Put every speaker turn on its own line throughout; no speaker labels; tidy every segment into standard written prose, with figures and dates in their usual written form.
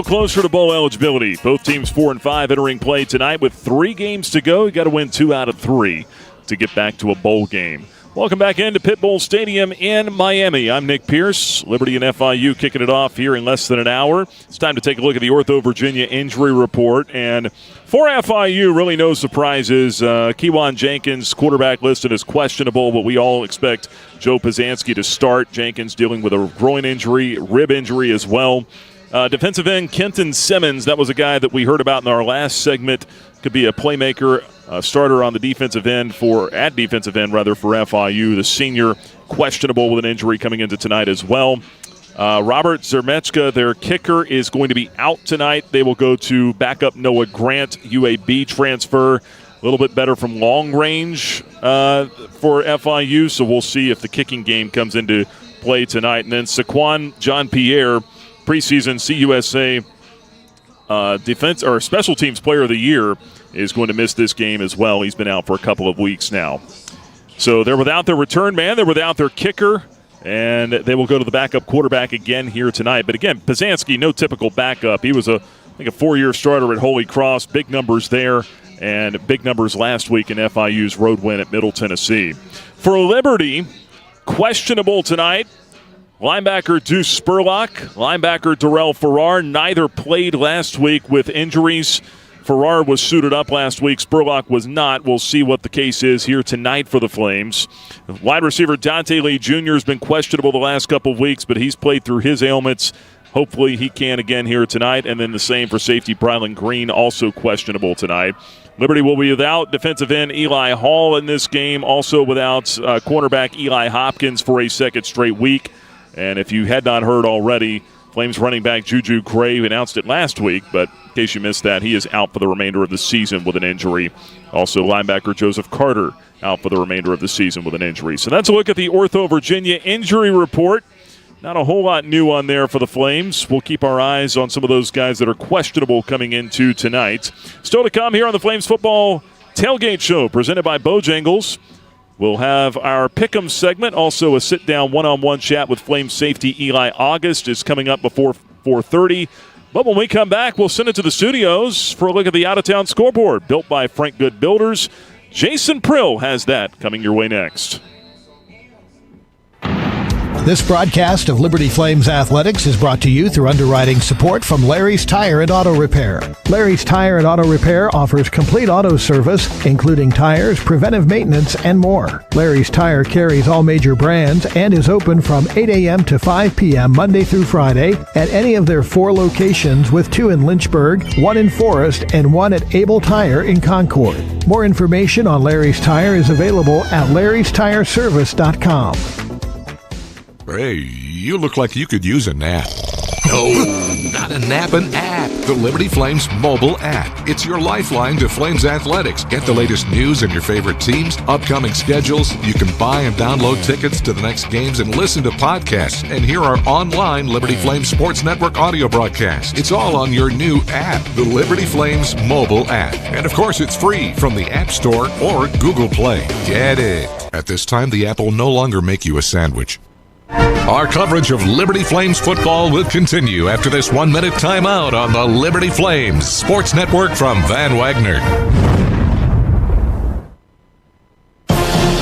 Closer to bowl eligibility. Both teams 4 and 5 entering play tonight with 3 games to go. You got to win 2 out of 3 to get back to a bowl game. Welcome back into Pitt Bowl Stadium in Miami. I'm Nick Pierce. Liberty and FIU kicking it off here in less than an hour. It's time to take a look at the Ortho Virginia injury report. And for FIU, really no surprises. Kewan Jenkins, quarterback, listed as questionable, but we all expect Joe Pizanski to start. Jenkins dealing with a groin injury, rib injury as well. Defensive end Kenton Simmons, that was a guy that we heard about in our last segment. Could be a playmaker, starter on the defensive end for FIU. The senior questionable with an injury coming into tonight as well. Robert Zermechka, their kicker, is going to be out tonight. They will go to backup Noah Grant, UAB transfer. A little bit better from long range for FIU, so we'll see if the kicking game comes into play tonight. And then Saquon Jean-Pierre, preseason CUSA defense or special teams player of the year, is going to miss this game as well. He's been out for a couple of weeks now. So they're without their return man. They're without their kicker. And they will go to the backup quarterback again here tonight. But again, Pizanski, no typical backup. He was a 4-year starter at Holy Cross. Big numbers there. And big numbers last week in FIU's road win at Middle Tennessee. For Liberty, questionable tonight. Linebacker Deuce Spurlock, linebacker Darrell Farrar, neither played last week with injuries. Farrar was suited up last week. Spurlock was not. We'll see what the case is here tonight for the Flames. Wide receiver Dante Lee Jr. has been questionable the last couple of weeks, but he's played through his ailments. Hopefully he can again here tonight. And then the same for safety Brylan Green, also questionable tonight. Liberty will be without defensive end Eli Hall in this game, also without cornerback Eli Hopkins for a second straight week. And if you had not heard already, Flames running back Juju Gray announced it last week, but in case you missed that, he is out for the remainder of the season with an injury. Also, linebacker Joseph Carter out for the remainder of the season with an injury. So that's a look at the Ortho Virginia injury report. Not a whole lot new on there for the Flames. We'll keep our eyes on some of those guys that are questionable coming into tonight. Still to come here on the Flames Football Tailgate Show, presented by Bojangles. We'll have our Pick'em segment, also a sit-down one-on-one chat with Flames safety Eli August is coming up before 4:30. But when we come back, we'll send it to the studios for a look at the out-of-town scoreboard, built by Frank Good Builders. Jason Prill has that coming your way next.
This broadcast of Liberty Flames Athletics is brought to you through underwriting support from Larry's Tire and Auto Repair. Larry's Tire and Auto Repair offers complete auto service, including tires, preventive maintenance, and more. Larry's Tire carries all major brands and is open from 8 a.m. to 5 p.m. Monday through Friday at any of their 4 locations, with 2 in Lynchburg, 1 in Forest, and 1 at Able Tire in Concord. More information on Larry's Tire is available at larrystireservice.com.
Hey, you look like you could use a nap. No, not a nap, an app. The Liberty Flames mobile app. It's your lifeline to Flames athletics. Get the latest news and your favorite teams, upcoming schedules. You can buy and download tickets to the next games and listen to podcasts and hear our online Liberty Flames Sports Network audio broadcast. It's all on your new app, the Liberty Flames mobile app. And of course, it's free from the App Store or Google Play. Get it. At this time, the app will no longer make you a sandwich. Our coverage of Liberty Flames football will continue after this 1-minute timeout on the Liberty Flames Sports Network from Van Wagner.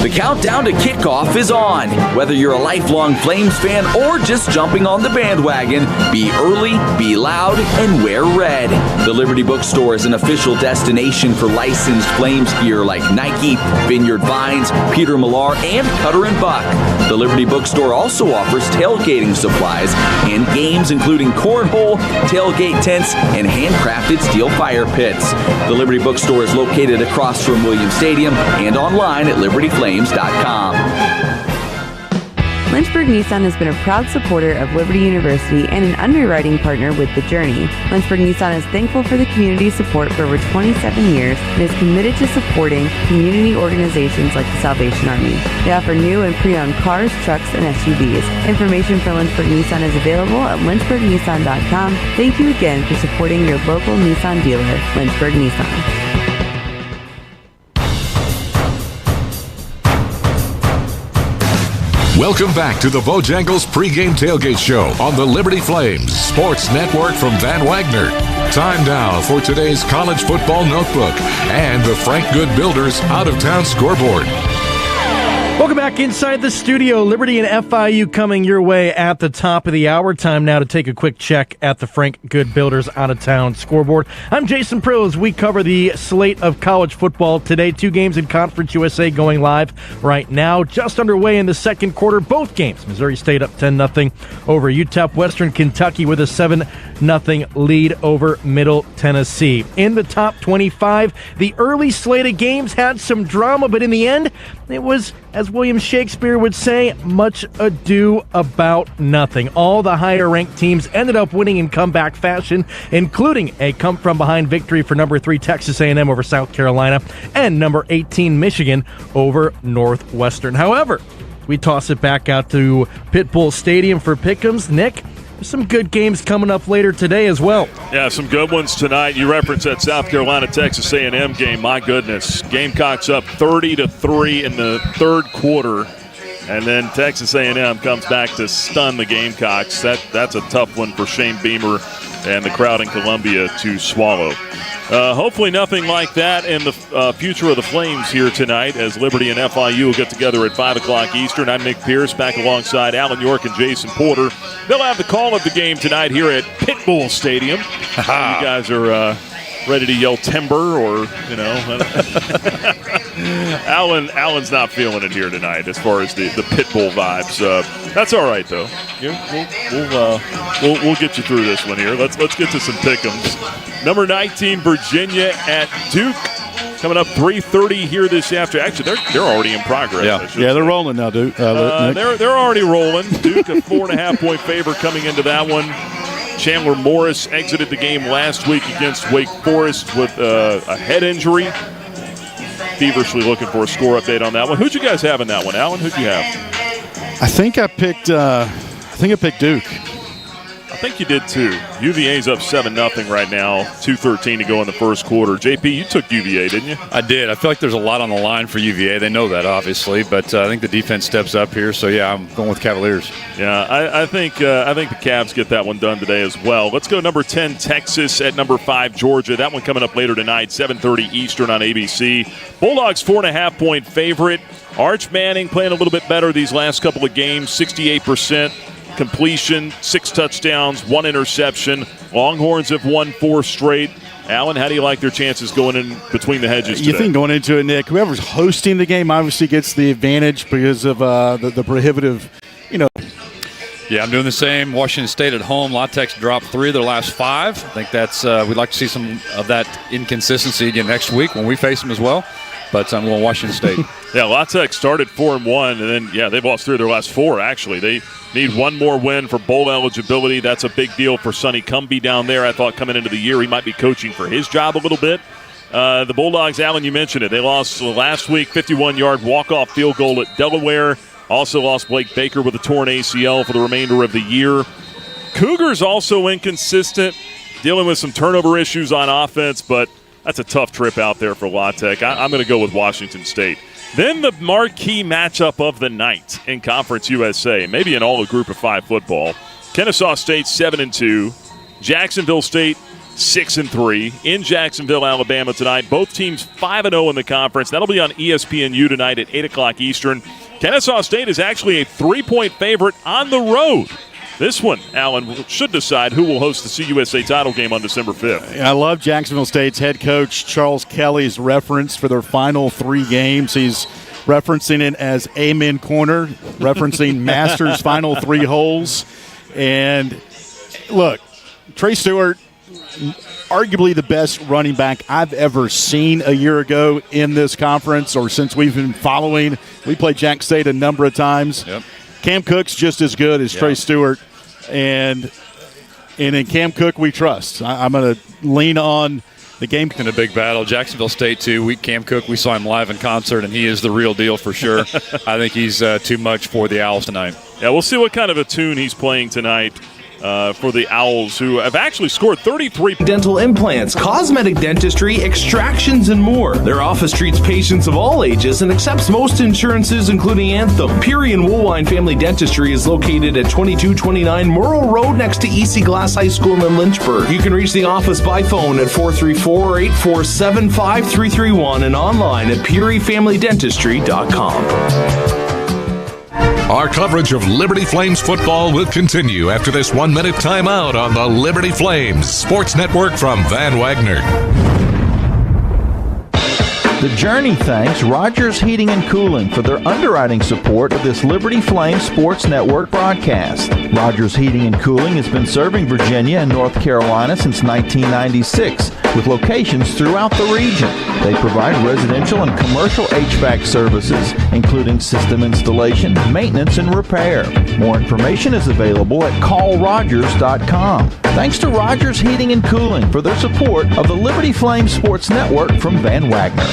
The countdown to kickoff is on. Whether you're a lifelong Flames fan or just jumping on the bandwagon, be early, be loud, and wear red. The Liberty Bookstore is an official destination for licensed Flames gear like Nike, Vineyard Vines, Peter Millar, and Cutter & Buck. The Liberty Bookstore also offers tailgating supplies and games including cornhole, tailgate tents, and handcrafted steel fire pits. The Liberty Bookstore is located across from Williams Stadium and online at libertyflames.com.
Lynchburg Nissan has been a proud supporter of Liberty University and an underwriting partner with The Journey. Lynchburg Nissan is thankful for the community support for over 27 years and is committed to supporting community organizations like the Salvation Army. They offer new and pre-owned cars, trucks, and SUVs. Information for Lynchburg Nissan is available at lynchburgnissan.com. Thank you again for supporting your local Nissan dealer, Lynchburg Nissan.
Welcome back to the Bojangles pregame tailgate show on the Liberty Flames Sports Network from Van Wagner. Time now for today's college football notebook and the Frank Good Builders out-of-town scoreboard.
Welcome back inside the studio. Liberty and FIU coming your way at the top of the hour. Time now to take a quick check at the Frank Good Builders out-of-town scoreboard. I'm Jason Prills. We cover the slate of college football today. 2 games in Conference USA going live right now. Just underway in the second quarter. Both games. Missouri State up 10-0 over UTEP. Western Kentucky with a 7-0 lead over Middle Tennessee. In the top 25, the early slate of games had some drama, but in the end, it was, as William Shakespeare would say, much ado about nothing. All the higher-ranked teams ended up winning in comeback fashion, including a come-from-behind victory for number 3 Texas A&M over South Carolina and number 18 Michigan over Northwestern. However, we toss it back out to Pitbull Stadium for Pick'ems. Nick, there's some good games coming up later today as well.
Yeah, some good ones tonight. You referenced that South Carolina-Texas A&M game. My goodness. Gamecocks up 30-3 in the third quarter. And then Texas A&M comes back to stun the Gamecocks. That's a tough one for Shane Beamer and the crowd in Columbia to swallow. Hopefully nothing like that in the future of the Flames here tonight as Liberty and FIU will get together at 5 o'clock Eastern. I'm Nick Pierce back alongside Alan York and Jason Porter. They'll have the call of the game tonight here at Pitbull Stadium. You guys are ready to yell timber or, you know. Alan's not feeling it here tonight as far as the Pitbull vibes. That's all right, though. We'll get you through this one here. Let's get to some pick'ems. Number 19, Virginia at Duke. Coming up 3:30 here this afternoon. Actually, they're already in progress.
Yeah, they're rolling now, Duke.
They're already rolling. Duke, a 4.5-point favorite coming into that one. Chandler Morris exited the game last week against Wake Forest with a head injury. Feverishly looking for a score update on that one. Who'd you guys have in that one, Alan? Who'd you have?
I think I picked Duke.
I think you did too. UVA's up 7-0 right now. 2:13 to go in the first quarter. JP, you took UVA, didn't you?
I did. I feel like there's a lot on the line for UVA. They know that, obviously, but I think the defense steps up here. So yeah, I'm going with Cavaliers.
Yeah, I think the Cavs get that one done today as well. Let's go number 10 Texas at number 5 Georgia. That one coming up later tonight, 7:30 Eastern on ABC. Bulldogs 4.5-point favorite. Arch Manning playing a little bit better these last couple of games. 68%. Completion, 6 touchdowns, 1 interception. Longhorns have won 4 straight. Alan, how do you like their chances going in between the hedges today?
You think going into it, Nick, whoever's hosting the game obviously gets the advantage because of the prohibitive,
Yeah, I'm doing the same. Washington State at home. La Tech's dropped 3 of their last 5. I think that's we'd like to see some of that inconsistency again next week when we face them as well. But I'm going Washington State.
Yeah, La Tech started 4-1, and then, they've lost 3 of their last 4, actually. They need one more win for bowl eligibility. That's a big deal for Sonny Cumbie down there. I thought coming into the year he might be coaching for his job a little bit. The Bulldogs, Alan, you mentioned it. They lost last week, 51-yard walk-off field goal at Delaware. Also lost Blake Baker with a torn ACL for the remainder of the year. Cougars also inconsistent, dealing with some turnover issues on offense, but that's a tough trip out there for La Tech. I'm going to go with Washington State. Then the marquee matchup of the night in Conference USA, maybe in all of Group of 5 football. Kennesaw State 7-2, Jacksonville State 6-3 in Jacksonville, Alabama tonight. Both teams 5-0 in the conference. That'll be on ESPNU tonight at 8 o'clock Eastern. Kennesaw State is actually a 3-point favorite on the road. This one, Alan, should decide who will host the CUSA title game on December 5th.
I love Jacksonville State's head coach Charles Kelly's reference for their final 3 games. He's referencing it as Amen Corner, referencing Masters' final 3 holes. And, look, Trey Stewart, arguably the best running back I've ever seen a year ago in this conference or since we've been following. We played Jack State a number of times.
Yep.
Cam Cook's just as good as Trey Stewart, and in Cam Cook we trust. I'm going to lean on the game.
In a big battle. Jacksonville State, too. Cam Cook, we saw him live in concert, and he is the real deal for sure. I think he's too much for the Owls tonight.
Yeah, we'll see what kind of a tune he's playing tonight for the Owls, who have actually scored 33
dental implants, cosmetic dentistry, extractions, and more. Their office treats patients of all ages and accepts most insurances, including Anthem. Peary and Woolwine Family Dentistry is located at 2229 Merle Road next to EC Glass High School in Lynchburg. You can reach the office by phone at 434-847-5331 and online at PearyFamilyDentistry.com.
Our coverage of Liberty Flames football will continue after this 1-minute timeout on the Liberty Flames Sports Network from Van Wagner.
The Journey thanks Rogers Heating and Cooling for their underwriting support of this Liberty Flames Sports Network broadcast. Rogers Heating and Cooling has been serving Virginia and North Carolina since 1996, with locations throughout the region. They provide residential and commercial HVAC services, including system installation, maintenance, and repair. More information is available at callrogers.com. Thanks to Rogers Heating and Cooling for their support of the Liberty Flames Sports Network from Van Wagner.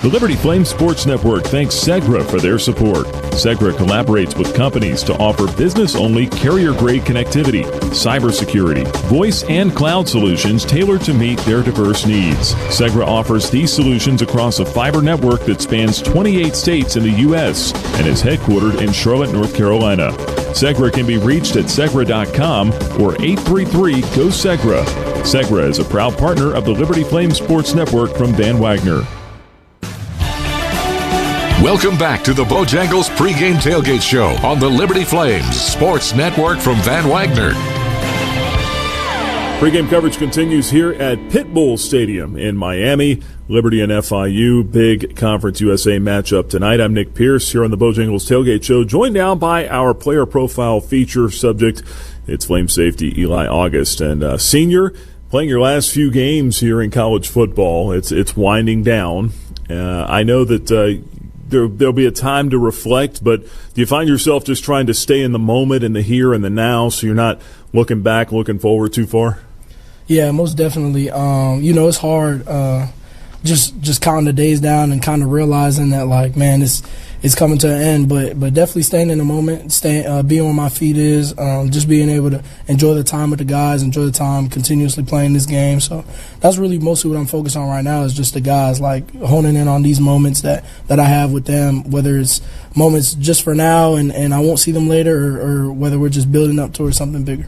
The Liberty Flames Sports Network thanks Segra for their support. Segra collaborates with companies to offer business-only carrier-grade connectivity, cybersecurity, voice, and cloud solutions tailored to meet their diverse needs. Segra offers these solutions across a fiber network that spans 28 states in the U.S. and is headquartered in Charlotte, North Carolina. Segra can be reached at segra.com or 833-GO-SEGRA. Segra is a proud partner of the Liberty Flames Sports Network from Van Wagner.
Welcome back to the Bojangles pregame tailgate show on the Liberty Flames Sports Network from Van Wagner.
Pregame coverage continues here at Pitbull Stadium in Miami. Liberty and FIU, big Conference USA matchup tonight. I'm Nick Pierce here on the Bojangles Tailgate Show, joined now by our player profile feature subject. It's Flame safety Eli August, and senior, playing your last few games here in college football. It's winding down. I know that there'll be a time to reflect, but do you find yourself just trying to stay in the moment, in the here and the now, so you're not looking back, looking forward too far?
Yeah, most definitely. It's hard just counting the days down and kind of realizing that, like, man, it's coming to an end. But definitely staying in the moment, being where my feet is, just being able to enjoy the time with the guys, enjoy the time continuously playing this game. So that's really mostly what I'm focused on right now, is just the guys, like honing in on these moments that I have with them, whether it's moments just for now and I won't see them later, or whether we're just building up towards something bigger.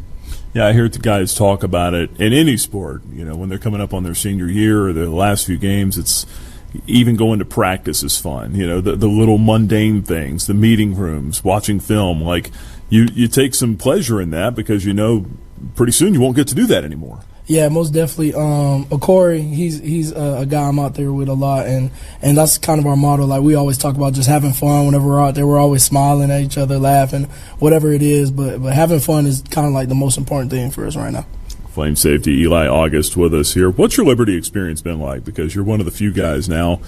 Yeah, I hear the guys talk about it in any sport. When they're coming up on their senior year or the last few games, it's even going to practice is fun. The little mundane things, the meeting rooms, watching film. Like you take some pleasure in that because pretty soon you won't get to do that anymore.
Yeah, most definitely. Corey, he's a guy I'm out there with a lot, and that's kind of our motto. Like, we always talk about just having fun whenever we're out there. We're always smiling at each other, laughing, whatever it is. But having fun is kind of like the most important thing for us right now.
Flame safety Eli August with us here. What's your Liberty experience been like? Because you're one of the few guys now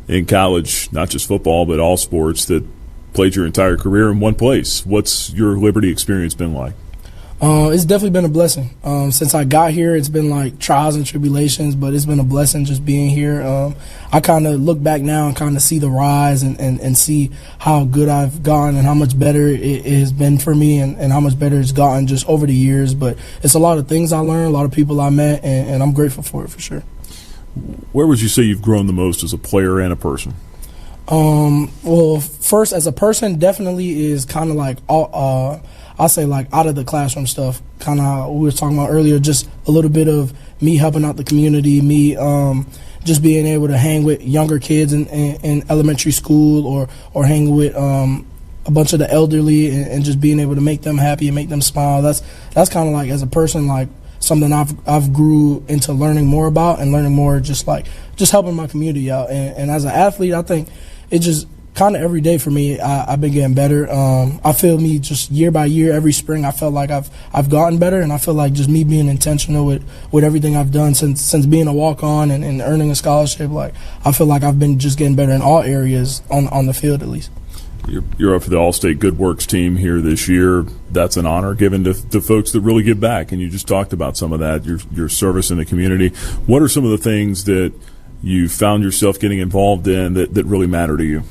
in college, not just football, but all sports, that played your entire career in one place. What's your Liberty experience been like?
It's definitely been a blessing. Since I got here, it's been like trials and tribulations, but it's been a blessing just being here. I kind of look back now and kind of see the rise and see how good I've gotten and how much better it has been for me and how much better it's gotten just over the years. But it's a lot of things I learned, a lot of people I met, and I'm grateful for it for sure.
Where would you say you've grown the most as a player and a person?
Well, first, as a person, definitely is kind of like I'll say, like, out of the classroom stuff, kind of we were talking about earlier, just a little bit of me helping out the community, me just being able to hang with younger kids in elementary school or hang with a bunch of the elderly and just being able to make them happy and make them smile. That's kind of like, as a person, like, something I've grew into learning more about and learning more just helping my community out. And as an athlete, I think it just kind of every day for me, I've been getting better. I feel me just year by year, every spring, I felt like I've gotten better, and I feel like just me being intentional with everything I've done since being a walk-on and earning a scholarship, like, I feel like I've been just getting better in all areas on the field at least.
You're up for the All-State Good Works team here this year. That's an honor given to folks that really give back, and you just talked about some of that, your service in the community. What are some of the things that you found yourself getting involved in that really matter to you?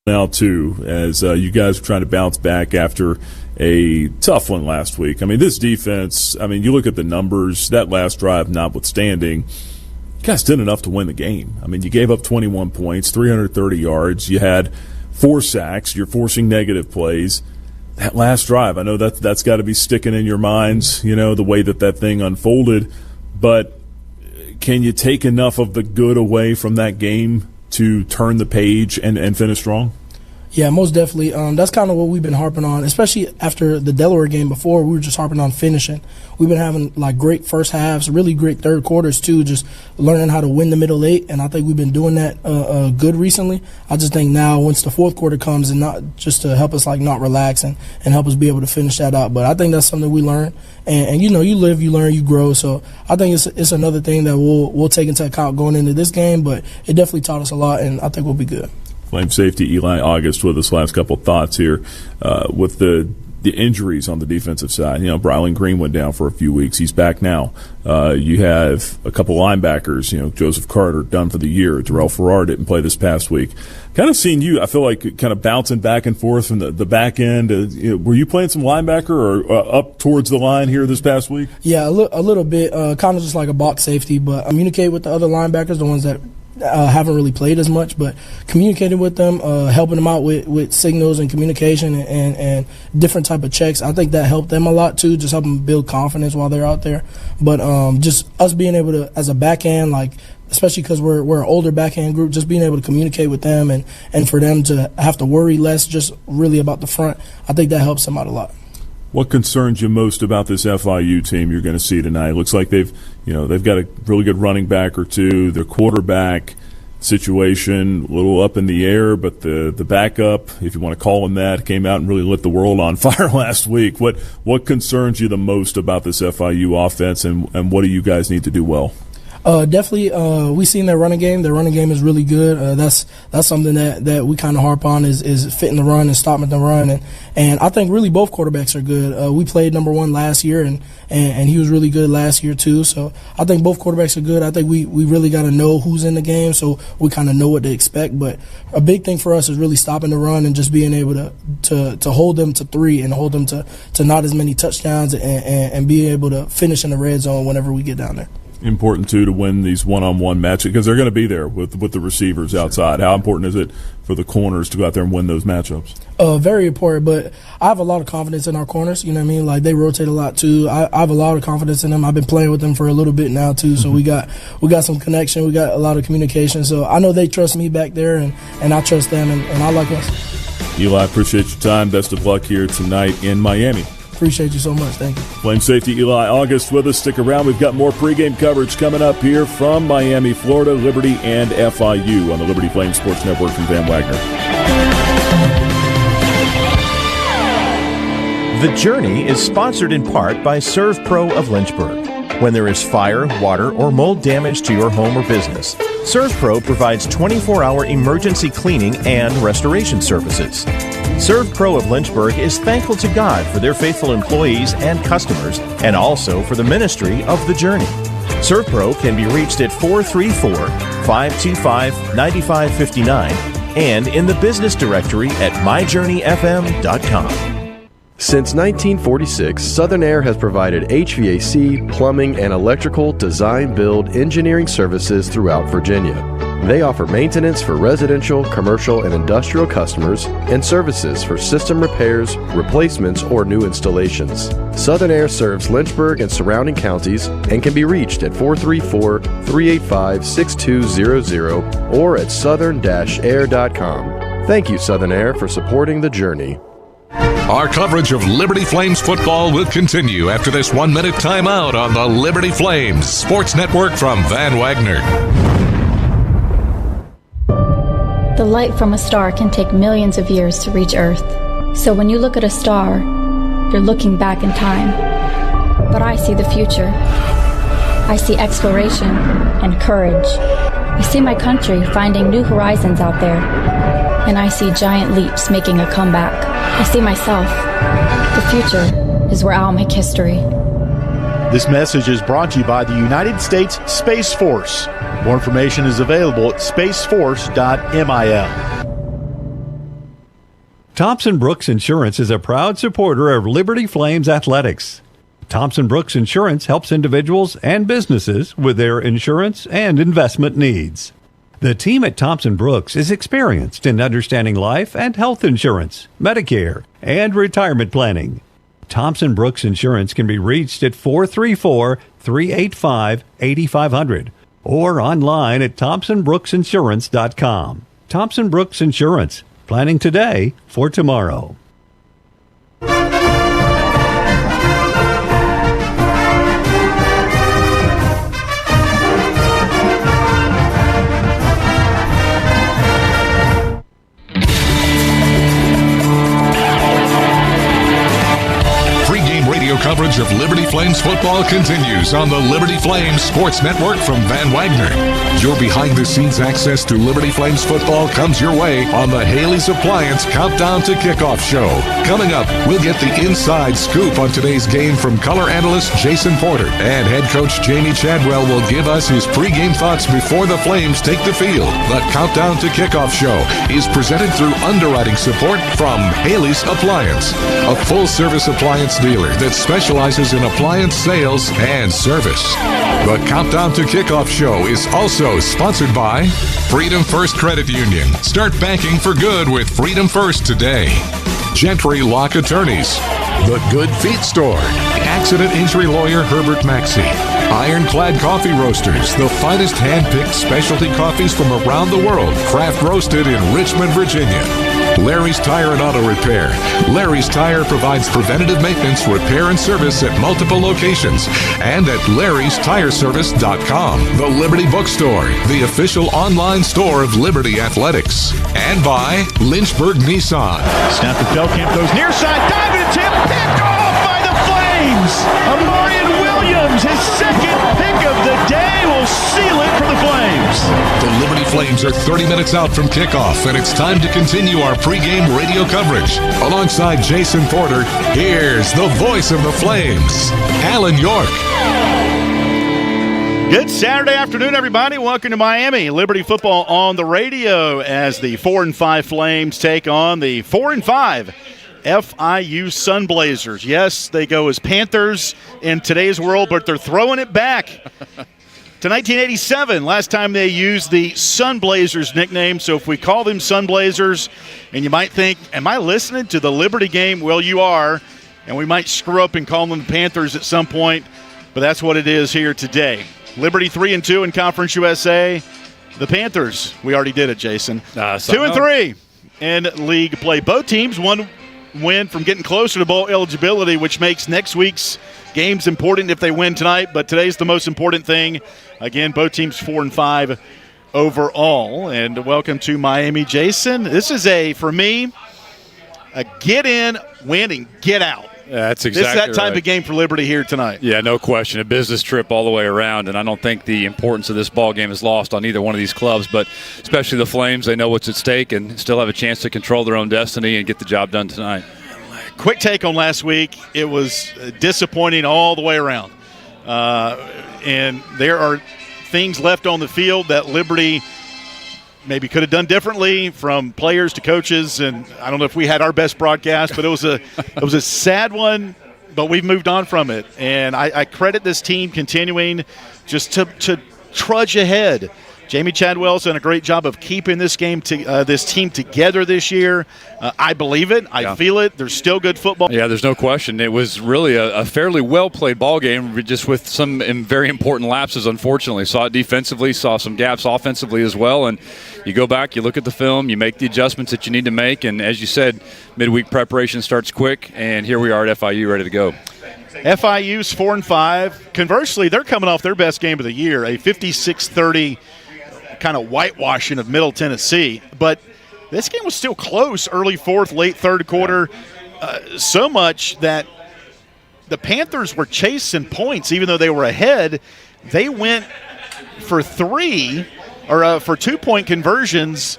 now too, as you guys are trying to bounce back after a tough one last week. I mean, this defense, you look at the numbers, that last drive notwithstanding, you guys did enough to win the game. I mean, you gave up 21 points, 330 yards. You had 4 sacks. You're forcing negative plays. That last drive, I know that's got to be sticking in your minds, the way that thing unfolded. But can you take enough of the good away from that game to turn the page and finish strong?
Yeah, most definitely. That's kind of what we've been harping on, especially after the Delaware game. Before, we were just harping on finishing. We've been having great first halves, really great third quarters too, just learning how to win the middle 8, and I think we've been doing that good recently. I just think now once the fourth quarter comes, and not just to help us not relax and help us be able to finish that out. But I think that's something we learn, and you live, you learn, you grow. So I think it's another thing that we'll take into account going into this game. But it definitely taught us a lot, and I think we'll be good.
Flame safety Eli August with us. Last couple of thoughts here with the injuries on the defensive side. Brylan Green went down for a few weeks. He's back now. You have a couple linebackers. Joseph Carter done for the year. Terrell Farrar didn't play this past week. Kind of seeing you, I feel like, kind of bouncing back and forth from the back end. Were you playing some linebacker or up towards the line here this past week?
Yeah, a little bit. Kind of just like a box safety, but communicate with the other linebackers, the ones that haven't really played as much, but communicating with them, helping them out with signals and communication and different type of checks. I think that helped them a lot too, just help them build confidence while they're out there. But just us being able to, as a back end, especially because we're an older back end group, just being able to communicate with them and for them to have to worry less just really about the front, I think that helps them out a lot.
What concerns you most about this FIU team you're going to see tonight? It looks like they've got a really good running back or two. Their quarterback situation a little up in the air, but the backup, if you want to call him that, came out and really lit the world on fire last week. What concerns you the most about this FIU offense, and what do you guys need to do well?
Definitely, we seen their running game. Their running game is really good. That's something that we kind of harp on is fitting the run and stopping the run. And I think really both quarterbacks are good. We played number 1 last year, and he was really good last year too. So I think both quarterbacks are good. I think we really got to know who's in the game, so we kind of know what to expect. But a big thing for us is really stopping the run and just being able to hold them to 3 and hold them to not as many touchdowns and be able to finish in the red zone whenever we get down there.
Important too to win these one-on-one matches because they're going to be there with the receivers outside. How important is it for the corners to go out there and win those matchups?
Very important, but I have a lot of confidence in our corners. You know what I mean? They rotate a lot too. I have a lot of confidence in them. I've been playing with them for a little bit now too, so we got some connection. We got a lot of communication. So I know they trust me back there, and I trust them, and I like us.
Eli, I appreciate your time. Best of luck here tonight in Miami.
Appreciate you so much. Thank you.
Flame safety Eli August with us. Stick around. We've got more pregame coverage coming up here from Miami, Florida, Liberty, and FIU on the Liberty Flame Sports Network from Van Wagner.
The Journey is sponsored in part by ServPro of Lynchburg. When there is fire, water, or mold damage to your home or business, ServPro provides 24-hour emergency cleaning and restoration services. ServPro of Lynchburg is thankful to God for their faithful employees and customers, and also for the ministry of The Journey. ServPro can be reached at 434-525-9559 and in the business directory at myjourneyfm.com.
Since 1946, Southern Air has provided HVAC, plumbing, and electrical design, build, engineering services throughout Virginia. They offer maintenance for residential, commercial, and industrial customers and services for system repairs, replacements, or new installations. Southern Air serves Lynchburg and surrounding counties and can be reached at 434-385-6200 or at southern-air.com. Thank you, Southern Air, for supporting The Journey.
Our coverage of Liberty Flames football will continue after this 1-minute timeout on the Liberty Flames Sports Network from Van Wagner.
The light from a star can take millions of years to reach Earth. So when you look at a star, you're looking back in time. But I see the future. I see exploration and courage. I see my country finding new horizons out there. And I see giant leaps making a comeback. I see myself. The future is where I'll make history.
This message is brought to you by the United States Space Force. More information is available at spaceforce.mil.
Thompson Brooks Insurance is a proud supporter of Liberty Flames Athletics. Thompson Brooks Insurance helps individuals and businesses with their insurance and investment needs. The team at Thompson Brooks is experienced in understanding life and health insurance, Medicare, and retirement planning. Thompson Brooks Insurance can be reached at 434-385-8500 or online at thompsonbrooksinsurance.com. Thompson Brooks Insurance. Planning today for tomorrow.
Pregame radio coverage of Liberty Flames football continues on the Liberty Flames Sports Network from Van Wagner. Your behind-the-scenes access to Liberty Flames football comes your way on the Haley's Appliance Countdown to Kickoff show. Coming up, we'll get the inside scoop on today's game from color analyst Jason Porter, and head coach Jamie Chadwell will give us his pregame thoughts before the Flames take the field. The Countdown to Kickoff show is presented through underwriting support from Haley's Appliance, a full-service appliance dealer that specializes in appliance sales and service. The Countdown to Kickoff show is also sponsored by Freedom First Credit Union. Start banking for good with Freedom First today. Gentry Lock Attorneys, The Good Feet Store, Accident Injury Lawyer Herbert Maxey, Ironclad Coffee Roasters, the finest hand-picked specialty coffees from around the world, craft roasted in Richmond, Virginia. Larry's Tire and Auto Repair. Larry's Tire provides preventative maintenance, repair, and service at multiple locations and at larrystireservice.com. The Liberty Bookstore, the official online store of Liberty Athletics. And by Lynchburg Nissan.
Snap to Belkamp goes near side, dive and tip, picked off by the Flames. Amarian Williams, his second pick of the day, will seal it for the Flames.
The Liberty Flames are 30 minutes out from kickoff, and it's time to continue our pregame radio coverage. Alongside Jason Porter, here's the voice of the Flames, Alan York.
Good Saturday afternoon, everybody. Welcome to Miami. Liberty football on the radio as the 4-5 Flames take on the 4-5 FIU Sunblazers. Yes, they go as Panthers in today's world, but they're throwing it back to 1987. Last time they used the Sunblazers nickname. So if we call them Sunblazers, and you might think, am I listening to the Liberty game? Well, you are, and we might screw up and call them the Panthers at some point, but that's what it is here today. Liberty 3-2 in Conference USA. The Panthers, we already did it, Jason. 2-3 in league play. Both teams one win from getting closer to bowl eligibility, which makes next week's games important if they win tonight. But today's the most important thing. Again, both teams 4-5 overall. And welcome to Miami, Jason. This is for me, a get in, win, and get out.
Yeah, that's exactly
This is that type of game for Liberty here tonight.
Yeah, no question. A business trip all the way around, and I don't think the importance of this ball game is lost on either one of these clubs, but especially the Flames. They know what's at stake and still have a chance to control their own destiny and get the job done tonight.
Quick take on last week. It was disappointing all the way around. And there are things left on the field that Liberty maybe could have done differently, from players to coaches. And I don't know if we had our best broadcast, but it was a sad one, but we've moved on from it. And I credit this team continuing just to trudge ahead. Jamie Chadwell's done a great job of keeping this team together this year. I believe it. I feel it. There's still good football.
Yeah, there's no question. It was really a fairly well-played ball game, just with some very important lapses, unfortunately. Saw it defensively, saw some gaps offensively as well. And you go back, you look at the film, you make the adjustments that you need to make. And as you said, midweek preparation starts quick, and here we are at FIU ready to go.
FIU's 4-5. Conversely, they're coming off their best game of the year, a 56-30 kind of whitewashing of Middle Tennessee. But this game was still close early fourth, late third quarter, so much that the Panthers were chasing points even though they were ahead. They went for 2-point conversions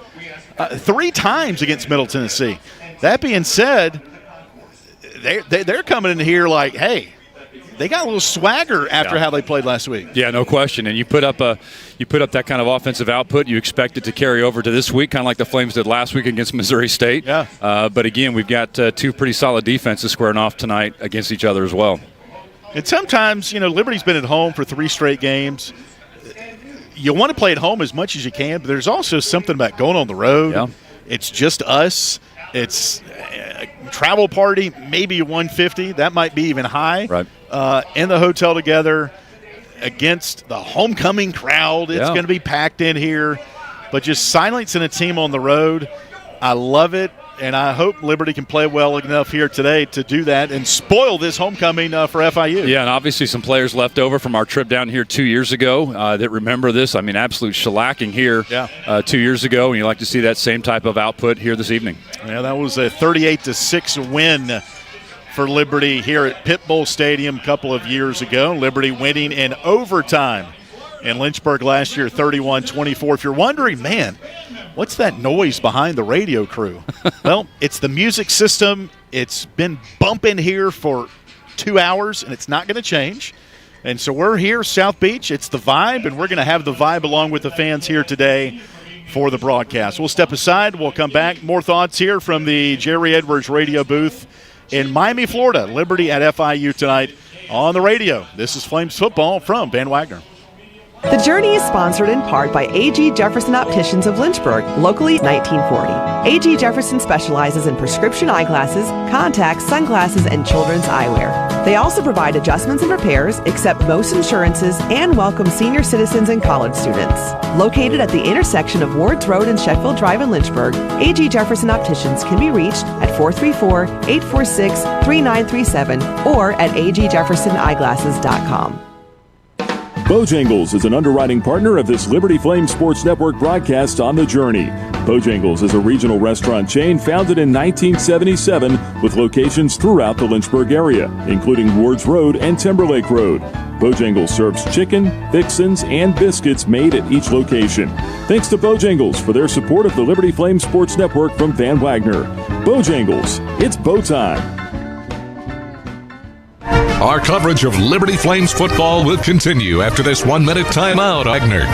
3 times against Middle Tennessee. That being said, they're coming in here like, hey, they got a little swagger after how they played last week.
Yeah, no question. And you put up that kind of offensive output, you expect it to carry over to this week, kind of like the Flames did last week against Missouri State.
Yeah.
But again, we've got two pretty solid defenses squaring off tonight against each other as well.
And sometimes, Liberty's been at home for 3 straight games. You want to play at home as much as you can, but there's also something about going on the road.
Yeah.
It's just us. It's a travel party, maybe 150. That might be even high.
Right.
In the hotel together against the homecoming crowd. It's going to be packed in here. But just silencing a team on the road, I love it. And I hope Liberty can play well enough here today to do that and spoil this homecoming for FIU.
Yeah, and obviously some players left over from our trip down here 2 years ago that remember this. I mean, absolute shellacking here 2 years ago, and you like to see that same type of output here this evening.
Yeah, that was a 38-6 win for Liberty here at Pit Bowl Stadium a couple of years ago. Liberty winning in overtime in Lynchburg last year, 31-24. If you're wondering, man, what's that noise behind the radio crew? Well, it's the music system. It's been bumping here for 2 hours, and it's not going to change. And so we're here, South Beach. It's the vibe, and we're going to have the vibe along with the fans here today for the broadcast. We'll step aside. We'll come back. More thoughts here from the Jerry Edwards radio booth in Miami, Florida. Liberty at FIU tonight on the radio. This is Flames football from Van Wagner.
The Journey is sponsored in part by A.G. Jefferson Opticians of Lynchburg, locally 1940. A.G. Jefferson specializes in prescription eyeglasses, contacts, sunglasses, and children's eyewear. They also provide adjustments and repairs, accept most insurances, and welcome senior citizens and college students. Located at the intersection of Wards Road and Sheffield Drive in Lynchburg, A.G. Jefferson Opticians can be reached at 434-846-3937 or at agjeffersoneyeglasses.com.
Bojangles is an underwriting partner of this Liberty Flame Sports Network broadcast on The Journey. Bojangles is a regional restaurant chain founded in 1977 with locations throughout the Lynchburg area, including Wards Road and Timberlake Road. Bojangles serves chicken, fixins, and biscuits made at each location. Thanks to Bojangles for their support of the Liberty Flame Sports Network from Van Wagner. Bojangles, it's bow time.
Our coverage of Liberty Flames football will continue after this 1-minute timeout, Wagner.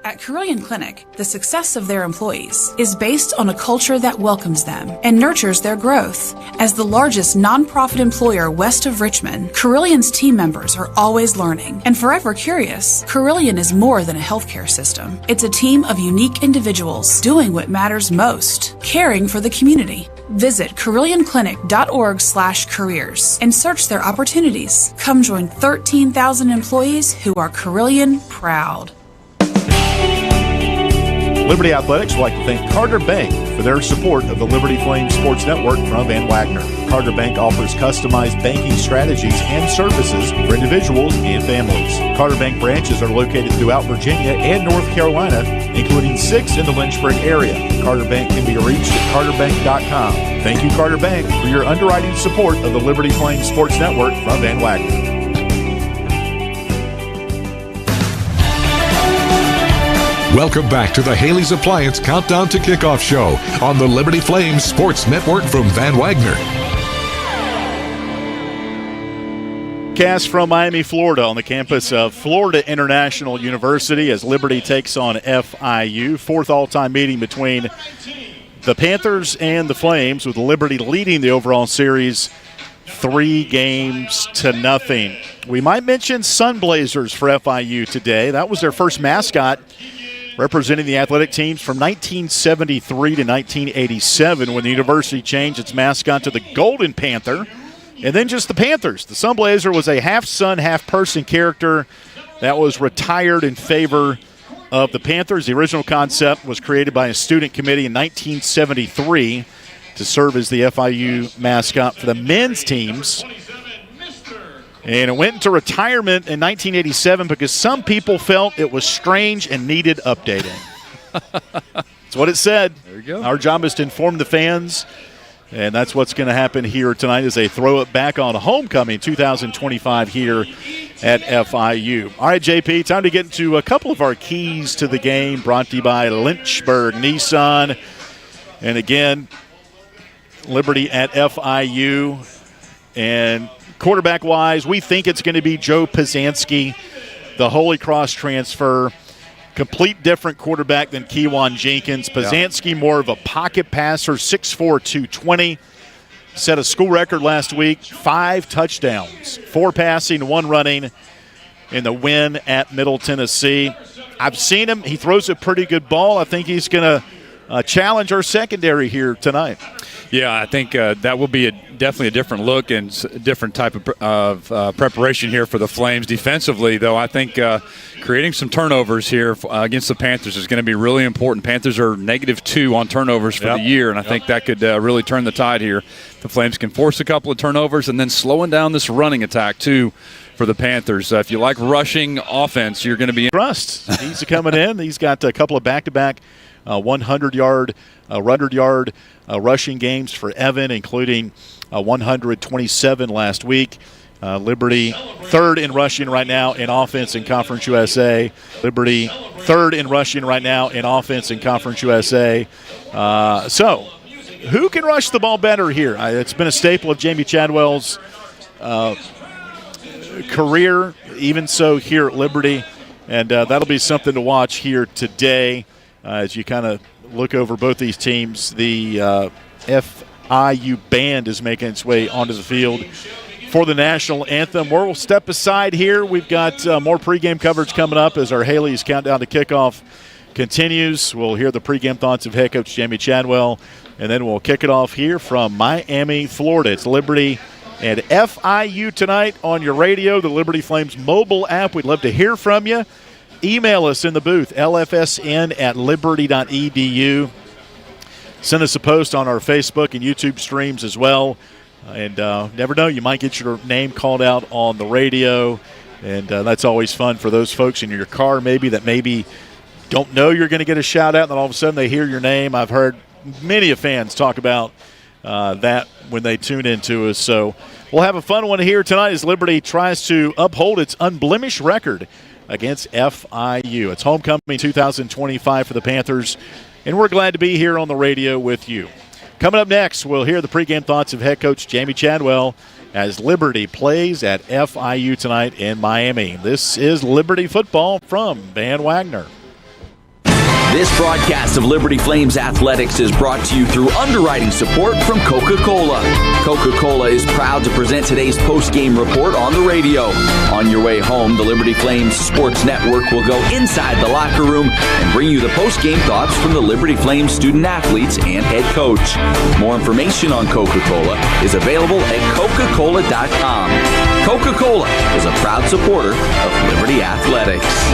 At Carilion Clinic, the success of their employees is based on a culture that welcomes them and nurtures their growth. As the largest nonprofit employer west of Richmond, Carillion's team members are always learning and forever curious. Carilion is more than a healthcare system. It's a team of unique individuals doing what matters most, caring for the community. Visit CarillionClinic.org/careers and search their opportunities. Come join 13,000 employees who are Carilion proud.
Liberty Athletics would like to thank Carter Bank for their support of the Liberty Flames Sports Network from Van Wagner. Carter Bank offers customized banking strategies and services for individuals and families. Carter Bank branches are located throughout Virginia and North Carolina, including 6 in the Lynchburg area. Carter Bank can be reached at carterbank.com. Thank you, Carter Bank, for your underwriting support of the Liberty Flames Sports Network from Van Wagner.
Welcome back to the Haley's Appliance Countdown to Kickoff show on the Liberty Flames Sports Network from Van Wagner.
Cast from Miami, Florida on the campus of Florida International University as Liberty takes on FIU. 4th all-time meeting between the Panthers and the Flames, with Liberty leading the overall series 3-0. We might mention Sunblazers for FIU today. That was their first mascot representing the athletic teams from 1973 to 1987 when the university changed its mascot to the Golden Panther, and then just the Panthers. The Sunblazer was a half-sun, half-person character that was retired in favor of the Panthers. The original concept was created by a student committee in 1973 to serve as the FIU mascot for the men's teams. And it went into retirement in 1987 because some people felt it was strange and needed updating. That's what it said.
There you go.
Our job is to inform the fans, and that's what's going to happen here tonight as they throw it back on homecoming 2025 here at FIU. All right, JP, time to get into a couple of our keys to the game, brought to you by Lynchburg Nissan. And again, Liberty at FIU. And quarterback-wise, we think it's going to be Joe Pizanski, the Holy Cross transfer. Complete different quarterback than Keewan Jenkins. Pizanski, more of a pocket passer, 6'4", 220. Set a school record last week, 5 touchdowns, 4 passing, 1 running in the win at Middle Tennessee. I've seen him. He throws a pretty good ball. I think he's going to challenge our secondary here tonight.
Yeah, I think that will be definitely a different look and a different type of preparation here for the Flames defensively, though. I think creating some turnovers here against the Panthers is going to be really important. Panthers are -2 on turnovers for the year, and I think that could really turn the tide here. The Flames can force a couple of turnovers and then slowing down this running attack, too, for the Panthers. If you like rushing offense, you're going to be –
Rust. He's coming in. He's got a couple of back-to-back 100-yard, rushing games for Evan, including 127 last week. Liberty third in rushing right now in offense in Conference USA. Liberty third in rushing right now in offense in Conference USA. So who can rush the ball better here? It's been a staple of Jamie Chadwell's career, even so here at Liberty. And that'll be something to watch here today as you kind of look over both these teams. The FIU band is making its way onto the field for the national anthem. We'll step aside here. We've got more pregame coverage coming up as our Haley's countdown to kickoff continues. We'll hear the pregame thoughts of head coach Jamie Chadwell, and then we'll kick it off here from Miami, Florida. It's Liberty and FIU tonight on your radio, the Liberty Flames mobile app. We'd love to hear from you. Email us in the booth, lfsn@liberty.edu. Send us a post on our Facebook and YouTube streams as well. And never know, you might get your name called out on the radio. And that's always fun for those folks in your car maybe that maybe don't know you're going to get a shout out, and then all of a sudden they hear your name. I've heard many of fans talk about that when they tune into us. So we'll have a fun one here tonight as Liberty tries to uphold its unblemished record against FIU. It's homecoming 2025 for the Panthers, and we're glad to be here on the radio with you. Coming up next, we'll hear the pregame thoughts of head coach Jamie Chadwell as Liberty plays at FIU tonight in Miami. This is Liberty football from Van Wagner.
This broadcast of Liberty Flames Athletics is brought to you through underwriting support from Coca-Cola. Coca-Cola is proud to present today's post-game report on the radio. On your way home, the Liberty Flames Sports Network will go inside the locker room and bring you the post-game thoughts from the Liberty Flames student-athletes and head coach. More information on Coca-Cola is available at Coca-Cola.com. Coca-Cola is a proud supporter of Liberty Athletics.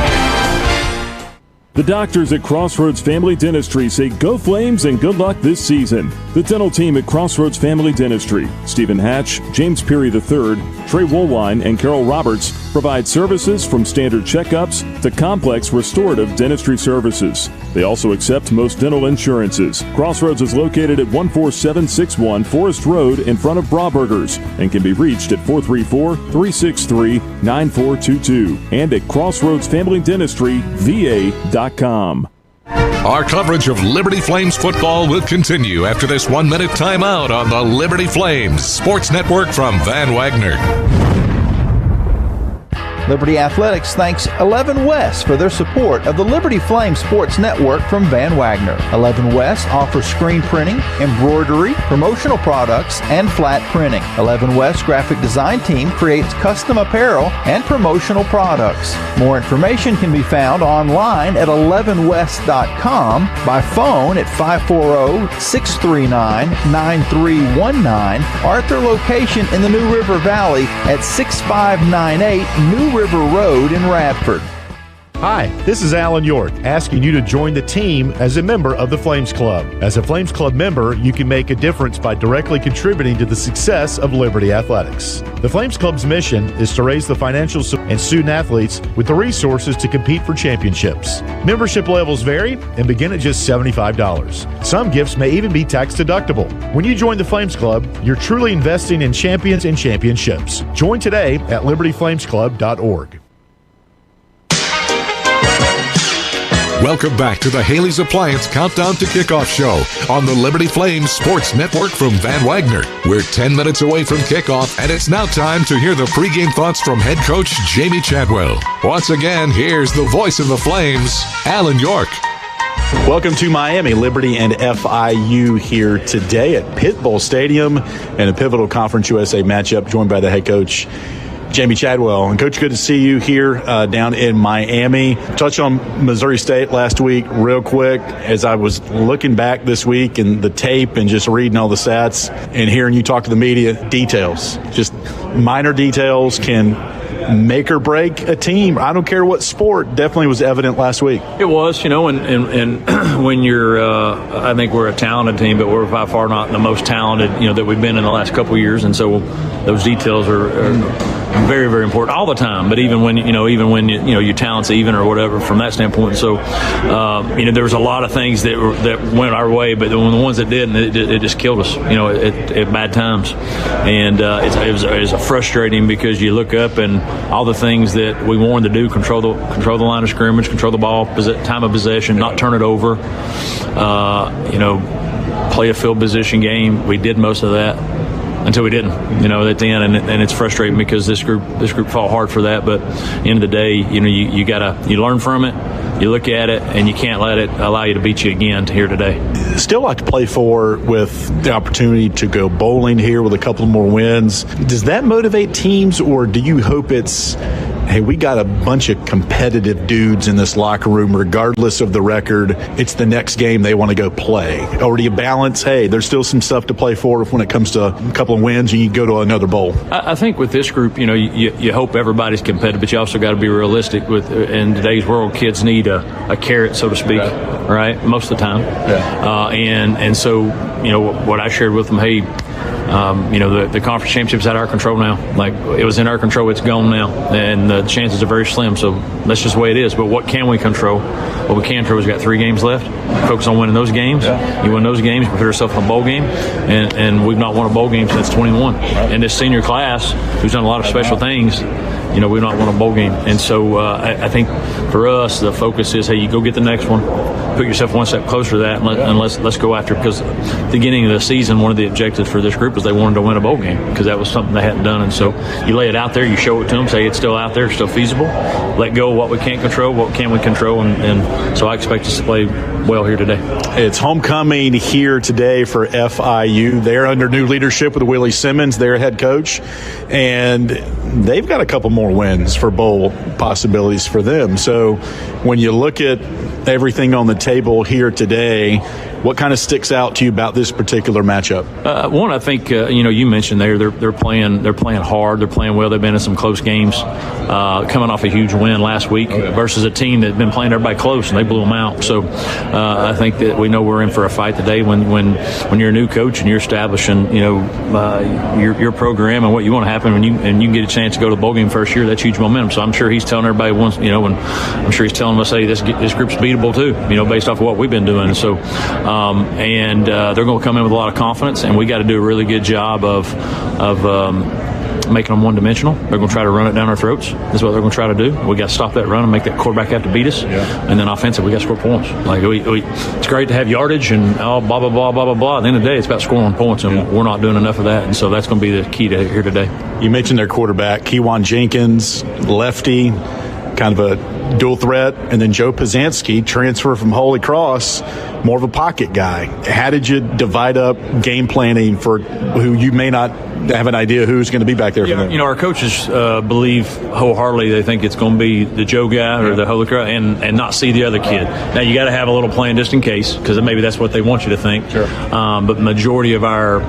The doctors at Crossroads Family Dentistry say go Flames and good luck this season. The dental team at Crossroads Family Dentistry, Stephen Hatch, James Peary III, Trey Woolwine, and Carol Roberts, provide services from standard checkups to complex restorative dentistry services. They also accept most dental insurances. Crossroads is located at 14761 Forest Road in front of Brauburgers and can be reached at 434-363-9422 and at crossroadsfamilydentistryva.com.
Our coverage of Liberty Flames football will continue after this 1-minute timeout on the Liberty Flames Sports Network from Van Wagner.
Liberty Athletics thanks 11 West for their support of the Liberty Flames Sports Network from Van Wagner. 11 West offers screen printing, embroidery, promotional products, and flat printing. 11 West graphic design team creates custom apparel and promotional products. More information can be found online at 11west.com, by phone at 540-639-9319, or at their location in the New River Valley at 6598 New River Road in Radford.
Hi, this is Alan York, asking you to join the team as a member of the Flames Club. As a Flames Club member, you can make a difference by directly contributing to the success of Liberty Athletics. The Flames Club's mission is to raise the financial and student athletes with the resources to compete for championships. Membership levels vary and begin at just $75. Some gifts may even be tax deductible. When you join the Flames Club, you're truly investing in champions and championships. Join today at libertyflamesclub.org.
Welcome back to the Haley's Appliance Countdown to Kickoff show on the Liberty Flames Sports Network from Van Wagner. We're 10 minutes away from kickoff, and it's now time to hear the pregame thoughts from head coach Jamie Chadwell. Once again, here's the voice of the Flames, Alan York.
Welcome to Miami. Liberty and FIU here today at Pitbull Stadium in a pivotal Conference USA matchup, joined by the head coach Jamie Chadwell. And Coach, good to see you here down in Miami. Touch on Missouri State last week real quick. As I was looking back this week and the tape and just reading all the stats and hearing you talk to the media, details, just minor details can make or break a team. I don't care what sport, definitely was evident last week.
It was, and when you're, I think we're a talented team, but we're by far not the most talented, that we've been in the last couple of years, and so those details are very, very important all the time. But even when your talent's even or whatever from that standpoint. So there was a lot of things that went our way, but the ones that didn't, it just killed us. At bad times, and it was frustrating because you look up and all the things that we wanted to do: control the line of scrimmage, control the ball, time of possession, not turn it over. Play a field position game. We did most of that until we didn't, at the end, and it's frustrating because this group fought hard for that. But at the end of the day, you learn from it, you look at it, and you can't let it allow you to beat you again here today.
Still like to play for with the opportunity to go bowling here with a couple more wins. Does that motivate teams, or do you hope it's, hey, we got a bunch of competitive dudes in this locker room, regardless of the record, it's the next game they want to go play? Or do you balance, hey, there's still some stuff to play for if when it comes to a couple of wins and you go to another bowl?
I think with this group, you hope everybody's competitive, but you also got to be realistic. In today's world, kids need a carrot, so to speak, right? Most of the time. Yeah. And so, what I shared with them, hey, the conference championship's out of our control now. Like, it was in our control, it's gone now, and the chances are very slim. So that's just the way it is. But what can we control? What we can control is we've got 3 games left. Focus on winning those games. Yeah. You win those games, you put yourself in a bowl game, and we've not won a bowl game since 21. Right. And this senior class, who's done a lot of special things, we've not won a bowl game. And so I think for us, the focus is, hey, you go get the next one, put yourself one step closer to that, and let's go after it. Because at the beginning of the season, one of the objectives for this group was they wanted to win a bowl game because that was something they hadn't done. And so you lay it out there, you show it to them, say it's still out there, it's still feasible. Let go of what we can't control, what can we control, and so I expect us to play well here today.
It's homecoming here today for FIU. They're under new leadership with Willie Simmons, their head coach, and they've got a couple more wins for bowl possibilities for them. So when you look at everything on the table here today, what kind of sticks out to you about this particular matchup?
One, I think you mentioned they're playing hard, they're playing well. They've been in some close games, coming off a huge win last week versus a team that's been playing everybody close, and they blew them out. So I think that we know we're in for a fight today. When you're a new coach and you're establishing your program and what you want to happen, and you get a chance to go to the bowl game first year, that's huge momentum. So I'm sure he's telling everybody once, and I'm sure he's telling us, hey, this group's beatable too, based off of what we've been doing. So they're going to come in with a lot of confidence, and we got to do a really good job of making them one-dimensional. They're going to try to run it down our throats. That's what they're going to try to do. We got to stop that run and make that quarterback have to beat us. Yeah. And then offensive, we got to score points. Like it's great to have yardage and blah blah blah blah blah blah. At the end of the day, it's about scoring points, and we're not doing enough of that. And so that's going to be the key to here today.
You mentioned their quarterback, Kewan Jenkins, lefty, kind of a dual threat, and then Joe Pazanski, transfer from Holy Cross, more of a pocket guy. How did you divide up game planning for who you may not have an idea who's going to be back there for them?
Our coaches believe wholeheartedly they think it's going to be the Joe guy or the Holy Cross, and not see the other kid. Now, you got to have a little plan just in case, because maybe that's what they want you to think. Sure. But the majority of our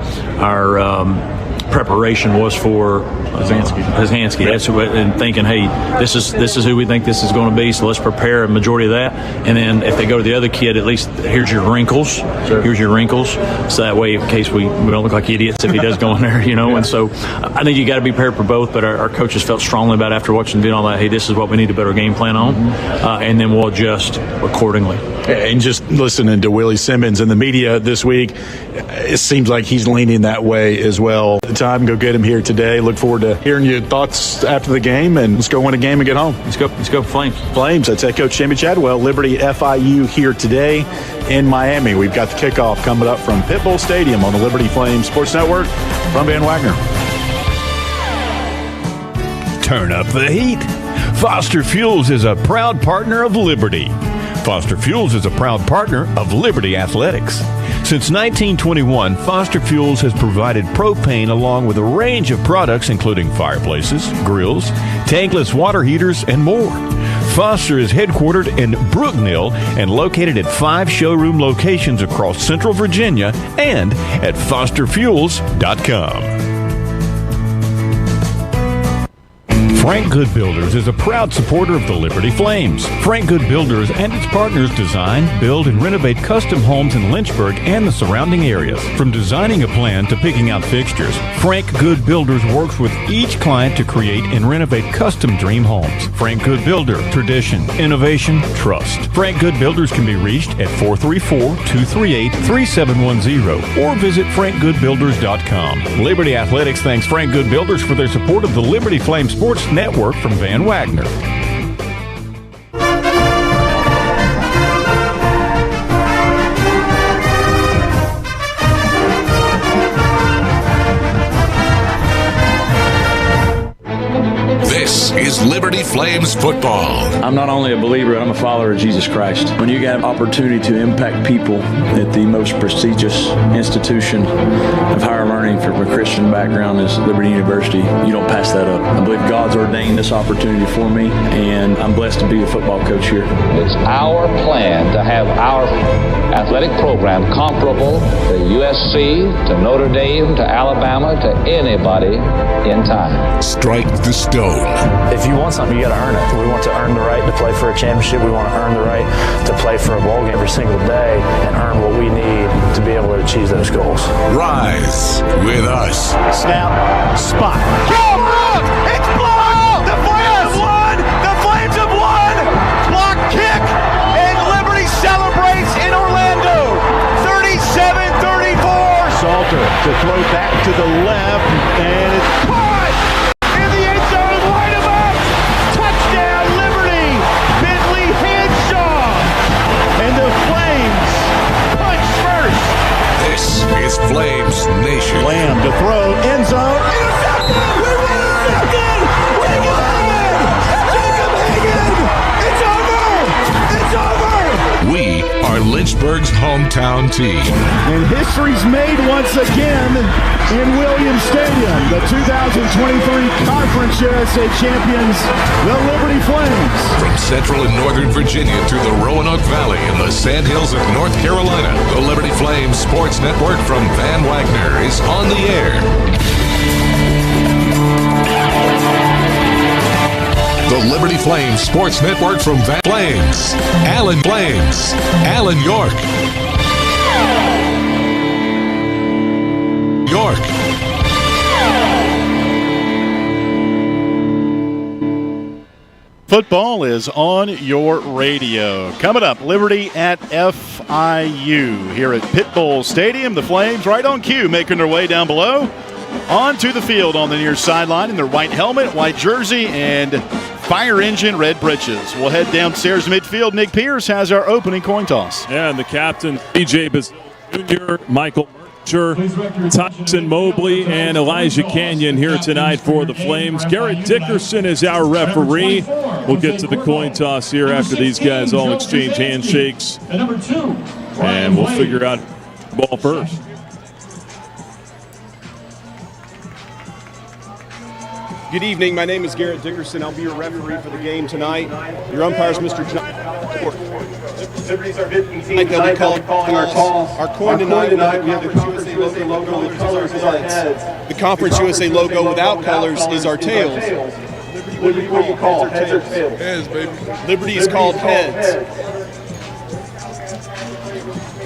preparation was for Pazanski. That's what, and thinking, hey, this is who we think this is going to be, so let's prepare a majority of that. And then if they go to the other kid, at least here's your wrinkles. Sure. Here's your wrinkles. So that way, in case we don't look like idiots if he does go in there, Yeah. And so I think you got to be prepared for both. But our coaches felt strongly about after watching all that, hey, this is what we need to better game plan on, and then we'll adjust accordingly.
And just listening to Willie Simmons in the media this week, it seems like he's leaning that way as well. time. Go get him here today. Look forward to hearing your thoughts after the game, and let's go win a game and get home.
Let's go Flames.
Flames. That's head coach Jamie Chadwell. Liberty FIU here today in Miami. We've got the kickoff coming up from Pit Bull Stadium on the Liberty Flames Sports Network from Van Wagner.
Turn up the heat. Foster Fuels is a proud partner of Liberty. Foster Fuels is a proud partner of Liberty Athletics. Since 1921, Foster Fuels has provided propane along with a range of products including fireplaces, grills, tankless water heaters, and more. Foster is headquartered in Brooknell and located at 5 showroom locations across Central Virginia and at fosterfuels.com. Frank Good Builders is a proud supporter of the Liberty Flames. Frank Good Builders and its partners design, build, and renovate custom homes in Lynchburg and the surrounding areas. From designing a plan to picking out fixtures, Frank Good Builders works with each client to create and renovate custom dream homes. Frank Good Builder, tradition, innovation, trust. Frank Good Builders can be reached at 434-238-3710 or visit frankgoodbuilders.com. Liberty Athletics thanks Frank Good Builders for their support of the Liberty Flames Sports Network from Van Wagner.
This is Liberty Flames football.
I'm not only a believer, I'm a follower of Jesus Christ. When you get an opportunity to impact people at the most prestigious institution of higher learning from a Christian background as Liberty University, you don't pass that up. I believe God's ordained this opportunity for me, and I'm blessed to be a football coach here.
It's our plan to have our athletic program comparable to USC, to Notre Dame, to Alabama, to anybody in time.
Strike the stone.
If you want something, you got to earn it. We want to earn the right to play for a championship. We want to earn the right to play for a bowl game every single day and earn what we need to be able to achieve those goals.
Rise with us.
Snap, spot. Come on! It's blocked! The Flames have won! The Flames have won! Block kick! And Liberty celebrates in Orlando. 37-34.
Salter to throw back to the left, and it's caught in the end zone. Light him up! Touchdown, Liberty! Bentley Henshaw, and the Flames punch first.
This is Flames Nation.
Lamb to throw, end zone. Intercepted! We're intercepted! We got it! Jacob Hagan! It's over! It's over!
We are Lynchburg's hometown team.
And history's made once again in Williams Stadium. The 2023 Conference USA champions, the Liberty Flames.
From Central and Northern Virginia to the Roanoke Valley and the Sandhills of North Carolina, the Liberty Flames Sports Network from Van Wagner is on the air. The Liberty Flames Sports Network from Van Flames. Alan York.
Football is on your radio. Coming up, Liberty at FIU here at Pit Bull Stadium. The Flames right on cue, making their way down below onto the field on the near sideline in their white helmet, white jersey, and fire engine red breeches. We'll head downstairs midfield. Nick Pierce has our opening coin toss.
Yeah, and the captain, B.J. Bazell Jr., Michael Mercher, Tyson Mobley, and Elijah Canyon here tonight for the Flames. Garrett Dickerson is our referee. We'll get to the coin toss here after these guys all exchange handshakes. And we'll figure out the ball first.
Good evening. My name is Garrett Dickerson. I'll be your referee for the game tonight. Your umpire is Mr. John. They'll be calling our toss. Our coin tonight, we have the Conference USA logo with colors is our heads. The Conference USA logo without colors is our tails. Liberty, what do you call it? Heads or tails? Heads, baby. Liberty is called heads.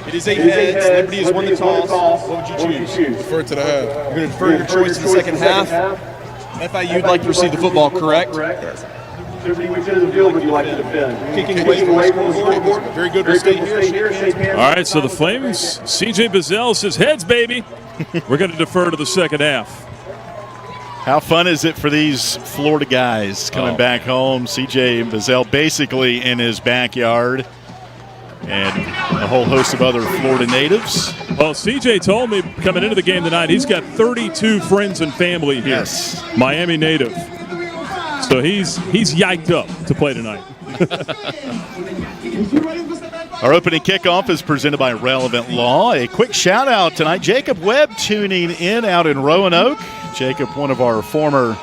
It is 8 heads. Liberty has won the toss. What would you choose? Defer to the half. You're going to defer your choice to the second half. FIU would like to receive the football, correct? Yes. Liberty, which end of the field would you like to defend? Kicking away from the scoreboard. Very good. We'll stay here.
All right, so the Flames, C.J. Bazell says heads, baby. We're going to defer to the second half.
How fun is it for these Florida guys coming back home? CJ Bazell basically in his backyard, and a whole host of other Florida natives.
Well, CJ told me coming into the game tonight he's got 32 friends and family here.
Yes.
Miami native. So he's yiked up to play tonight.
Our opening kickoff is presented by Relevant Law. A quick shout out tonight. Jacob Webb tuning in out in Roanoke. Jacob, one of our former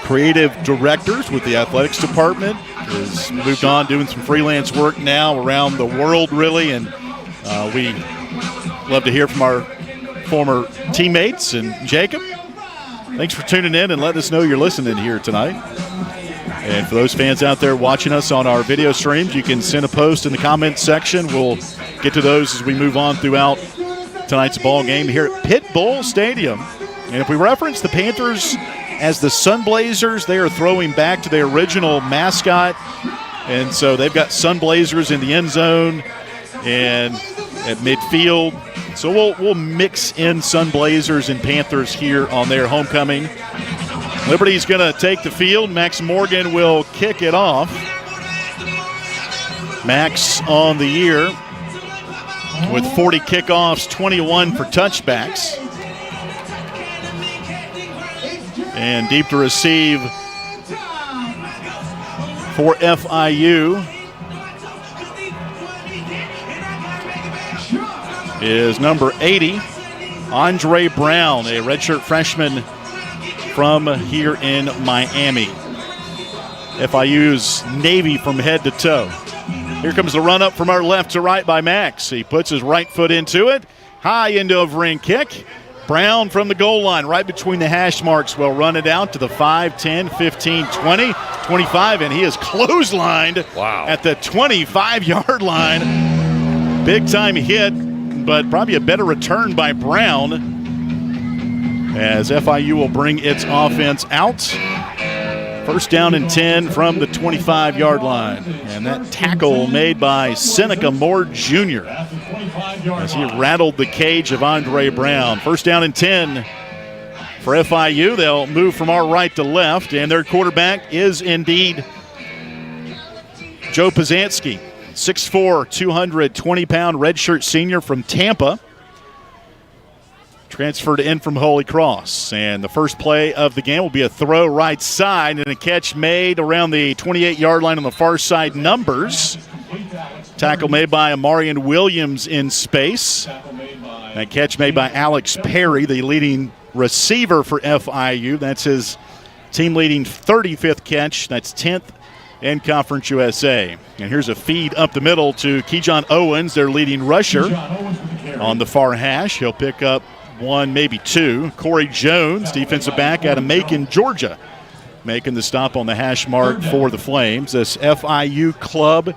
creative directors with the athletics department, has moved on doing some freelance work now around the world, really. And we love to hear from our former teammates. And Jacob, thanks for tuning in and letting us know you're listening here tonight. And for those fans out there watching us on our video streams, you can send a post in the comments section. We'll get to those as we move on throughout tonight's ball game here at Pit Bull Stadium. And if we reference the Panthers as the Sunblazers, they are throwing back to their original mascot. And so they've got Sunblazers in the end zone and at midfield. So we'll mix in Sunblazers and Panthers here on their homecoming. Liberty's going to take the field. Max Morgan will kick it off. Max on the year with 40 kickoffs, 21 for touchbacks. And deep to receive for FIU is number 80, Andre Brown, a redshirt freshman from here in Miami. FIU's Navy from head to toe. Here comes the run up from our left to right by Max. He puts his right foot into it. High into a ring kick. Brown from the goal line, right between the hash marks, will run it out to the 5, 10, 15, 20, 25, and he is clotheslined at the 25-yard line. Big time hit, but probably a better return by Brown, as FIU will bring its offense out. First down and 10 from the 25-yard line. And that tackle made by Seneca Moore Jr. as he rattled the cage of Andre Brown. First down and 10 for FIU. They'll move from our right to left, and their quarterback is indeed Joe Pazanski, 6'4", 220-pound redshirt senior from Tampa. Transferred in from Holy Cross. And the first play of the game will be a throw right side and a catch made around the 28-yard line on the far side. Numbers. Tackle made by Amarian Williams in space. That catch made by Alex Perry, the leading receiver for FIU. That's his team-leading 35th catch. That's 10th in Conference USA. And here's a feed up the middle to Keyshawn Owens, their leading rusher on the far hash. He'll pick up one, maybe two. Corey Jones, defensive back out of Macon, Georgia, making the stop on the hash mark for the Flames. This FIU club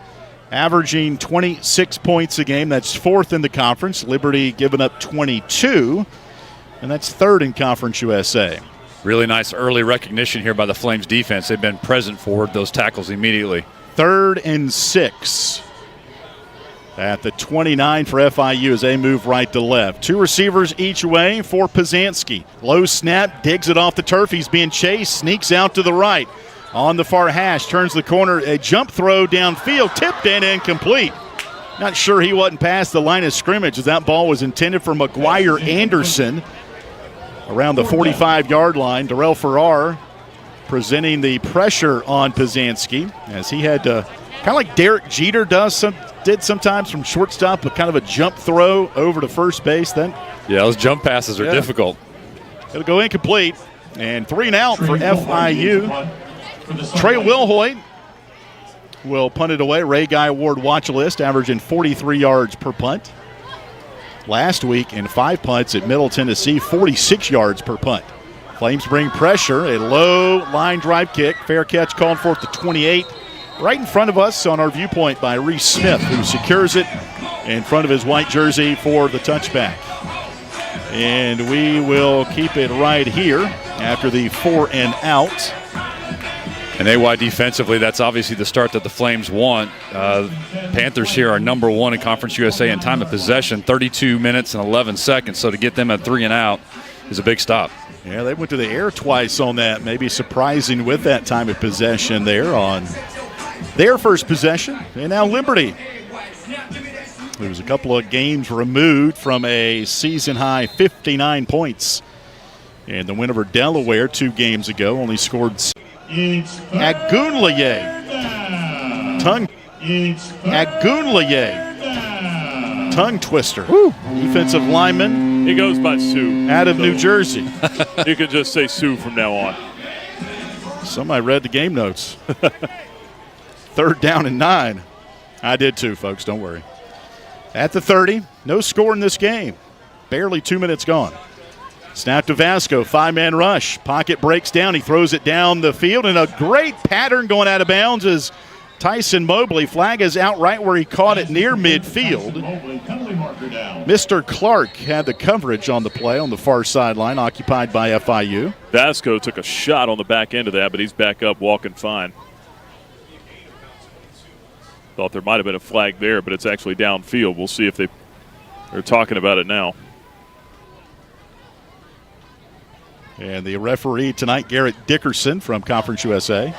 averaging 26 points a game. That's fourth in the conference. Liberty giving up 22, and that's third in Conference USA.
Really nice early recognition here by the Flames defense. They've been present for those tackles immediately.
3rd and 6. At the 29 for FIU as they move right to left. Two receivers each way for Pazanski. Low snap, digs it off the turf. He's being chased, sneaks out to the right. On the far hash, turns the corner, a jump throw downfield, tipped in, incomplete. Not sure he wasn't past the line of scrimmage as that ball was intended for McGuire Anderson around the 45-yard line. Darrell Farrar presenting the pressure on Pazanski as he had to, kind of like Derek Jeter did sometimes from shortstop, but kind of a jump throw over to first base. Then,
yeah, those jump passes are difficult.
It'll go incomplete, and 3 and out for FIU. Trey Wilhoit will punt it away. Ray Guy Award watch list, averaging 43 yards per punt. Last week in 5 punts at Middle Tennessee, 46 yards per punt. Flames bring pressure, a low line drive kick. Fair catch called for at the 28. Right in front of us on our viewpoint by Reese Smith, who secures it in front of his white jersey for the touchback. And we will keep it right here after the 4 and out.
And AY defensively, that's obviously the start that the Flames want. Panthers here are number 1 in Conference USA in time of possession, 32 minutes and 11 seconds. So to get them at 3 and out is a big stop.
Yeah, they went to the air twice on that. Maybe surprising with that time of possession there on their first possession. And now Liberty. It was a couple of games removed from a season-high 59 points. And the win over Delaware 2 games ago only scored Agunlaye. Tongue twister. Woo. Defensive lineman.
He goes by Sue.
Out of New Jersey.
You can just say Sue from now on.
Somebody read the game notes. 3rd down and 9. I did too, folks. Don't worry. At the 30, no score in this game. Barely 2 minutes gone. Snap to Vasco, 5-man rush. Pocket breaks down. He throws it down the field, and a great pattern going out of bounds as Tyson Mobley. Flag is out right where he caught it near midfield. Mr. Clark had the coverage on the play on the far sideline, occupied by FIU.
Vasco took a shot on the back end of that, but he's back up walking fine. Thought there might have been a flag there, but it's actually downfield. We'll see if they're talking about it now.
And the referee tonight, Garrett Dickerson from Conference USA.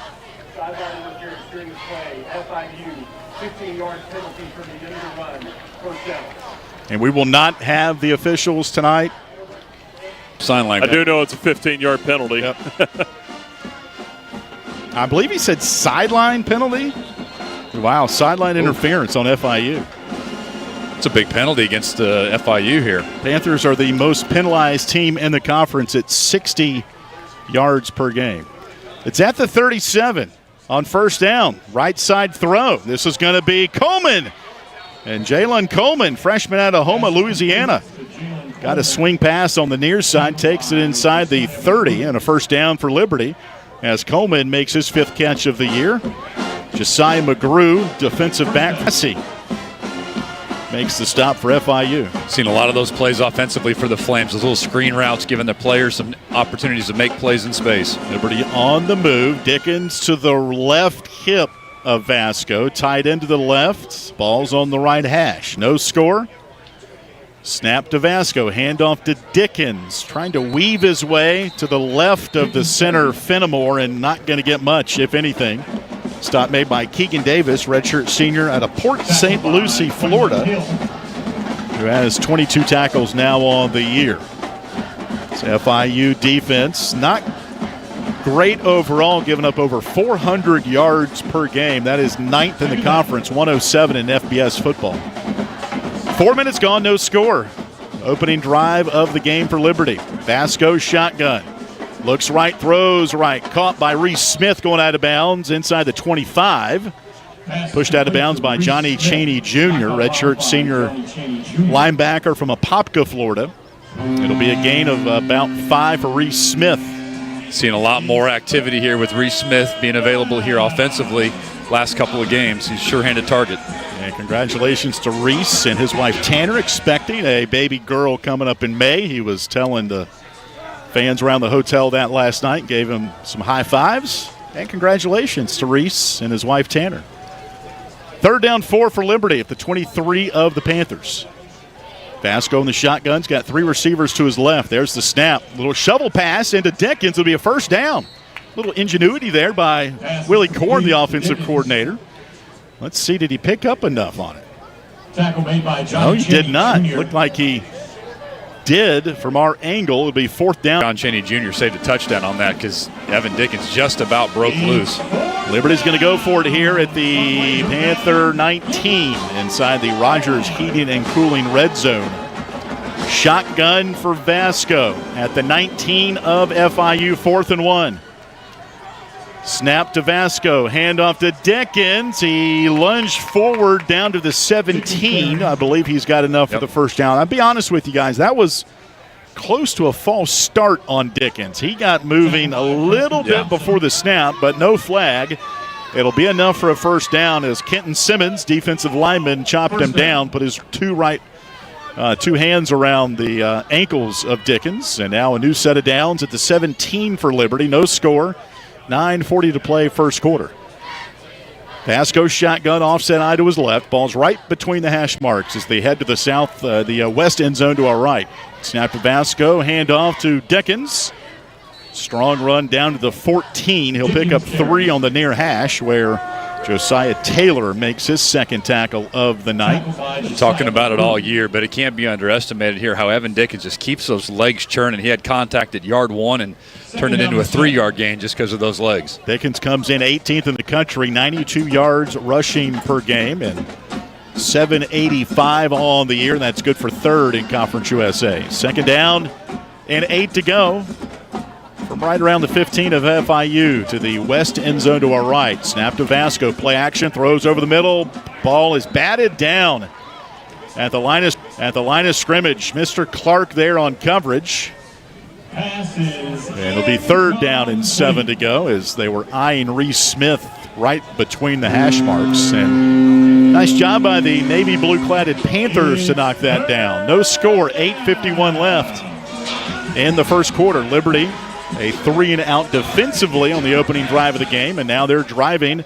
During the play, FIU, 15-yard penalty for the end of the run, 1st down.
And we will not have the officials tonight.
Sign language.
I do know it's a 15-yard penalty.
Yep. I believe he said sideline penalty. Wow, sideline interference on FIU.
It's a big penalty against FIU here.
Panthers are the most penalized team in the conference at 60 yards per game. It's at the 37 on 1st down. Right side throw. This is going to be Coleman. And Jalen Coleman, freshman out of Houma, Louisiana. Got a swing pass on the near side, takes it inside the 30, and a 1st down for Liberty as Coleman makes his 5th catch of the year. Josiah McGrew, defensive back, makes the stop for FIU.
Seen a lot of those plays offensively for the Flames. Those little screen routes giving the players some opportunities to make plays in space.
Liberty on the move. Dickens to the left hip of Vasco. Tight end to the left. Ball's on the right hash. No score. Snap to Vasco. Handoff to Dickens. Trying to weave his way to the left of the center Fenimore and not going to get much, if anything. Stop made by Keegan Davis, redshirt senior out of Port St. Lucie, Florida, who has 22 tackles now on the year. It's FIU defense, not great overall, giving up over 400 yards per game. That is 9th in the conference, 107 in FBS football. 4 minutes gone, no score. Opening drive of the game for Liberty. Vasco shotgun. Looks right, throws right. Caught by Reese Smith going out of bounds inside the 25. Pushed out of bounds by Johnny Chaney Jr., redshirt senior linebacker from Apopka, Florida. It'll be a gain of about 5 for Reese Smith.
Seeing a lot more activity here with Reese Smith being available here offensively last couple of games. He's a sure-handed target.
And congratulations to Reese and his wife Tanner, expecting a baby girl coming up in May. He was telling the fans around the hotel that last night, gave him some high fives, and congratulations to Reese and his wife Tanner. 3rd down 4 for Liberty at the 23 of the Panthers. Vasco in the shotgun's got 3 receivers to his left. There's the snap. Little shovel pass into Dickens. It'll be a 1st down. Little ingenuity there by Willie Korn, the offensive coordinator. Let's see, did he pick up enough on it?
Tackle made by
No, he did not. Looked like he did from our angle. It'll be 4th down.
John Chaney Jr. saved a touchdown on that because Evan Dickens just about broke loose.
Liberty's going to go for it here at the Panther 19 inside the Rogers Heating and Cooling red zone. Shotgun for Vasco at the 19 of FIU, 4th and 1. Snap to Vasco, handoff to Dickens. He lunged forward down to the 17. I believe he's got enough for the 1st down. I'll be honest with you guys, that was close to a false start on Dickens. He got moving a little bit before the snap, but no flag. It'll be enough for a 1st down as Kenton Simmons, defensive lineman, chopped him down, put his two hands around the ankles of Dickens. And now a new set of downs at the 17 for Liberty. No score. 9:40 to play, 1st quarter. Vasco shotgun, offset eye to his left. Ball's right between the hash marks as they head to the south, the west end zone to our right. Snap to Vasco, handoff to Dickens. Strong run down to the 14. He'll pick up 3 on the near hash where Josiah Taylor makes his second tackle of the night.
Talking about it all year, but it can't be underestimated here how Evan Dickens just keeps those legs churning. He had contact at yard 1 and turned it into a 3-yard gain just because of those legs.
Dickens comes in 18th in the country, 92 yards rushing per game, and 785 on the year. That's good for 3rd in Conference USA. Second down and 8 to go. From right around the 15 of FIU to the west end zone to our right. Snap to Vasco. Play action. Throws over the middle. Ball is batted down at the line of scrimmage. Mr. Clark there on coverage. And it'll be 3rd down and 7 to go as they were eyeing Reese Smith right between the hash marks. And nice job by the navy blue-cladded Panthers to knock that down. No score. 8:51 left in the first quarter. Liberty a 3-and-out defensively on the opening drive of the game, and now they're driving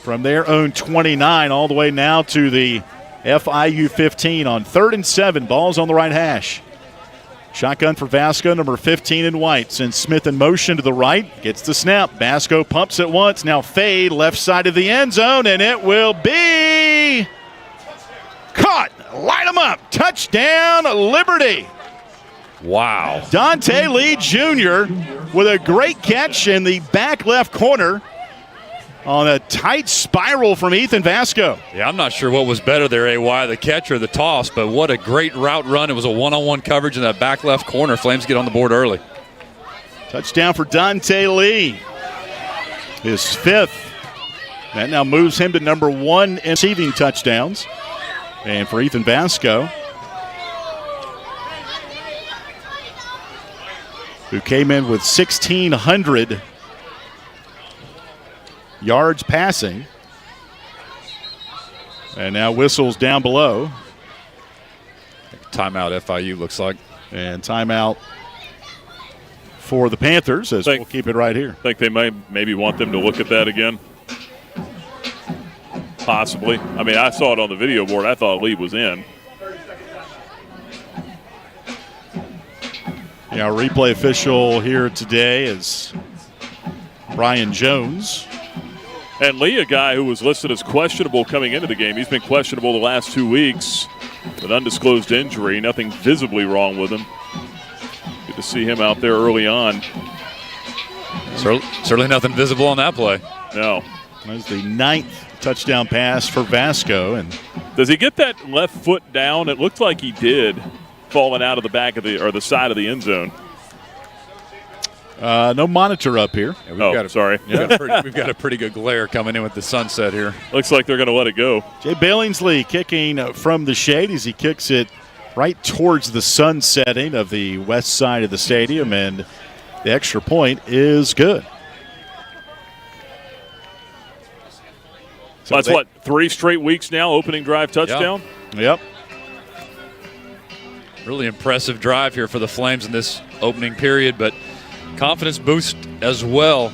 from their own 29 all the way now to the FIU 15 on 3rd and 7. Ball's on the right hash. Shotgun for Vasco, number 15 in white. Sends Smith in motion to the right. Gets the snap. Vasco pumps it once. Now fade left side of the end zone, and it will be caught. Light them up. Touchdown, Liberty.
Wow.
Dante Lee Jr. with a great catch in the back left corner on a tight spiral from Ethan Vasco.
Yeah, I'm not sure what was better there, AY, the catch or the toss, but what a great route run. It was a one-on-one coverage in that back left corner. Flames get on the board early.
Touchdown for Dante Lee. His 5th. That now moves him to number 1 in receiving touchdowns. And for Ethan Vasco, who came in with 1,600 yards passing. And now whistles down below.
Timeout FIU looks like.
And timeout for the Panthers as we'll keep it right here.
I think they might maybe want them to look at that again. Possibly. I mean, I saw it on the video board. I thought Lee was in.
Yeah, our replay official here today is Brian Jones.
And Lee, a guy who was listed as questionable coming into the game. He's been questionable the last 2 weeks with undisclosed injury. Nothing visibly wrong with him. Good to see him out there early on.
Certainly nothing visible on that play.
No.
That was the 9th touchdown pass for Vasco. And
does he get that left foot down? It looked like he did, falling out of the back of the side of the end zone.
No monitor up here.
Yeah,
sorry.
We've got a pretty good glare coming in with the sunset here.
Looks like they're going to let it go.
Jay Billingsley kicking from the shade as he kicks it right towards the sun setting of the west side of the stadium, and the extra point is good.
So that's 3 straight weeks now, opening drive touchdown?
Yep.
Really impressive drive here for the Flames in this opening period, but confidence boost as well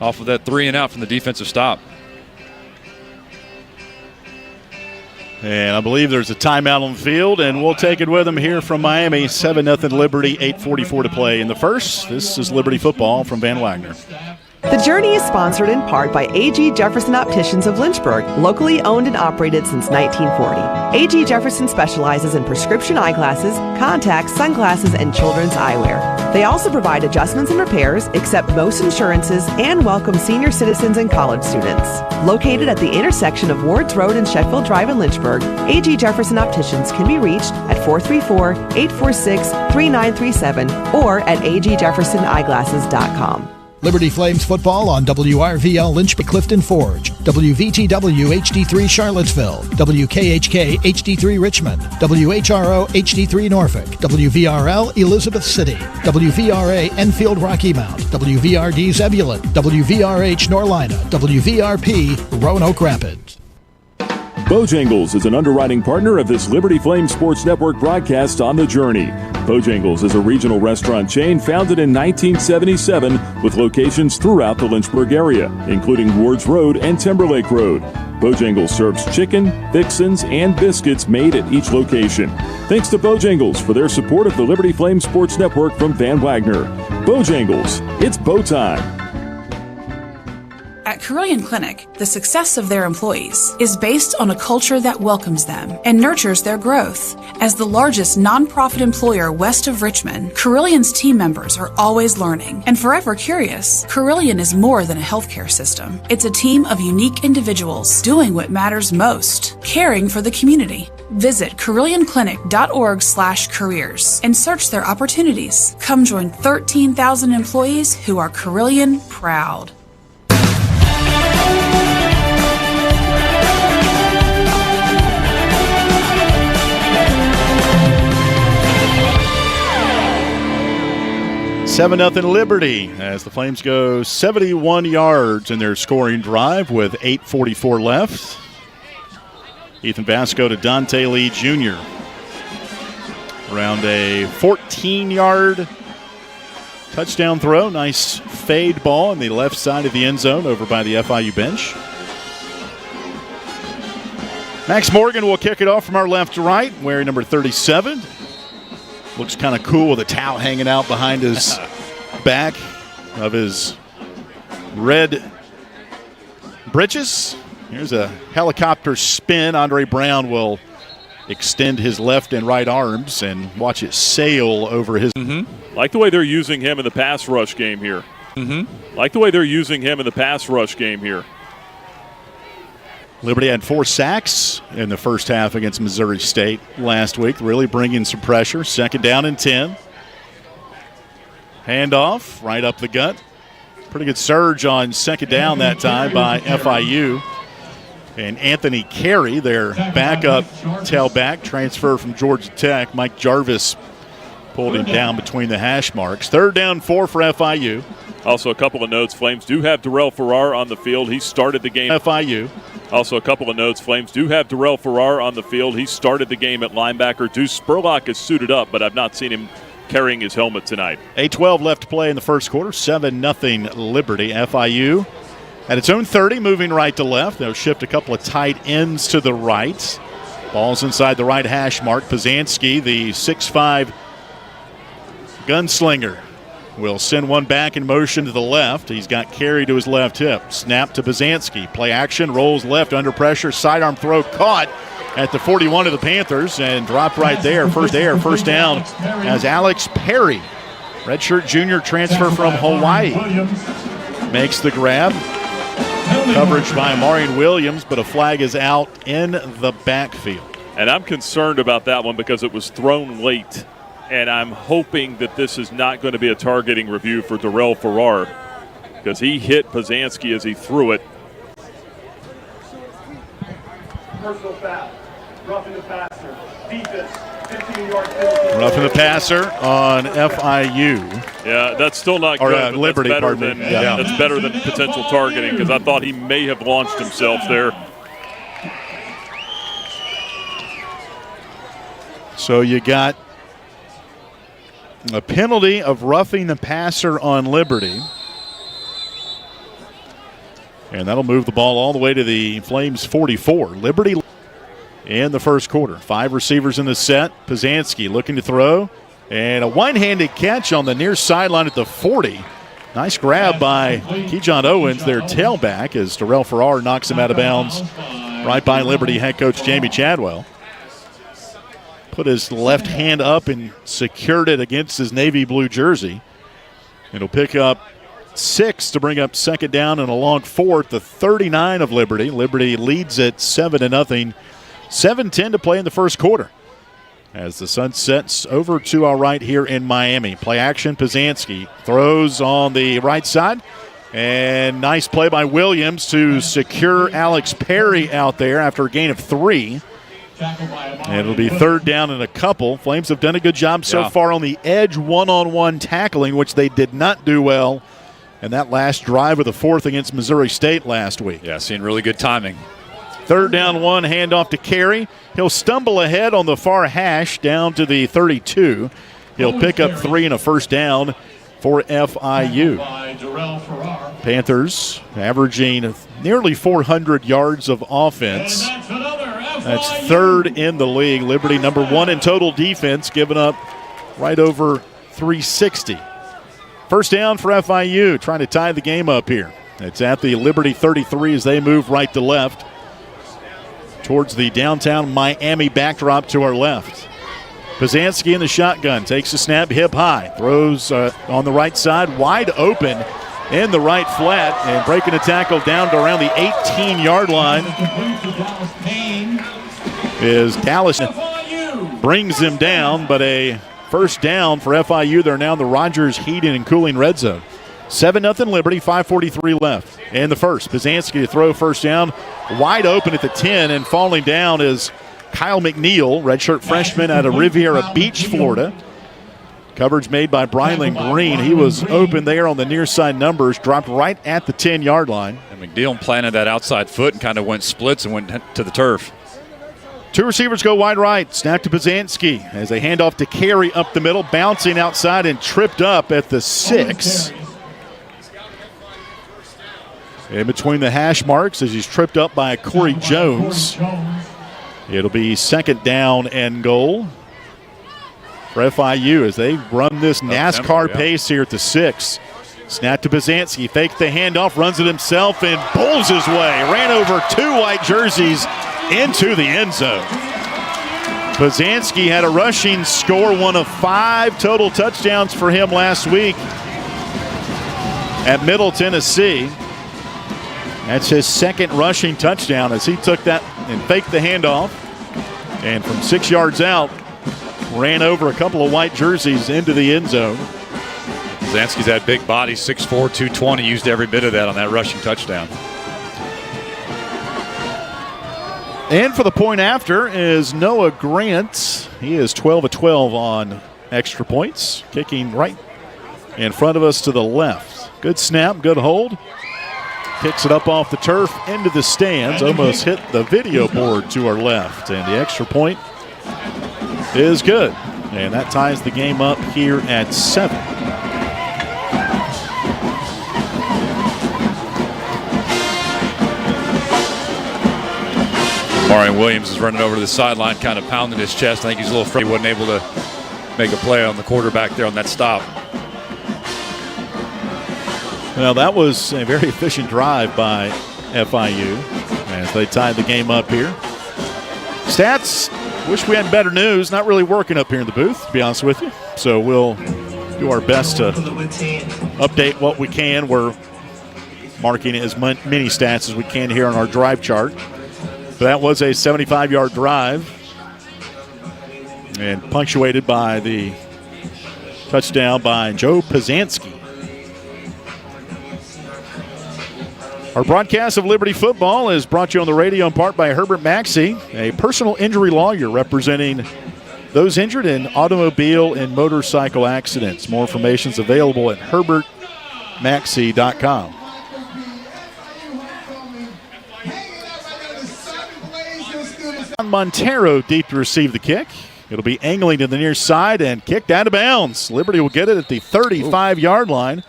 off of that 3-and-out from the defensive stop.
And I believe there's a timeout on the field, and we'll take it with them here from Miami. 7-0 Liberty, 8:44 to play in the first. This is Liberty football from Van Wagner.
The Journey is sponsored in part by A.G. Jefferson Opticians of Lynchburg, locally owned and operated since 1940. A.G. Jefferson specializes in prescription eyeglasses, contacts, sunglasses, and children's eyewear. They also provide adjustments and repairs, accept most insurances, and welcome senior citizens and college students. Located at the intersection of Wards Road and Sheffield Drive in Lynchburg, A.G. Jefferson Opticians can be reached at 434-846-3937 or at agjeffersoneyeglasses.com.
Liberty Flames football on WRVL Lynchburg Clifton Forge, WVTW HD3 Charlottesville, WKHK HD3 Richmond, WHRO HD3 Norfolk, WVRL Elizabeth City, WVRA Enfield Rocky Mount, WVRD Zebulon, WVRH Norlina, WVRP Roanoke Rapids.
Bojangles is an underwriting partner of this Liberty Flames Sports Network broadcast on The Journey.
Bojangles is a regional restaurant chain founded in 1977 with locations throughout the Lynchburg area, including Wards Road and Timberlake Road. Bojangles serves chicken, fixins, and biscuits made at each location. Thanks to Bojangles for their support of the Liberty Flame Sports Network from Van Wagner. Bojangles, it's bow time.
At Carilion Clinic, the success of their employees is based on a culture that welcomes them and nurtures their growth. As the largest nonprofit employer west of Richmond, Carillion's team members are always learning and forever curious. Carilion is more than a healthcare system. It's a team of unique individuals doing what matters most, caring for the community. Visit CarillionClinic.org/careers and search their opportunities. Come join 13,000 employees who are Carilion proud.
Seven 0 Liberty as the Flames go 71 yards in their scoring drive with 8:44 left. Ethan Vasco to Dante Lee Jr. Around a 14-yard touchdown throw. Nice fade ball on the left side of the end zone over by the FIU bench. Max Morgan will kick it off from our left to right, wearing number 37. Looks kind of cool with a towel hanging out behind his back of his red breeches. Here's a helicopter spin. Andre Brown will extend his left and right arms and watch it sail over his.
Like the way they're using him in the pass rush game here. Like the way they're using him in the pass rush game here.
Liberty had 4 sacks in the first half against Missouri State last week, really bringing some pressure. 2nd down and 10. Handoff right up the gut. Pretty good surge on 2nd down that time by FIU. And Anthony Carey, their backup tailback, transfer from Georgia Tech. Mike Jarvis pulled him down between the hash marks. 3rd down 4 for FIU.
Also, a couple of notes. Flames do have Darrell Farrar on the field. He started the game.
FIU.
Also, a couple of notes. Flames do have Darrell Farrar on the field. He started the game at linebacker. Deuce Spurlock is suited up, but I've not seen him carrying his helmet tonight.
8:12 left to play in the first quarter. 7-0 Liberty. FIU at its own 30, moving right to left. They'll shift a couple of tight ends to the right. Ball's inside the right hash mark. Pazanski, the 6'5 gunslinger, will send one back in motion to the left. He's got Carey to his left hip. Snap to Pazanski. Play action, rolls left under pressure. Sidearm throw caught at the 41 of the Panthers and dropped right there. First down as Alex Perry, redshirt junior transfer from Hawaii, makes the grab. Coverage by Marion Williams, but a flag is out in the backfield.
And I'm concerned about that one because it was thrown late. And I'm hoping that this is not going to be a targeting review for Darrell Farrar because he hit Pazanski as he threw it.
Personal foul. Roughing the passer. Defense. 15-yard penalty.
Roughing the passer on FIU.
Yeah, that's still not good.
Or Liberty,
that's better
pardon me.
than, That's better than potential targeting because I thought he may have launched himself there.
So you got a penalty of roughing the passer on Liberty. And that'll move the ball all the way to the Flames 44. Liberty in the first quarter. 5 receivers in the set. Pazanski looking to throw. And a one-handed catch on the near sideline at the 40. Nice grab by Keyshawn Owens, their tailback, as Darrell Farrar knocks him out of bounds right by Liberty head coach Jamie Chadwell. Put his left hand up and secured it against his navy blue jersey. It'll pick up 6 to bring up 2nd down and a long 4th, the 39 of Liberty. Liberty leads at 7-0. 7:10 to play in the first quarter. As the sun sets over to our right here in Miami. Play action, Pazanski throws on the right side. And nice play by Williams to secure Alex Perry out there after a gain of 3. And it'll be 3rd down and a couple. Flames have done a good job so far on the edge one-on-one tackling, which they did not do well in that last drive of the 4th against Missouri State last week.
Yeah, seeing really good timing.
3rd down 1, handoff to Carey. He'll stumble ahead on the far hash down to the 32. He'll pick up 3 and a first down for FIU. Panthers averaging nearly 400 yards of offense. That's third in the league. Liberty number 1 in total defense, giving up right over 360. First down for FIU, trying to tie the game up here. It's at the Liberty 33 as they move right to left towards the downtown Miami backdrop to our left. Pazanski in the shotgun, takes a snap, hip high, throws on the right side, wide open in the right flat, and breaking a tackle down to around the 18-yard line is Dallas. Brings him down, but a first down for FIU. They're now in the Rogers Heating and Cooling red zone. 7-0 Liberty, 5:43 left in the first. Pazanski to throw first down, wide open at the 10, and falling down is Kyle McNeil, redshirt freshman out of Riviera Beach, Florida. Coverage made by Brylan Green. He was open there on the near side numbers, dropped right at the 10-yard line.
And McNeil planted that outside foot and kind of went splits and went to the turf.
2 receivers go wide right. Snap to Pazanski as they hand off to Carey up the middle, bouncing outside and tripped up at the 6. In between the hash marks as he's tripped up by Corey Jones. It'll be second down and goal for FIU as they run this NASCAR pace here at the 6. Snap to Pazanski, faked the handoff, runs it himself, and bowls his way. Ran over 2 white jerseys into the end zone. Pazanski had a rushing score, 1 of 5 total touchdowns for him last week at Middle Tennessee. That's his second rushing touchdown as he took that and faked the handoff, and from 6 yards out, ran over a couple of white jerseys into the end zone.
Pazanski's that big body, 6'4", 220, used every bit of that on that rushing touchdown.
And for the point after is Noah Grant. He is 12 of 12 on extra points, kicking right in front of us to the left. Good snap, good hold. Kicks it up off the turf into the stands. Almost hit the video board to our left. And the extra point is good. And that ties the game up here at 7.
Marion Williams is running over to the sideline, kind of pounding his chest. I think he's a little afraid he wasn't able to make a play on the quarterback there on that stop.
Well, that was a very efficient drive by FIU as they tied the game up here. Stats, wish we had better news. Not really working up here in the booth, to be honest with you. So we'll do our best to update what we can. We're marking as many stats as we can here on our drive chart. But that was a 75-yard drive and punctuated by the touchdown by Joe Pazanski. Our broadcast of Liberty football is brought to you on the radio in part by Herbert Maxey, a personal injury lawyer representing those injured in automobile and motorcycle accidents. More information is available at herbertmaxey.com. Montero deep to receive the kick. It'll be angling to the near side and kicked out of bounds. Liberty will get it at the 35-yard line.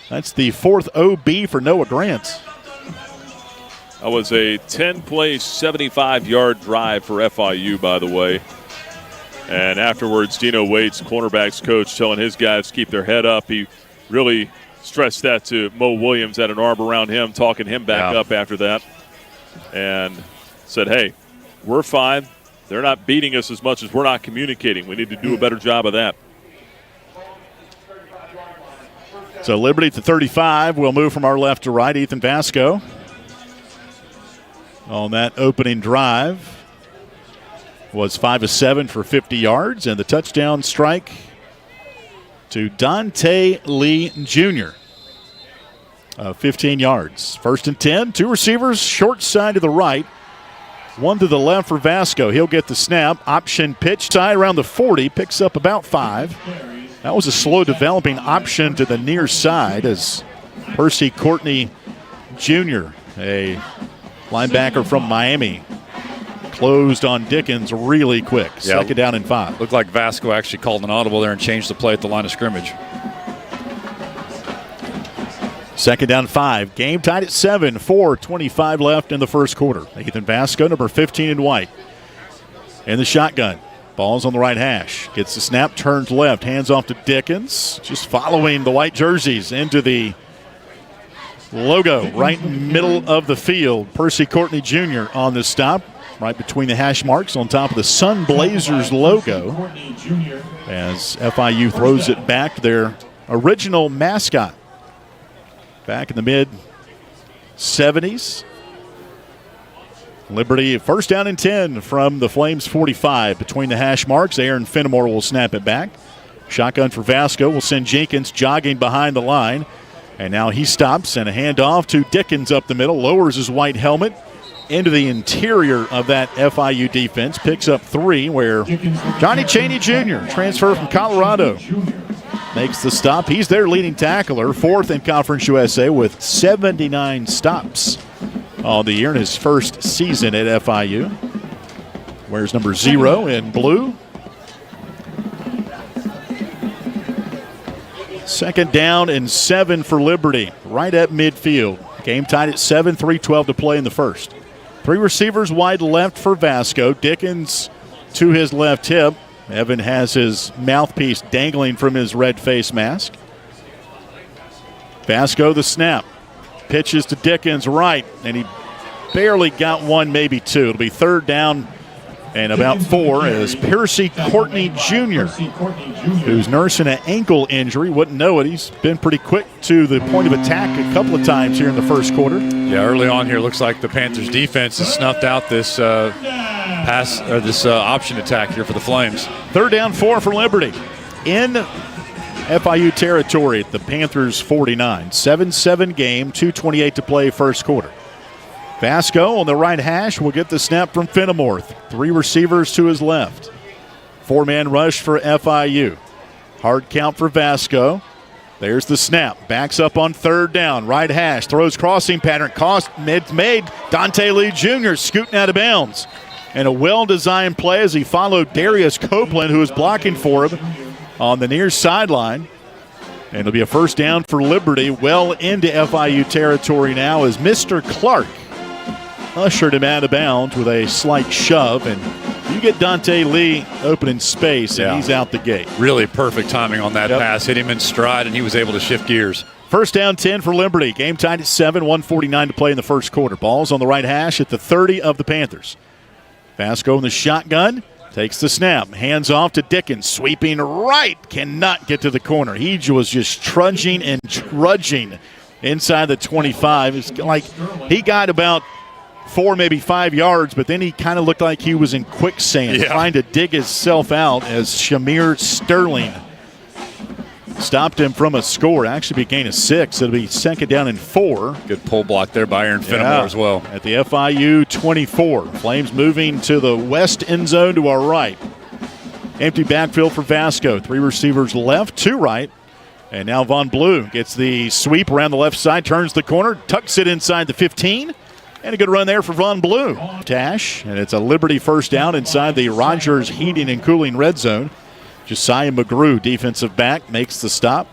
That's the 4th OB for Noah Grant.
That was a 10-play, 75-yard drive for FIU, by the way. And afterwards, Dino Waite's cornerbacks coach telling his guys to keep their head up. He really stressed that to Mo Williams, had an arm around him, talking him back up after that. And said, hey, we're fine. They're not beating us as much as we're not communicating. We need to do a better job of that.
So Liberty to 35. We'll move from our left to right. Ethan Vasco on that opening drive was 5 of 7 for 50 yards, and the touchdown strike to Dante Lee Jr. 15 yards. 1st and 10. 2 receivers, short side to the right. 1 to the left for Vasco. He'll get the snap. Option pitch side around the 40. Picks up about 5. That was a slow developing option to the near side as Percy Courtney Jr., a linebacker from Miami, closed on Dickens really quick. Second down and 5.
Looked like Vasco actually called an audible there and changed the play at the line of scrimmage.
Second down 5. Game tied at 7. 4:25 left in the first quarter. Ethan Vasco, number 15 in white. In the shotgun. Ball's on the right hash. Gets the snap, turns left, hands off to Dickens. Just following the white jerseys into the logo right middle of the field. Percy Courtney Jr. on the stop, right between the hash marks on top of the Sun Blazers logo. As FIU throws it back to their original mascot. Back in the mid-70s. Liberty first down and 10 from the Flames 45 between the hash marks. Aaron Fenimore will snap it back. Shotgun for Vasco will send Jenkins jogging behind the line. And now he stops and a handoff to Dickens up the middle. Lowers his white helmet into the interior of that FIU defense. Picks up 3 where Johnny Chaney Jr., transfer from Colorado, makes the stop. He's their leading tackler, 4th in Conference USA with 79 stops on the year in his first season at FIU. Wears number 0 in blue. Second down and 7 for Liberty, right at midfield. Game tied at 7, 3:12 to play in the first. 3 receivers wide left for Vasco. Dickens to his left hip. Evan has his mouthpiece dangling from his red face mask. Vasco the snap. Pitches to Dickens right, and he barely got 1, maybe 2. It'll be third down and about 4 as Percy Courtney Jr., who's nursing an ankle injury, wouldn't know it. He's been pretty quick to the point of attack a couple of times here in the first quarter.
Yeah, early on here, looks like the Panthers defense has snuffed out this option attack here for the Flames.
Third down 4 for Liberty in FIU territory at the Panthers 49. 7-7 game, 2:28 to play first quarter. Vasco on the right hash will get the snap from Fenimore. 3 receivers to his left. 4-man rush for FIU. Hard count for Vasco. There's the snap. Backs up on third down. Right hash. Throws crossing pattern. Made. Dante Lee Jr. scooting out of bounds. And a well-designed play as he followed Darius Copeland, who was blocking for him on the near sideline. And it'll be a first down for Liberty well into FIU territory now as Mr. Clark ushered him out of bounds with a slight shove. And you get Dante Lee open in space, and he's out the gate.
Really perfect timing on that pass. Hit him in stride, and he was able to shift gears.
First down 10 for Liberty. Game tied at 7, 1:49 to play in the first quarter. Ball's on the right hash at the 30 of the Panthers. Vasco in the shotgun. Takes the snap. Hands off to Dickens. Sweeping right. Cannot get to the corner. He was just trudging and trudging inside the 25. It's like he got about 4, maybe 5 yards, but then he kind of looked like he was in quicksand, trying to dig himself out as Shamir Sterling stopped him from a score. Actually be a gain of 6. It'll be second down and 4.
Good pull block there by Aaron Fenimore as well.
At the FIU 24. Flames moving to the west end zone to our right. Empty backfield for Vasco. 3 receivers left, 2 right. And now Von Blue gets the sweep around the left side, turns the corner, tucks it inside the 15. And a good run there for Von Blue. Tash, and it's a Liberty first down inside the Rogers Heating and Cooling red zone. Josiah McGrew, defensive back, makes the stop.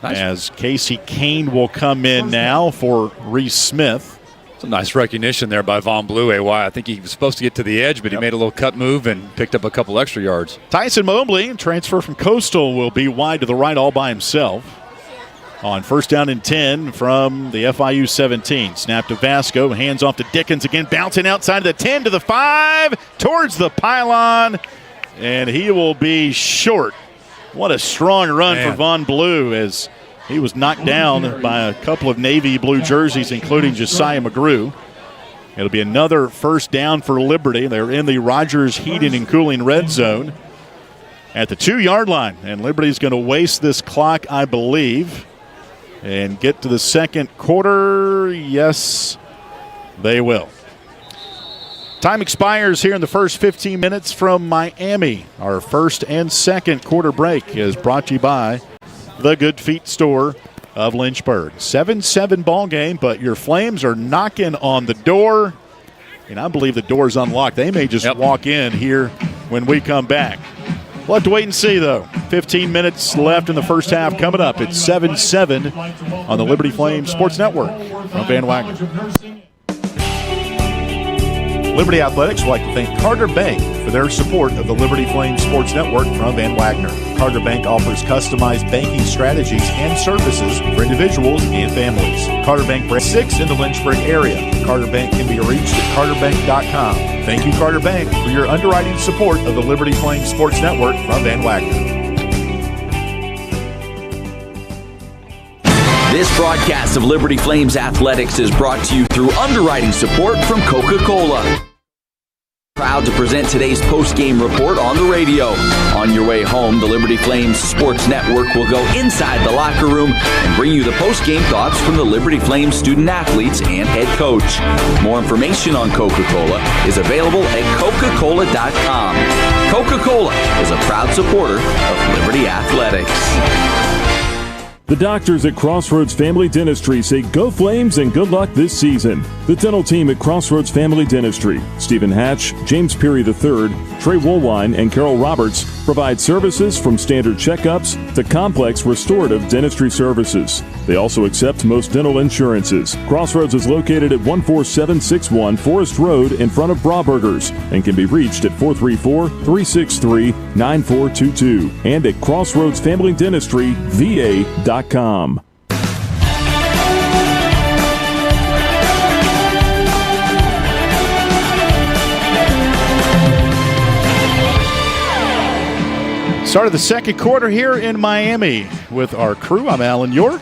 Nice. As Casey Kane will come in now for Reese Smith.
It's a nice recognition there by Von Blue, AY. I think he was supposed to get to the edge, but he made a little cut move and picked up a couple extra yards.
Tyson Mobley, transfer from Coastal, will be wide to the right all by himself. On first down and 10 from the FIU 17. Snap to Vasco, hands off to Dickens again, bouncing outside of the 10 to the 5, towards the pylon, and he will be short. What a strong run for Von Blue as he was knocked down by a couple of navy blue jerseys, including Josiah McGrew. It'll be another first down for Liberty. They're in the Rogers Heating and Cooling red zone at the 2-yard line, and Liberty's going to waste this clock, I believe, and get to the second quarter. Yes, they will. Time expires here in the first 15 minutes from Miami. Our first and second quarter break is brought to you by the Good Feet Store of Lynchburg. 7-7 ball game, but your Flames are knocking on the door. and I believe the door's unlocked. They may just walk in here when we come back. We'll have to wait and see, though. 15 minutes left in the first half coming up. It's 7-7 on the Liberty Flames Sports Network from Van Wagner.
Liberty Athletics would like to thank Carter Bank for their support of the Liberty Flames Sports Network from Van Wagner. Carter Bank offers customized banking strategies and services for individuals and families. Carter Bank branch 6 in the Lynchburg area. Carter Bank can be reached at carterbank.com. Thank you, Carter Bank, for your underwriting support of the Liberty Flames Sports Network from Van Wagner.
This broadcast of Liberty Flames Athletics is brought to you through underwriting support from Coca-Cola. Proud to present today's post-game report on the radio. On your way home, the Liberty Flames Sports Network will go inside the locker room and bring you the post-game thoughts from the Liberty Flames student-athletes and head coach. More information on Coca-Cola is available at Coca-Cola.com. Coca-Cola is a proud supporter of Liberty Athletics.
The doctors at Crossroads Family Dentistry say go Flames and good luck this season. The dental team at Crossroads Family Dentistry, Stephen Hatch, James Peary III, Trey Woolwine, and Carol Roberts provide services from standard checkups to complex restorative dentistry services. They also accept most dental insurances. Crossroads is located at 14761 Forest Road in front of Brauburgers and can be reached at 434-363-9422 and at crossroadsfamilydentistryva.com.
Start of the second quarter here in Miami with our crew. I'm Alan York.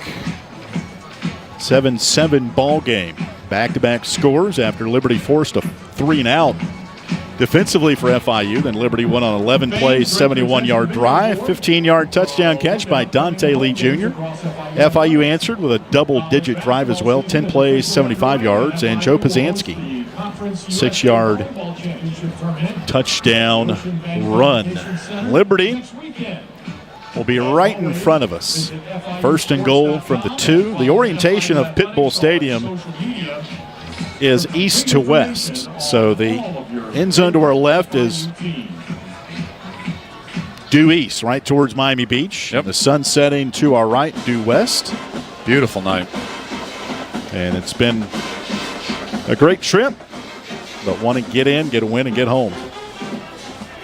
7-7 ball game. Back-to-back scores after Liberty forced a 3-and-out defensively for FIU. Then Liberty went on 11 plays, 71-yard drive, 15-yard touchdown catch by Dante Lee Jr. FIU answered with a double-digit drive as well, 10 plays, 75 yards, and Joe Pazanski, 6-yard touchdown run. Liberty will be right in front of us. First and goal from the 2. The orientation of Pit Bull Stadium is east to west. So the end zone to our left is due east, right towards Miami Beach. The sun setting to our right, due west.
Beautiful night.
And it's been a great trip, but want to get in, get a win, and get home.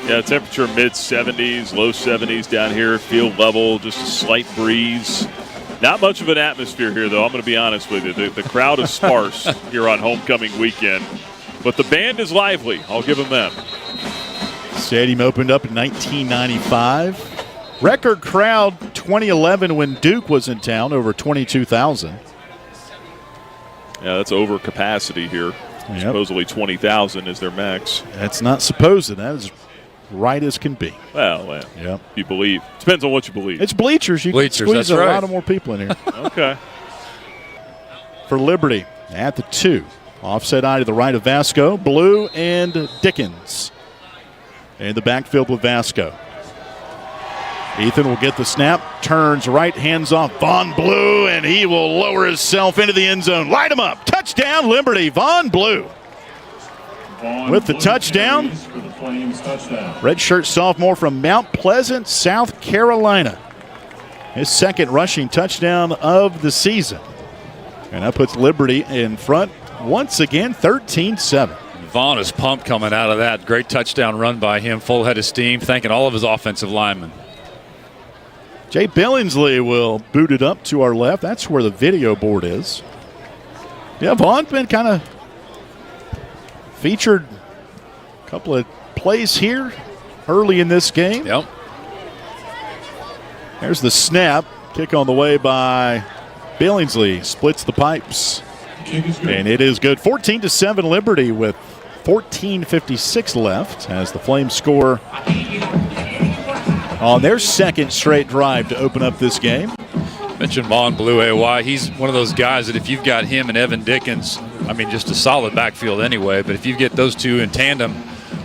Yeah, temperature mid-70s, low 70s down here. Field level, just a slight breeze. Not much of an atmosphere here, though. I'm going to be honest with you. The crowd is sparse here on homecoming weekend. But the band is lively. I'll give them that.
Stadium opened up in 1995. Record crowd 2011 when Duke was in town, over 22,000.
Yeah, that's over capacity here. Yep. Supposedly 20,000 is their max.
That's not supposed. That is right as can be.
Well, you believe. Depends on what you believe.
It's bleachers. You can squeeze a lot of more people in here.
Okay.
For Liberty at the 2. Offset eye to the right of Vasco. Blue and Dickens in the backfield with Vasco. Ethan will get the snap, turns right, hands off Vaughn Blue, and he will lower himself into the end zone. Light him up. Touchdown, Liberty. Vaughn Blue with the touchdown. Redshirt sophomore from Mount Pleasant, South Carolina. His second rushing touchdown of the season. And that puts Liberty in front once again, 13-7.
Vaughn is pumped coming out of that. Great touchdown run by him, full head of steam, thanking all of his offensive linemen.
Jay Billingsley will boot it up to our left. That's where the video board is. Yeah, Vaughn's been kind of featured a couple of plays here early in this game.
Yep.
There's the snap. Kick on the way by Billingsley. Splits the pipes. And it is good. 14-7 Liberty with 14:56 left as the Flames score on their second straight drive to open up this game.
Mentioned Vaughn Blue, AY. He's one of those guys that if you've got him and Evan Dickens, I mean, just a solid backfield anyway, but if you get those two in tandem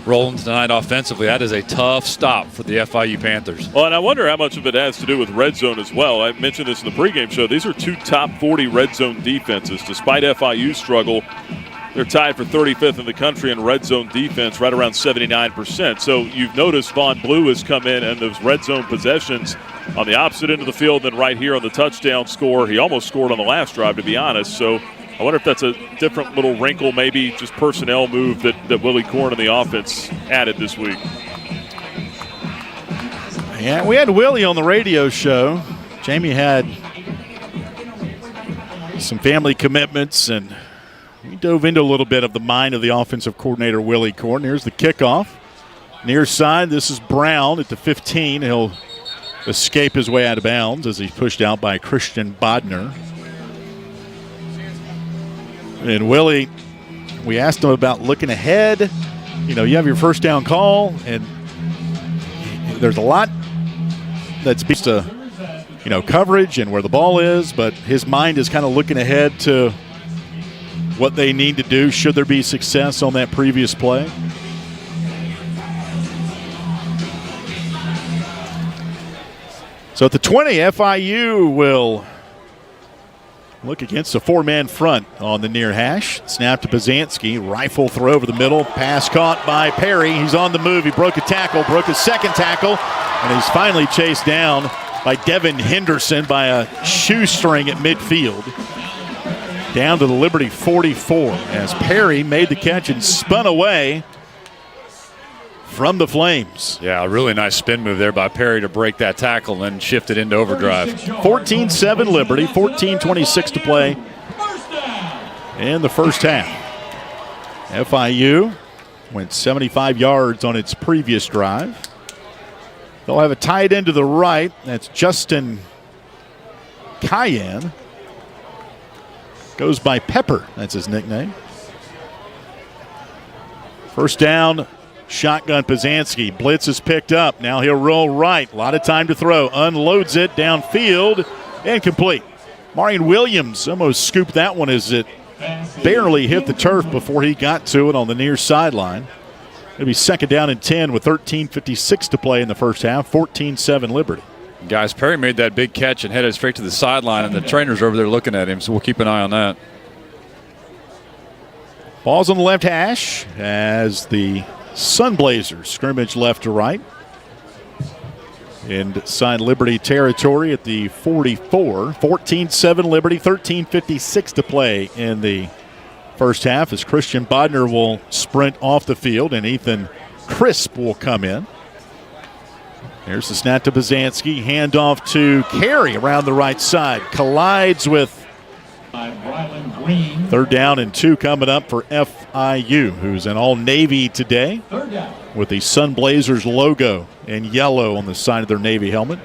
rolling tonight offensively, that is a tough stop for the FIU Panthers.
Well, and I wonder how much of it has to do with red zone as well. I mentioned this in the pregame show. These are two top 40 red zone defenses. Despite FIU's struggle, They're tied for 35th in the country in red zone defense, right around 79%. So you've noticed Vaughn Blue has come in and those red zone possessions on the opposite end of the field, then right here on the touchdown score. He almost scored on the last drive, to be honest. So I wonder if that's a different little wrinkle, maybe just personnel move that Willie Korn and the offense added this week.
Yeah, we had Willie on the radio show. Jamie had some family commitments, and we dove into a little bit of the mind of the offensive coordinator, Willie Korn. Here's the kickoff. Near side, this is Brown at the 15. He'll escape his way out of bounds as he's pushed out by Christian Bodner. And Willie, we asked him about looking ahead. You know, you have your first down call, and there's a lot that speaks to, you know, coverage and where the ball is, but his mind is kind of looking ahead to what they need to do should there be success on that previous play. So at the 20, FIU will look against a four-man front on the near hash. Snap to Bazanski. Rifle throw over the middle. Pass caught by Perry. He's on the move. He broke a tackle, broke his second tackle, and he's finally chased down by Devin Henderson by a shoestring at midfield. Down to the Liberty 44 as Perry made the catch and spun away from the Flames.
Yeah, a really nice spin move there by Perry to break that tackle and then shift it into overdrive.
14-7 Liberty, 14:26 to play in the first half. FIU went 75 yards on its previous drive. They'll have a tight end to the right. That's Justin Cayenne. Goes by Pepper. That's his nickname. First down, shotgun Pazanski. Blitz is picked up. Now he'll roll right. A lot of time to throw. Unloads it downfield. Incomplete. Marion Williams almost scooped that one as it barely hit the turf before he got to it on the near sideline. It'll be second down and 10 with 13:56 to play in the first half. 14-7 Liberty.
Guys, Perry made that big catch and headed straight to the sideline, and the trainer's over there looking at him, so we'll keep an eye on that.
Ball's on the left hash as the Sunblazers scrimmage left to right. Inside Liberty territory at the 44. 14-7 Liberty, 13:56 to play in the first half as Christian Bodner will sprint off the field and Ethan Crisp will come in. Here's the snap to Bazanski. Handoff to Carey around the right side. Collides with third down and 2 coming up for FIU, who's in all Navy today with the Sunblazers logo in yellow on the side of their Navy helmet.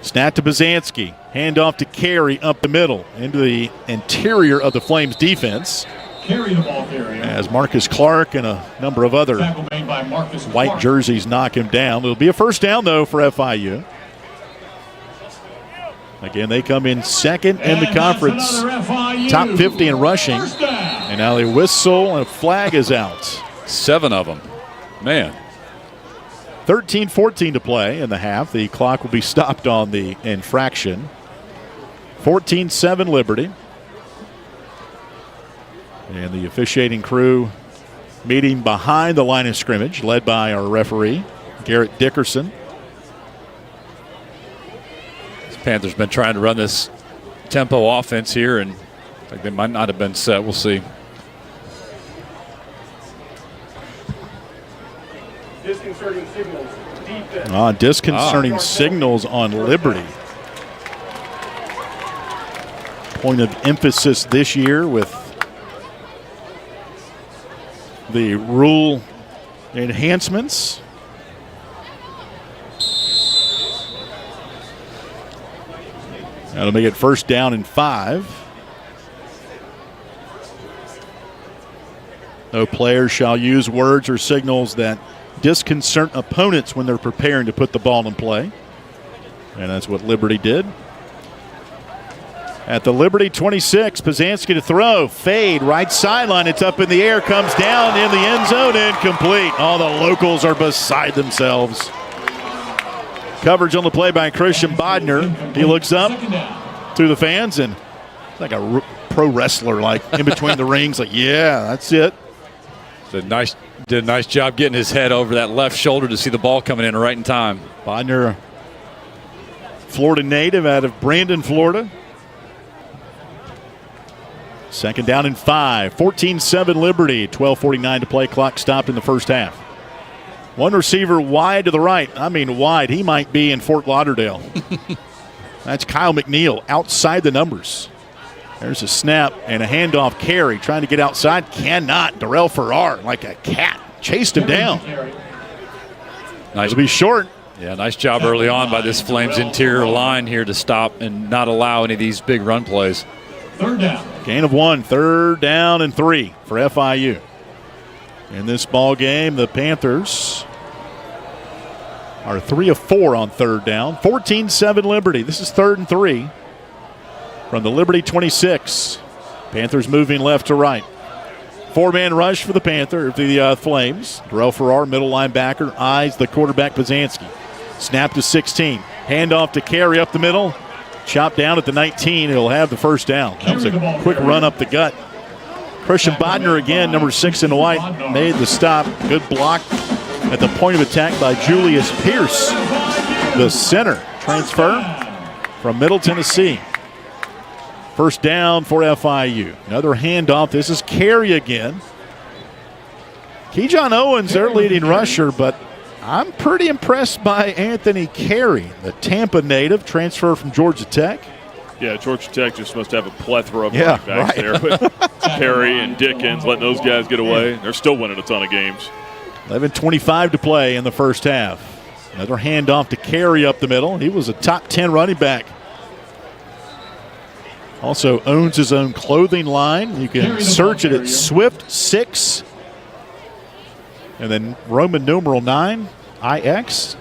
Snap to Bazanski. Handoff to Carey up the middle into the interior of the Flames defense. As Marcus Clark and a number of other white jerseys knock him down. It'll be a first down, though, for FIU. Again, they come in second in the conference, top 50 in rushing. And now they whistle and a flag is out.
7 of them. Man.
13-14 to play in the half. The clock will be stopped on the infraction. 14-7 Liberty. And the officiating crew meeting behind the line of scrimmage, led by our referee, Garrett Dickerson.
The Panthers been trying to run this tempo offense here, and I think they might not have been set. We'll see.
Disconcerting signals.
Disconcerting signals on Liberty. Point of emphasis this year with the rule enhancements. That'll make it first down and 5. No player shall use words or signals that disconcert opponents when they're preparing to put the ball in play. And that's what Liberty did. At the Liberty 26, Pazanski to throw. Fade, right sideline. It's up in the air, comes down in the end zone, incomplete. All the locals are beside themselves. Coverage on the play by Christian Bodner. He looks up through the fans and like a pro wrestler, like in between the rings. Like, yeah, that's it.
Did a nice job getting his head over that left shoulder to see the ball coming in right in time.
Bodner, Florida native out of Brandon, Florida. Second down and 5. 14-7 Liberty. 12:49 to play. Clock stopped in the first half. One receiver wide to the right. I mean wide. He might be in Fort Lauderdale. That's Kyle McNeil outside the numbers. There's a snap and a handoff carry. Trying to get outside. Cannot. Darrell Farrar like a cat. Chased him down.
Nice.
It'll be short.
Yeah, nice job early on by this Flames interior line here to stop and not allow any of these big run plays.
Third down. Gain of 1. 3rd down and 3 for FIU. In this ball game, the Panthers are 3 of 4 on 3rd down. 14-7 Liberty. This is 3rd and 3 from the Liberty 26. Panthers moving left to right. 4-man rush for the Flames. Darrell Farrar, middle linebacker, eyes the quarterback Pazanski. Snap to 16. Handoff to Carey up the middle. Chopped down at the 19. He'll have the first down. That was a quick run up the gut. Christian Bodner again, number 6 in white, made the stop. Good block at the point of attack by Julius Pierce, the center. Transfer from Middle Tennessee. First down for FIU. Another handoff. This is Carey again. Keyshawn Owens, their leading rusher, but I'm pretty impressed by Anthony Carey, the Tampa native, transfer from Georgia Tech.
Yeah, Georgia Tech just must have a plethora of running backs there with Carey and Dickens, letting those guys get away. They're still winning a ton of games.
11:25 to play in the first half. Another handoff to Carey up the middle. He was a top 10 running back. Also owns his own clothing line. You can search it at Swift 6. And then Roman numeral 9, IX.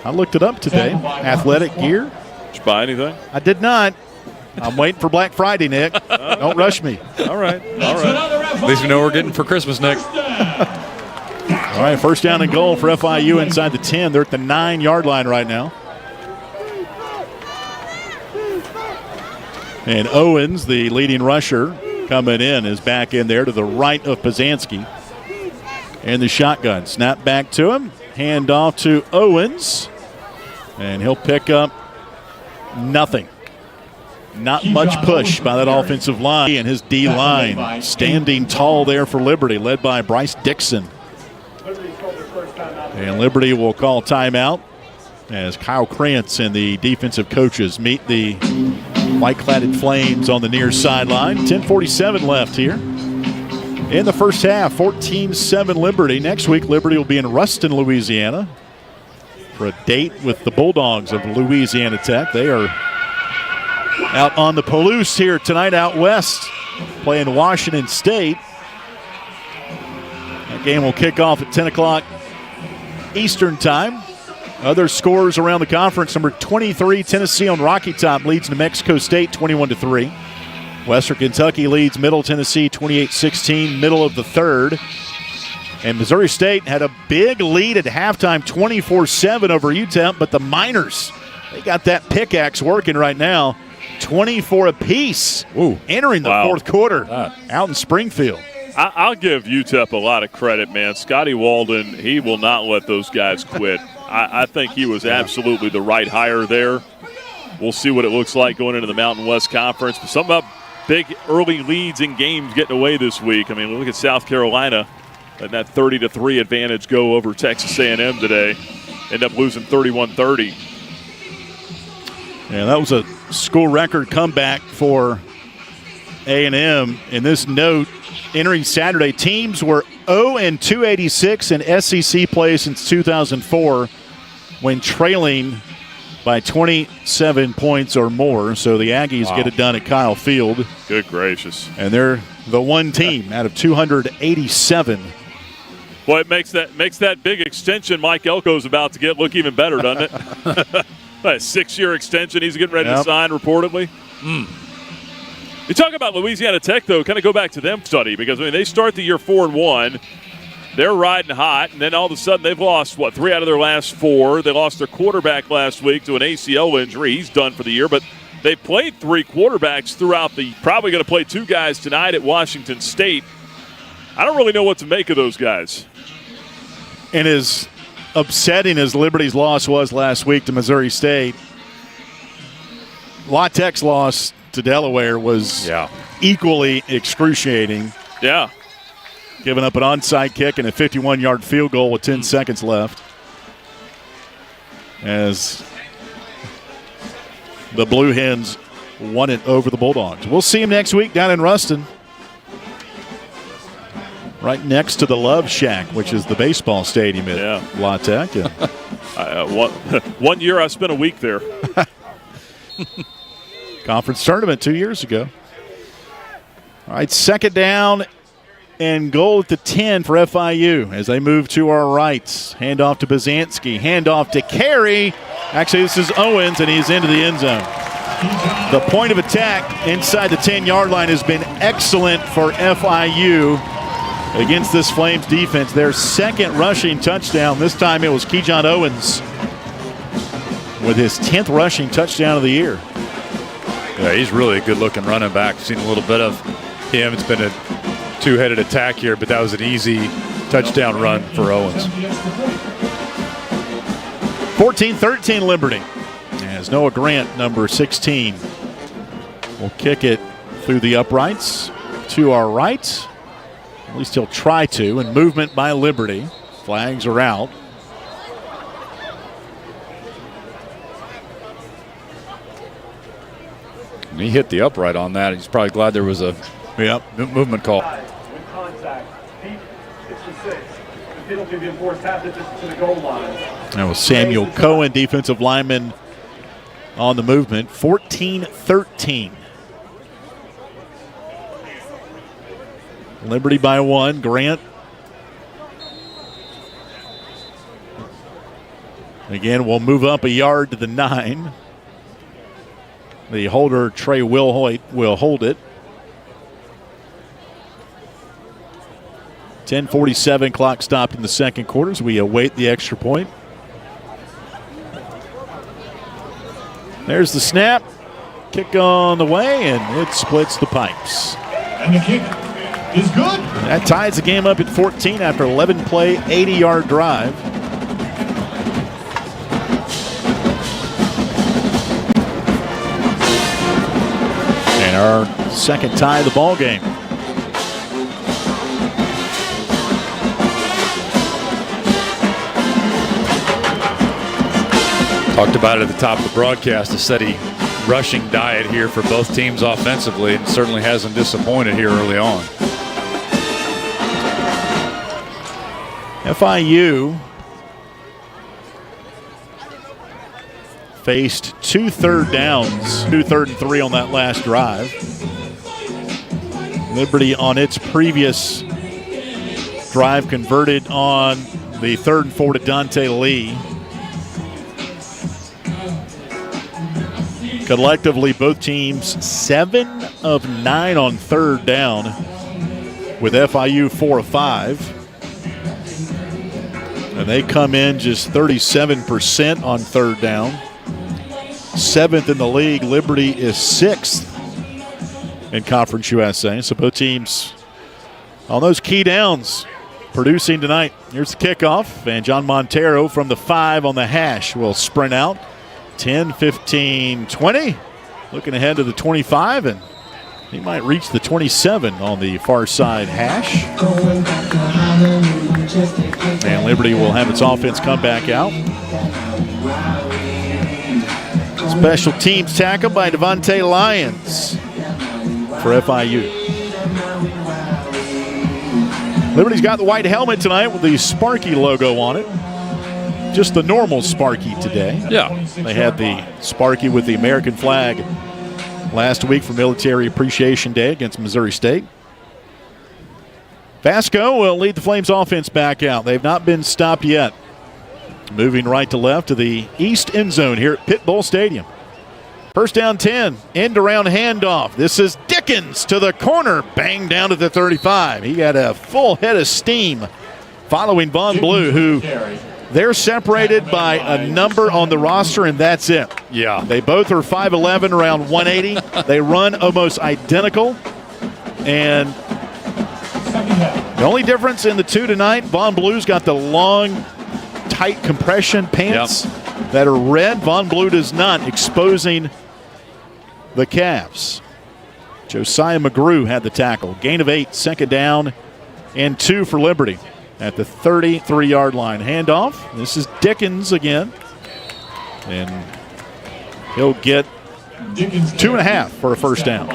I looked it up today. Athletic gear.
Did you buy anything?
I did not. I'm waiting for Black Friday, Nick. Don't rush me.
All right.
At least we know what we're getting for Christmas, Nick.
All right, first down and goal for FIU inside the 10. They're at the 9-yard line right now. And Owens, the leading rusher, coming in, is back in there to the right of Pazanski. And the shotgun. Snap back to him. Hand off to Owens. And he'll pick up nothing. Not much push by that offensive line. And his D-line standing tall there for Liberty, led by Bryce Dixon. And Liberty will call timeout as Kyle Krantz and the defensive coaches meet the white-cladded Flames on the near sideline. 10:47 left here in the first half. 14-7 Liberty. Next week, Liberty will be in Ruston, Louisiana for a date with the Bulldogs of Louisiana Tech. They are out on the Palouse here tonight out west, playing Washington State. That game will kick off at 10 o'clock Eastern time. Other scores around the conference: number 23, Tennessee on Rocky Top leads New Mexico State 21-3. Western Kentucky leads Middle Tennessee 28-16, middle of the third. And Missouri State had a big lead at halftime, 24-7 over UTEP, but the Miners, they got that pickaxe working right now. 24 apiece entering the fourth quarter out in Springfield.
I'll give UTEP a lot of credit, man. Scotty Walden, he will not let those guys quit. I think he was absolutely the right hire there. We'll see what it looks like going into the Mountain West Conference. But something about big early leads in games getting away this week. I mean, look at South Carolina letting that 30-3 advantage go over Texas A&M today. End up losing 31-30.
Yeah, that was a school record comeback for A&M. In this note, entering Saturday, teams were 0-286 in SEC play since 2004 when trailing by 27 points or more. So the Aggies get it done at Kyle Field.
Good gracious.
And they're the one team out of 287.
Well, it makes that big extension Mike Elko's about to get look even better, doesn't it? A 6-year extension he's getting ready to sign, reportedly. You talk about Louisiana Tech, though, kind of go back to them study, because, I mean, they start the year 4-1. They're riding hot, and then all of a sudden they've lost, 3 out of their last 4. They lost their quarterback last week to an ACL injury. He's done for the year, but They played 3 quarterbacks throughout probably going to play 2 guys tonight at Washington State. I don't really know what to make of those guys.
And as upsetting as Liberty's loss was last week to Missouri State, La Tech's loss to Delaware was equally excruciating.
Yeah.
Giving up an onside kick and a 51-yard field goal with 10 seconds left. As the Blue Hens won it over the Bulldogs. We'll see them next week down in Ruston. Right next to the Love Shack, which is the baseball stadium at La Tech.
One year I spent a week there.
Conference tournament 2 years ago. All right, second down and goal at the 10 for FIU as they move to our rights. Handoff to Byzanski, handoff to Carey. Actually, this is Owens, and he's into the end zone. The point of attack inside the 10-yard line has been excellent for FIU against this Flames defense. Their second rushing touchdown. This time it was Keyshawn Owens with his 10th rushing touchdown of the year.
Yeah, he's really a good-looking running back. Seen a little bit of him. It's been a two-headed attack here, but that was an easy touchdown run for Owens.
14-13 Liberty. As Noah Grant, number 16, will kick it through the uprights to our right. At least he'll try to. And movement by Liberty. Flags are out.
And he hit the upright on that. He's probably glad there was a movement call.
With contact, deep 66. The penalty being forced half the distance to the goal line.
That was Samuel Cohen, defensive lineman, on the movement. 14-13. Liberty by 1. Grant. Again, we'll move up a yard to the 9. The holder, Trey Wilhoit, will hold it. 10:47 clock stopped in the second quarter as we await the extra point. There's the snap. Kick on the way, and it splits the pipes.
And the kick is good.
That ties the game up at 14 after 11-play, 80-yard drive. And our second tie of the ball game.
Talked about it at the top of the broadcast, a steady rushing diet here for both teams offensively, and certainly hasn't disappointed here early on.
FIU faced 2 third downs, 2 3rd and 3 on that last drive. Liberty on its previous drive converted on the 3rd and 4 to Dante Lee. Collectively, both teams 7 of 9 on 3rd down, with FIU 4 of 5. And they come in just 37% on 3rd down. 7th in the league. Liberty is 6th in Conference USA. So both teams on those key downs producing tonight. Here's the kickoff, and John Montero from the 5 on the hash will sprint out. 10, 15, 20. Looking ahead to the 25, and he might reach the 27 on the far side hash. And Liberty will have its offense come back out. Special teams tackle by Devontae Lyons for FIU. Liberty's got the white helmet tonight with the Sparky logo on it. Just the normal Sparky today.
Yeah.
They had the Sparky with the American flag last week for Military Appreciation Day against Missouri State. Vasco will lead the Flames offense back out. They've not been stopped yet. Moving right to left to the east end zone here at Pitt Bowl Stadium. First down 10, end around handoff. This is Dickens to the corner, bang down to the 35. He got a full head of steam following Von Blue, who They're separated by a number on the roster, and that's it.
Yeah.
They both are 5'11", around 180. They run almost identical. And the only difference in the two tonight, Von Blue's got the long, tight compression pants that are red. Von Blue does not, exposing the calves. Josiah McGrew had the tackle. Gain of 8, second down, and 2 for Liberty at the 33-yard line. Handoff. This is Dickens again. And he'll get 2.5 for a first down.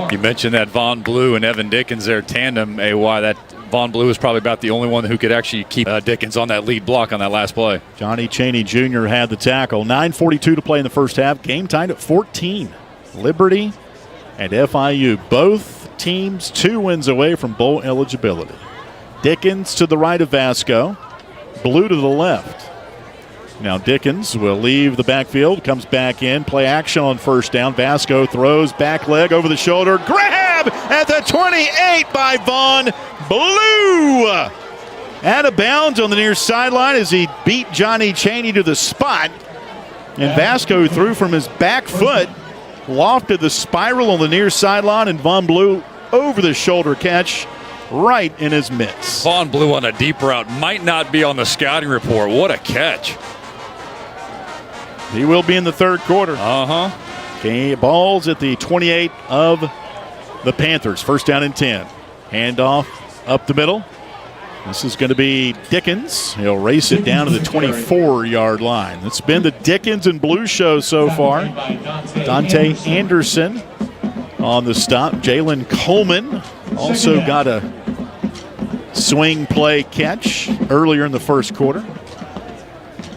You mentioned that Von Blue and Evan Dickens, their tandem, AY. That Von Blue is probably about the only one who could actually keep Dickens on that lead block on that last play.
Johnny Chaney Jr. had the tackle. 9:42 to play in the first half. Game tied at 14. Liberty and FIU, both teams 2 wins away from bowl eligibility. Dickens to the right of Vasco. Blue to the left. Now Dickens will leave the backfield, comes back in, play action on first down. Vasco throws back leg over the shoulder. Grab at the 28 by Von Blue. Out of bounds on the near sideline as he beat Johnny Chaney to the spot. And Vasco threw from his back foot, lofted the spiral on the near sideline, and Von Blue over the shoulder catch right in his mitts.
Von Blue on a deep route might not be on the scouting report. What a catch.
He will be in the third quarter. Okay, ball's at the 28 of the Panthers. First down and 10. Handoff up the middle. This is going to be Dickens. He'll race it down to the 24-yard line. It's been the Dickens and Blue show so far. Dante Anderson on the stop. Jalen Coleman also got a swing play catch earlier in the first quarter.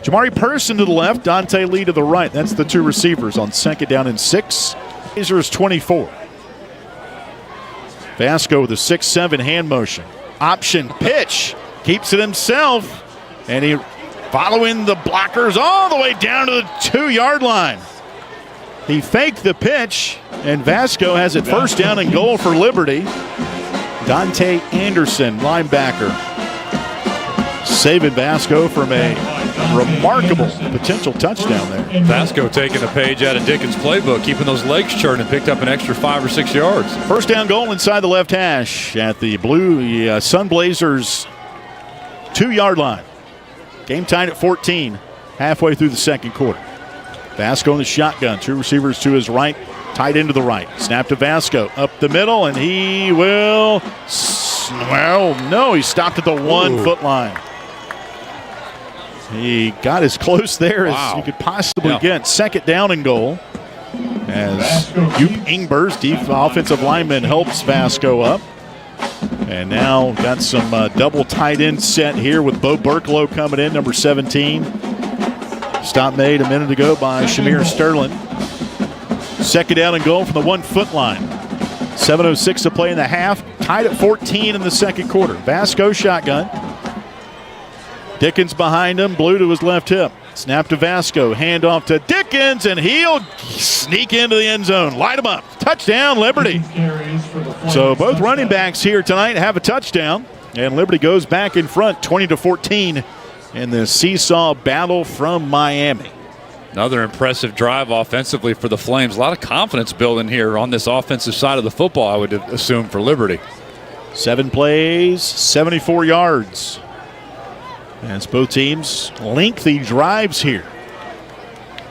Jamari Person to the left, Dante Lee to the right. That's the 2 receivers on second down and 6. Blazers 24. Vasco with a 6-7 hand motion. Option pitch. Keeps it himself. And he following the blockers all the way down to the 2-yard line. He faked the pitch, and Vasco has it first down and goal for Liberty. Dante Anderson, linebacker, saving Vasco from a remarkable potential touchdown there.
Vasco taking a page out of Dickens' playbook, keeping those legs churning, picked up an extra 5 or 6 yards.
First down goal inside the left hash at the Blue Sun Blazers 2-yard line. Game tied at 14, halfway through the second quarter. Vasco in the shotgun, 2 receivers to his right, tight end to the right. Snap to Vasco, up the middle, and he will, he stopped at the 1-foot line. He got as close there as you could possibly get. Second down and goal. As Duke Ingbers, offensive lineman, helps Vasco up. And now got some double tight end set here with Bo Burklow coming in, number 17. Stop made a minute ago by Shamir Sterling. Second down and goal from the 1-foot line. 7:06 to play in the half. Tied at 14 in the second quarter. Vasco shotgun. Dickens behind him, Blue to his left hip. Snap to Vasco, hand off to Dickens, and he'll sneak into the end zone. Light him up. Touchdown, Liberty. So both running backs here tonight have a touchdown, and Liberty goes back in front 20-14 in the seesaw battle from Miami.
Another impressive drive offensively for the Flames. A lot of confidence building here on this offensive side of the football, I would assume, for Liberty.
7 plays, 74 yards. As both teams lengthy drives here.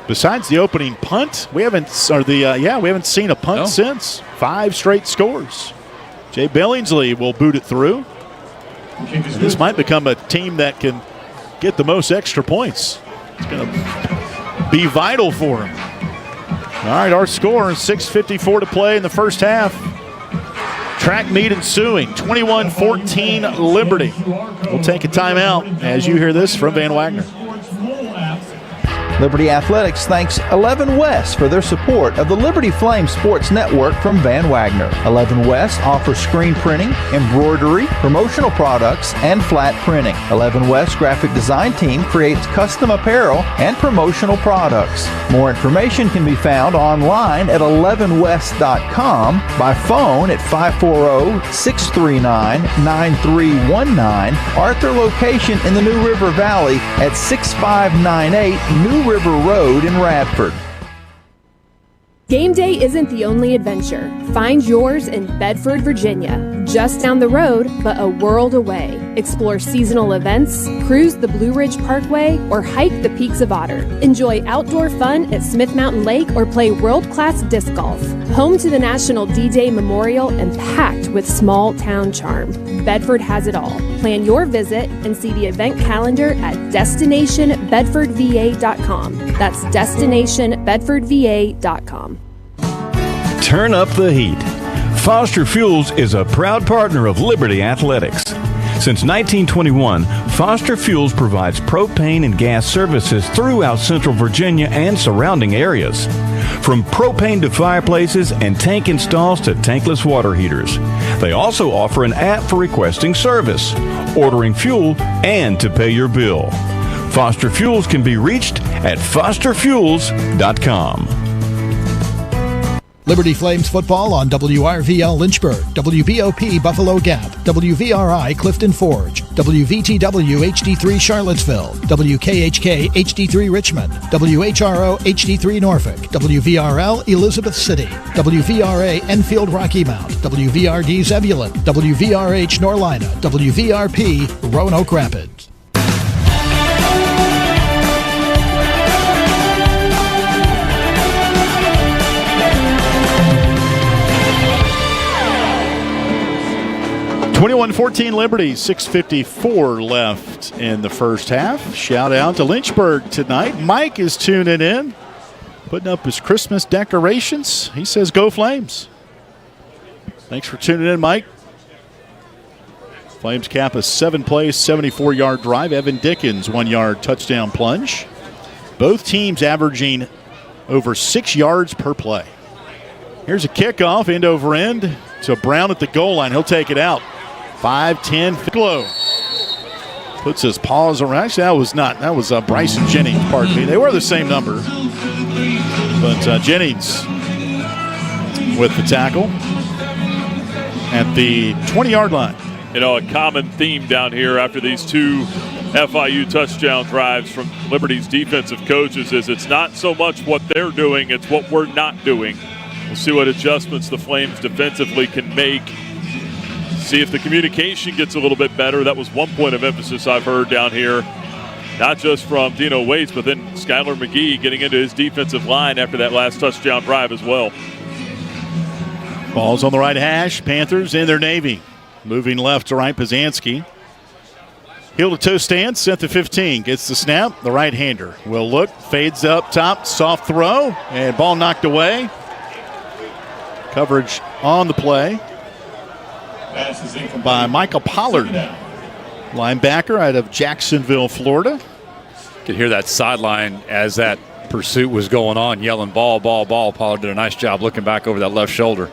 Besides the opening punt, we haven't seen a punt since. 5 straight scores. Jay Billingsley will boot it through. And this might become a team that can get the most extra points. It's going to be vital for him. All right, our score is 6:54 to play in the first half. Track meet ensuing, 21-14 Liberty. We'll take a timeout as you hear this from Van Wagner.
Liberty Athletics thanks 11 West for their support of the Liberty Flame Sports Network from Van Wagner. 11 West offers screen printing, embroidery, promotional products, and flat printing. 11 West graphic design team creates custom apparel and promotional products. More information can be found online at 11west.com, by phone at 540-639-9319, or at their location in the New River Valley at 6598 New River Road in Radford.
Game day isn't the only adventure. Find yours in Bedford, Virginia. Just down the road, but a world away. Explore seasonal events, cruise the Blue Ridge Parkway, or hike the Peaks of Otter. Enjoy outdoor fun at Smith Mountain Lake or play world-class disc golf. Home to the National D-Day Memorial and packed with small-town charm. Bedford has it all. Plan your visit and see the event calendar at destinationbedfordva.com. That's destinationbedfordva.com.
Turn up the heat. Foster Fuels is a proud partner of Liberty Athletics. Since 1921, Foster Fuels provides propane and gas services throughout Central Virginia and surrounding areas. From propane to fireplaces and tank installs to tankless water heaters. They also offer an app for requesting service, ordering fuel, and to pay your bill. Foster Fuels can be reached at fosterfuels.com.
Liberty Flames football on WRVL Lynchburg, WBOP Buffalo Gap, WVRI Clifton Forge, WVTW HD3 Charlottesville, WKHK HD3 Richmond, WHRO HD3 Norfolk, WVRL Elizabeth City, WVRA Enfield Rocky Mount, WVRD Zebulon, WVRH Norlina, WVRP Roanoke Rapids.
(21-14) Liberty, 6:54 left in the first half. Shout out to Lynchburg tonight. Mike is tuning in, putting up his Christmas decorations. He says, "Go Flames." Thanks for tuning in, Mike. Flames cap a 7-play, 74-yard drive. Evan Dickens, 1-yard touchdown plunge. Both teams averaging over 6 yards per play. Here's a kickoff, end over end, to Brown at the goal line. He'll take it out. 5-10, Ficklow puts his paws around. Actually, that was Bryson Jennings, pardon me. They were the same number. But Jennings with the tackle at the 20-yard line.
You know, a common theme down here after these two FIU touchdown drives from Liberty's defensive coaches is it's not so much what they're doing, it's what we're not doing. We'll see what adjustments the Flames defensively can make. See if the communication gets a little bit better. That was one point of emphasis I've heard down here, not just from Dino Waits, but then Skylar McGee getting into his defensive line after that last touchdown drive as well.
Ball's on the right hash. Panthers in their Navy. Moving left to right, Pazanski. Heel to toe stance, set to 15. Gets the snap. The right-hander will look, fades up top, soft throw, and ball knocked away. Coverage on the play by Michael Pollard, linebacker out of Jacksonville, Florida.
You could hear that sideline as that pursuit was going on, yelling ball, ball, ball. Pollard did a nice job looking back over that left shoulder.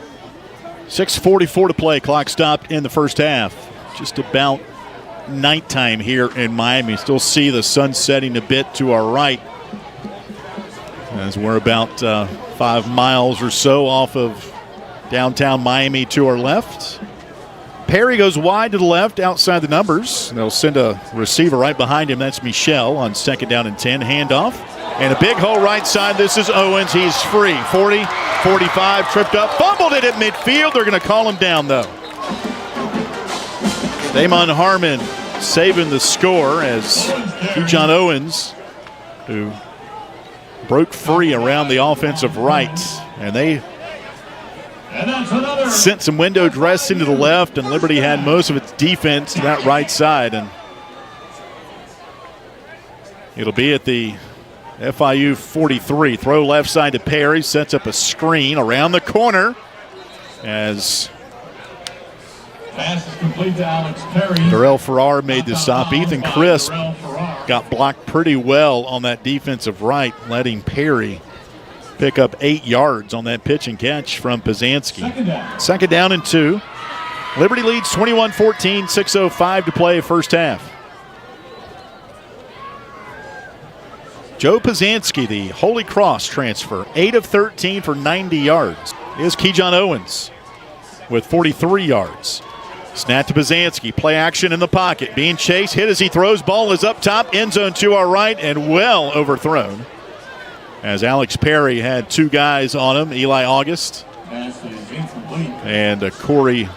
6:44 to play. Clock stopped in the first half. Just about nighttime here in Miami. Still see the sun setting a bit to our right as we're about 5 miles or so off of downtown Miami to our left. Perry goes wide to the left outside the numbers. They'll send a receiver right behind him. That's Michelle on 2nd down and 10. Handoff. And a big hole right side. This is Owens. He's free. 40, 45, tripped up. Fumbled it at midfield. They're going to call him down, though. Damon Harmon saving the score as John Owens, who broke free around the offensive right. And they sent some window dressing to the left, and Liberty had most of its defense to that right side. And it'll be at the FIU 43. Throw left side to Perry, sets up a screen around the corner as
pass is complete to Alex Perry.
Darrell Farrar made the stop. Ethan Crisp got blocked pretty well on that defensive right, letting Perry pick up 8 yards on that pitch and catch from Pizanski. Second down and 2. Liberty leads 21-14, 6:05 to play first half. Joe Pizanski, the Holy Cross transfer, 8 of 13 for 90 yards. Is Keyshawn Owens with 43 yards. Snap to Pizanski, play action in the pocket. Being chased, hit as he throws. Ball is up top, end zone to our right, and well overthrown. As Alex Perry had 2 guys on him, Eli August and Corey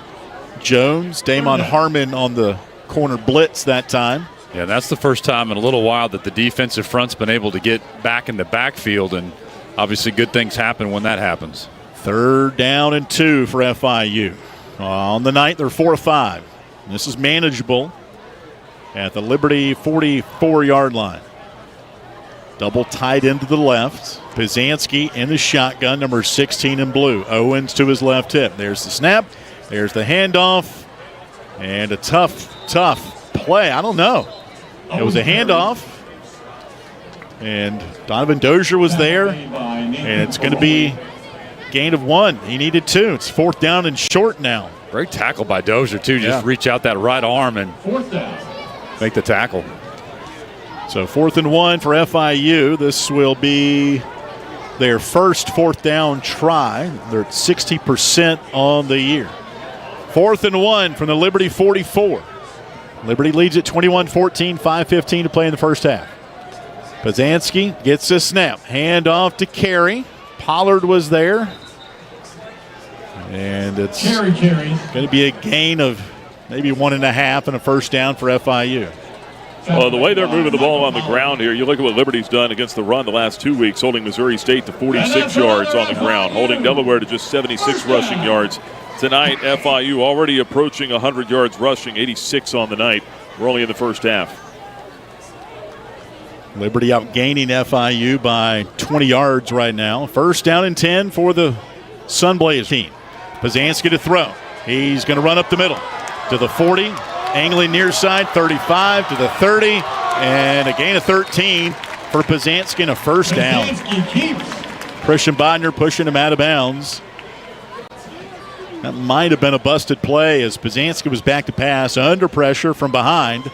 Jones. Damon Harmon on the corner blitz that time.
Yeah, that's the first time in a little while that the defensive front's been able to get back in the backfield, and obviously good things happen when that happens.
Third down and 2 for FIU. On the night, they're 4 of 5. This is manageable at the Liberty 44-yard line. Double tight end to the left. Pizanski in the shotgun, number 16 in blue. Owens to his left hip. There's the snap. There's the handoff. And a tough play. I don't know. It was a handoff. And Donovan Dozier was there. And it's going to be gain of 1. He needed 2. It's 4th down and short now.
Great tackle by Dozier, too. Just reach out that right arm and make the tackle.
So 4th and 1 for FIU. This will be their first 4th down try. They're at 60% on the year. 4th and 1 from the Liberty 44. Liberty leads at 21-14, 5:15 to play in the first half. Pizanski gets the snap. Hand off to Carey. Pollard was there. And it's going to be a gain of maybe 1.5 and a first down for FIU.
Well, the way they're moving the ball on the ground here, you look at what Liberty's done against the run the last 2 weeks, holding Missouri State to 46 yards on the ground, holding Delaware to just 76 rushing yards. Tonight, FIU already approaching 100 yards rushing, 86 on the night. We're only in the first half.
Liberty outgaining FIU by 20 yards right now. First down and 10 for the Sunblaze team. Pizanski to throw. He's going to run up the middle to the 40. Angling near side, 35 to the 30, and a gain of 13 for Pizanski and a first down. Christian Bodner pushing him out of bounds. That might have been a busted play as Pizanski was back to pass under pressure from behind,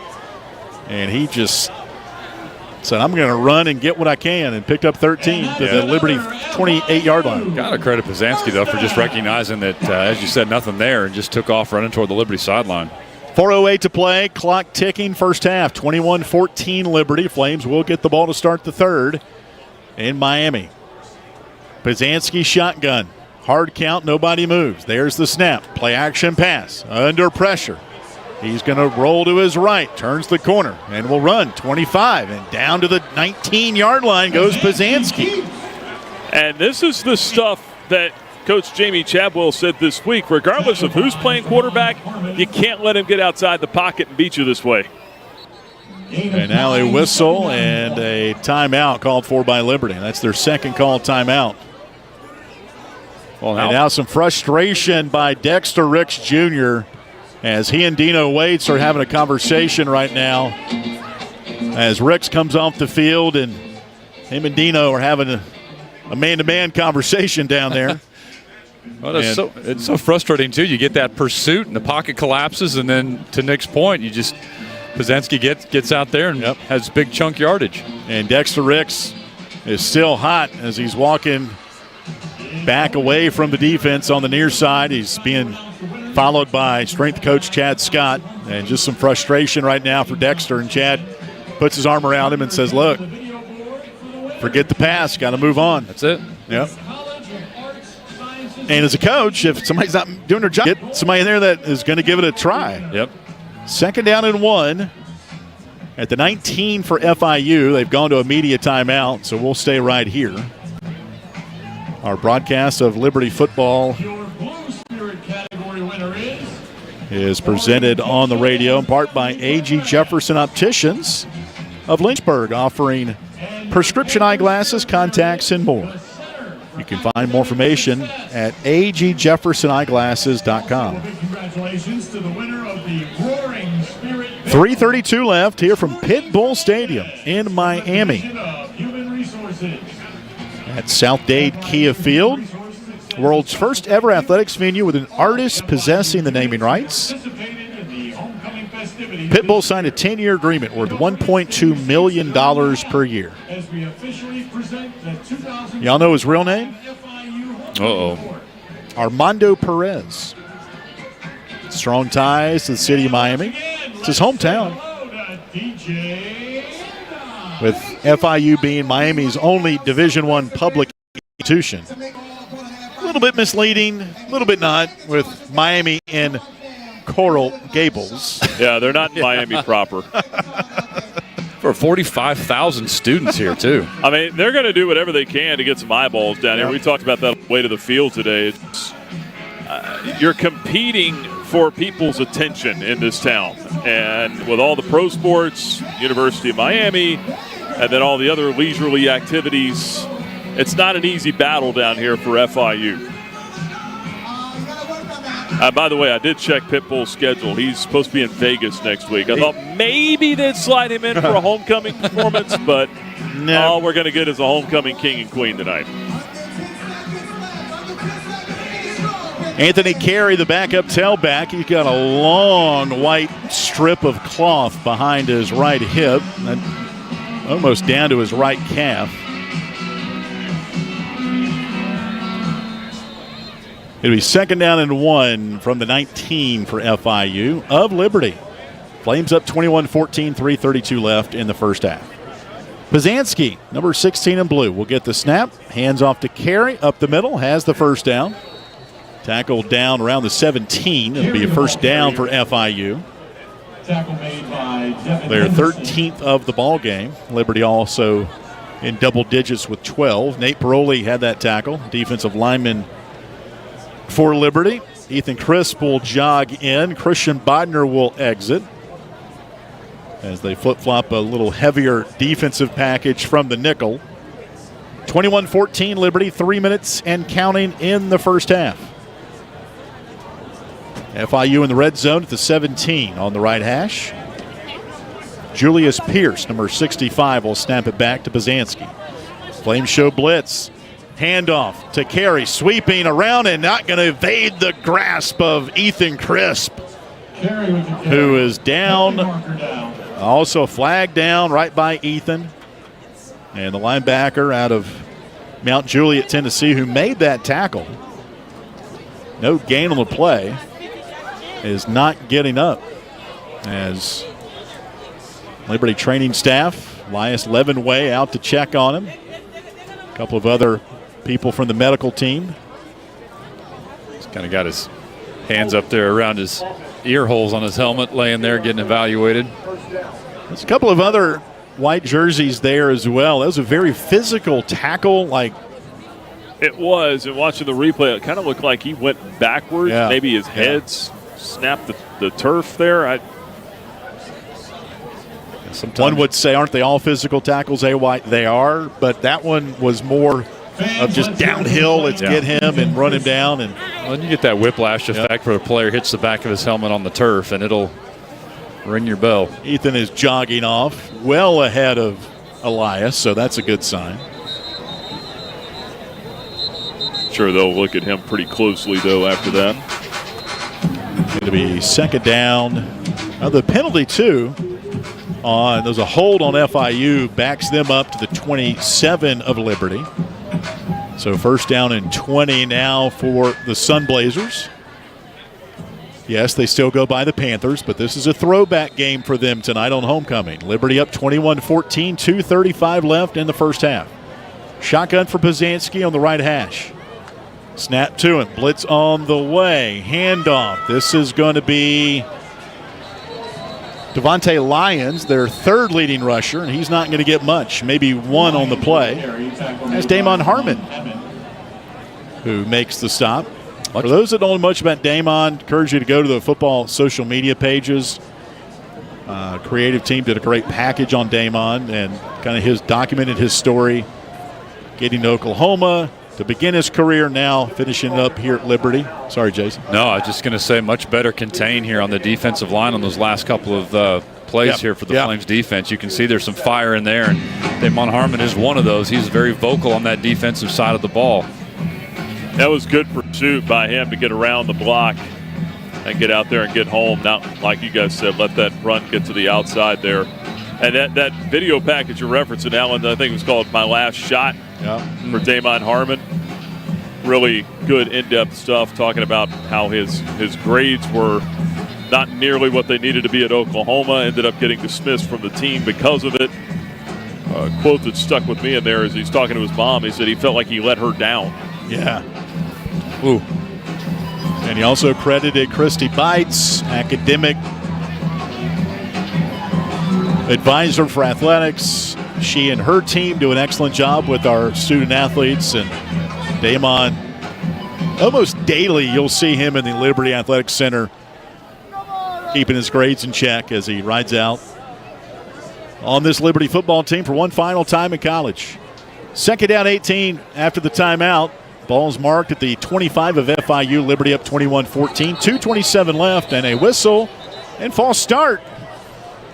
and he just said, I'm going to run and get what I can, and picked up 13 to the Liberty 28-yard line.
Got to credit Pizanski, though, for just recognizing that, as you said, nothing there, and just took off running toward the Liberty sideline.
4:08 to play, clock ticking, first half, 21-14 Liberty. Flames will get the ball to start the third in Miami. Pizanski shotgun, hard count, nobody moves. There's the snap, play action pass, under pressure. He's going to roll to his right, turns the corner, and will run 25, and down to the 19-yard line goes Pizanski.
And this is the stuff that Coach Jamie Chadwell said this week, regardless of who's playing quarterback, you can't let him get outside the pocket and beat you this way.
And now a whistle and a timeout called for by Liberty. That's their second called timeout. Well, and now some frustration by Dexter Ricks Jr. as he and Dino Waits are having a conversation right now. As Ricks comes off the field and him and Dino are having a man-to-man conversation down there.
Well, it's so frustrating, too. You get that pursuit, and the pocket collapses, and then to Nick's point, Pizanski gets out there and has big chunk yardage.
And Dexter Ricks is still hot as he's walking back away from the defense on the near side. He's being followed by strength coach Chad Scott, and just some frustration right now for Dexter. And Chad puts his arm around him and says, look, forget the pass, got to move on.
That's it.
Yep. And as a coach, if somebody's not doing their job, get somebody in there that is going to give it a try.
Yep.
Second down and 1 at the 19 for FIU. They've gone to a media timeout, so we'll stay right here. Our broadcast of Liberty football is presented on the radio in part by A.G. Jefferson Opticians of Lynchburg, offering prescription eyeglasses, contacts, and more. You can find more information at agjeffersoneyeglasses.com.
Congratulations to the winner of the Roaring Spirit.
3:32 left here from Pit Bull Stadium in Miami. At South Dade Kia Field, world's first ever athletics venue with an artist possessing the naming rights. Pit Bull signed a 10-year agreement worth $1.2 million per year. Y'all know his real name? Armando Perez. Strong ties to the city of Miami. It's his hometown. With FIU being Miami's only Division I public institution. A little bit misleading, a little bit not, with Miami in Coral Gables.
Yeah, they're not Miami proper.
For 45,000 students here, too.
I mean, they're going to do whatever they can to get some eyeballs down here. We talked about that on the way to the field today. You're competing for people's attention in this town. And with all the pro sports, University of Miami, and then all the other leisurely activities, it's not an easy battle down here for FIU. By the way, I did check Pitbull's schedule. He's supposed to be in Vegas next week. I thought maybe they'd slide him in for a homecoming performance, but all we're going to get is a homecoming king and queen tonight.
Anthony Carey, the backup tailback. He's got a long white strip of cloth behind his right hip, almost down to his right calf. It'll be 2nd down and 1 from the 19 for FIU of Liberty. Flames up 21-14, 3:32 left in the first half. Pazanski, number 16 in blue, will get the snap. Hands off to Carey, up the middle, has the first down. Tackled down around the 17. It'll be a first down for FIU. Their 13th of the ball game. Liberty also in double digits with 12. Nate Paroli had that tackle. Defensive lineman for Liberty. Ethan Crisp will jog in. Christian Bodner will exit as they flip-flop a little heavier defensive package from the nickel. 21-14 Liberty, 3 minutes and counting in the first half. FIU in the red zone at the 17 on the right hash. Julius Pierce, number 65, will snap it back to Pazanski. Flames show blitz. Handoff to Carey, sweeping around and not going to evade the grasp of Ethan Crisp, who is down. Also a flag down right by Ethan. And the linebacker out of Mount Juliet, Tennessee, who made that tackle. No gain on the play. Is not getting up as Liberty training staff, Elias Levenway out to check on him. A couple of other people from the medical team.
He's kind of got his hands up there around his ear holes on his helmet, laying there getting evaluated.
There's a couple of other white jerseys there as well. That was a very physical tackle.
It was, and watching the replay, it kind of looked like he went backwards.
Yeah.
Maybe his head's snapped the turf there.
One would say, aren't they all physical tackles? They are, but that one was more of just downhill. Let's get him and run him down. And
you get that whiplash effect where a player hits the back of his helmet on the turf, and it'll ring your bell.
Ethan is jogging off well ahead of Elias, so that's a good sign.
Sure, they'll look at him pretty closely, though, after that.
It'll be 2nd down. The penalty, too, there's a hold on FIU, backs them up to the 27 of Liberty. So 1st down and 20 now for the Sunblazers. Yes, they still go by the Panthers, but this is a throwback game for them tonight on homecoming. Liberty up 21-14, 2:35 left in the first half. Shotgun for Pazanski on the right hash. Snap to him. Blitz on the way. Handoff. This is going to be Devontae Lyons, their 3rd leading rusher, and he's not going to get much. Maybe 1 on the play. That's Damon Harmon, who makes the stop. For those that don't know much about Damon, encourage you to go to the football social media pages. Creative team did a great package on Damon and kind of documented his story, getting to Oklahoma to begin his career, now finishing up here at Liberty. Sorry, Jason.
No, I was just going to say much better contained here on the defensive line on those last couple of plays here for the Flames defense. You can see there's some fire in there, and Damon Harmon is one of those. He's very vocal on that defensive side of the ball.
That was good pursuit by him to get around the block and get out there and get home. Not, like you guys said, let that run get to the outside there. And that video package you're referencing, Alan, I think it was called My Last Shot for Damon Harmon. Really good in-depth stuff talking about how his grades were not nearly what they needed to be at Oklahoma, ended up getting dismissed from the team because of it. A quote that stuck with me in there is he's talking to his mom. He said he felt like he let her down.
Yeah. Ooh. And he also credited Christy Bites, academic advisor for athletics. She and her team do an excellent job with our student athletes. And Damon, almost daily you'll see him in the Liberty Athletic Center keeping his grades in check as he rides out on this Liberty football team for one final time in college. Second down 18 after the timeout. Ball's marked at the 25 of FIU. Liberty up 21-14. 2:27 left and a whistle and false start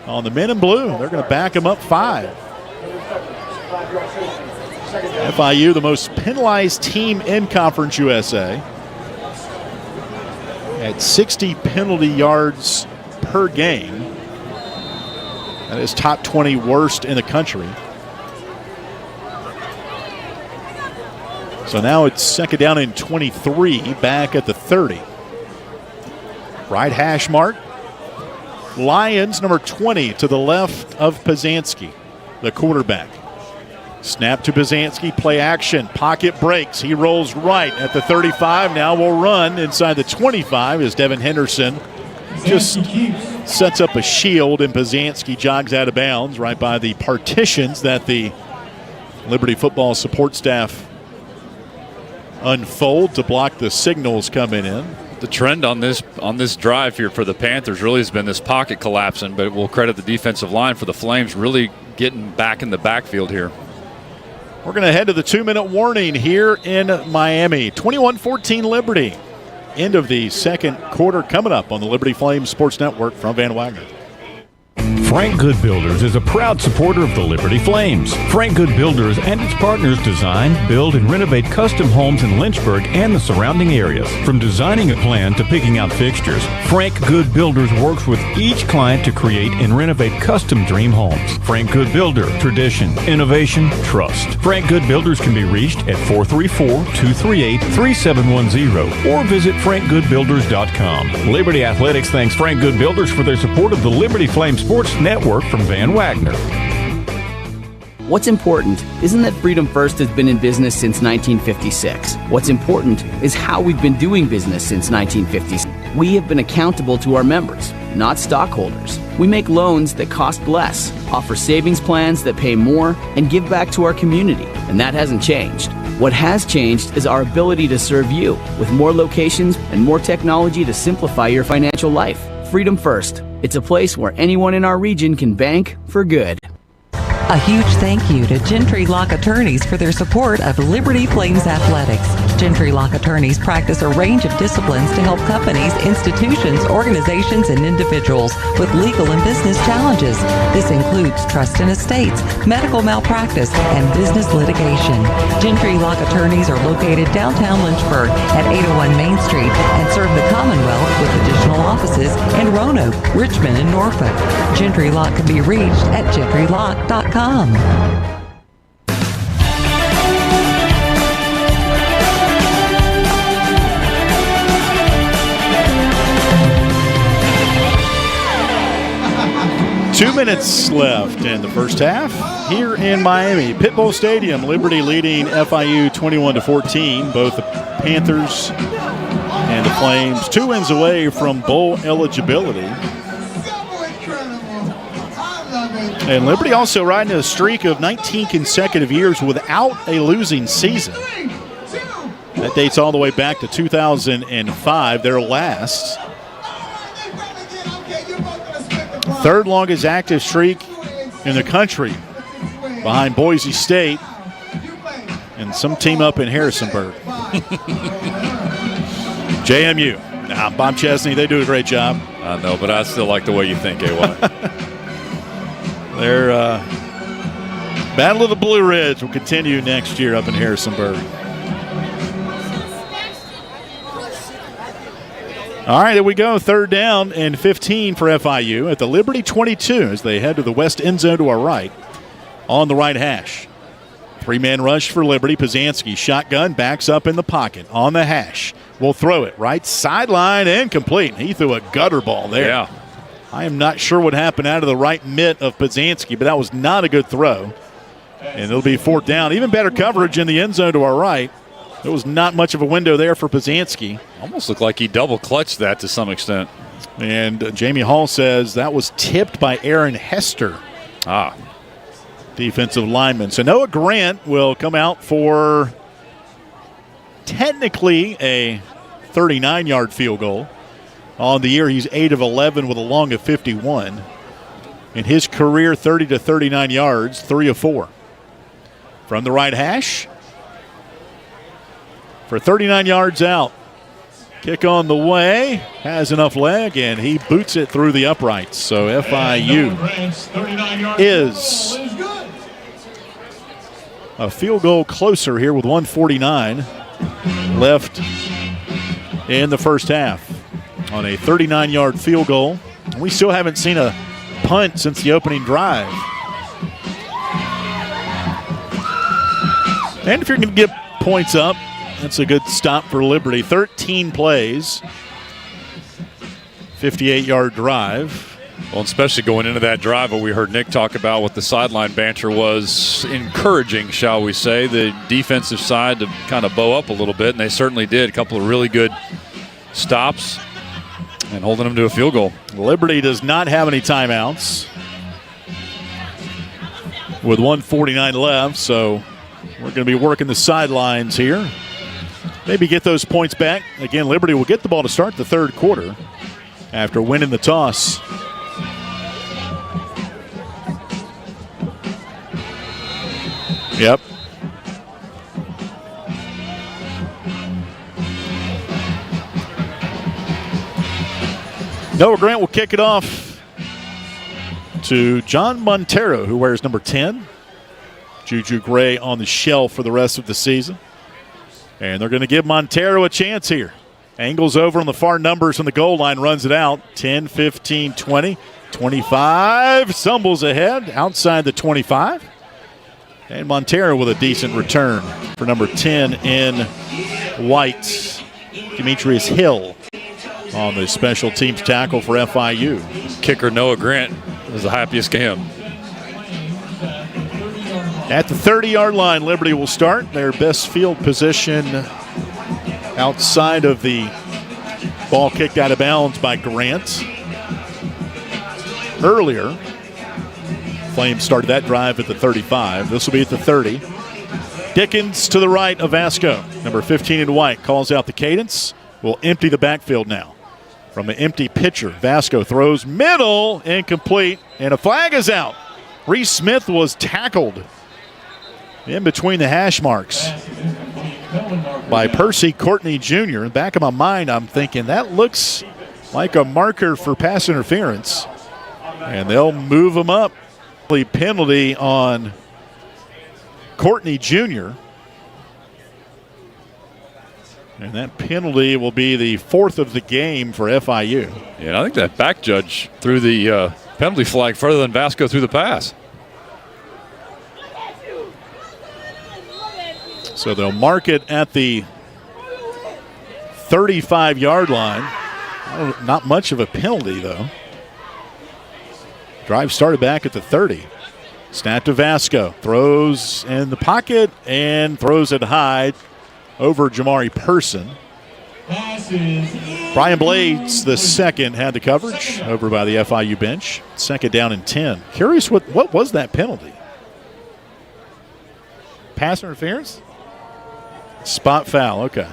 on the men in blue. They're going to back him up 5. FIU, the most penalized team in Conference USA, at 60 penalty yards per game. That is top 20 worst in the country. So now it's second down and 23, back at the 30. Right hash mark. Lions, number 20, to the left of Pazanski, the quarterback. Snap to Pazanski, play action, pocket breaks. He rolls right at the 35. Now will run inside the 25 as Devin Henderson just sets up a shield, and Pazanski jogs out of bounds right by the partitions that the Liberty football support staff unfold to block the signals coming in.
The trend on this drive here for the Panthers really has been this pocket collapsing, but we'll credit the defensive line for the Flames really getting back in the backfield here.
We're going to head to the 2-minute warning here in Miami. 21-14 Liberty. End of the second quarter coming up on the Liberty Flames Sports Network from Van Wagner.
Frank Good Builders is a proud supporter of the Liberty Flames. Frank Good Builders and its partners design, build, and renovate custom homes in Lynchburg and the surrounding areas. From designing a plan to picking out fixtures, Frank Good Builders works with each client to create and renovate custom dream homes. Frank Good Builder, tradition, innovation, trust. Frank Good Builders can be reached at 434-238-3710 or visit frankgoodbuilders.com. Liberty Athletics thanks Frank Good Builders for their support of the Liberty Flames Sports Network from Van Wagner.
What's important isn't that Freedom First has been in business since 1956. What's important is how we've been doing business since 1956. We have been accountable to our members, not stockholders. We make loans that cost less, offer savings plans that pay more, and give back to our community. And that hasn't changed. What has changed is our ability to serve you with more locations and more technology to simplify your financial life. Freedom First. It's a place where anyone in our region can bank for good.
A huge thank you to Gentry Lock Attorneys for their support of Liberty Flames Athletics. Gentry Lock Attorneys practice a range of disciplines to help companies, institutions, organizations, and individuals with legal and business challenges. This includes trust and estates, medical malpractice, and business litigation. Gentry Lock Attorneys are located downtown Lynchburg at 801 Main Street and serve the Commonwealth with additional offices in Roanoke, Richmond, and Norfolk. Gentry Lock can be reached at gentrylock.com.
2 minutes left in the first half here in Miami. Pit Bull Stadium, Liberty leading FIU 21-14. Both the Panthers and the Flames 2 wins away from bowl eligibility. And Liberty also riding a streak of 19 consecutive years without a losing season. That dates all the way back to 2005, their last. Third longest active streak in the country behind Boise State and some team up in Harrisonburg. JMU. Bob Chesney, they do a great job.
I know, but I still like the way you think, AY.
Their Battle of the Blue Ridge will continue next year up in Harrisonburg. All right, there we go. 3rd down and 15 for FIU at the Liberty 22 as they head to the west end zone to our right on the right hash. 3-man rush for Liberty. Pazanski, shotgun, backs up in the pocket on the hash. Will throw it right sideline, incomplete. He threw a gutter ball there.
Yeah.
I am not sure what happened out of the right mitt of Pazanski, but that was not a good throw. And it'll be 4th down. Even better coverage in the end zone to our right. There was not much of a window there for Pazanski.
Almost looked like he double clutched that to some extent.
And Jamie Hall says that was tipped by Aaron Hester. Defensive lineman. So Noah Grant will come out for technically a 39-yard field goal. On the year, he's 8 of 11 with a long of 51. In his career, 30 to 39 yards, 3 of 4. From the right hash for 39 yards out. Kick on the way, has enough leg, and he boots it through the uprights. So FIU is a field goal closer here with 1:49 left in the first half on a 39-yard field goal. We still haven't seen a punt since the opening drive. And if you're going to get points up, that's a good stop for Liberty. 13 plays, 58-yard drive.
Well, especially going into that drive, what we heard Nick talk about what the sideline banter was encouraging, shall we say, the defensive side to kind of bow up a little bit, and they certainly did. A couple of really good stops and holding them to a field goal.
Liberty does not have any timeouts with 1:49 left, so we're going to be working the sidelines here. Maybe get those points back. Again, Liberty will get the ball to start the 3rd quarter after winning the toss. Yep. Noah Grant will kick it off to John Montero, who wears number 10. Juju Gray on the shelf for the rest of the season. And they're going to give Montero a chance here. Angles over on the far numbers on the goal line, runs it out. 10, 15, 20, 25. Stumbles ahead outside the 25. And Montero with a decent return for number 10 in white. Demetrius Hill on the special teams tackle for FIU.
Kicker Noah Grant was the happiest game.
At the 30-yard line, Liberty will start. Their best field position outside of the ball kicked out of bounds by Grant. Earlier, Flames started that drive at the 35. This will be at the 30. Dickens to the right of Vasco. Number 15 in white calls out the cadence. Will empty the backfield now. From an empty pitcher, Vasco throws middle, incomplete, and a flag is out. Reese Smith was tackled in between the hash marks by Percy Courtney Jr. In the back of my mind, I'm thinking that looks like a marker for pass interference. And they'll move him up. The penalty on Courtney Jr. And that penalty will be the 4th of the game for FIU.
Yeah, I think that back judge threw the penalty flag further than Vasco threw the pass.
So they'll mark it at the 35-yard line. Not much of a penalty, though. Drive started back at the 30. Snap to Vasco. Throws in the pocket and throws it high over Jamari Person. Brian Blades, the second, had the coverage over by the FIU bench. 2nd down and 10. Curious, what was that penalty? Pass interference? Spot foul, okay.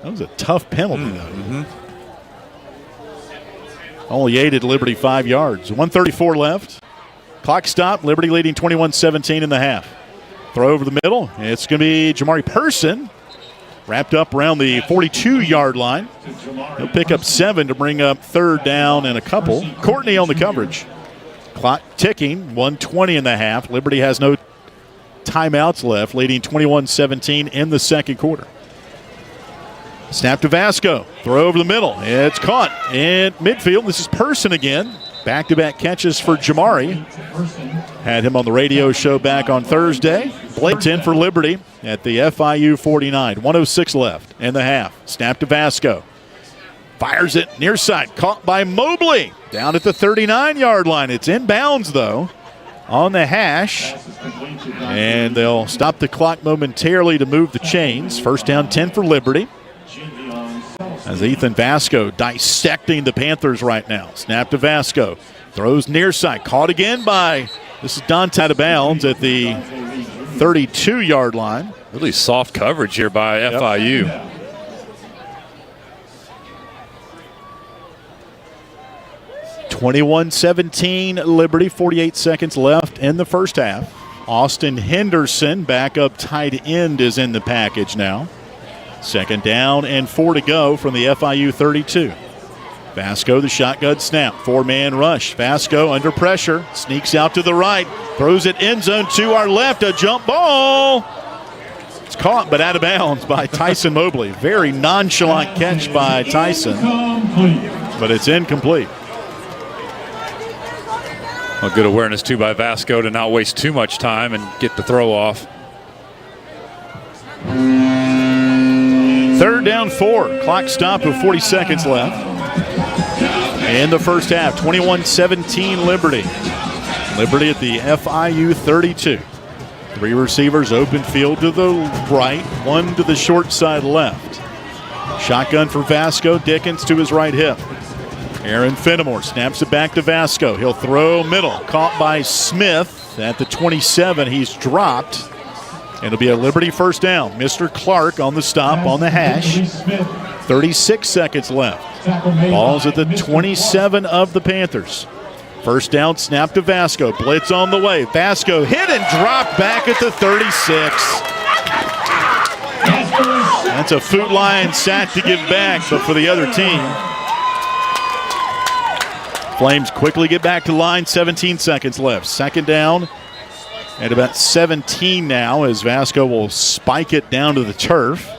That was a tough penalty, though.
Mm-hmm.
Only aided Liberty 5 yards. 1:34 left. Clock stopped. Liberty leading 21-17 in the half. Throw over the middle. It's going to be Jamari Person. Wrapped up around the 42-yard line. He'll pick up 7 to bring up 3rd down and a couple. Courtney on the coverage. Clock ticking, 1:20 in the half. Liberty has no timeouts left, leading 21-17 in the second quarter. Snap to Vasco. Throw over the middle. It's caught in midfield. This is Person again. Back-to-back catches for Jamari. Had him on the radio show back on Thursday. Blades in for Liberty at the FIU 49. 1:06 left in the half. Snap to Vasco. Fires it near side. Caught by Mobley. Down at the 39-yard line. It's inbounds, though, on the hash. And they'll stop the clock momentarily to move the chains. First down 10 for Liberty. As Ethan Vasco dissecting the Panthers right now. Snap to Vasco. Throws near side. Caught again by, this is Dante out of bounds at the 32-yard line.
Really soft coverage here by FIU.
21-17 Liberty, 48 seconds left in the first half. Austin Henderson, backup tight end, is in the package now. Second down and 4 to go from the FIU 32. Vasco, the shotgun snap, 4-man rush. Vasco under pressure, sneaks out to the right, throws it end zone to our left, a jump ball. It's caught but out of bounds by Tyson Mobley. Very nonchalant catch by Tyson, but it's incomplete.
Well, good awareness, too, by Vasco to not waste too much time and get the throw off.
Third down 4. Clock stop with 40 seconds left. In the first half, 21-17 Liberty. Liberty at the FIU 32. 3 receivers, open field to the right, 1 to the short side left. Shotgun for Vasco, Dickens to his right hip. Aaron Fenimore snaps it back to Vasco. He'll throw middle. Caught by Smith at the 27. He's dropped. It'll be a Liberty first down. Mr. Clark on the stop on the hash. 36 seconds left. Ball's at the 27 of the Panthers. First down, snap to Vasco. Blitz on the way. Vasco hit and dropped back at the 36. That's a Foot Lion sack to give back, but for the other team. Flames quickly get back to line, 17 seconds left. Second down at about 17 now as Vasco will spike it down to the turf.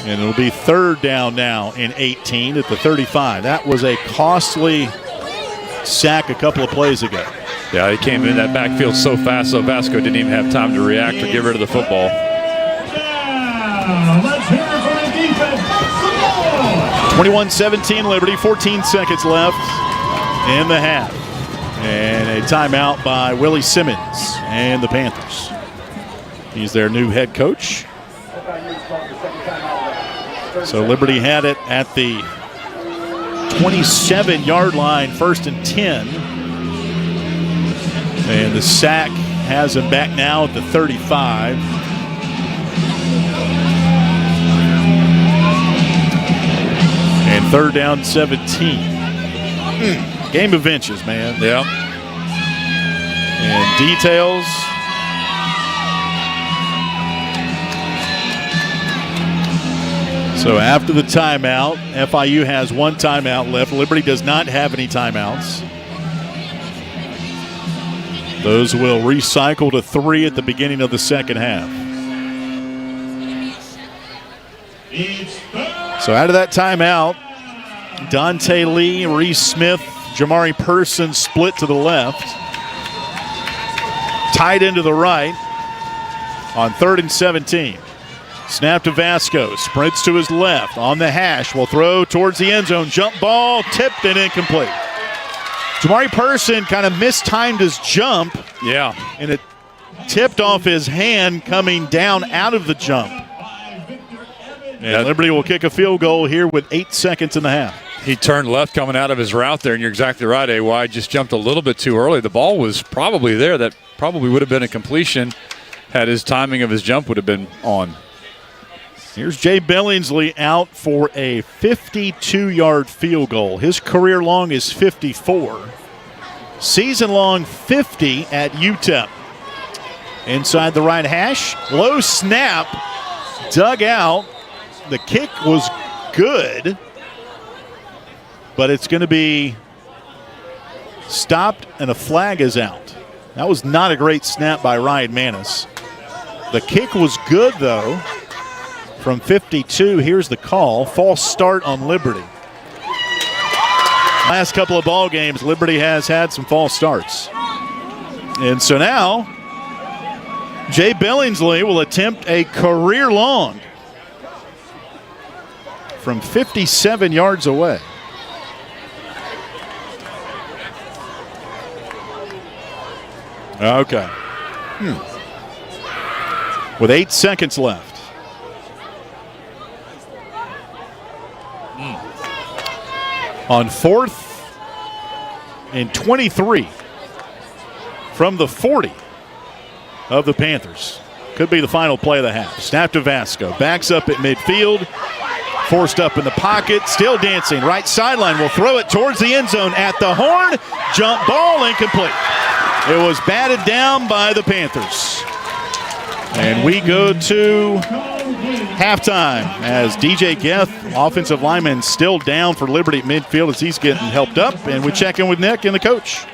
And it'll be third down now in 18 at the 35. That was a costly sack a couple of plays ago.
Yeah, he came in that backfield so fast, so Vasco didn't even have time to react or get rid of the football.
Let's hear it for the defense.
21-17 Liberty, 14 seconds left in the half. And a timeout by Willie Simmons and the Panthers. He's their new head coach. So Liberty had it at the 27-yard line, first and 10. And the sack has him back now at the 35. And third down, 17. Game of inches, man.
Yeah.
And details. So after the timeout, FIU has 1 timeout left. Liberty does not have any timeouts. Those will recycle to 3 at the beginning of the second half. So out of that timeout, Dante Lee, Reese Smith, Jamari Person split to the left. Tied into the right on 3rd and 17. Snap to Vasco, sprints to his left on the hash, will throw towards the end zone. Jump ball, tipped and incomplete. Jamari Person kind of mistimed his jump.
Yeah.
And it tipped off his hand coming down out of the jump. And Liberty will kick a field goal here with 8 seconds in the half.
He turned left coming out of his route there, and you're exactly right, AY. Just jumped a little bit too early. The ball was probably there. That probably would have been a completion had his timing of his jump would have been on.
Here's Jay Billingsley out for a 52-yard field goal. His career long is 54. Season long 50 at UTEP. Inside the right hash, low snap, dug out. The kick was good, but it's going to be stopped and a flag is out. That was not a great snap by Ryan Manis. The kick was good, though, from 52. Here's the call. False start on Liberty. Last couple of ball games, Liberty has had some false starts. And so now, Jay Billingsley will attempt a career long from 57 yards away. Okay. With 8 seconds left. On 4th and 23 from the 40 of the Panthers. Could be the final play of the half. Snap to Vasco. Backs up at midfield. Forced up in the pocket. Still dancing. Right sideline. Will throw it towards the end zone at the horn. Jump ball incomplete. It was batted down by the Panthers. And we go to halftime as DJ Geth, offensive lineman, still down for Liberty at midfield as he's getting helped up. And we check in with Nick and the coach.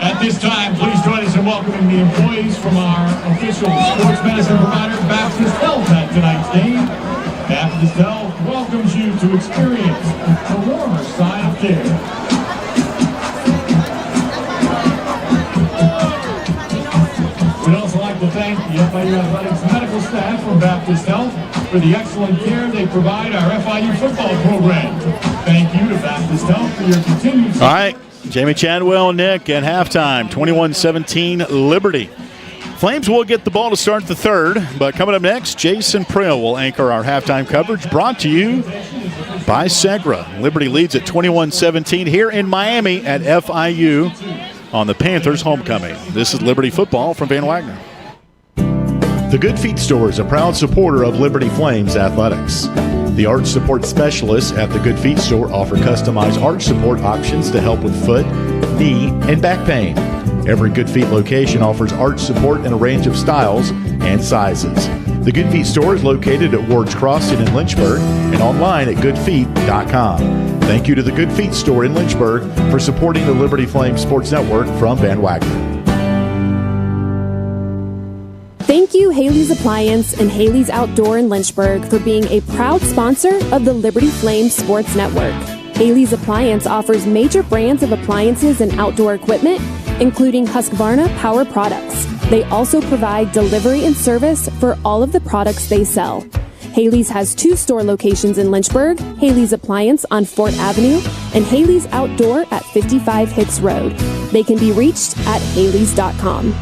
At this time, please join us in welcoming the employees from our official sports medicine provider, Baptist Health, at tonight's game. Baptist Health welcomes you to experience the warmer side of care. We'd also like to thank the FIU Athletics medical staff from Baptist Health for the excellent care they provide our FIU football program. Thank you to Baptist Health for your continued support.
All right. Jamie Chadwell, Nick at halftime, 21-17 Liberty. Flames will get the ball to start the third, but coming up next, Jason Prill will anchor our halftime coverage, brought to you by Segra. Liberty leads at 21-17 here in Miami at FIU on the Panthers' homecoming. This is Liberty football from Van Wagner.
The Good Feet Store is a proud supporter of Liberty Flames athletics. The arch support specialists at the Good Feet Store offer customized arch support options to help with foot, knee, and back pain. Every Good Feet location offers arch support in a range of styles and sizes. The Good Feet Store is located at Ward's Crossing in Lynchburg and online at goodfeet.com. Thank you to the Good Feet Store in Lynchburg for supporting the Liberty Flames Sports Network from Van Wagner.
Thank you, Haley's Appliance and Haley's Outdoor in Lynchburg, for being a proud sponsor of the Liberty Flames Sports Network. Haley's Appliance offers major brands of appliances and outdoor equipment, including Husqvarna Power Products. They also provide delivery and service for all of the products they sell. Haley's has 2 store locations in Lynchburg, Haley's Appliance on Fort Avenue and Haley's Outdoor at 55 Hicks Road. They can be reached at haleys.com.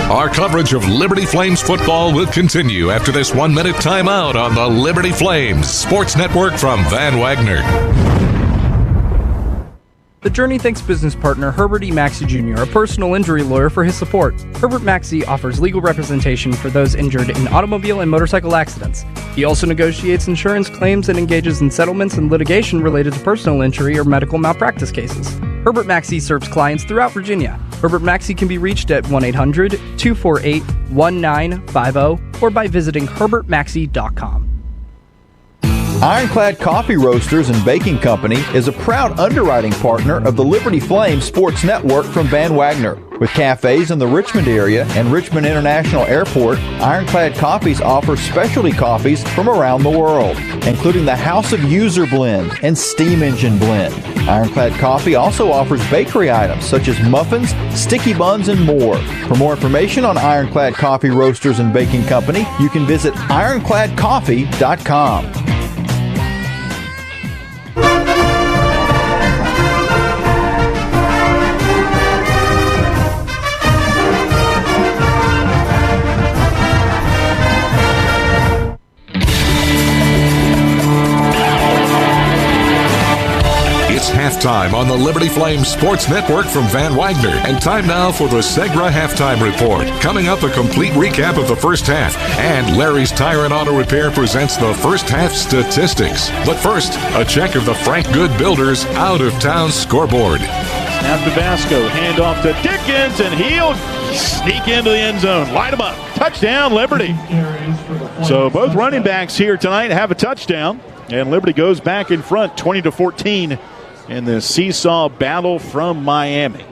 Our coverage of Liberty Flames football will continue after this 1-minute timeout on the Liberty Flames Sports Network from Van Wagner.
The Journey thanks business partner Herbert E. Maxey Jr., a personal injury lawyer, for his support. Herbert Maxey offers legal representation for those injured in automobile and motorcycle accidents. He also negotiates insurance claims and engages in settlements and litigation related to personal injury or medical malpractice cases. Herbert Maxey serves clients throughout Virginia. Herbert Maxey can be reached at 1-800-248-1950 or by visiting herbertmaxey.com.
Ironclad Coffee Roasters and Baking Company is a proud underwriting partner of the Liberty Flames Sports Network from Van Wagner. With cafes in the Richmond area and Richmond International Airport, Ironclad Coffees offers specialty coffees from around the world, including the House of User Blend and Steam Engine Blend. Ironclad Coffee also offers bakery items such as muffins, sticky buns, and more. For more information on Ironclad Coffee Roasters and Baking Company, you can visit ironcladcoffee.com.
halftime on the Liberty Flames Sports Network from Van Wagner. And time now for the Segra Halftime Report. Coming up, a complete recap of the first half. And Larry's Tire and Auto Repair presents the first half statistics. But first, a check of the Frank Good Builders out-of-town scoreboard.
Now Tabasco, hand off to Dickens, and he'll sneak into the end zone. Light him up. Touchdown, Liberty. So both running backs here tonight have a touchdown, and Liberty goes back in front 20-14 in the seesaw battle from Miami.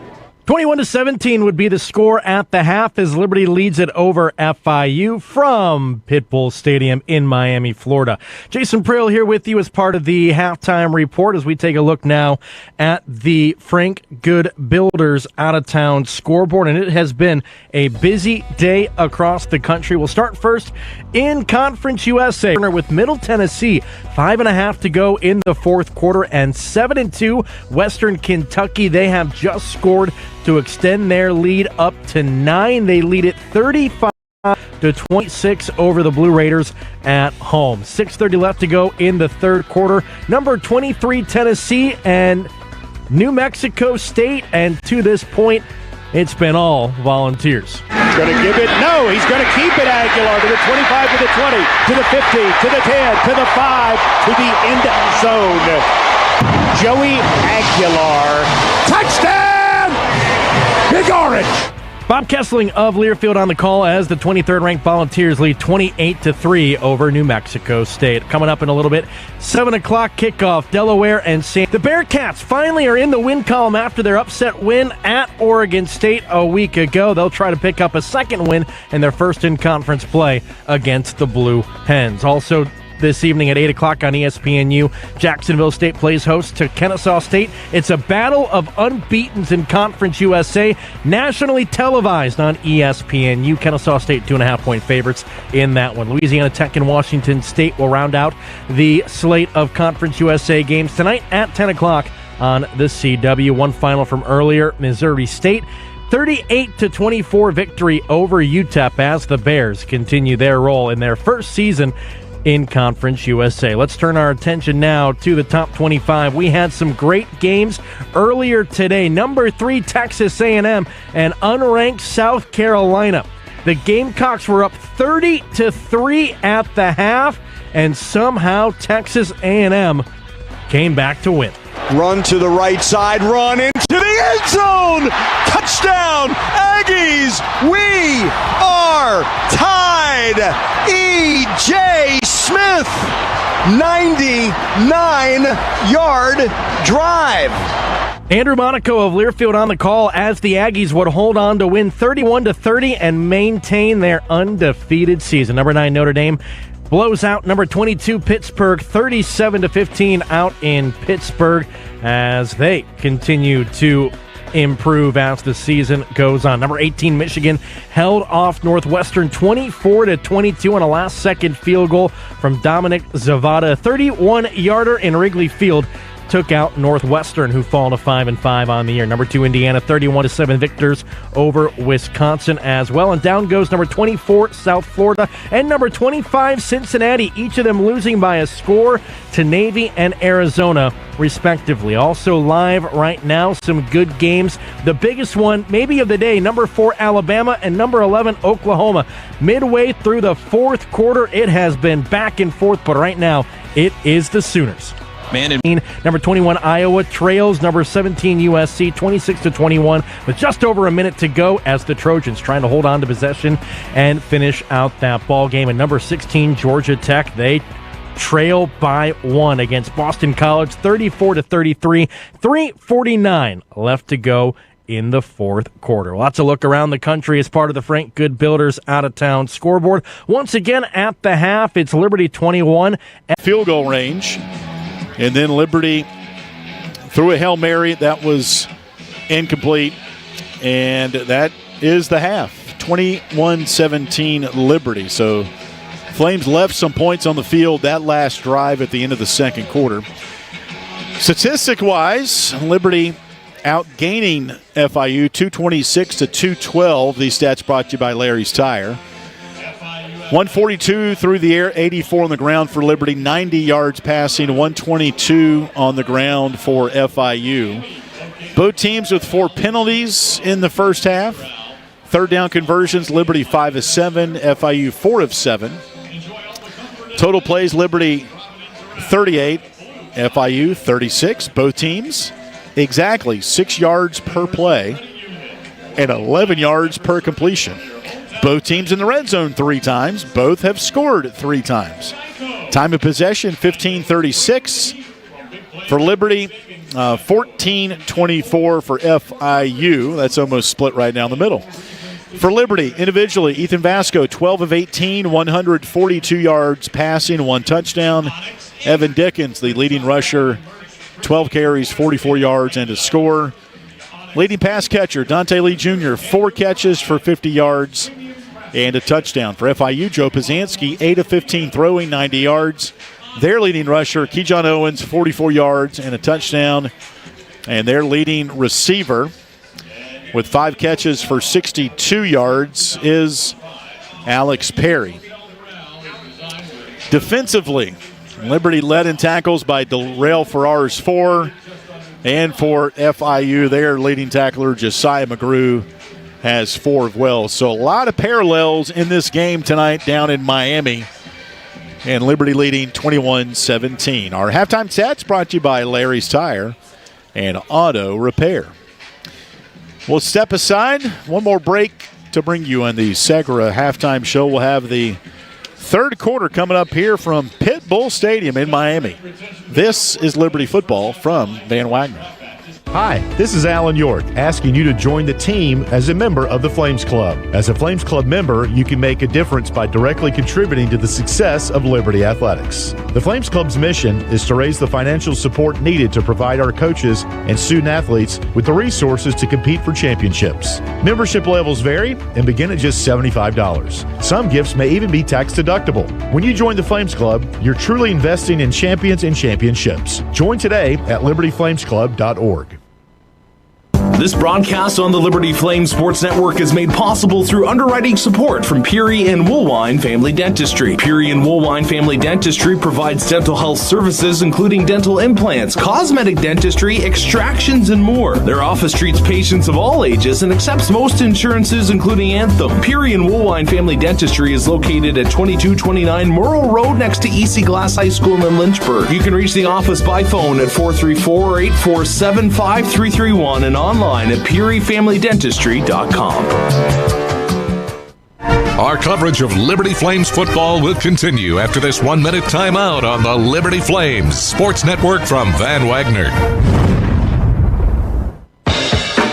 21-17 would be the score at the half as Liberty leads it over FIU from Pitbull Stadium in Miami, Florida. Jason Prill here with you as part of the halftime report as we take a look now at the Frank Good Builders out-of-town scoreboard, and it has been a busy day across the country. We'll start first in Conference USA with Middle Tennessee. 5.5 to go in the fourth quarter, and 7-2 Western Kentucky. They have just scored to extend their lead up to 9. They lead it 35-26 over the Blue Raiders at home. 6:30 left to go in the third quarter. Number 23 Tennessee and New Mexico State, and to this point, it's been all Volunteers.
He's going to give it. No, he's going to keep it. Aguilar to the 25, to the 20, to the 50, to the 10, to the 5, to the end zone. Joey Aguilar. Touchdown! Big Orange!
Bob Kessling of Learfield on the call as the 23rd-ranked Volunteers lead 28-3 over New Mexico State. Coming up in a little bit, 7 o'clock kickoff, Delaware and St. The Bearcats finally are in the win column after their upset win at Oregon State a week ago. They'll try to pick up a second win and their first in-conference play against the Blue Hens. Also, this evening at 8 o'clock on ESPNU, Jacksonville State plays host to Kennesaw State. It's a battle of unbeatens in Conference USA, nationally televised on ESPNU. Kennesaw State 2.5-point favorites in that one. Louisiana Tech and Washington State will round out the slate of Conference USA games tonight at 10 o'clock on the CW. One final from earlier, Missouri State 38-24 victory over UTEP as the Bears continue their role in their first season in Conference USA. Let's turn our attention now to the top 25. We had some great games earlier today. Number 3, Texas A&M and unranked South Carolina. The Gamecocks were up 30-3 at the half, and somehow Texas A&M came back to win.
Run to the right side, run into the end zone! Touchdown, Aggies! We are tied! E.J. Smith, 99-yard drive.
Andrew Monaco of Learfield on the call as the Aggies would hold on to win 31-30 and maintain their undefeated season. Number 9 Notre Dame blows out number 22 Pittsburgh 37-15 out in Pittsburgh as they continue to improve as the season goes on. Number 18 Michigan held off Northwestern 24-22 on a last-second field goal from Dominic Zavada. 31-yarder in Wrigley Field took out Northwestern, who fall to 5-5 on the year. Number 2 Indiana 31-7 victors over Wisconsin as well. And down goes number 24 South Florida and number 25 Cincinnati, each of them losing by a score to Navy and Arizona respectively. Also live right now, some good games. The biggest one maybe of the day, number 4 Alabama and number 11 Oklahoma. Midway through the fourth quarter, it has been back and forth, but right now it is the Sooners. Number 21 Iowa trails number 17 USC 26-21 with just over a minute to go as the Trojans trying to hold on to possession and finish out that ball game. And number 16 Georgia Tech, they trail by 1 against Boston College 34-33. 3:49 left to go in the fourth quarter. Lots of look around the country as part of the Frank Good Builders out-of-town scoreboard. Once again at the half, it's Liberty 21.
Field goal range. And then Liberty threw a Hail Mary. That was incomplete. And that is the half. 21-17 Liberty. So Flames left some points on the field that last drive at the end of the second quarter. Statistic-wise, Liberty outgaining FIU 226-212. These stats brought to you by Larry's Tire.
142 through the air, 84 on the ground for Liberty, 90 yards passing, 122 on the ground for FIU. Both teams with 4 penalties in the first half. Third down conversions, Liberty 5 of 7, FIU 4 of 7. Total plays, Liberty 38, FIU 36. Both teams exactly 6 yards per play and 11 yards per completion. Both teams in the red zone 3 times. Both have scored 3 times. Time of possession, 15:36 for Liberty, 14:24 for FIU. That's almost split right down the middle. For Liberty, individually, Ethan Vasco, 12 of 18, 142 yards passing, 1 touchdown. Evan Dickens, the leading rusher, 12 carries, 44 yards, and a score. Leading pass catcher, Dante Lee Jr., 4 catches for 50 yards and a touchdown. For FIU, Joe Pazanski, 8 of 15 throwing, 90 yards. Their leading rusher, Keyshawn Owens, 44 yards and a touchdown. And their leading receiver, with 5 catches for 62 yards, is Alex Perry. Defensively, Liberty led in tackles by Darrell Farrars, 4. And for FIU, their leading tackler, Josiah McGrew, has 4 as well. So a lot of parallels in this game tonight down in Miami. And Liberty leading 21-17. Our halftime stats brought to you by Larry's Tire and Auto Repair. We'll step aside. One more break to bring you on the Segra halftime show. We'll have the third quarter coming up here from Pit Bull Stadium in Miami. This is Liberty football from Van Wagner.
Hi, this is Alan York, asking you to join the team as a member of the Flames Club. As a Flames Club member, you can make a difference by directly contributing to the success of Liberty Athletics. The Flames Club's mission is to raise the financial support needed to provide our coaches and student athletes with the resources to compete for championships. Membership levels vary and begin at just $75. Some gifts may even be tax deductible. When you join the Flames Club, you're truly investing in champions and championships. Join today at libertyflamesclub.org.
This broadcast on the Liberty Flames Sports Network is made possible through underwriting support from Peary and Woolwine Family Dentistry. Peary and Woolwine Family Dentistry provides dental health services including dental implants, cosmetic dentistry, extractions, and more. Their office treats patients of all ages and accepts most insurances including Anthem. Peary and Woolwine Family Dentistry is located at 2229 Morrill Road next to EC Glass High School in Lynchburg. You can reach the office by phone at 434-847-5331 and online at PearyFamilyDentistry.com.
Our coverage of Liberty Flames football will continue after this 1-minute timeout on the Liberty Flames Sports Network from Van Wagner.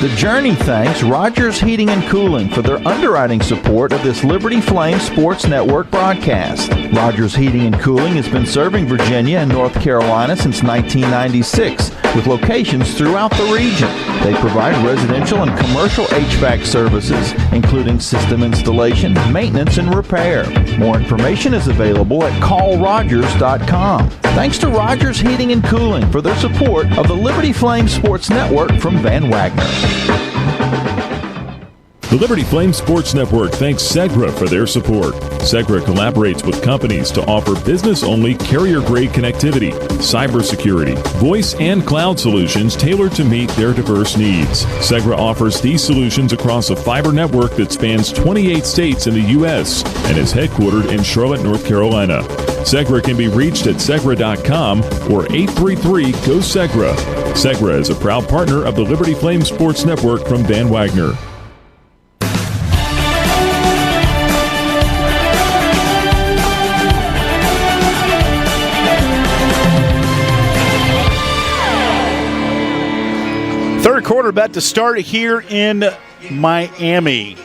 The Journey thanks Rogers Heating and Cooling for their underwriting support of this Liberty Flames Sports Network broadcast. Rogers Heating and Cooling has been serving Virginia and North Carolina since 1996 with locations throughout the region. They provide residential and commercial HVAC services, including system installation, maintenance, and repair. More information is available at callrogers.com. Thanks to Rogers Heating and Cooling for their support of the Liberty Flames Sports Network from Van Wagner.
The Liberty Flames Sports Network thanks Segra for their support. Segra collaborates with companies to offer business-only carrier-grade connectivity, cybersecurity, voice, and cloud solutions tailored to meet their diverse needs. Segra offers these solutions across a fiber network that spans 28 states in the U.S. and is headquartered in Charlotte, North Carolina. Segra can be reached at Segra.com or 833-GO-SEGRA. Segra is a proud partner of the Liberty Flames Sports Network from Van Wagner.
Third quarter about to start here in Miami,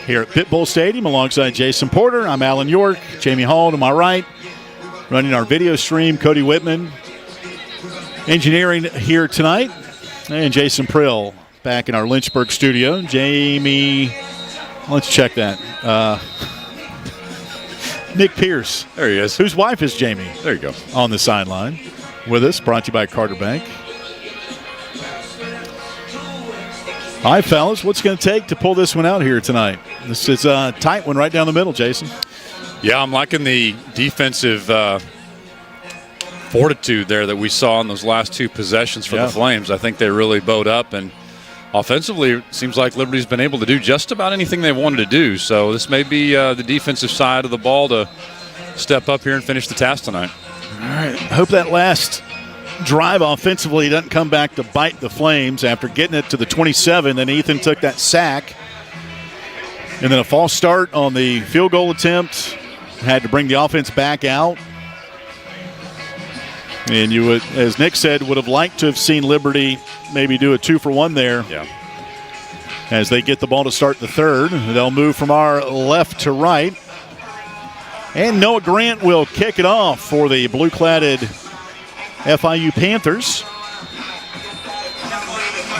here at Pit Bull Stadium, alongside Jason Porter. I'm Alan York, Jamie Hall to my right, running our video stream, Cody Whitman, engineering here tonight, and Jason Prill back in our Lynchburg studio. Jamie, let's check that. Nick Pierce.
There he is.
Whose wife is Jamie.
There you go.
On the sideline with us, brought to you by Carter Bank. All right, fellas, what's going to take to pull this one out here tonight? This is a tight one right down the middle, Jason.
Yeah, I'm liking the defensive fortitude there that we saw in those last 2 possessions for the Flames. I think they really bowed up, and offensively, it seems like Liberty's been able to do just about anything they wanted to do. So this may be the defensive side of the ball to step up here and finish the task tonight.
All right. Hope that last drive offensively doesn't come back to bite the Flames after getting it to the 27. Then Ethan took that sack. And then a false start on the field goal attempt. Had to bring the offense back out. And you would, as Nick said, would have liked to have seen Liberty maybe do a 2-for-1 there.
Yeah.
As they get the ball to start the third. They'll move from our left to right. And Noah Grant will kick it off for the blue-cladded FIU Panthers,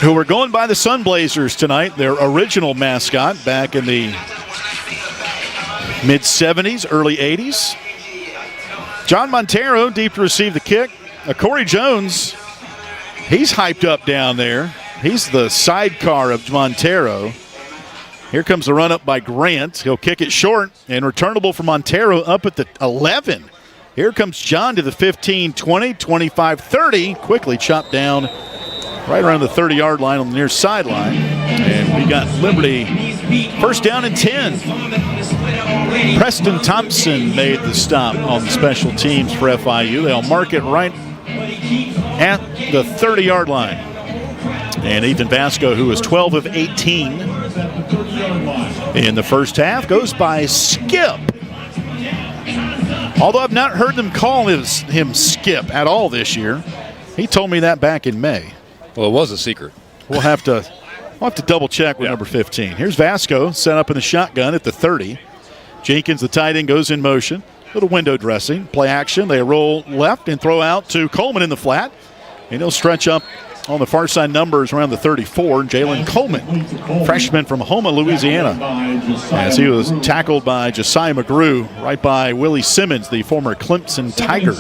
who were going by the Sunblazers tonight, their original mascot back in the mid-70s, early 80s. John Montero deep to receive the kick. Corey Jones, he's hyped up down there. He's the sidecar of Montero. Here comes the run up by Grant. He'll kick it short and returnable for Montero up at the 11. Here comes John to the 15, 20, 25, 30. Quickly chopped down right around the 30-yard line on the near sideline. And we got Liberty first down and 10. Preston Thompson made the stop on the special teams for FIU. They'll mark it right at the 30-yard line. And Ethan Vasco, who was 12 of 18 in the first half, goes by Skip. Although I've not heard them call him Skip at all this year. He told me that back in May.
Well, it was a secret.
We'll have to double check with number 15. Here's Vasco set up in the shotgun at the 30. Jenkins, the tight end, goes in motion. Little window dressing, play action. They roll left and throw out to Coleman in the flat. And he'll stretch up on the far side numbers around the 34. Jalen Coleman, freshman from Houma, Louisiana, as he was tackled by Josiah McGrew right by Willie Simmons, the former Clemson Tiger.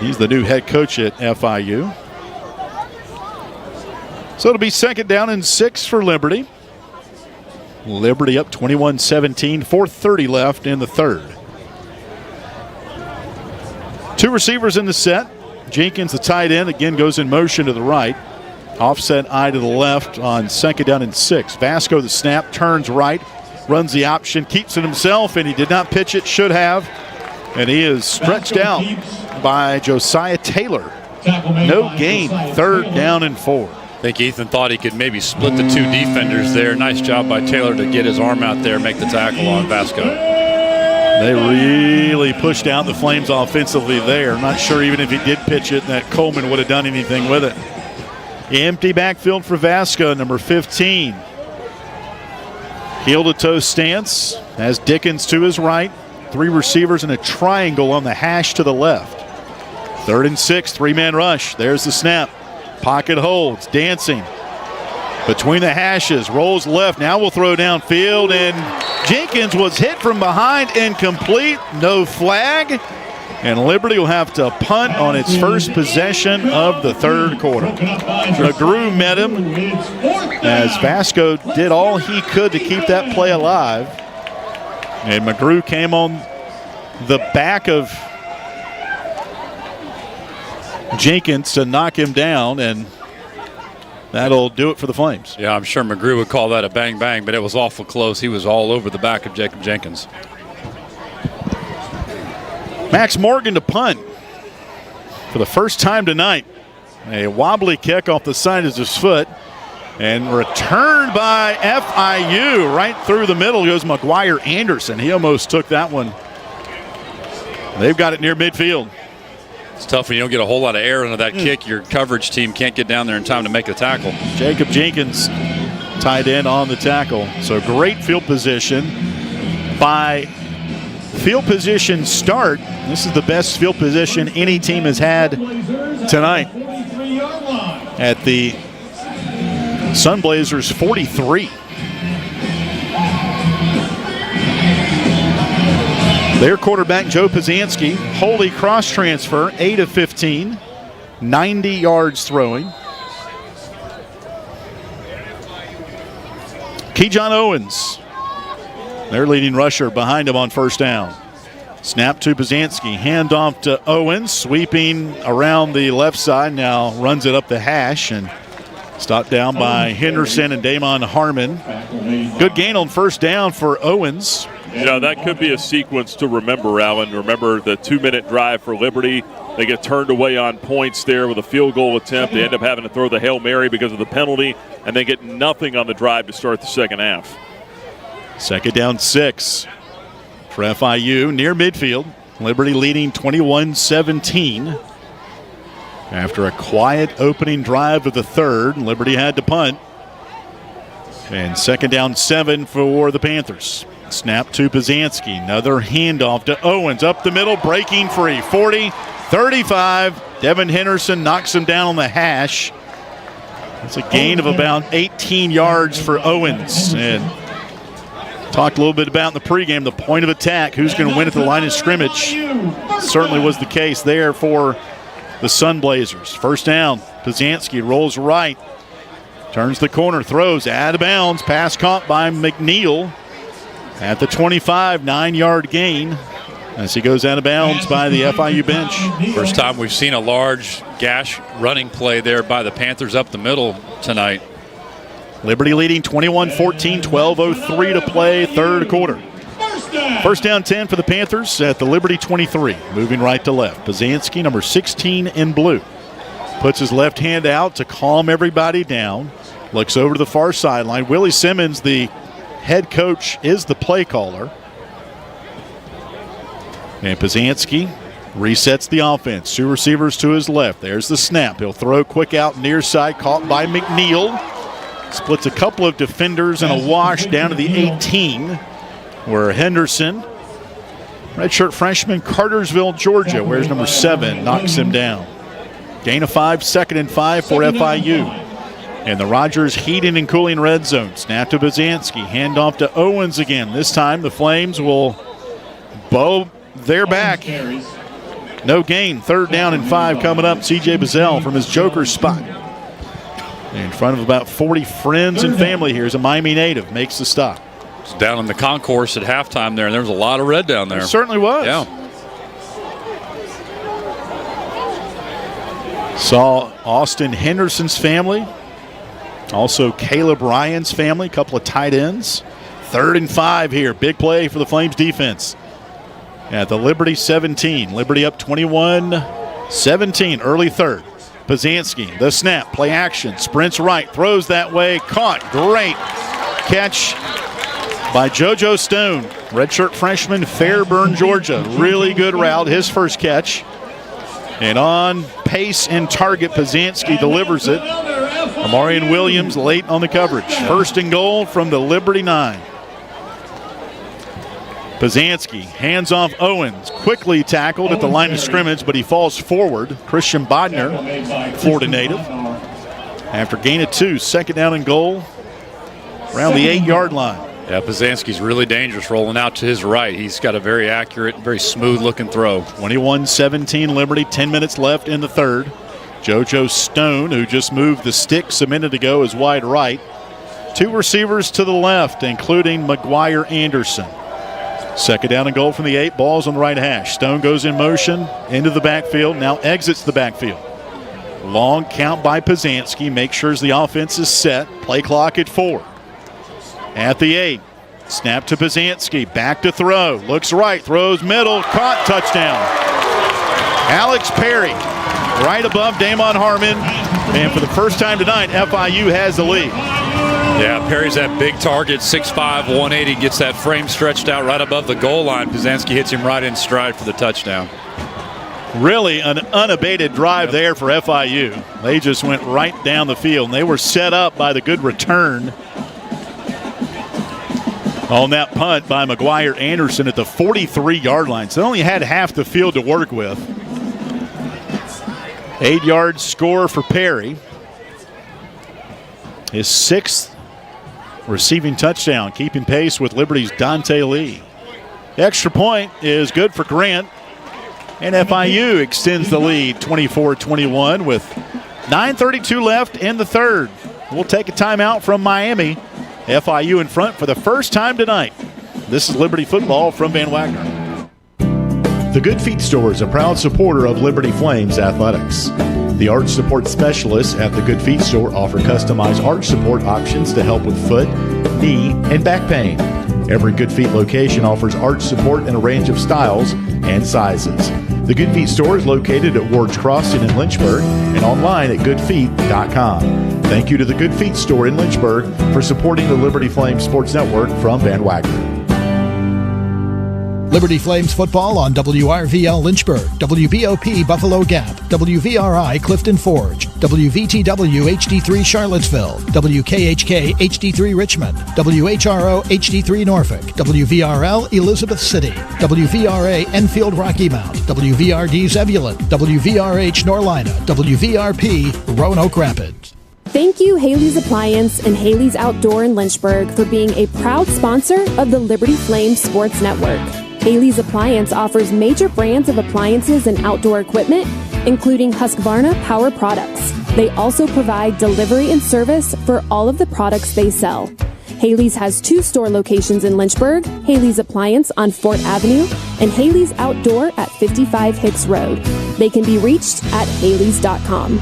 He's the new head coach at FIU. So it'll be second down and 6 for Liberty. Liberty up 21-17, 4:30 left in the third. 2 receivers in the set. Jenkins, the tight end, again goes in motion to the right. Offset eye to the left on second down and 6. Vasco, the snap, turns right, runs the option, keeps it himself, and he did not pitch it, should have. And he is stretched out by Josiah Taylor. No gain, third down and 4.
I think Ethan thought he could maybe split the 2 defenders there. Nice job by Taylor to get his arm out there and make the tackle on Vasco.
They really pushed out the Flames offensively there. I'm not sure even if he did pitch it that Coleman would have done anything with it. Empty backfield for Vasco, number 15. Heel-to-toe stance. Has Dickens to his right. 3 receivers in a triangle on the hash to the left. 3rd and 6, 3-man rush. There's the snap. Pocket holds, dancing between the hashes, rolls left. Now we'll throw downfield, and Jenkins was hit from behind, incomplete, no flag. And Liberty will have to punt on its first possession of the third quarter. McGrew met him as Vasco did all he could to keep that play alive. And McGrew came on the back of Jenkins to knock him down, and that'll do it for the Flames.
Yeah, I'm sure McGrew would call that a bang-bang, but it was awful close. He was all over the back of Jacob Jenkins.
Max Morgan to punt for the first time tonight. A wobbly kick off the side of his foot, and returned by FIU. Right through the middle goes McGuire Anderson. He almost took that one. They've got it near midfield.
It's tough when you don't get a whole lot of air into that kick. Your coverage team can't get down there in time to make the tackle.
Jacob Jenkins tied in on the tackle. So great field position. By field position start, this is the best field position any team has had tonight. At the Sunblazers 43. Their quarterback, Joe Pazanski, holy cross transfer, 8 of 15, 90 yards throwing. Keyshawn Owens, their leading rusher, behind him on first down. Snap to Byzanski. Handoff to Owens. Sweeping around the left side. Now runs it up the hash and stopped down by Henderson and Damon Harmon. Good gain on first down for Owens.
You know, that could be a sequence to remember, Alan. Remember the 2-minute drive for Liberty. They get turned away on points there with a field goal attempt. They end up having to throw the Hail Mary because of the penalty, and they get nothing on the drive to start the second half.
Second down 6 for FIU near midfield. Liberty leading 21-17. After a quiet opening drive of the third, Liberty had to punt. And second down 7 for the Panthers. Snap to Byzanski. Another handoff to Owens. Up the middle, breaking free. 40, 35. Devin Henderson knocks him down on the hash. That's a gain of about 18 yards for Owens. And talked a little bit about in the pregame, the point of attack. Who's going to win at the line of scrimmage? Certainly was the case there for the Sunblazers. First down. Byzanski rolls right. Turns the corner, throws out of bounds. Pass caught by McNeil. At the 25, 9-yard gain as he goes out of bounds by the FIU bench.
First time we've seen a large gash running play there by the Panthers up the middle tonight.
Liberty leading 21-14, 12:03 to play, third quarter. First down 10 for the Panthers at the Liberty 23, moving right to left. Byzanski, number 16 in blue, puts his left hand out to calm everybody down. Looks over to the far sideline. Willie Simmons, the head coach, is the play caller. And Byzanski resets the offense. 2 receivers to his left. There's the snap. He'll throw quick out near side, caught by McNeil. Splits a couple of defenders and a wash down to the 18, where Henderson, redshirt freshman, Cartersville, Georgia, wears number 7, knocks him down. Gain of 5, second and 5 for FIU. And the Rogers Heating and Cooling red zone. Snap to Byzanski. Handoff to Owens again. This time the Flames will bow their back. No gain. Third down and 5 coming up. C.J. Bazell from his joker spot. In front of about 40 friends and family here as a Miami native makes the stop.
It's down in the concourse at halftime there, and there was a lot of red down there.
It certainly was.
Yeah.
Saw Austin Henderson's family. Also Caleb Ryan's family, a couple of tight ends. Third and 5 here. Big play for the Flames defense. At the Liberty 17. Liberty up 21-17, early third. Byzanski, the snap, play action, sprints right, throws that way, caught. Great catch by JoJo Stone, redshirt freshman, Fairburn, Georgia. Really good route, his first catch. And on pace and target, Byzanski delivers it. Amarian Williams late on the coverage. First and goal from the Liberty 9. Byzanski hands off Owens. Quickly tackled at the line of scrimmage, but he falls forward. Christian Bodner, Florida native. After gain of 2, second down and goal around the 8-yard line.
Yeah, Byzanski's really dangerous rolling out to his right. He's got a very accurate, very smooth-looking throw.
21-17 Liberty, 10 minutes left in the third. JoJo Stone, who just moved the sticks a minute ago, is wide right. 2 receivers to the left, including McGuire Anderson. Second down and goal from the 8. Ball's on the right hash. Stone goes in motion into the backfield, now exits the backfield. Long count by Byzanski. Make sure the offense is set. Play clock at 4. At the 8. Snap to Byzanski. Back to throw. Looks right. Throws middle. Caught. Touchdown. Alex Perry right above Damon Harmon. And for the first time tonight, FIU has the lead.
Yeah, Perry's that big target, 6'5", 180, gets that frame stretched out right above the goal line. Byzanski hits him right in stride for the touchdown.
Really an unabated drive there for FIU. They just went right down the field, and they were set up by the good return on that punt by McGuire Anderson at the 43-yard line. So they only had half the field to work with. 8-yard score for Perry. His 6th receiving touchdown, keeping pace with Liberty's Dante Lee. The extra point is good for Grant, and FIU extends the lead 24-21 with 9:32 left in the third. We'll take a timeout from Miami. FIU in front for the first time tonight. This is Liberty football from Van Wagner.
The Good Feet Store is a proud supporter of Liberty Flames Athletics. The arch support specialists at the Good Feet Store offer customized arch support options to help with foot, knee, and back pain. Every Good Feet location offers arch support in a range of styles and sizes. The Good Feet Store is located at Ward's Crossing in Lynchburg and online at goodfeet.com. Thank you to the Good Feet Store in Lynchburg for supporting the Liberty Flames Sports Network from Van Wagner.
Liberty Flames football on WRVL Lynchburg, WBOP Buffalo Gap, WVRI Clifton Forge, WVTW HD3 Charlottesville, WKHK HD3 Richmond, WHRO HD3 Norfolk, WVRL Elizabeth City, WVRA Enfield Rocky Mount, WVRD Zebulon, WVRH Norlina, WVRP Roanoke Rapids.
Thank you, Haley's Appliance and Haley's Outdoor in Lynchburg, for being a proud sponsor of the Liberty Flames Sports Network. Haley's Appliance offers major brands of appliances and outdoor equipment, including Husqvarna Power Products. They also provide delivery and service for all of the products they sell. Haley's has 2 store locations in Lynchburg, Haley's Appliance on Fort Avenue and Haley's Outdoor at 55 Hicks Road. They can be reached at haleys.com.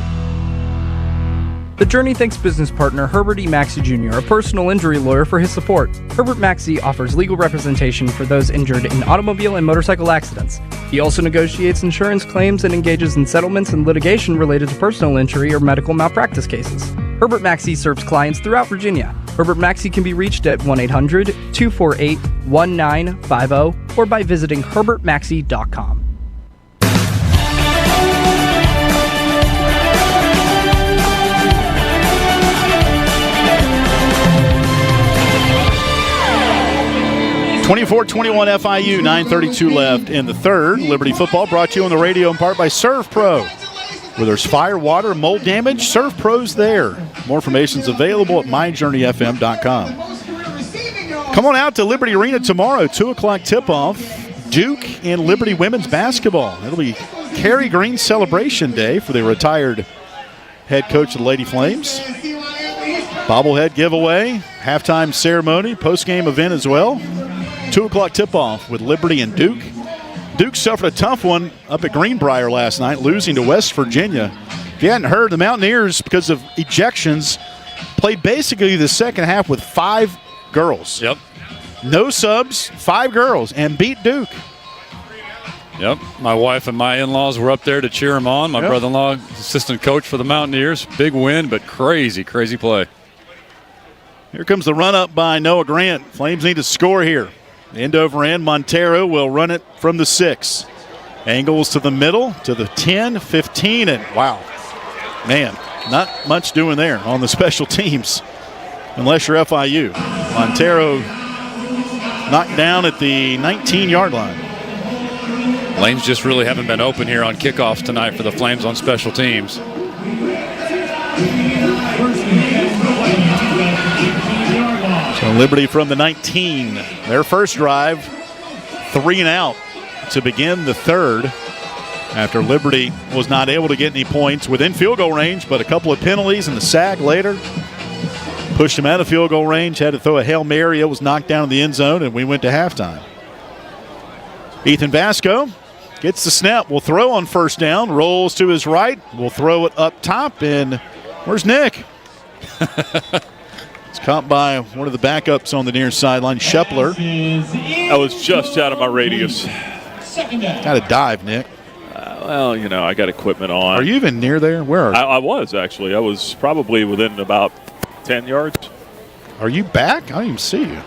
The Journey thanks business partner Herbert E. Maxey Jr., a personal injury lawyer, for his support. Herbert Maxey offers legal representation for those injured in automobile and motorcycle accidents. He also negotiates insurance claims and engages in settlements and litigation related to personal injury or medical malpractice cases. Herbert Maxey serves clients throughout Virginia. Herbert Maxey can be reached at 1-800-248-1950 or by visiting herbertmaxey.com.
(24-21) FIU, 9:32 left in the third. Liberty football brought to you on the radio in part by Serve Pro. Where there's fire, water, mold damage, Serve Pro's there. More information is available at myjourneyfm.com. Come on out to Liberty Arena tomorrow, 2 o'clock tip-off. Duke and Liberty women's basketball. It'll be Carrie Green celebration day for the retired head coach of the Lady Flames. Bobblehead giveaway, halftime ceremony, post-game event as well. 2 o'clock tip-off with Liberty and Duke. Duke suffered a tough one up at Greenbrier last night, losing to West Virginia. If you hadn't heard, the Mountaineers, because of ejections, played basically the second half with 5 girls.
Yep.
No subs, 5 girls, and beat Duke.
Yep. My wife and my in-laws were up there to cheer them on. My brother-in-law, assistant coach for the Mountaineers. Big win, but crazy, crazy play.
Here comes the run-up by Noah Grant. Flames need to score here. End over end, Montero will run it from the 6. Angles to the middle, to the 10, 15, and wow. Man, not much doing there on the special teams, unless you're FIU. Montero knocked down at the 19-yard line.
Lanes just really haven't been open here on kickoffs tonight for the Flames on special teams.
So Liberty from the 19. Their first drive, 3 and out to begin the third. After Liberty was not able to get any points within field goal range, but a couple of penalties and the sack later pushed them out of field goal range, had to throw a Hail Mary. It was knocked down in the end zone, and we went to halftime. Ethan Vasco gets the snap, will throw on first down, rolls to his right, will throw it up top, and where's Nick? It's caught by one of the backups on the near sideline, Shepler.
I was just out of my radius.
Got to dive, Nick.
Well, you know, I got equipment on.
Are you even near there? Where are you?
I was, actually. I was probably within about 10 yards.
Are you back? I don't even see you.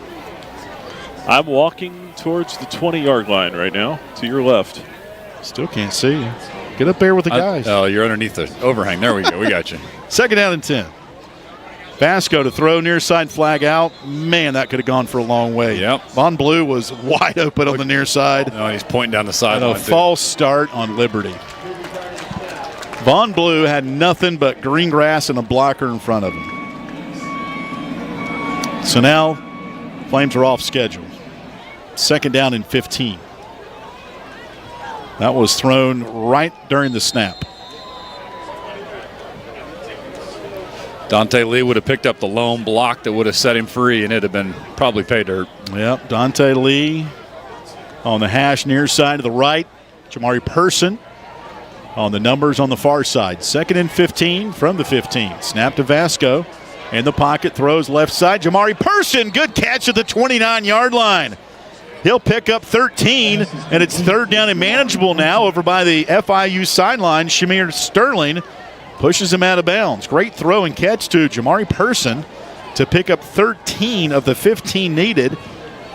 I'm walking towards the 20-yard line right now, to your left.
Still can't see you. Get up there with the guys.
Oh, you're underneath the overhang. There we go. We got you.
Second down and 10. Vasco to throw, near side flag out. Man, that could have gone for a long way.
Yep.
Von Blue was wide open on the near side.
No, he's pointing down the sideline.
A false start on Liberty. Von Blue had nothing but green grass and a blocker in front of him. So now, Flames are off schedule. Second down and 15. That was thrown right during the snap.
Dante Lee would have picked up the lone block that would have set him free, and it'd have been probably pay dirt.
Yep, Dante Lee on the hash near side to the right.
Jamari Person on the numbers on the far side. 2nd and 15 from the 15. Snap to Vasco. In the pocket, throws left side. Jamari Person, good catch at the 29-yard line. He'll pick up 13, and it's 3rd down and manageable now over by the FIU sideline. Shamir Sterling pushes him out of bounds. Great throw and catch to Jamari Person to pick up 13 of the 15 needed.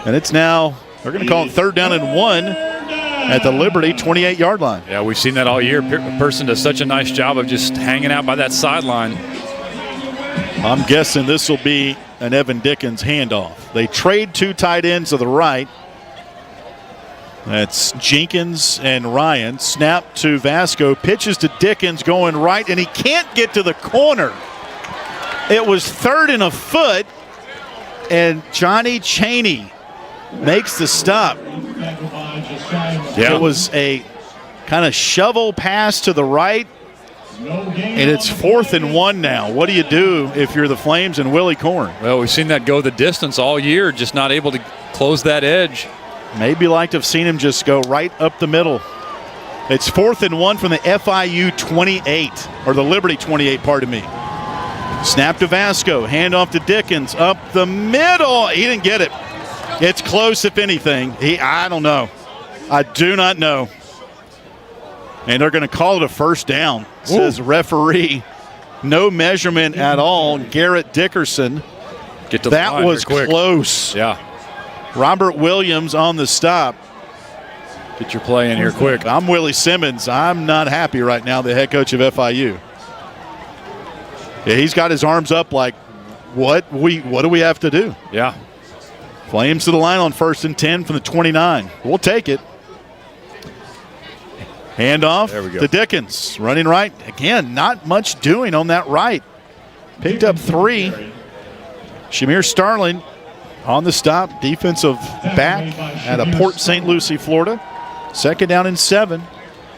And it's now, they're going to call it 3rd down and 1 at the Liberty 28-yard line.
Yeah, we've seen that all year. Person does such a nice job of just hanging out by that sideline.
I'm guessing this will be an Evan Dickens handoff. They trade 2 tight ends to the right. That's Jenkins and Ryan. Snap to Vasco. Pitches to Dickens going right, and he can't get to the corner. It was 3rd and a foot, and Johnny Chaney makes the stop. Yeah. It was a kind of shovel pass to the right. And it's 4th and 1 now. What do you do if you're the Flames and Willie Korn?
Well, we've seen that go the distance all year, just not able to close that edge.
Maybe like to have seen him just go right up the middle. It's 4th and 1 from the FIU 28, or the Liberty 28, pardon me. Snap to Vasco, handoff to Dickens, up the middle. He didn't get it. It's close, if anything. I don't know. I do not know. And they're going to call it a first down, says referee. No measurement at all. Garrett Dickerson.
Get to
that was close.
Yeah.
Robert Williams on the stop.
Get your play in here quick.
I'm Willie Simmons. I'm not happy right now, the head coach of FIU. Yeah, he's got his arms up like, what do we have to do?
Yeah.
Flames to the line on 1st and 10 from the 29. We'll take it. Handoff to Dickens. Running right. Again, not much doing on that right. Picked up 3. Shamir Starling on the stop. Defensive back out of Port St. Lucie, Florida. 2nd down and 7.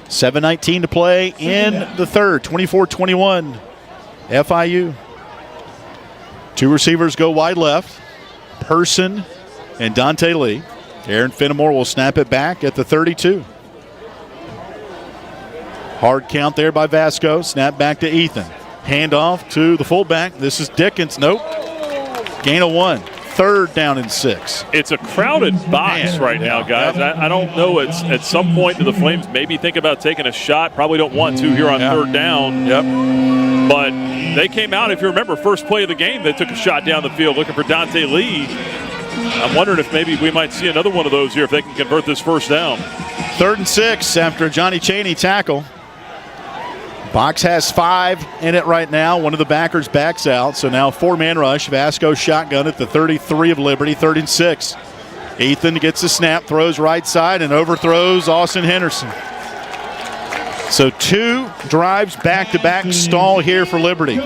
7:19 to play in the 3rd. 24-21. FIU. 2 receivers go wide left. Person and Dante Lee. Aaron Fenimore will snap it back at the 32. Hard count there by Vasco. Snap back to Ethan. Handoff to the fullback. This is Dickens. Nope. Gain of 1. 3rd down and 6.
It's a crowded box right now, guys. I don't know. It's at some point do the Flames maybe think about taking a shot. Probably don't want to here on 3rd down.
Yep.
But they came out, if you remember, first play of the game, they took a shot down the field looking for Dante Lee. I'm wondering if maybe we might see another one of those here if they can convert this first down.
3rd and 6 after a Johnny Chaney tackle. Box has 5 in it right now. One of the backers backs out, so now 4-man rush. Vasco shotgun at the 33 of Liberty, 3rd and 6. Ethan gets the snap, throws right side, and overthrows Austin Henderson. So 2 drives back-to-back stall here for Liberty.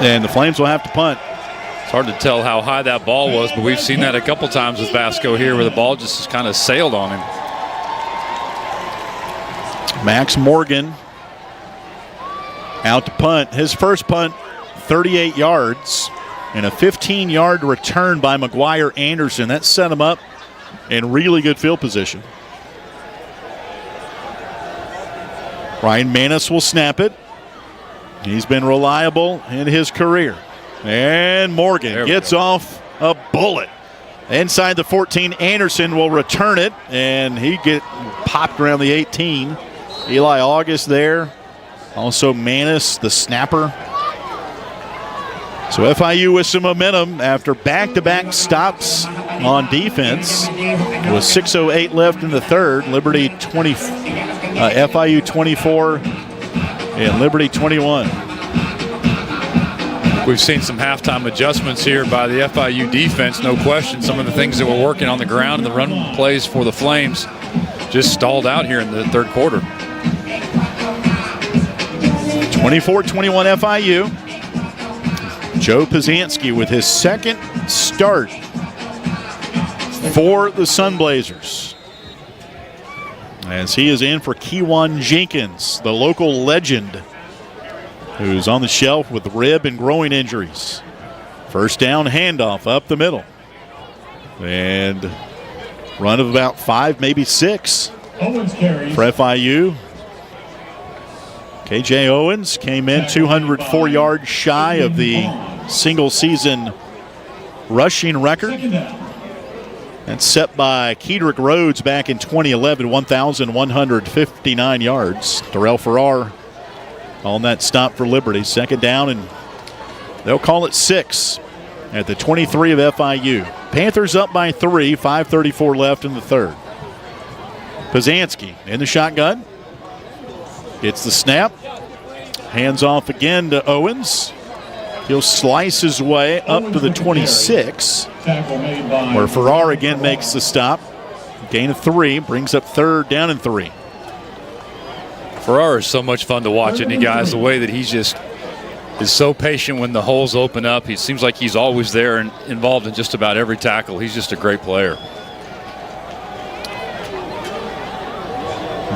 And the Flames will have to punt.
It's hard to tell how high that ball was, but we've seen that a couple times with Vasco here where the ball just kind of sailed on him.
Max Morgan out to punt. His first punt, 38 yards, and a 15-yard return by McGuire Anderson. That set him up in really good field position. Ryan Manis will snap it. He's been reliable in his career. And Morgan gets off a bullet. Inside the 14, Anderson will return it, and he get popped around the 18. Eli August there. Also Manis, the snapper. So FIU with some momentum after back-to-back stops on defense. With 6:08 left in the 3rd. Liberty 20, FIU 24, and Liberty 21.
We've seen some halftime adjustments here by the FIU defense, no question. Some of the things that were working on the ground and the run plays for the Flames just stalled out here in the 3rd quarter.
24-21 FIU. Joe Pazanski with his 2nd start for the Sunblazers, as he is in for Kewan Jenkins, the local legend, who's on the shelf with rib and groin injuries. First down handoff up the middle. And Run of about 5, maybe 6
Owens carries.
for FIU. KJ Owens came in 204 yards shy of the single-season rushing record. That's set by Kedrick Rhodes back in 2011, 1,159 yards. Darrell Farrar on that stop for Liberty. Second down, and they'll call it 6 at the 23 of FIU. Panthers up by 3, 5:34 left in the third. Pazanski in the shotgun. Gets the snap. Hands off again to Owens. He'll slice his way up to the 26, where Farrar again makes the stop. Gain of 3, brings up third down and 3.
Farrar is so much fun to watch, isn't he, guys? The way that he's just is so patient when the holes open up. He seems like he's always there and involved in just about every tackle. He's just a great player.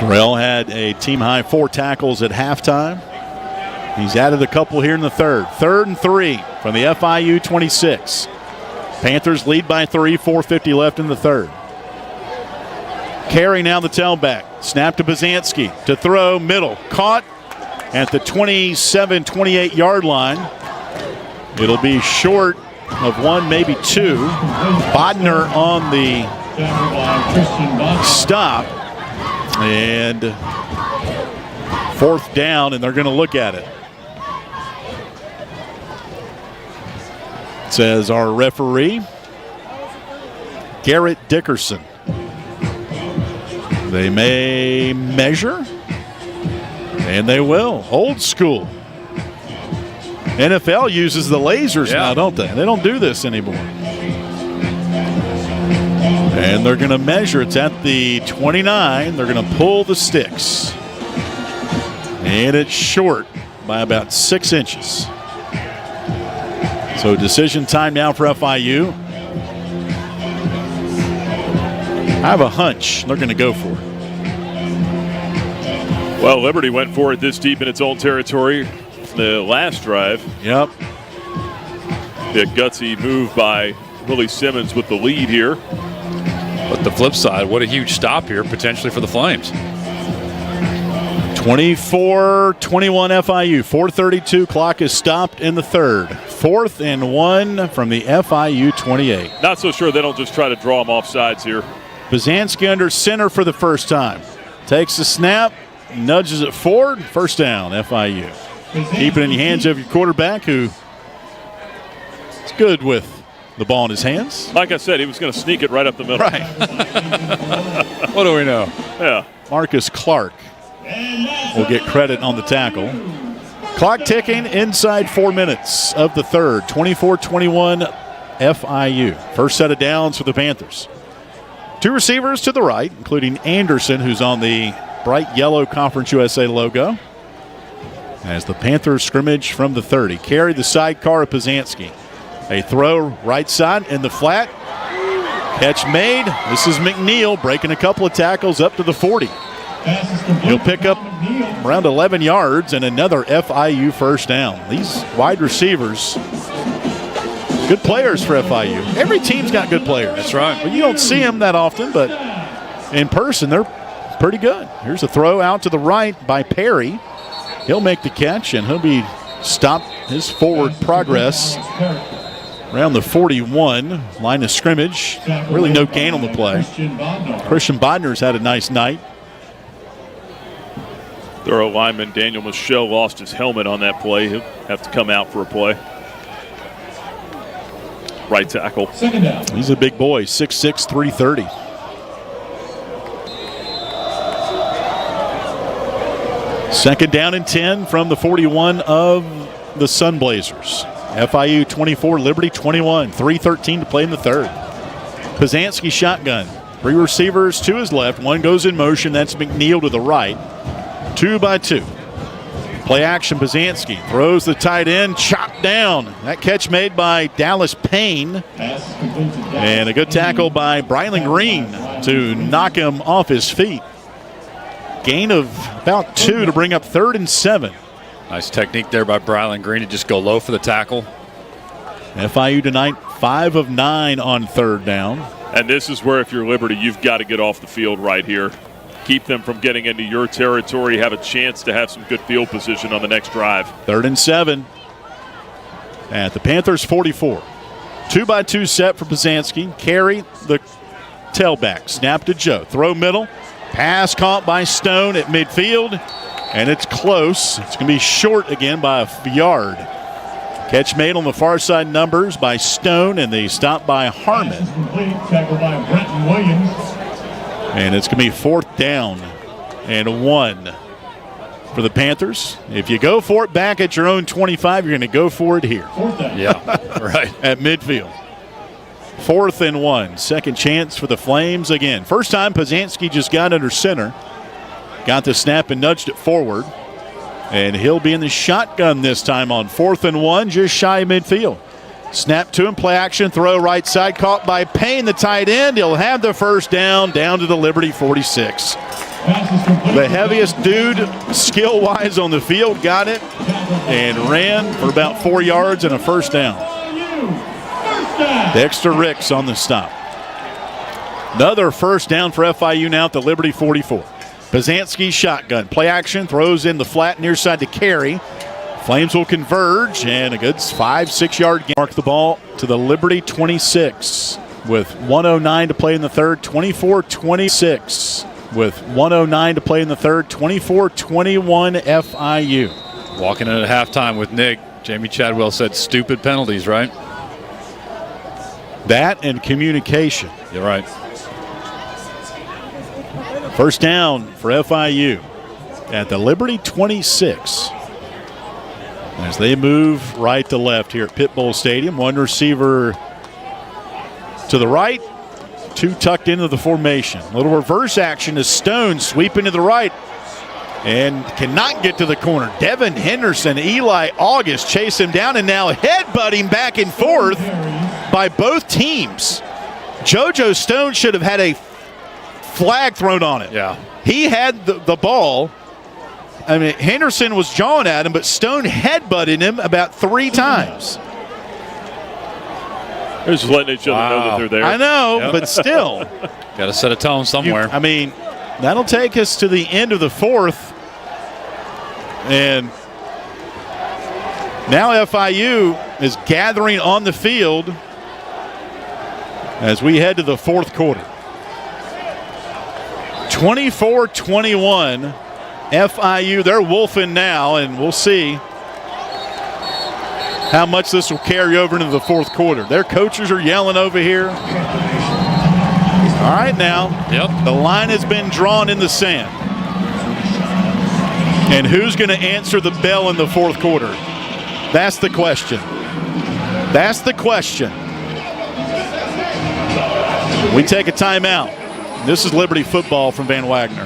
Darrell had a team-high 4 tackles at halftime. He's added a couple here in the third. 3rd and 3 from the FIU 26. Panthers lead by 3, 4:50 left in the third. Carey now the tailback. Snap to Pazanski to throw, middle. Caught at the 27, 28-yard line. It'll be short of 1, maybe 2. Bodner on the stop. And 4th down, and they're going to look at it. Says our referee, Garrett Dickerson. They may measure, and they will. Old school. NFL uses the lasers now, don't they? They don't do this anymore. And they're going to measure. It's at the 29. They're going to pull the sticks. And it's short by about 6 inches. So decision time now for FIU. I have a hunch they're going to go for it.
Well, Liberty went for it this deep in its own territory the last drive.
Yep.
The gutsy move by Willie Simmons with the lead here.
But the flip side, what a huge stop here potentially for the Flames.
24-21 FIU. 4:32 clock is stopped in the third. 4th and 1 from the FIU 28.
Not so sure they don't just try to draw them off sides here.
Pazanski under center for the first time. Takes the snap, nudges it forward. First down, FIU. Keep it in the hands of your quarterback, who is good with the ball in his hands.
Like I said, he was going to sneak it right up the middle.
Right.
What do we know?
Yeah.
Marcus Clark will get credit on the tackle. Clock ticking inside 4 minutes of the third. 24-21 FIU. First set of downs for the Panthers. 2 receivers to the right, including Anderson, who's on the bright yellow Conference USA logo. As the Panthers scrimmage from the 30. Carry the sidecar of Pazanski. A throw right side in the flat. Catch made. This is McNeil breaking a couple of tackles up to the 40. He'll pick up around 11 yards and another FIU first down. These wide receivers, good players for FIU. Every team's got good players.
That's right.
But you don't see them that often, but in person they're pretty good. Here's a throw out to the right by Perry. He'll make the catch, and he'll be stopped his forward progress around the 41 line of scrimmage. Really no gain on the play. Christian Bodner's had a nice night.
Their lineman Daniel Michelle lost his helmet on that play. He'll have to come out for a play. Right tackle.
He's a big boy, 6'6", 330. Second down and 10 from the 41 of the Sunblazers. FIU 24, Liberty 21. 3:13 to play in the third. Pazanski shotgun. 3 receivers to his left. 1 goes in motion. That's McNeil to the right. 2 by 2. Play action. Pazanski throws the tight end. Chopped down. That catch made by Dallas Payne. And a good tackle by Brylan Green to knock him off his feet. Gain of about 2 to bring up 3rd and 7.
Nice technique there by Brylan Green to just go low for the tackle.
FIU tonight 5 of 9 on 3rd down.
And this is where, if you're Liberty, you've got to get off the field right here. Keep them from getting into your territory, have a chance to have some good field position on the next drive.
3rd and 7 at the Panthers' 44. 2-by-2 set for Pazanski. Carry the tailback. Snap to Joe. Throw middle. Pass caught by Stone at midfield. And it's close. It's going to be short again by a yard. Catch made on the far side numbers by Stone, and they stop by Harmon.
Tackled by Brenton Williams.
And it's going to be 4th down and 1 for the Panthers. If you go for it back at your own 25, you're going to go for it here.
Yeah, right.
At midfield. 4th and 1. Second chance for the Flames again. First time Pazanski just got under center. Got the snap and nudged it forward. And he'll be in the shotgun this time on 4th and 1, just shy of midfield. Snap to him, play action, throw right side, caught by Payne, the tight end. He'll have the first down to the Liberty 46. The heaviest dude, skill-wise on the field, got it and ran for about 4 yards and a first down. Dexter Ricks on the stop. Another first down for FIU now at the Liberty 44. Pazanski shotgun. Play action. Throws in the flat near side to Carey. Flames will converge. And a good 5-6 yard gain. Mark the ball to the Liberty 26. With 1:09 to play in the third. 24-26. With 1:09 to play in the third. 24-21 FIU.
Walking in at halftime with Nick. Jamie Chadwell said stupid penalties, right?
That and communication.
You're right.
First down for FIU at the Liberty 26. As they move right to left here at Pit Bowl Stadium. One receiver to the right, 2 tucked into the formation. A little reverse action as Stone sweeping to the right and cannot get to the corner. Devin Henderson, Eli August chase him down, and now headbutting back and forth by both teams. JoJo Stone should have had a flag thrown on it.
Yeah.
He had the ball. I mean, Henderson was jawing at him, but Stone headbutted him about 3 times.
They're just letting each other know that they're there.
I know, but still.
Got to set a tone somewhere.
I mean, that'll take us to the end of the 4th. And now FIU is gathering on the field as we head to the 4th quarter. 24-21 FIU. They're wolfing now, and we'll see how much this will carry over into the 4th quarter. Their coaches are yelling over here. All right, now.
Yep.
The line has been drawn in the sand. And who's going to answer the bell in the 4th quarter? That's the question. That's the question. We take a timeout. This is Liberty football from Van Wagner.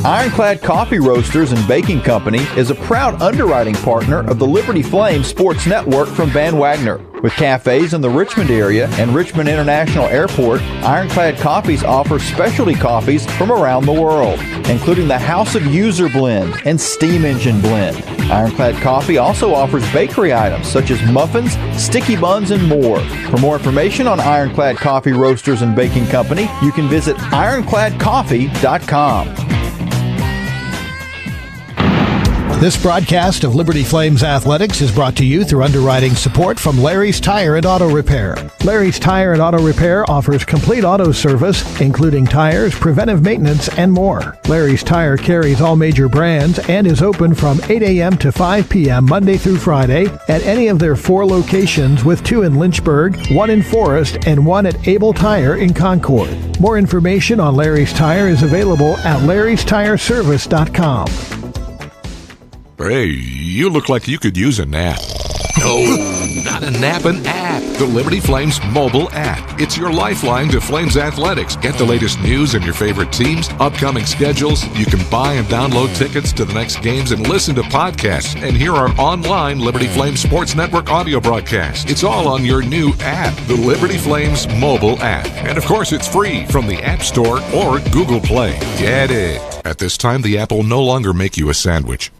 Ironclad Coffee Roasters and Baking Company is a proud underwriting partner of the Liberty Flames Sports Network from Van Wagner. With cafes in the Richmond area and Richmond International Airport, Ironclad Coffees offers specialty coffees from around the world, including the House of User Blend and Steam Engine Blend. Ironclad Coffee also offers bakery items such as muffins, sticky buns, and more. For more information on Ironclad Coffee Roasters and Baking Company, you can visit ironcladcoffee.com.
This broadcast of Liberty Flames Athletics is brought to you through underwriting support from Larry's Tire and Auto Repair. Larry's Tire and Auto Repair offers complete auto service, including tires, preventive maintenance, and more. Larry's Tire carries all major brands and is open from 8 a.m. to 5 p.m. Monday through Friday at any of their 4 locations, with 2 in Lynchburg, 1 in Forest, and 1 at Able Tire in Concord. More information on Larry's Tire is available at larrystireservice.com.
Hey, you look like you could use a nap. No, not a nap, an app. The Liberty Flames mobile app. It's your lifeline to Flames athletics. Get the latest news and your favorite teams, upcoming schedules. You can buy and download tickets to the next games and listen to podcasts and hear our online Liberty Flames Sports Network audio broadcast. It's all on your new app, the Liberty Flames mobile app. And of course, it's free from the App Store or Google Play. Get it. At this time, the app will no longer make you a sandwich.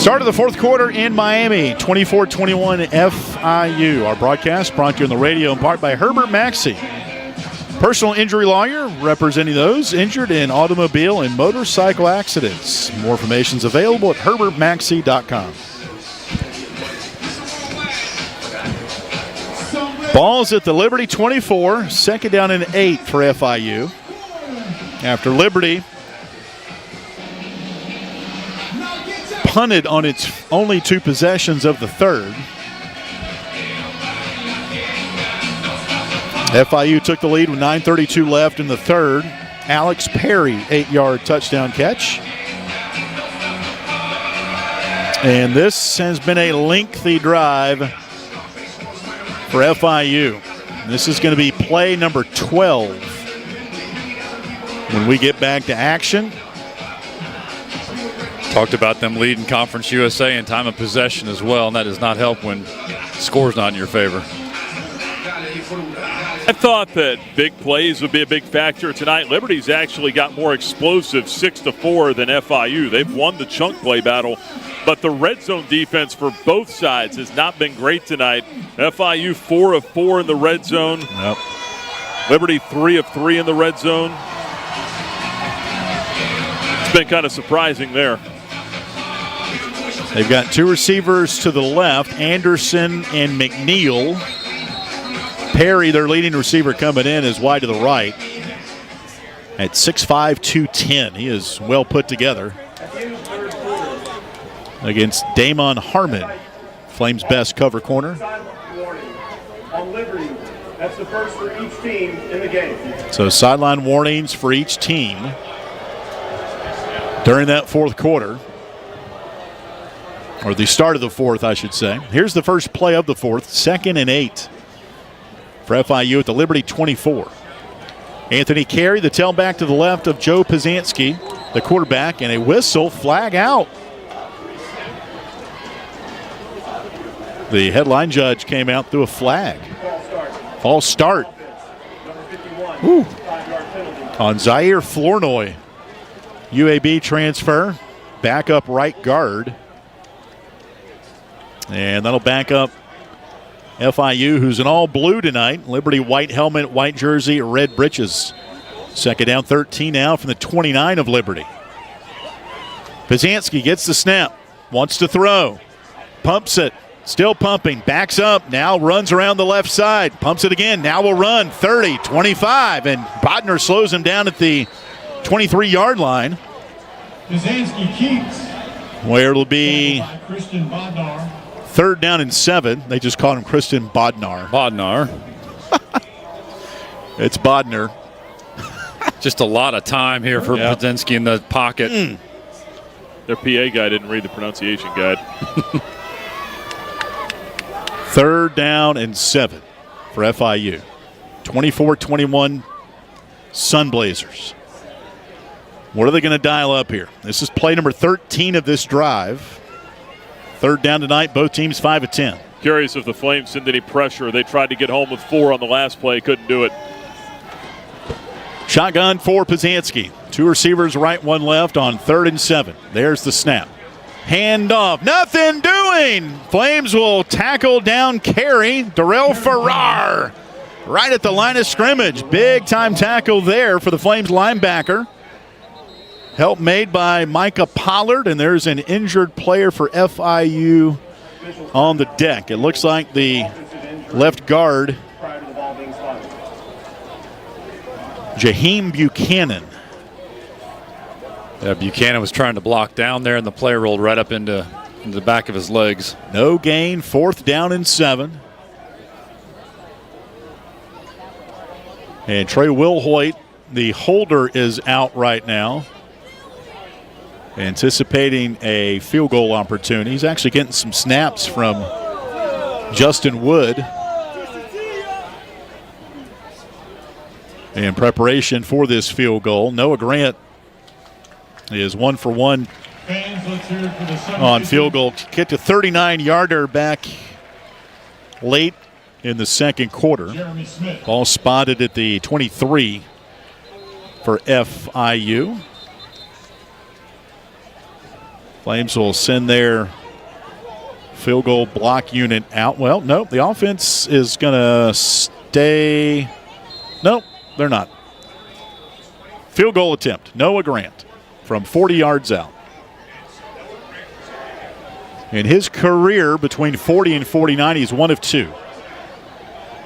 Start of the fourth quarter in Miami, 24-21 FIU. Our broadcast brought to you on the radio in part by Herbert Maxey, personal injury lawyer representing those injured in automobile and motorcycle accidents. More information is available at herbertmaxey.com. Ball's at the Liberty 24, second down and 8 for FIU. After Liberty punted on its only 2 possessions of the third. FIU took the lead with 9:32 left in the third. Alex Perry, 8-yard touchdown catch. And this has been a lengthy drive for FIU. This is going to be play number 12 when we get back to action.
Talked about them leading Conference USA in time of possession as well, and that does not help when score's not in your favor.
I thought that big plays would be a big factor tonight. Liberty's actually got more explosive 6-4 than FIU. They've won the chunk play battle, but the red zone defense for both sides has not been great tonight. FIU 4 of 4 in the red zone.
Yep.
Liberty 3 of 3 in the red zone. It's been kind of surprising there.
They've got 2 receivers to the left, Anderson and McNeil. Perry, their leading receiver coming in, is wide to the right at 6'5", 210. He is well put together against Damon Harmon, Flames' best cover corner.
On Liberty, that's the first for each team in the game.
So sideline warnings for each team during that fourth quarter. Or the start of the fourth, I should say. Here's the first play of the fourth, 2nd and 8 for FIU at the Liberty 24. Anthony Carey, the tailback to the left of Joe Pizanski, the quarterback, and a whistle, flag out. The headline judge came out through a flag. False start. Woo. On Zaire Flournoy. UAB transfer, backup right guard. And that'll back up FIU, who's in all blue tonight. Liberty white helmet, white jersey, red breeches. Second down, 13 now from the 29 of Liberty. Pizanski gets the snap, wants to throw, pumps it, still pumping, backs up, now runs around the left side, pumps it again, now will run 30, 25, and Bodner slows him down at the 23-yard line.
Pizanski keeps.
Where it'll be
Christian Bodnar.
3rd down and 7. They just called him Christian Bodnar.
Bodnar.
It's Bodner.
Just a lot of time here for Pizanski in the pocket.
Their PA guy didn't read the pronunciation guide.
3rd down and 7 for FIU. 24-21 Sunblazers. What are they going to dial up here? This is play number 13 of this drive. 3rd down tonight, both teams 5 of 10.
Curious if the Flames send any pressure. They tried to get home with 4 on the last play, couldn't do it.
Shotgun for Pizanski. 2 receivers right, 1 left on 3rd and 7. There's the snap. Handoff, nothing doing. Flames will tackle down Carey. Darrell Farrar right at the line of scrimmage. Big time tackle there for the Flames linebacker. Help made by Micah Pollard, and there's an injured player for FIU on the deck. It looks like the left guard, Jaheim Buchanan.
Yeah, Buchanan was trying to block down there, and the play rolled right up into the back of his legs.
No gain, 4th down and 7. And Trey Wilhoit, the holder, is out right now. Anticipating a field goal opportunity. He's actually getting some snaps from Justin Wood in preparation for this field goal. Noah Grant is 1 for 1 on field goal. Get to 39-yarder back late in the second quarter. Ball spotted at the 23 for FIU. Flames will send their field goal block unit out. Well, nope, the offense is going to stay. Nope, they're not. Field goal attempt. Noah Grant from 40 yards out. In his career, between 40 and 49, he's 1 of 2.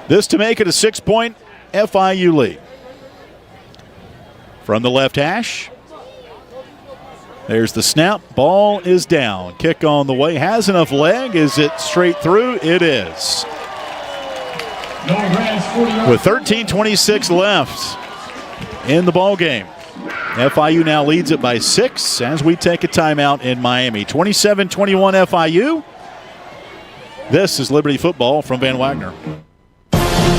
This to make it a 6-point FIU lead. From the left hash. There's the snap. Ball is down. Kick on the way. Has enough leg. Is it straight through? It is. With 13:26 left in the ball game. FIU now leads it by 6 as we take a timeout in Miami. 27-21 FIU. This is Liberty Football from Van Wagner.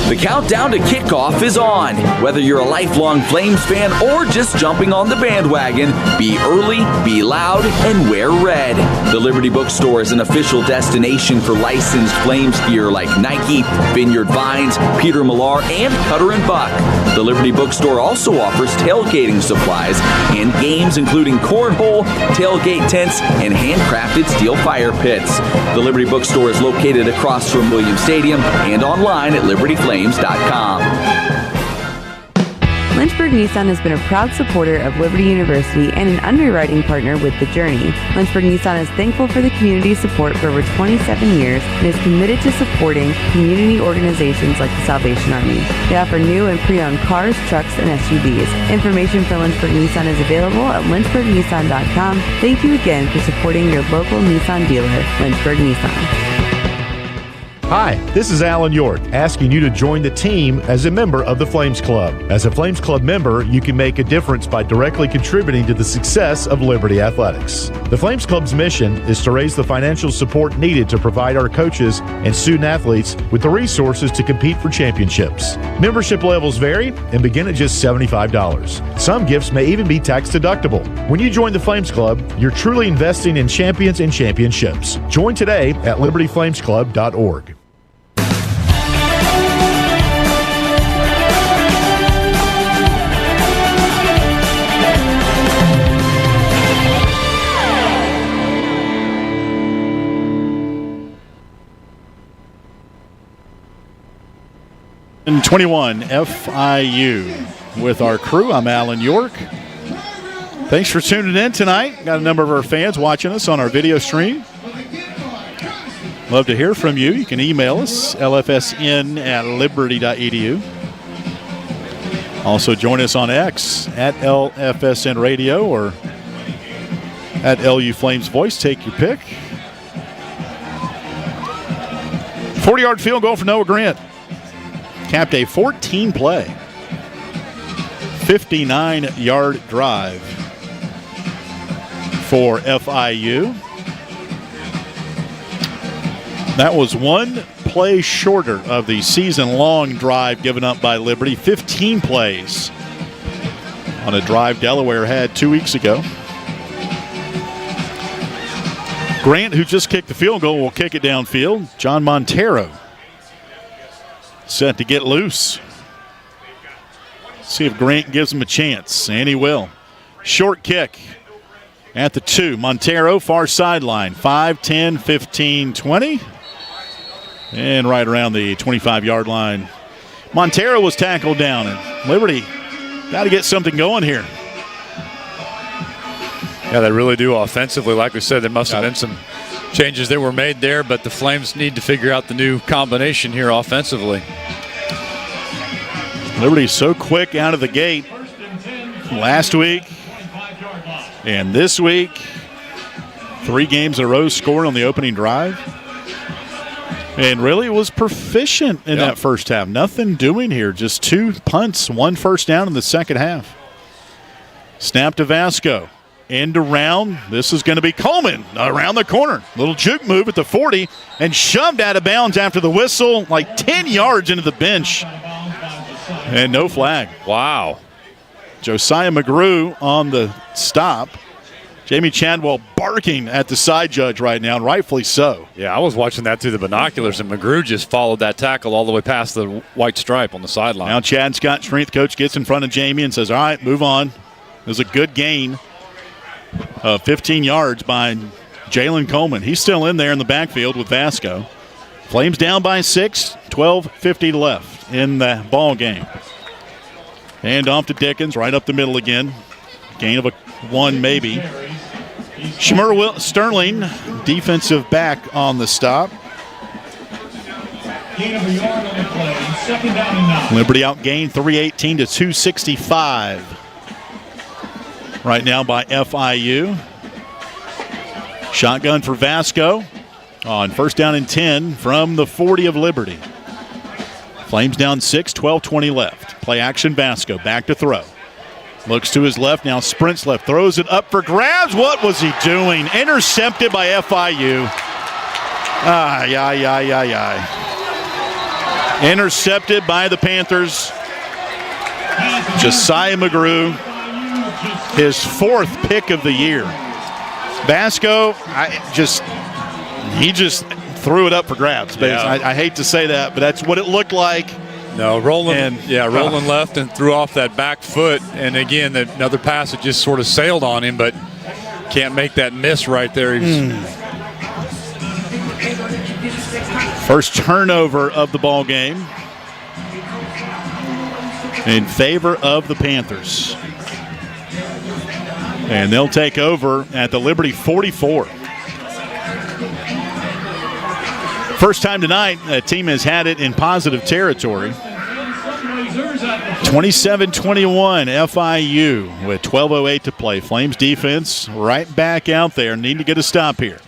The countdown to kickoff is on. Whether you're a lifelong Flames fan or just jumping on the bandwagon, be early, be loud, and wear red. The Liberty Bookstore is an official destination for licensed Flames gear like Nike, Vineyard Vines, Peter Millar, and Cutter & Buck. The Liberty Bookstore also offers tailgating supplies and games including cornhole, tailgate tents, and handcrafted steel fire pits. The Liberty Bookstore is located across from Williams Stadium and online at libertyflames.com.
Lynchburg Nissan has been a proud supporter of Liberty University and an underwriting partner with The Journey. Lynchburg Nissan is thankful for the community's support for over 27 years and is committed to supporting community organizations like the Salvation Army. They offer new and pre-owned cars, trucks, and SUVs. Information for Lynchburg Nissan is available at lynchburgnissan.com. Thank you again for supporting your local Nissan dealer, Lynchburg Nissan.
Hi, this is Alan York, asking you to join the team as a member of the Flames Club. As a Flames Club member, you can make a difference by directly contributing to the success of Liberty Athletics. The Flames Club's mission is to raise the financial support needed to provide our coaches and student athletes with the resources to compete for championships. Membership levels vary and begin at just $75. Some gifts may even be tax deductible. When you join the Flames Club, you're truly investing in champions and championships. Join today at libertyflamesclub.org.
And 21 FIU with our crew. I'm Alan York. Thanks for tuning in tonight. Got a number of our fans watching us on our video stream. Love to hear from you. You can email us, lfsn@liberty.edu. Also join us on X at LFSN Radio or at LU Flames Voice. Take your pick. 40-yard field goal for Noah Grant. Capped a 14-play, 59-yard drive for FIU. That was one play shorter of the season-long drive given up by Liberty. 15 plays on a drive Delaware had 2 weeks ago. Grant, who just kicked the field goal, will kick it downfield. John Montero set to get loose. See if Grant gives him a chance, and he will. Short kick at the 2. Montero, far sideline, 5, 10, 15, 20. And right around the 25-yard line. Montero was tackled down, and Liberty got to get something going here.
Yeah, they really do offensively. Like we said, there must have been some changes that were made there, but the Flames need to figure out the new combination here offensively.
Liberty's so quick out of the gate last week and this week. 3 games in a row scored on the opening drive. And really was proficient in that first half. Nothing doing here. Just 2 punts, 1 first down in the second half. Snap to Vasco. End around. This is going to be Coleman around the corner. Little juke move at the 40 and shoved out of bounds after the whistle, like 10 yards into the bench. And no flag.
Wow.
Josiah McGrew on the stop. Jamie Chadwell barking at the side judge right now, and rightfully so.
Yeah, I was watching that through the binoculars, and McGrew just followed that tackle all the way past the white stripe on the sideline.
Now Chad Scott, strength coach, gets in front of Jamie and says, all right, move on. It was a good gain.
15 yards by Jalen Coleman. He's still in there in the backfield with Vasco. Flames down by 6, 12:50 left in the ball game. Hand off to Dickens, right up the middle again. Gain of 1 maybe. Shmur Sterling, defensive back on the stop.
Gain of a yard on the play. Second down and 9.
Liberty outgained 318 to 265. Right now by FIU. Shotgun for Vasco on first down and 10 from the 40 of Liberty. Flames down 6, 12:20 left. Play action Vasco, back to throw. Looks to his left, now sprints left, throws it up for grabs. What was he doing? Intercepted by FIU. Intercepted by the Panthers. Josiah McGrew, his 4th pick of the year. Vasco, he just threw it up for grabs.
Yeah.
I hate to say that, but that's what it looked like.
No, rolling left and threw off that back foot. And again, another pass that just sort of sailed on him, but can't make that miss right there.
First turnover of the ball game in favor of the Panthers. And they'll take over at the Liberty 44. First time tonight, a team has had it in positive territory. 27-21 FIU with 12:08 to play. Flames defense right back out there. Need to get a stop here.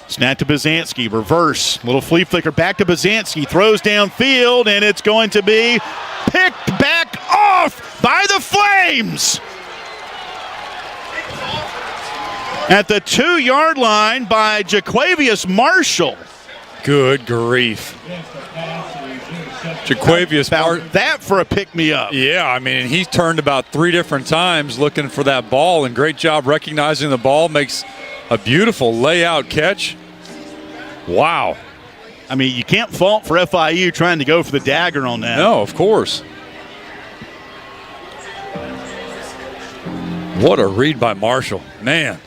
Snap to Byzanski, reverse, little flea flicker, back to Byzanski, throws downfield, and it's going to be picked back off by the Flames. At the 2-yard line by Jaquavius Marshall.
Good grief. Jaquavius
Marshall. That for a pick-me-up.
Yeah, I mean, he turned about 3 different times looking for that ball, and great job recognizing the ball. Makes a beautiful layout catch. Wow.
I mean, you can't fault for FIU trying to go for the dagger on that.
No, of course. What a read by Marshall. Man.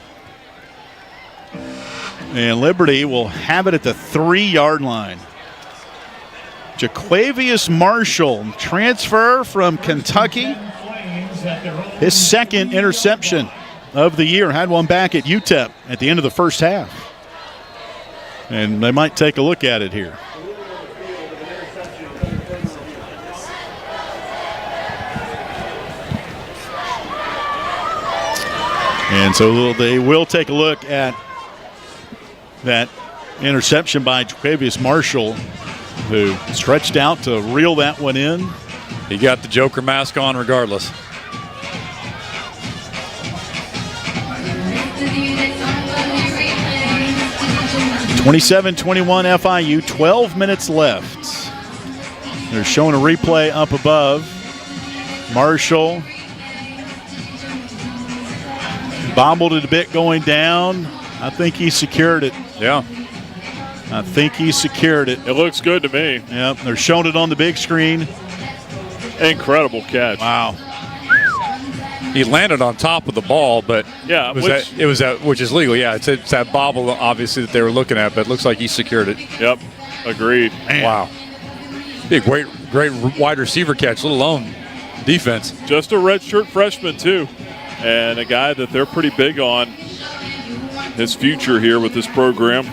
And Liberty will have it at the 3-yard line. Jaquavius Marshall, transfer from Kentucky. His 2nd interception of the year. Had one back at UTEP at the end of the first half. And they might take a look at it here. And so they will take a look at that interception by Jaquavius Marshall, who stretched out to reel that one in.
He got the Joker mask on regardless.
(27-21) FIU, 12 minutes left. They're showing a replay up above. Marshall bobbled it a bit going down. I think he secured it.
Yeah.
I think he secured it.
It looks good to me.
Yep, they're showing it on the big screen.
Incredible catch.
Wow.
He landed on top of the ball, but
yeah,
which is legal. Yeah, it's that bobble, obviously, that they were looking at, but it looks like he secured it.
Yep, agreed.
Man.
Wow. Be a great wide receiver catch, let alone defense.
Just a redshirt freshman, too, and a guy that they're pretty big on his future here with this program.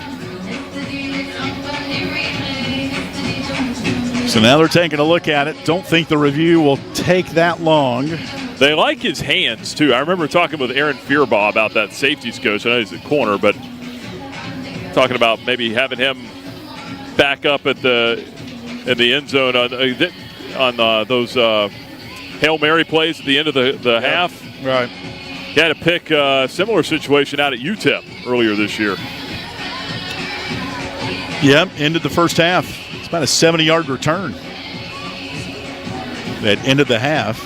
So now they're taking a look at it. Don't think the review will take that long.
They like his hands, too. I remember talking with Aaron Fearbaugh about that safeties coach. I know he's at corner, but talking about maybe having him back up in the end zone on those Hail Mary plays at the end of the half.
Right.
He had to pick a similar situation out at UTEP earlier this year.
Yep, ended the first half. It's about a 70-yard return that ended the half.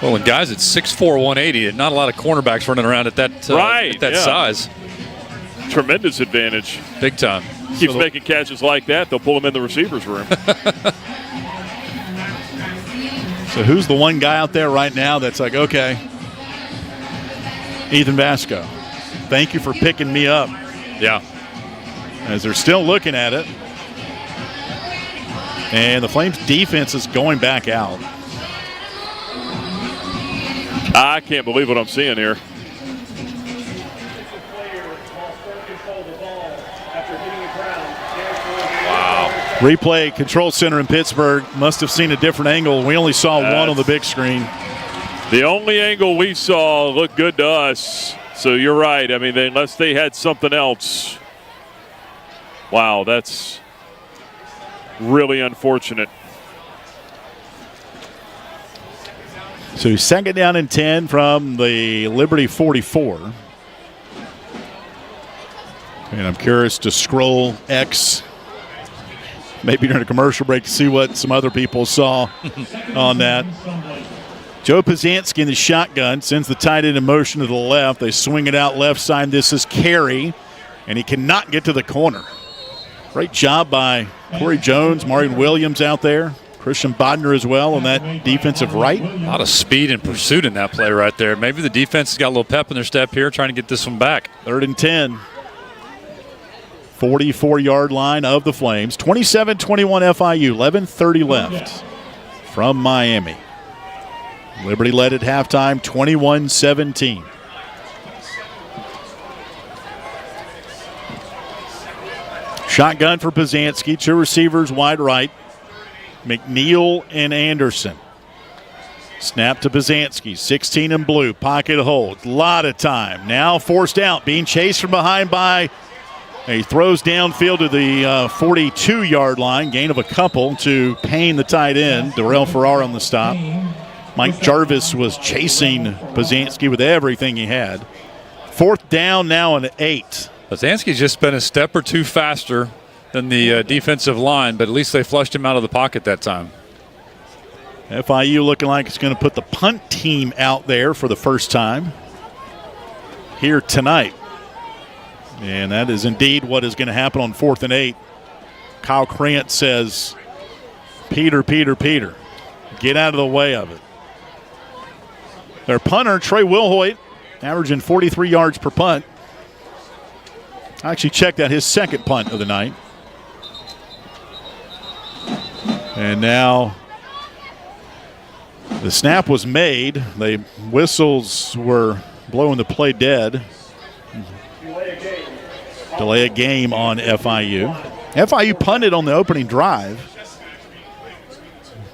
Well, and guys at 6'4", 180, and not a lot of cornerbacks running around at that size.
Tremendous advantage.
Big time.
Keeps making catches like that, they'll pull him in the receivers room.
So who's the one guy out there right now that's like, okay, Ethan Vasco, thank you for picking me up.
Yeah.
As they're still looking at it. And the Flames defense is going back out.
I can't believe what I'm seeing here.
Replay control center in Pittsburgh must have seen a different angle. We only saw one on the big screen.
The only angle we saw looked good to us. So you're right. I mean, unless they had something else. Wow, that's really unfortunate.
So second down and 10 from the Liberty 44. And I'm curious to scroll X maybe during a commercial break to see what some other people saw on that. Joe Pazanski in the shotgun sends the tight end in motion to the left. They swing it out left side. This is Carey, and he cannot get to the corner. Great job by Corey Jones, Marion Williams out there. Christian Bodner as well on that defensive right.
A lot of speed and pursuit in that play right there. Maybe the defense has got a little pep in their step here trying to get this one back.
3rd and 10. 44-yard line of the Flames. 27-21 FIU. 11:30 left from Miami. Liberty led at halftime 21-17. Shotgun for Pazanski. 2 receivers wide right. McNeil and Anderson. Snap to Pazanski. 16 in blue. Pocket hold. A lot of time. Now forced out. Being chased from behind by... He throws downfield to the 42-yard line. Gain of a couple to Payne, the tight end. Darrell Farrar on the stop. Mike Jarvis was chasing Pazanski with everything he had. 4th down now and 8.
Pazanski's just been a step or two faster than the defensive line, but at least they flushed him out of the pocket that time.
FIU looking like it's going to put the punt team out there for the first time here tonight. And that is indeed what is going to happen on 4th and 8. Kyle Krantz says, Peter, get out of the way of it. Their punter, Trey Wilhoit, averaging 43 yards per punt. I actually checked out his second punt of the night. And now the snap was made. The whistles were blowing the play dead. Delay a game on FIU. FIU punted on the opening drive,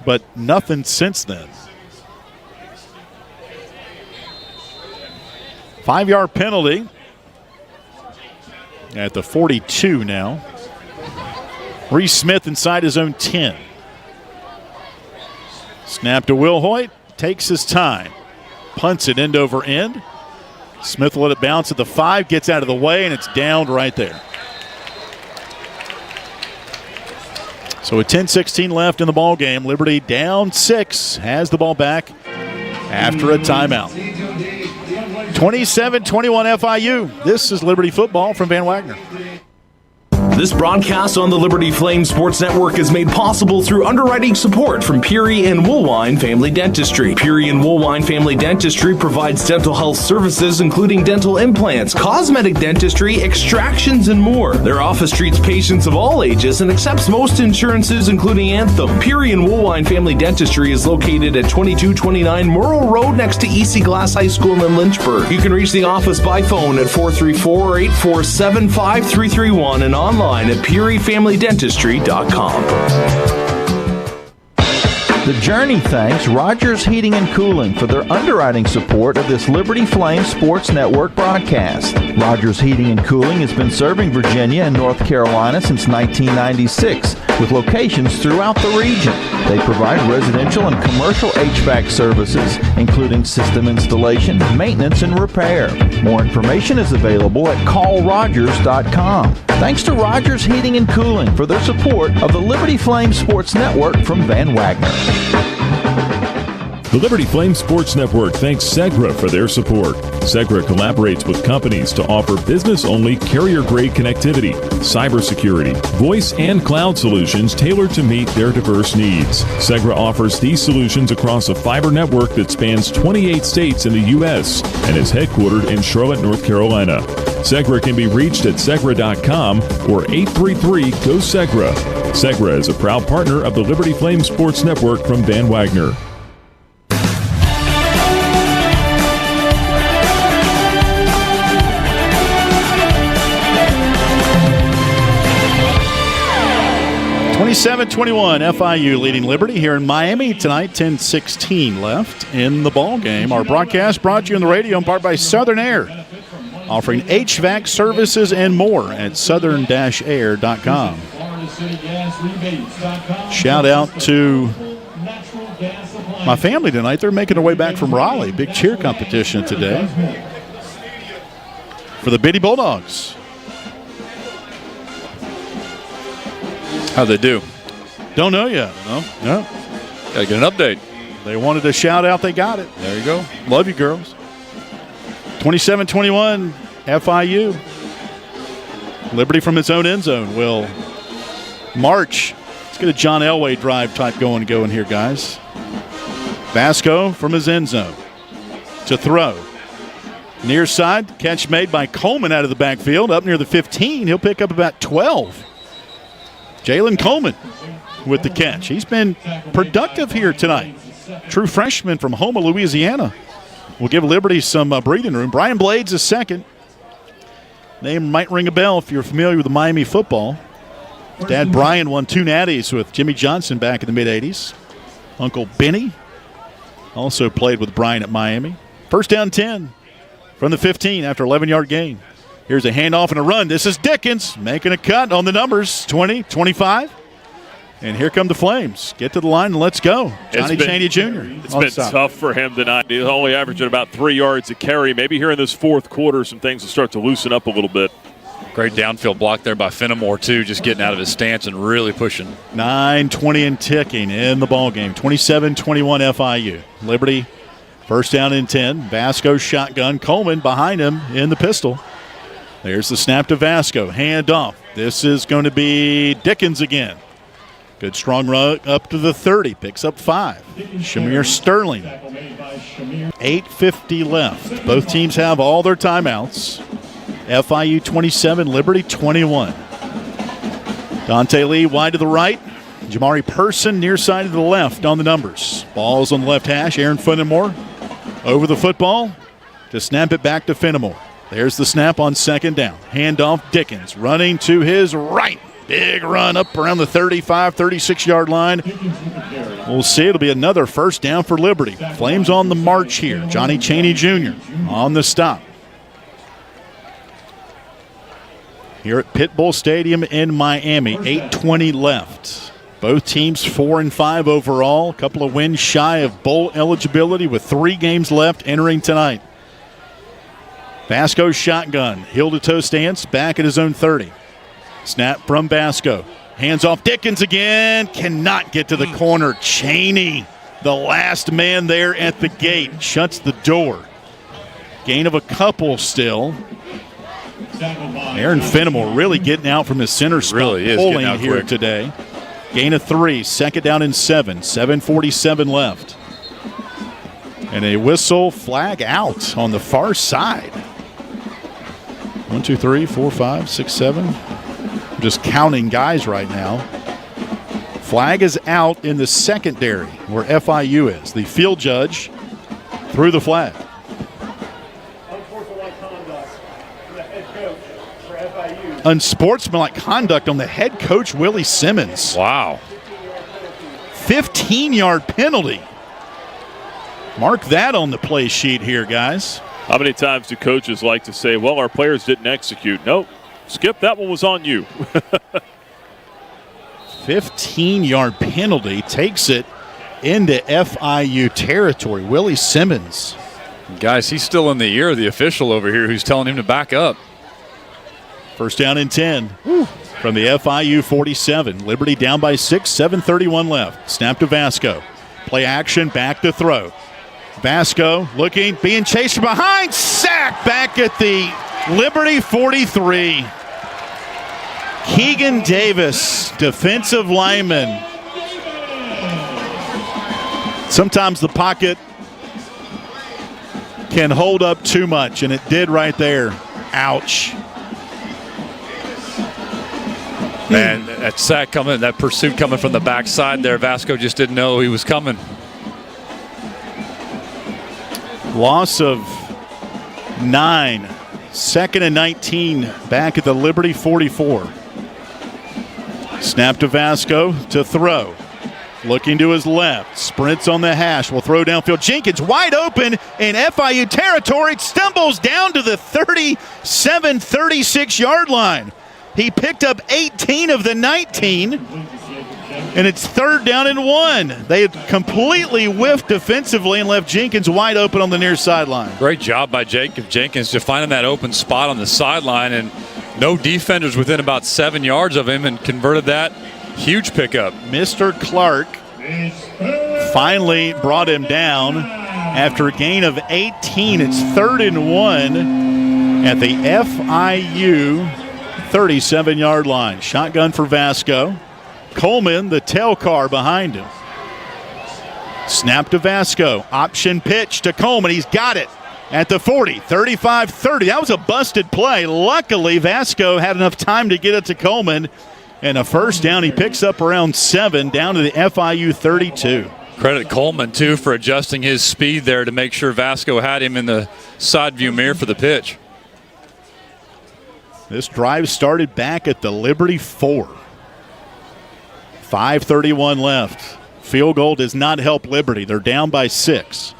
but nothing since then. 5-yard penalty at the 42 now. Reese Smith inside his own 10. Snap to Wilhoit, takes his time, punts it end over end. Smith will let it bounce at the 5, gets out of the way, and it's downed right there. So with 10:16 left in the ball game, Liberty down 6, has the ball back after a timeout. 27-21 FIU. This is Liberty football from Van Wagner.
This broadcast on the Liberty Flames Sports Network is made possible through underwriting support from Peary and Woolwine Family Dentistry. Peary and Woolwine Family Dentistry provides dental health services including dental implants, cosmetic dentistry, extractions, and more. Their office treats patients of all ages and accepts most insurances including Anthem. Peary and Woolwine Family Dentistry is located at 2229 Merle Road next to EC Glass High School in Lynchburg. You can reach the office by phone at 434-847-5331 and online at PearyFamilyDentistry.com.
The Journey thanks Rogers Heating and Cooling for their underwriting support of this Liberty Flames Sports Network broadcast. Rogers Heating and Cooling has been serving Virginia and North Carolina since 1996 with locations throughout the region. They provide residential and commercial HVAC services, including system installation, maintenance, and repair. More information is available at callrogers.com. Thanks to Rogers Heating and Cooling for their support of the Liberty Flames Sports Network from Van Wagner.
The Liberty Flames Sports Network thanks Segra for their support. Segra collaborates with companies to offer business-only carrier-grade connectivity, cybersecurity, voice, and cloud solutions tailored to meet their diverse needs. Segra offers these solutions across a fiber network that spans 28 states in the U.S. and is headquartered in Charlotte, North Carolina. Segra can be reached at segra.com or 833-GO-SEGRA. Segra is a proud partner of the Liberty Flames Sports Network from Van Wagner.
(27-21) FIU leading Liberty here in Miami tonight. 10:16 left in the ball game. Our broadcast brought to you on the radio in part by Southern Air, offering HVAC services and more at southern-air.com. Shout out to my family tonight. They're making their way back from Raleigh. Big cheer competition today for the Bitty Bulldogs.
How'd they do?
Don't know yet. No.
Gotta get an update.
They wanted a shout out. They got it.
There you go.
Love you, girls. 27-21 FIU. Liberty from its own end zone will march. Let's get a John Elway drive type going here, guys. Vasco from his end zone to throw. Near side, catch made by Coleman out of the backfield. Up near the 15, he'll pick up about 12. Jalen Coleman with the catch. He's been productive here tonight. True freshman from Houma, Louisiana. Will give Liberty some breathing room. Brian Blades is second. Name might ring a bell if you're familiar with the Miami football. Dad Brian won 2 natties with Jimmy Johnson back in the mid-'80s. Uncle Benny also played with Brian at Miami. First down 10 from the 15 after 11-yard gain. Here's a handoff and a run. This is Dickens making a cut on the numbers. 20, 25. And here come the Flames. Get to the line and let's go. Johnny Chaney Jr.
It's been tough for him tonight. He's only averaging about 3 yards a carry. Maybe here in this fourth quarter, some things will start to loosen up a little bit.
Great downfield block there by Fenimore, too, just getting out of his stance and really pushing.
9:20 and ticking in the ballgame. 27-21 FIU. Liberty, first down and 10. Vasco shotgun. Coleman behind him in the pistol. There's the snap to Vasco. Hand off. This is going to be Dickens again. Good strong run up to the 30. Picks up 5. Shamir Sterling. 8:50 left. Both teams have all their timeouts. FIU 27, Liberty 21. Dante Lee wide to the right. Jamari Person near side to the left on the numbers. Ball's on the left hash. Aaron Fenimore over the football to snap it back to Fenimore. There's the snap on second down. Handoff Dickens running to his right. Big run up around the 35, 36-yard line. We'll see. It'll be another first down for Liberty. Flames on the march here. Johnny Chaney Jr. on the stop. Here at Pitbull Stadium in Miami, 8:20 left. Both teams 4-5 overall. A couple of wins shy of bowl eligibility with 3 games left entering tonight. Vasco shotgun. Heel-to-toe stance back at his own 30. Snap from Vasco. Hands off Dickens again. Cannot get to the corner. Chaney, the last man there at the gate, shuts the door. Gain of a couple still. Aaron Fenimore really getting out from his center spot.
Really is
pulling
getting out
here
quick
today. Gain of 3. Second down and 7. 7:47 left. And a whistle flag out on the far side. 1, 2, 3, 4, 5, 6, 7. I'm just counting guys right now. Flag is out in the secondary where FIU is. The field judge threw the flag. Unsportsmanlike conduct on the head coach, Willie Simmons.
Wow.
15-yard penalty. Mark that on the play sheet here, guys.
How many times do coaches like to say, well, our players didn't execute? Nope. Skip, that one was on you.
15-yard penalty takes it into FIU territory. Willie Simmons.
Guys, he's still in the ear of the official over here who's telling him to back up.
First down and 10 from the FIU 47. Liberty down by 6, 7:31 left. Snap to Vasco. Play action, back to throw. Vasco looking, being chased from behind. Sack back at the Liberty 43. Keegan Davis, defensive lineman. Sometimes the pocket can hold up too much, and it did right there. Ouch.
Man, that sack coming, that pursuit coming from the backside there, Vasco just didn't know he was coming.
Loss of 9. 2nd and 19 back at the Liberty 44. Snap to Vasco to throw. Looking to his left. Sprints on the hash. Will throw downfield. Jenkins wide open in FIU territory. Stumbles down to the 37, 36-yard line. He picked up 18 of the 19, and it's 3rd down and 1. They had completely whiffed defensively and left Jenkins wide open on the near sideline.
Great job by Jacob Jenkins just finding that open spot on the sideline, and no defenders within about 7 yards of him, and converted that. Huge pickup.
Mr. Clark finally brought him down after a gain of 18. It's 3rd and 1 at the FIU 37-yard line. Shotgun for Vasco. Coleman, the tail car behind him. Snap to Vasco. Option pitch to Coleman. He's got it at the 40, 35, 30. That was a busted play. Luckily, Vasco had enough time to get it to Coleman. And a first down. He picks up around 7 down to the FIU 32.
Credit Coleman, too, for adjusting his speed there to make sure Vasco had him in the side view mirror for the pitch.
This drive started back at the Liberty 4. 5:31 left. Field goal does not help Liberty. They're down by 6.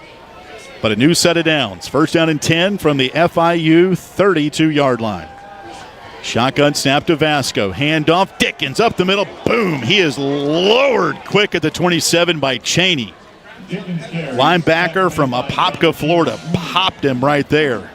But a new set of downs. First down and 10 from the FIU 32-yard line. Shotgun snap to Vasco. Handoff. Dickens up the middle. Boom. He is lowered quick at the 27 by Cheney. Linebacker from Apopka, Florida. Popped him right there.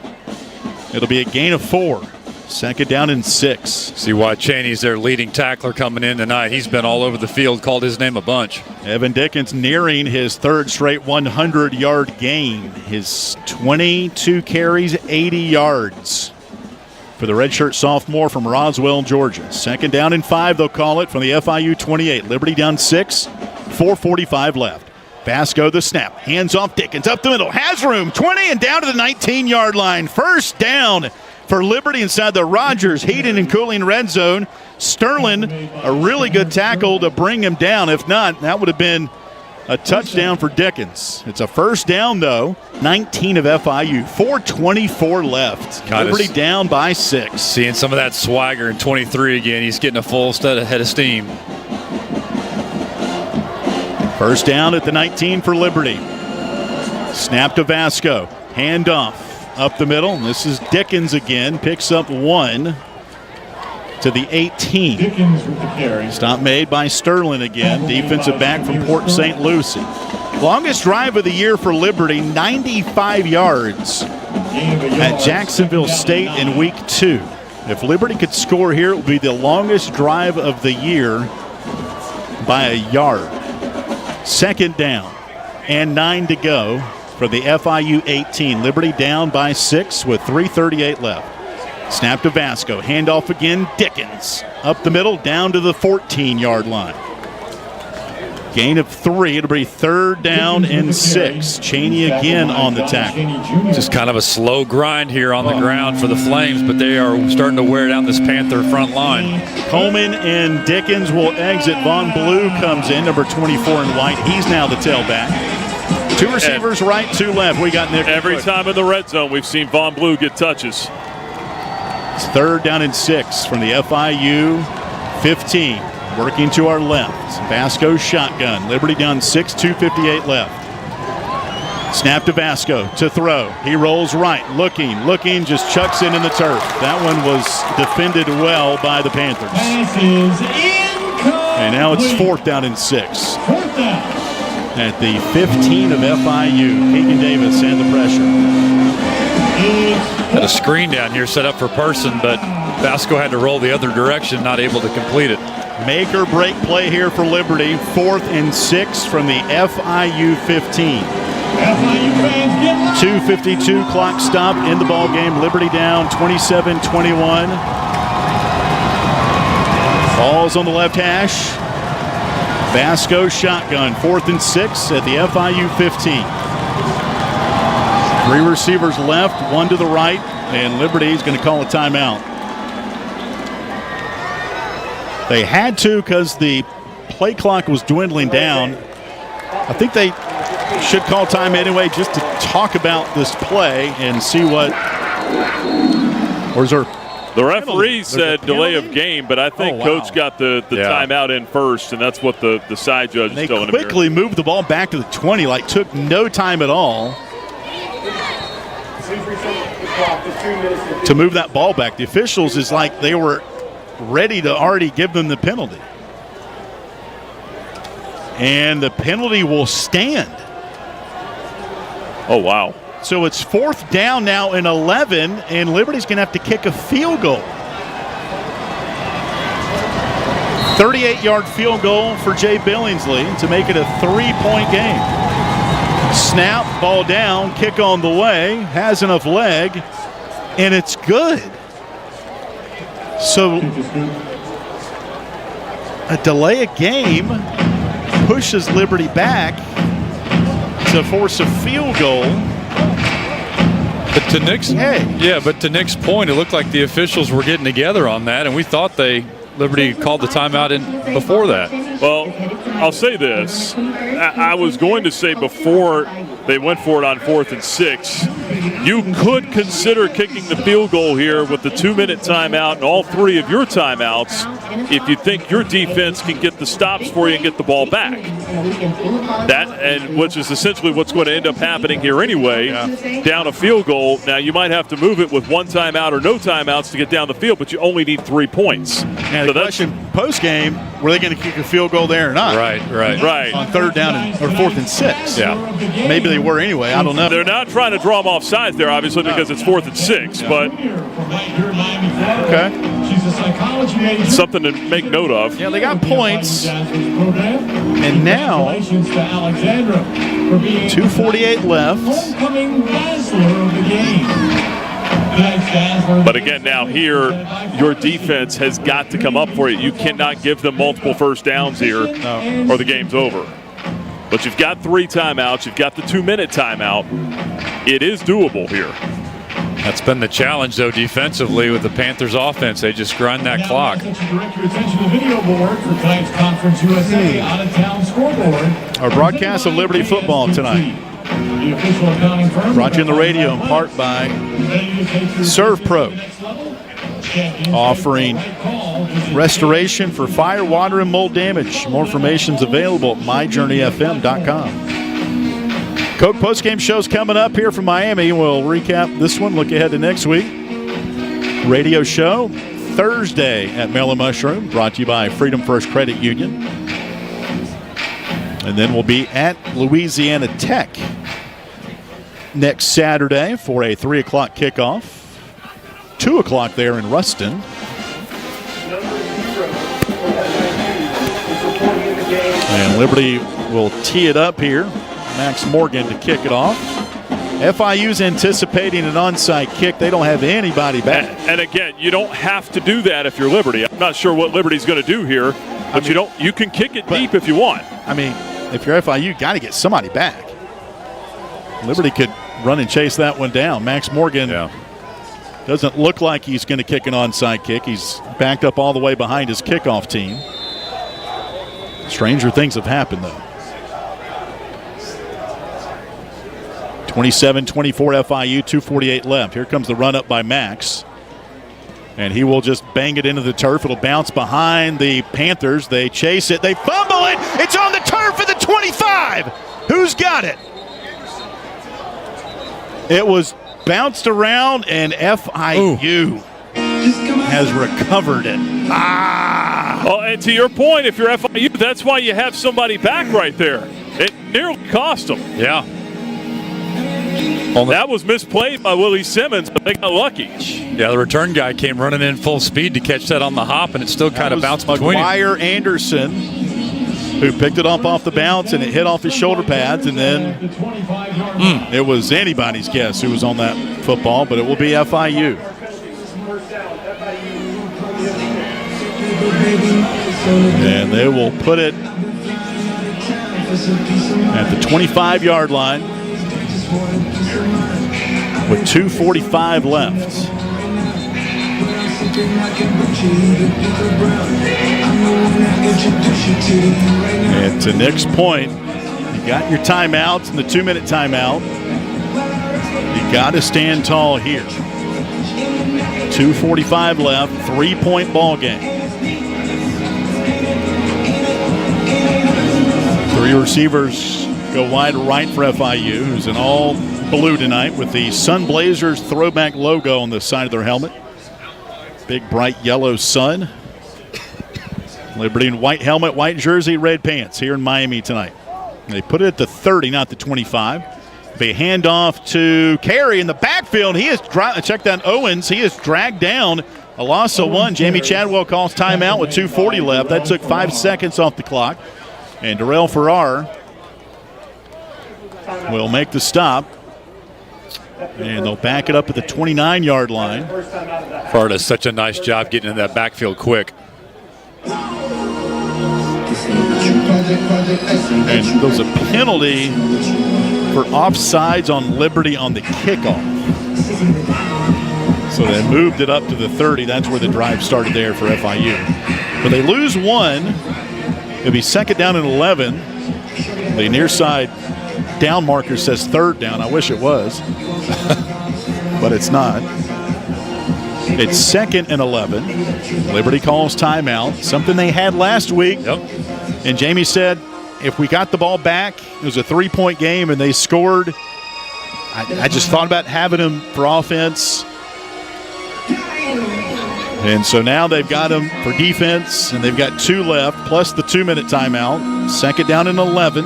It'll be a gain of 4. 2nd down and 6.
See why Cheney's their leading tackler coming in tonight. He's been all over the field, called his name a bunch.
Evan Dickens nearing his 3rd straight 100-yard game. His 22 carries, 80 yards for the redshirt sophomore from Roswell, Georgia. 2nd down and 5, they'll call it, from the FIU 28. Liberty down 6, 4:45 left. Vasco the snap. Hands off Dickens up the middle. Has room. 20 and down to the 19-yard line. First down for Liberty inside the Rogers Heating and Cooling red zone. Sterling, a really good tackle to bring him down. If not, that would have been a touchdown for Dickens. It's a first down, though. 19 of FIU. 4:24 left. Liberty down by 6.
Seeing some of that swagger in 23 again. He's getting a full head of steam.
First down at the 19 for Liberty. Snap to Vasco. Handoff. Up the middle. This is Dickens again. Picks up 1 to the 18.
Dickens with the carry.
Stop made by Sterling again. Defensive back from Port St. Lucie. Longest drive of the year for Liberty, 95 yards at Jacksonville State in week 2. If Liberty could score here, it would be the longest drive of the year by a yard. 2nd down and 9 to go. For the FIU 18. Liberty down by 6 with 3:38 left. Snap to Vasco. Handoff again. Dickens. Up the middle, down to the 14-yard line. Gain of 3. It'll be 3rd down and 6. Cheney again on the tackle.
Just kind of a slow grind here on the ground for the Flames, but they are starting to wear down this Panther front line.
Coleman and Dickens will exit. Von Blue comes in, number 24 in white. He's now the tailback. 2 receivers right, 2 left. We got Nick.
Every time in the red zone, we've seen Von Blue get touches.
It's 3rd down and 6 from the FIU 15. Working to our left. Vasco shotgun. Liberty down 6, 2:58 left. Snap to Vasco to throw. He rolls right. Looking, just chucks in the turf. That one was defended well by the Panthers.
Pass is incomplete.
And now it's 4th down and 6.
4th down.
At the 15 of FIU. Keegan Davis and the pressure.
Had a screen down here set up for Person, but Vasco had to roll the other direction, not able to complete it.
Make or break play here for Liberty. 4th and 6 from the FIU 15.
FIU fans get loud.
2:52 clock stop in the ball game. Liberty down 27-21. Ball's on the left hash. Vasco shotgun. 4th and 6 at the FIU 15. 3 receivers left, 1 to the right, and Liberty is going to call a timeout. They had to because the play clock was dwindling down. I think they should call time anyway just to talk about this play and see what. Or is there?
The referee said delay of game, but I think Coach got the timeout in first, and that's what the side judge is telling him.
They quickly moved the ball back to the 20, like took no time at all to move that ball back. The officials is like they were ready to already give them the penalty. And the penalty will stand.
Oh, wow.
So it's 4th down now and 11, and Liberty's going to have to kick a field goal. 38-yard field goal for Jay Billingsley to make it a 3-point game. Snap, ball down, kick on the way, has enough leg, and it's good. So a delay of game pushes Liberty back to force a field goal.
But to Nick's, but to Nick's point, it looked like the officials were getting together on that, and we thought Liberty called the timeout in before that.
Well, I'll say this. I was going to say before they went for it on 4th and 6, you could consider kicking the field goal here with the 2-minute timeout and all 3 of your timeouts if you think your defense can get the stops for you and get the ball back. That, and which is essentially what's going to end up happening here anyway, down a field goal. Now, you might have to move it with 1 timeout or no timeouts to get down the field, but you only need 3 points.
Now, the question post-game, were they going to kick a field goal there or not?
Right.
On 3rd down or 4th and 6.
Yeah.
Maybe they were anyway. I don't know.
They're not trying to draw them off sides there, obviously, because it's 4th and 6. But
She's a psychology major.
Something to make note of.
Yeah, they got points. And now, 2:48 left.
Homecoming dazzler of the game.
But again, now here, your defense has got to come up for you. You cannot give them multiple first downs here, or the game's over. But you've got 3 timeouts. You've got the 2-minute timeout. It is doable here.
That's been the challenge, though, defensively with the Panthers' offense. They just grind that clock.
Direct your attention to the video board for tonight's Conference USA out-of-town scoreboard.
Our broadcast of Liberty football tonight.
The official accounting firm.
Brought to you on the radio in part by Serve Pro, offering restoration for fire, water, and mold damage. More information is available at myjourneyfm.com. Coke postgame show's coming up here from Miami. We'll recap this one, look ahead to next week. Radio show Thursday at Maryland Mushroom, brought to you by Freedom First Credit Union. And then we'll be at Louisiana Tech next Saturday for a 3 o'clock kickoff. 2 o'clock there in Ruston. And Liberty will tee it up here. Max Morgan to kick it off. FIU's anticipating an onside kick. They don't have anybody back.
And again, you don't have to do that if you're Liberty. I'm not sure what Liberty's going to do here, but you can kick it deep if you want.
I mean, if you're FIU, you got to get somebody back. Liberty could run and chase that one down. Max Morgan doesn't look like he's going to kick an onside kick. He's backed up all the way behind his kickoff team. Stranger things have happened, though. 27-24 FIU, 2:48 left. Here comes the run up by Max. And he will just bang it into the turf. It'll bounce behind the Panthers. They chase it. They fumble it. It's on the turf at the 25. Who's got it? It was bounced around, and FIU has recovered it.
Well, and to your point, if you're FIU, that's why you have somebody back right there. It nearly cost them.
Yeah.
That was misplayed by Willie Simmons, but they got lucky.
Yeah, the return guy came running in full speed to catch that on the hop, and it still kind of bounced between.
McGuire Anderson, who picked it up off the bounce, and it hit off his shoulder pads, and then it was anybody's guess who was on that football, but it will be FIU. And they will put it at the 25-yard line with 2:45 left. And to Nick's point, you got your timeouts and the 2-minute timeout. You got to stand tall here. 2:45 left, 3-point ball game. 3 receivers go wide right for FIU, who's in all blue tonight with the Sun Blazers throwback logo on the side of their helmet. Big bright yellow sun. Liberty in white helmet, white jersey, red pants here in Miami tonight. They put it at the 30, not the 25. They hand off to Carey in the backfield. He is check that Owens. He is dragged down. A loss of 1. Jamie Chadwell calls timeout with 2:40 left. That took 5 seconds off the clock. And Darrell Farrar will make the stop. And they'll back it up at the 29-yard line.
Farrar does such a nice job getting in that backfield quick.
And there was a penalty for offsides on Liberty on the kickoff. So they moved it up to the 30. That's where the drive started there for FIU. But they lose 1. It'll be second down and 11. The near side down marker says third down. I wish it was, but it's not. It's second and 11. Liberty calls timeout, something they had last week.
Yep.
And Jamie said, if we got the ball back, it was a 3-point game and they scored, I just thought about having them for offense. And so now they've got them for defense, and they've got 2 left, plus the 2-minute timeout. Second down and 11.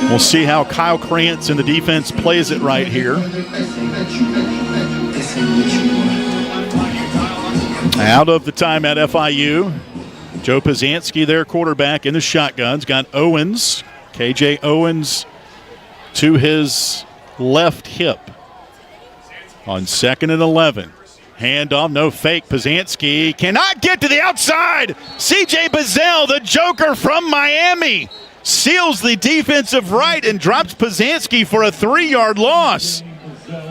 We'll see how Kyle Krantz and the defense plays it right here. Out of the time at FIU, Joe Pazanski, their quarterback, in the shotguns. Got Owens, KJ Owens, to his left hip on second and 11. Handoff, no fake. Pazanski cannot get to the outside. C.J. Bazell, the Joker from Miami, seals the defensive right and drops Pazanski for a 3-yard loss.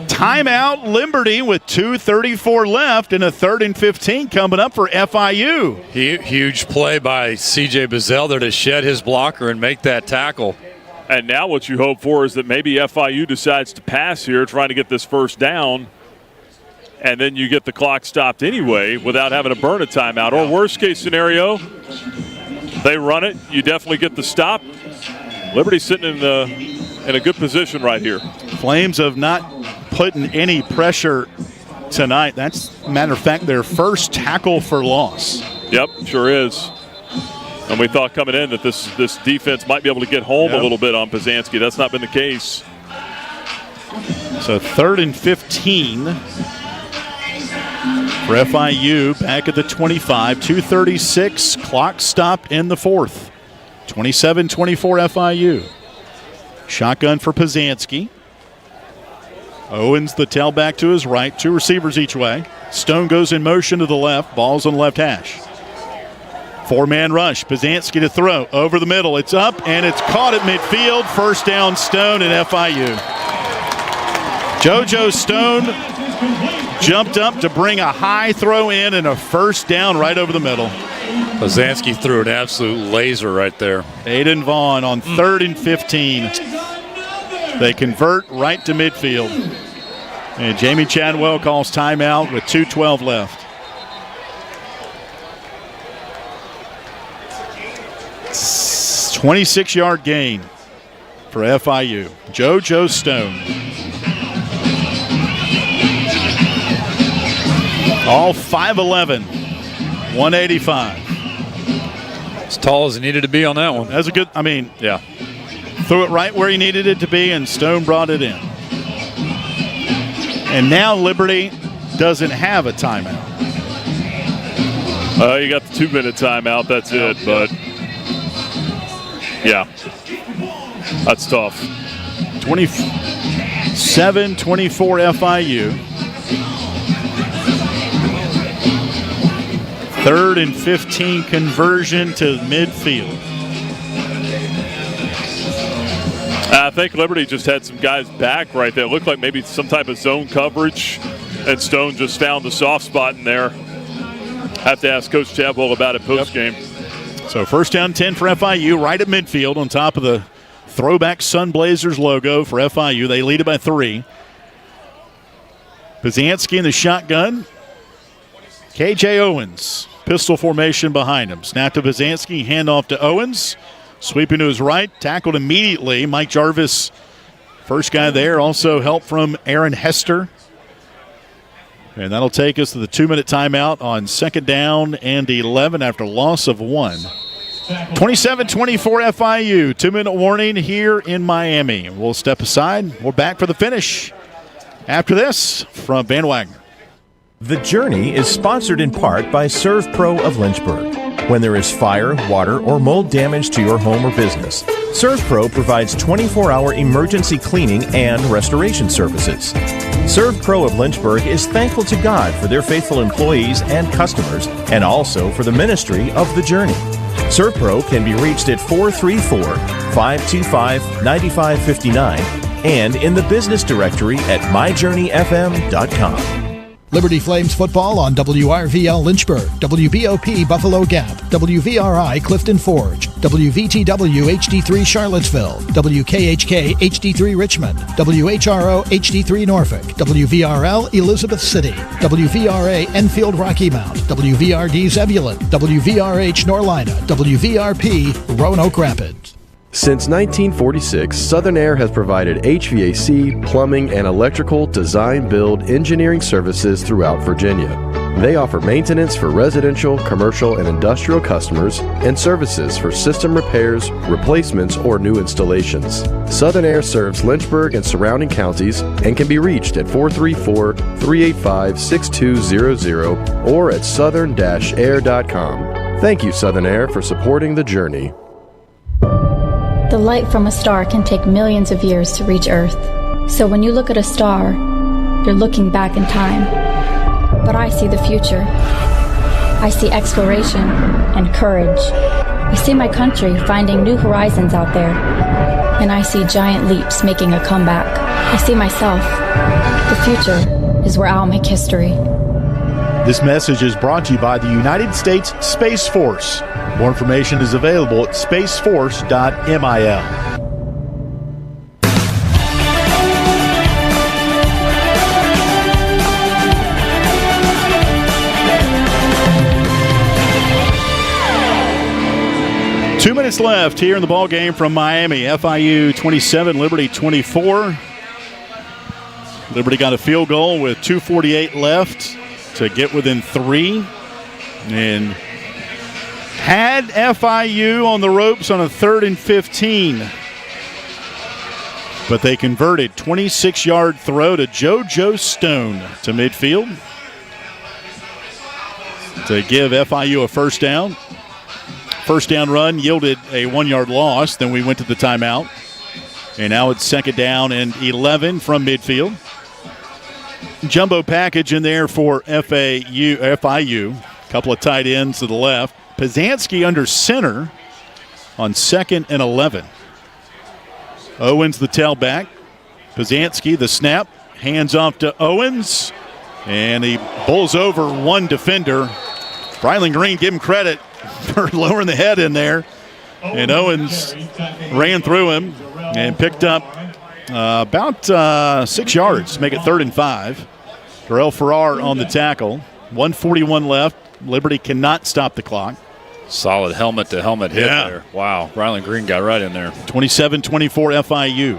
Timeout Liberty with 2:34 left and a 3rd and 15 coming up for FIU.
Huge play by C.J. Bazell there to shed his blocker and make that tackle.
And now what you hope for is that maybe FIU decides to pass here, trying to get this first down, and then you get the clock stopped anyway without having to burn a timeout. Or worst case scenario, they run it, you definitely get the stop. Liberty's sitting in a good position right here.
Flames have not put in any pressure tonight. That's, matter of fact, their first tackle for loss.
Yep, sure is. And we thought coming in that this defense might be able to get home a little bit on Pazanski. That's not been the case.
So 3rd and 15 for FIU, back at the 25. 2:36, clock stopped in the 4th. 27-24 FIU. Shotgun for Pazanski. Owens, the tailback, to his right. 2 receivers each way. Stone goes in motion to the left. Ball's on the left hash. 4-man rush. Pazanski to throw. Over the middle. It's up, and it's caught at midfield. First down, Stone and FIU. JoJo Stone jumped up to bring a high throw in and a first down right over the middle.
Pazanski threw an absolute laser right there.
Aiden Vaughn on 3rd and 15. They convert right to midfield. And Jamie Chadwell calls timeout with 2:12 left. It's 26-yard gain for FIU. JoJo Stone. All 5'11", 185.
As tall as he needed to be on that one.
That's a good,
yeah.
Threw it right where he needed it to be, and Stone brought it in. And now Liberty doesn't have a timeout.
You got the 2-minute timeout. That's it. But, yeah, that's tough.
27-24 FIU. 3rd and 15 conversion to midfield.
I think Liberty just had some guys back right there. It looked like maybe some type of zone coverage, and Stone just found the soft spot in there. Have to ask Coach Chadwell about it postgame.
So 1st down 10 for FIU, right at midfield on top of the throwback Sun Blazers logo for FIU. They lead it by 3. Pizanski in the shotgun. KJ Owens, pistol formation behind him. Snap to Pizanski, handoff to Owens. Sweeping to his right, tackled immediately. Mike Jarvis, first guy there. Also help from Aaron Hester. And that'll take us to the 2-minute timeout on 2nd down and 11 after loss of 1. 27-24 FIU. 2-minute warning here in Miami. We'll step aside. We're back for the finish after this from Van Wagner.
The Journey is sponsored in part by ServPro of Lynchburg. When there is fire, water, or mold damage to your home or business, ServPro provides 24-hour emergency cleaning and restoration services. ServPro of Lynchburg is thankful to God for their faithful employees and customers, and also for the ministry of The Journey. ServPro can be reached at 434-525-9559 and in the business directory at myjourneyfm.com.
Liberty Flames football on WRVL Lynchburg, WBOP Buffalo Gap, WVRI Clifton Forge, WVTW HD3 Charlottesville, WKHK HD3 Richmond, WHRO HD3 Norfolk, WVRL Elizabeth City, WVRA Enfield Rocky Mount, WVRD Zebulon, WVRH Norlina, WVRP Roanoke Rapids.
Since 1946, Southern Air has provided HVAC, plumbing, and electrical design, build, engineering services throughout Virginia. They offer maintenance for residential, commercial, and industrial customers and services for system repairs, replacements, or new installations. Southern Air serves Lynchburg and surrounding counties and can be reached at 434-385-6200 or at southern-air.com. Thank you, Southern Air, for supporting The Journey.
The light from a star can take millions of years to reach Earth. So when you look at a star, you're looking back in time. But I see the future. I see exploration and courage. I see my country finding new horizons out there. And I see giant leaps making a comeback. I see myself. The future is where I'll make history.
This message is brought to you by the United States Space Force. More information is available at spaceforce.mil.
Two minutes left here in the ball game from Miami. FIU 27, Liberty 24. Liberty got a field goal with 2:48 left to get within 3. And had FIU on the ropes on a 3rd and 15. But they converted 26-yard throw to JoJo Stone to midfield to give FIU a first down. First down run yielded a 1-yard loss. Then we went to the timeout. And now it's 2nd down and 11 from midfield. Jumbo package in there for FIU. Couple of tight ends to the left. Pizanski under center on 2nd and 11. Owens the tailback. Pizanski the snap. Hands off to Owens. And he bowls over one defender. Brylan Green, give him credit for lowering the head in there. And Owens ran through him and picked up about 6 yards to make it 3rd and 5. Darrell Farrar on the tackle. 1:41 left. Liberty cannot stop the clock.
Solid helmet-to-helmet hit there. Wow, Brylan Green got right in there.
27-24 FIU.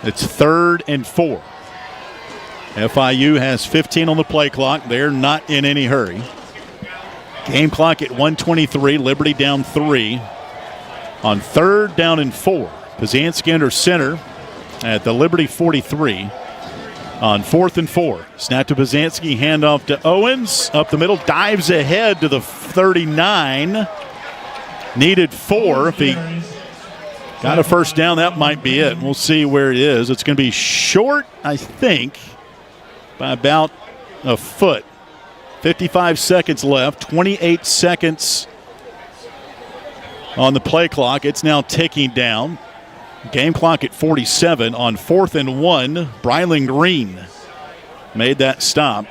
It's 3rd and 4. FIU has 15 on the play clock. They're not in any hurry. Game clock at 1:23. Liberty down 3.
On 3rd down and 4. Pazanski under center at the Liberty 43. On 4th and 4. Snap to Pazanski, handoff to Owens. Up the middle, dives ahead to the 39. Needed 4. If he got a first down, that might be it. We'll see where it is. It's going to be short, I think, by about a foot. 55 seconds left. 28 seconds on the play clock. It's now ticking down. Game clock at 47 on 4th and 1. Brylan Green made that stop.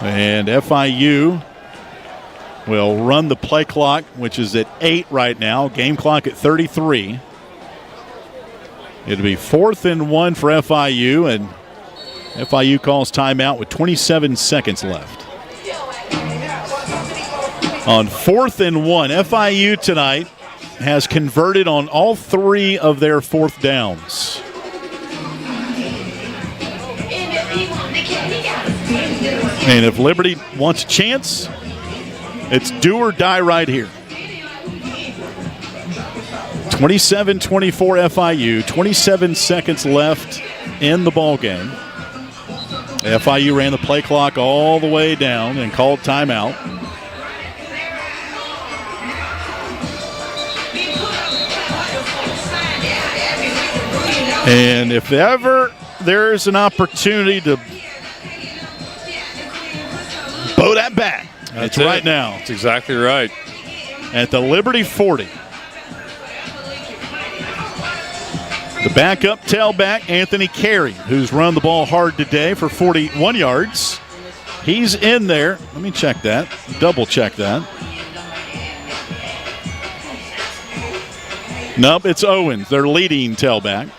And FIU will run the play clock, which is at 8 right now. Game clock at 33. It'll be 4th and 1 for FIU, and FIU calls timeout with 27 seconds left. On 4th and 1, FIU tonight has converted on all 3 of their 4th downs. And if Liberty wants a chance, it's do or die right here. 27-24 FIU, 27 seconds left in the ball game. FIU ran the play clock all the way down and called timeout. And if ever there's an opportunity to bow that back, it's right now.
That's exactly right.
At the Liberty 40. The backup tailback, Anthony Carey, who's run the ball hard today for 41 yards. He's in there. Let me check that. Double check that. Nope, it's Owens, their leading tailback.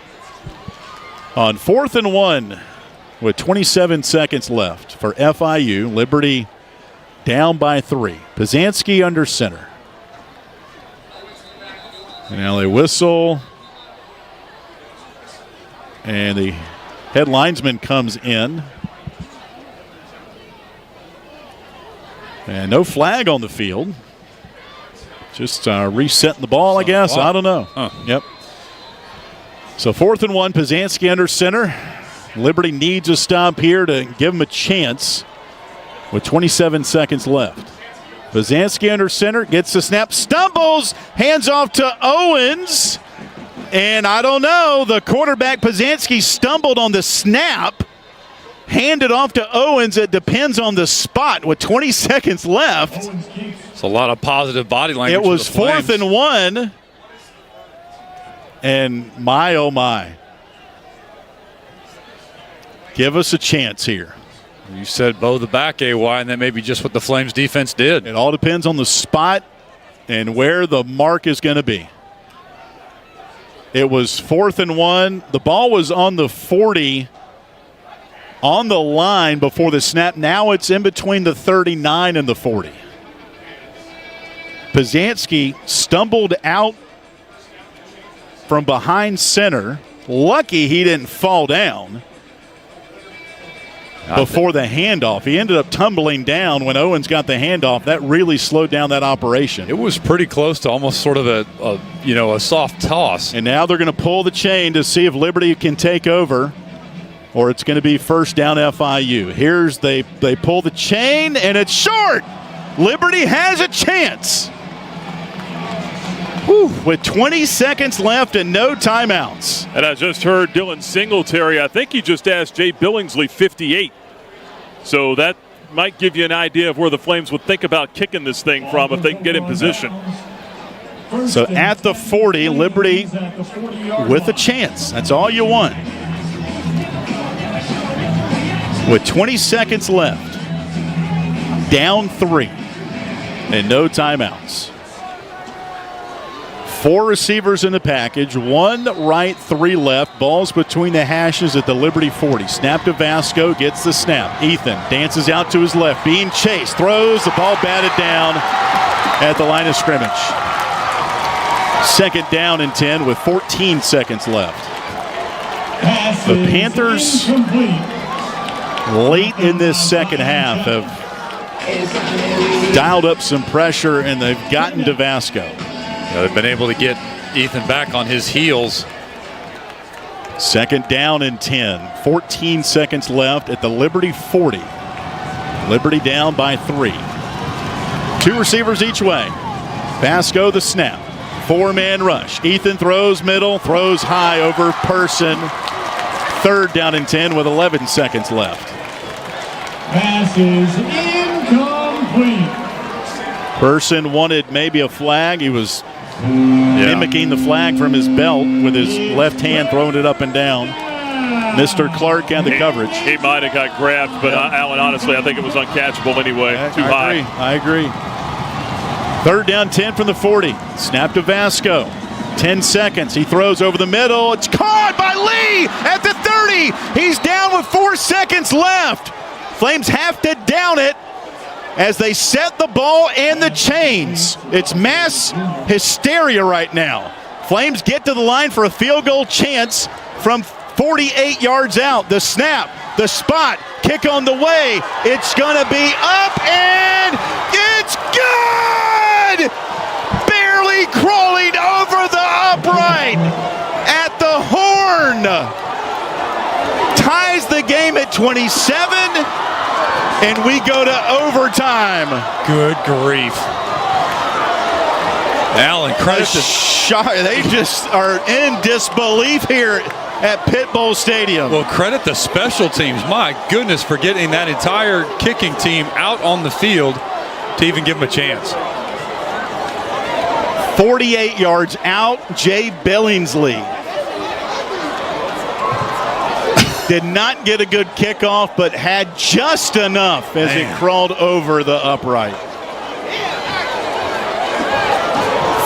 On 4th and 1 with 27 seconds left for FIU. Liberty down by 3. Pazanski under center. And now they whistle. And the head linesman comes in. And no flag on the field. Just resetting the ball, I guess. I don't know. Yep. So 4th and 1, Pazanski under center. Liberty needs a stop here to give him a chance with 27 seconds left. Pazanski under center, gets the snap, stumbles, hands off to Owens. And I don't know, the quarterback Pazanski stumbled on the snap, handed off to Owens. It depends on the spot with 20 seconds left.
It's a lot of positive body language.
It was 4th and 1. And my, oh my. Give us a chance here.
You said bow the back, AY, and that may be just what the Flames defense did.
It all depends on the spot and where the mark is going to be. It was 4th and 1. The ball was on the 40 on the line before the snap. Now it's in between the 39 and the 40. Pazanski stumbled out from behind center. Lucky he didn't fall down before the handoff. He ended up tumbling down when Owens got the handoff. That really slowed down that operation.
It was pretty close to almost sort of a soft toss.
And now they're going to pull the chain to see if Liberty can take over, or it's going to be first down FIU. Here's they pull the chain, and it's short. Liberty has a chance. With 20 seconds left and no timeouts.
And I just heard Dylan Singletary. I think he just asked Jay Billingsley 58. So that might give you an idea of where the Flames would think about kicking this thing from if they can get in position.
So at the 40, Liberty with a chance. That's all you want. With 20 seconds left, down 3, and no timeouts. 4 receivers in the package, 1 right, 3 left. Ball's between the hashes at the Liberty 40. Snap to Vasco, gets the snap. Ethan dances out to his left, being chased, throws, the ball batted down at the line of scrimmage. 2nd down and 10 with 14 seconds left. The Panthers, late in this second half, have dialed up some pressure, and they've gotten to Vasco.
They've been able to get Ethan back on his heels.
Second down and 10. 14 seconds left at the Liberty 40. Liberty down by 3. 2 receivers each way. Vasco the snap. 4-man rush. Ethan throws middle, throws high over Person. Third down and 10 with 11 seconds left.
Pass is incomplete.
Person wanted maybe a flag. He was mimicking the flag from his belt with his left hand, throwing it up and down. Mr. Clark had the coverage.
He might have got grabbed, but Alan, honestly, I think it was uncatchable anyway. Too high.
I agree. Third down, 10 from the 40. Snap to Vasco. 10 seconds. He throws over the middle. It's caught by Lee at the 30. He's down with 4 seconds left. Flames have to down it as they set the ball and the chains. It's mass hysteria right now. Flames get to the line for a field goal chance from 48 yards out. The snap, the spot, kick on the way. It's going to be up and it's good! Barely crawling over the upright at the horn. Ties the game at 27, and we go to overtime.
Good grief. Alan, credit
they just are in disbelief here at Pitbull Stadium.
Well, credit the special teams. My goodness, for getting that entire kicking team out on the field to even give them a chance.
48 yards out, Jay Billingsley did not get a good kickoff, but had just enough as it crawled over the upright.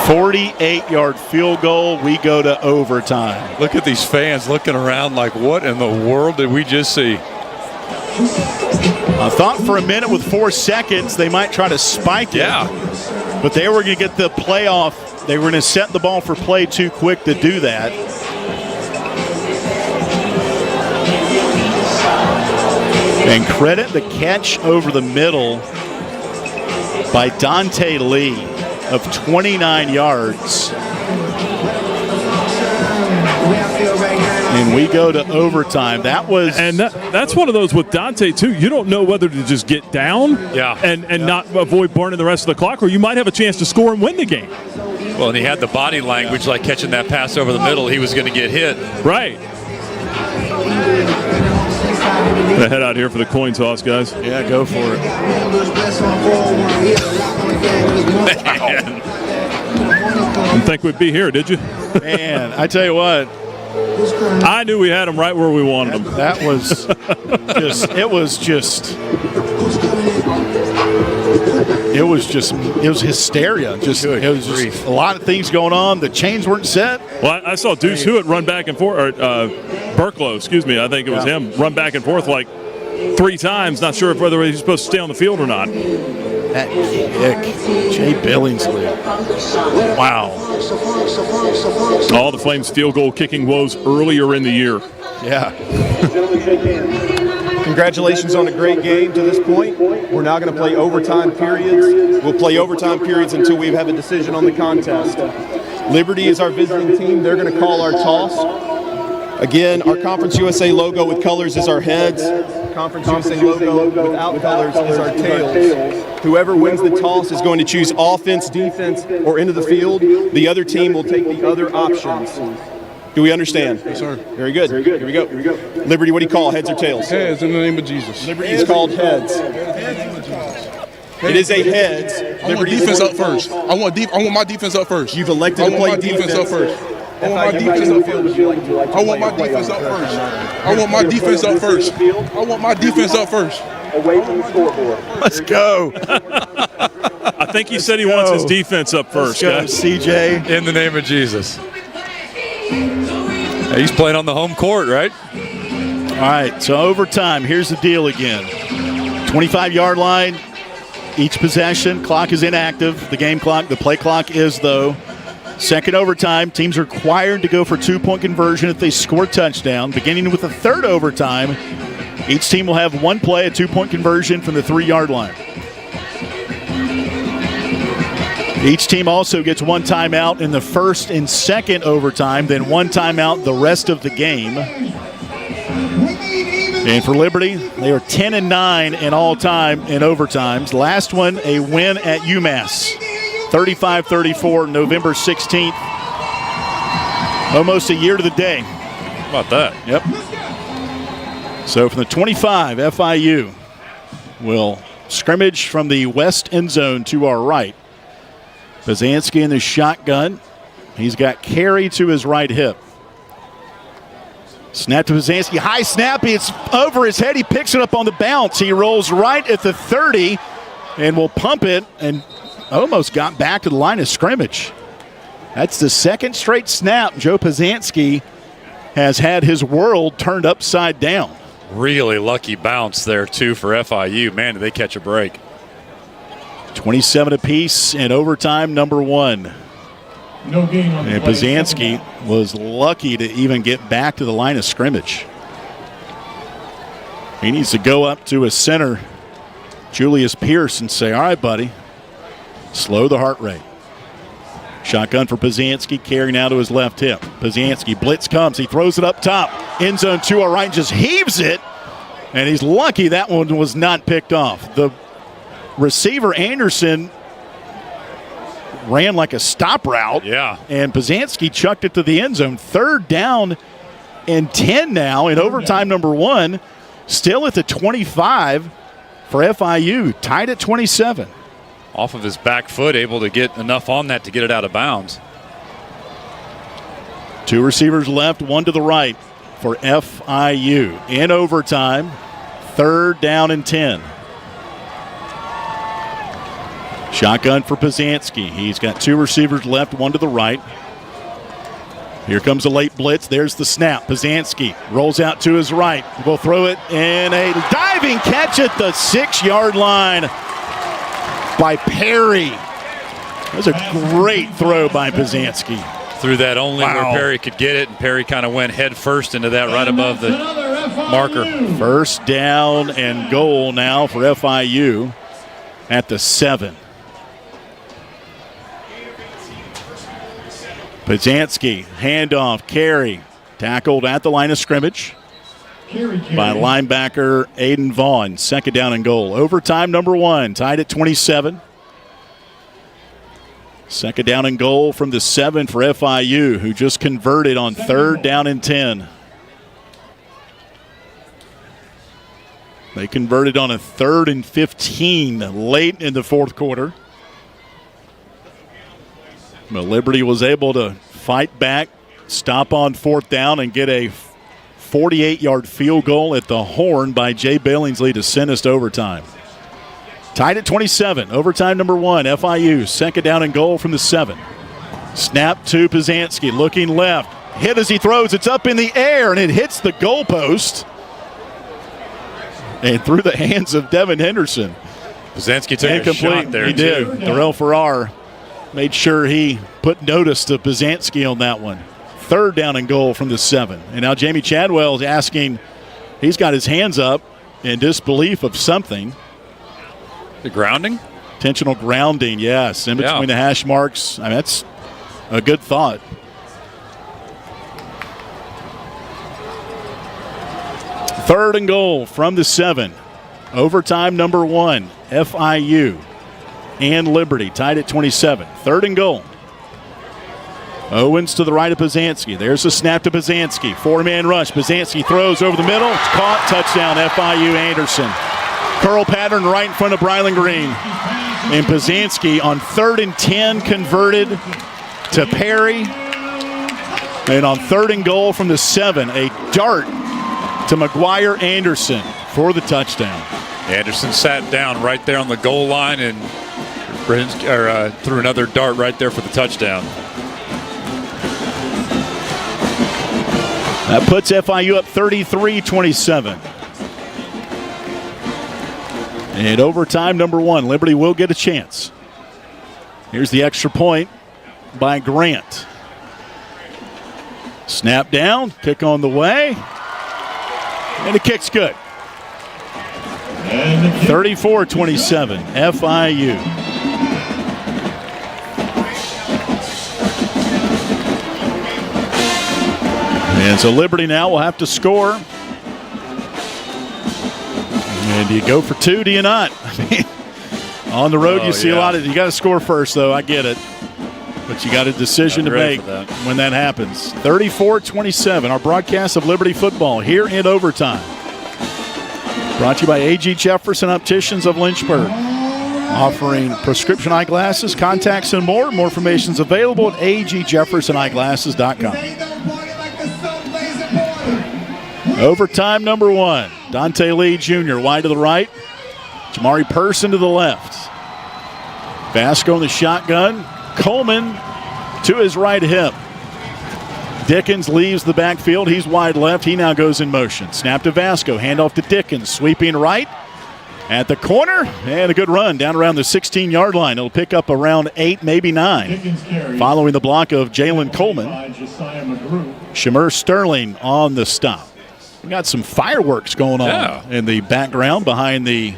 48-yard field goal. We go to overtime.
Look at these fans looking around like, what in the world did we just see?
I thought for a minute with 4 seconds they might try to spike it. But they were going to get the play off. They were going to set the ball for play too quick to do that. And credit the catch over the middle by Dante Lee of 29 yards. And we go to overtime.
That's one of those with Dante too. You don't know whether to just get down and not avoid burning the rest of the clock, or you might have a chance to score and win the game.
Well, and he had the body language like catching that pass over the middle. He was going to get hit.
Right. Gonna head out here for the coin toss, guys.
Yeah, go for it.
Didn't think we'd be here, did you?
Man, I tell you what.
I knew we had them right where we wanted them.
That was it was hysteria. It was just a lot of things going on. The chains weren't set.
Well, I saw Deuce Hewitt run back and forth, or Burklow, excuse me. I think it was him, run back and forth like 3 times. Not sure whether he was supposed to stay on the field or not.
That kick, Jay Billingsley. Wow.
All the Flames field goal kicking woes earlier in the year.
Yeah.
Congratulations on a great game to this point. We're now going to play overtime periods. We'll play overtime periods until we have a decision on the contest. Liberty is our visiting team. They're going to call our toss. Again, our Conference USA logo with colors is our heads. Conference USA logo without colors is our tails. Whoever wins the toss is going to choose offense, defense, or into the field. The other team will take the other options. Do we understand?
Yes, sir.
Very good. Here we go. Liberty, what do you call, heads or tails?
Heads in the name of Jesus.
Liberty is called heads. It is a heads.
I want defense up first. I want my defense up first.
You've elected to play
defense up first. I want my defense up first. I want my defense up first. I want my defense up first. I want my defense up first.
Away from the scoreboard.
Let's go.
I think he said he wants his defense up first, guys.
CJ.
In the name of Jesus. He's playing on the home court, right?
All right, so overtime. Here's the deal again. 25-yard line. Each possession. Clock is inactive. The game clock, the play clock is, though. Second overtime. Teams are required to go for 2-point conversion if they score a touchdown. Beginning with the third overtime, each team will have one play, a 2-point conversion from the 3-yard line.
Each team also gets one timeout in the first and second overtime, then one timeout the rest of the game. And for Liberty, they are 10-9 in all time in overtimes. Last one, a win at UMass, 35-34, November 16th. Almost a year to the day.
How about that?
Yep. So from the 25, FIU will scrimmage from the west end zone to our right. Pazanski in the shotgun. He's got Carey to his right hip. Snap to Pazanski. High snap. It's over his head. He picks it up on the bounce. He rolls right at the 30 and will pump it and almost got back to the line of scrimmage. That's the second straight snap. Joe Pazanski has had his world turned upside down.
Really lucky bounce there, too, for FIU. Man, did they catch a break.
27 apiece in overtime number one.
No gain on the
and
play.
Pazanski was lucky to even get back to the line of scrimmage. He needs to go up to his center, Julius Pierce, and say, all right, buddy, slow the heart rate. Shotgun for Pazanski, carrying now to his left hip. Pazanski, blitz comes, he throws it up top. End zone to our right, just heaves it, and he's lucky that one was not picked off. The receiver, Anderson, ran like a stop route.
Yeah.
And Pazanski chucked it to the end zone. 3rd down and 10 now in overtime number one. Still at the 25 for FIU, tied at 27.
Off of his back foot, able to get enough on that to get it out of bounds.
2 receivers left, 1 to the right for FIU. In overtime, 3rd down and 10. Shotgun for Pazanski. He's got 2 receivers left, 1 to the right. Here comes a late blitz. There's the snap. Pazanski rolls out to his right. Will throw it in a diving catch at the 6-yard line by Perry. That was a great throw by Pazanski.
Threw that only where Perry could get it, and Perry kind of went head first into that right above the marker.
1st down and goal now for FIU at the 7. Pazanski, handoff, carry, tackled at the line of scrimmage by linebacker Aiden Vaughn. 2nd down and goal. Overtime number one, tied at 27. 2nd down and goal from the 7 for FIU, who just converted on 3rd down and 10. They converted on a 3rd and 15 late in the 4th quarter. But Liberty was able to fight back, stop on 4th down, and get a 48-yard field goal at the horn by Jay Billingsley to send us to overtime. Tied at 27, overtime number one, FIU, 2nd down and goal from the 7. Snap to Pazanski, looking left. Hit as he throws, it's up in the air, and it hits the goalpost. And through the hands of Devin Henderson.
Pazanski took a shot there,
He did. Darrell Farrar made sure he put notice to Pazanski on that one. 3rd down and goal from the 7. And now Jamie Chadwell is asking, he's got his hands up in disbelief of something.
The grounding?
Intentional grounding, yes. In between the hash marks. I mean, that's a good thought. Third and goal from the 7. Overtime number one, FIU and Liberty tied at 27. 3rd and goal. Owens to the right of Pazanski. There's a snap to Pazanski. 4-man rush. Pazanski throws over the middle. It's caught. Touchdown, FIU Anderson. Curl pattern right in front of Brylan Green. And Pazanski on 3rd and 10 converted to Perry. And on 3rd and goal from the 7, a dart to McGuire Anderson for the touchdown.
Anderson sat down right there on the goal line and threw another dart right there for the touchdown.
That puts FIU up 33-27. And overtime number one, Liberty will get a chance. Here's the extra point by Grant. Snap down, kick on the way. And the kick's good. 34-27, FIU. And so Liberty now will have to score. And do you go for two? Do you not? On the road, you see a lot of. You got to score first, though. I get it. But you got a decision to make when that happens. 34-27, our broadcast of Liberty football here in overtime. Brought to you by A.G. Jefferson Opticians of Lynchburg. Offering prescription eyeglasses, contacts, and more. More information is available at agjeffersoneyeglasses.com. Overtime number 1. Dante Lee Jr. wide to the right. Jamari Person to the left. Vasco in the shotgun. Coleman to his right hip. Dickens leaves the backfield. He's wide left. He now goes in motion. Snap to Vasco. Handoff to Dickens. Sweeping right at the corner. And a good run down around the 16-yard line. It'll pick up around 8, maybe 9. Following the block of Jalen Coleman. Shamir Sterling on the stop. We got some fireworks going on in the background behind the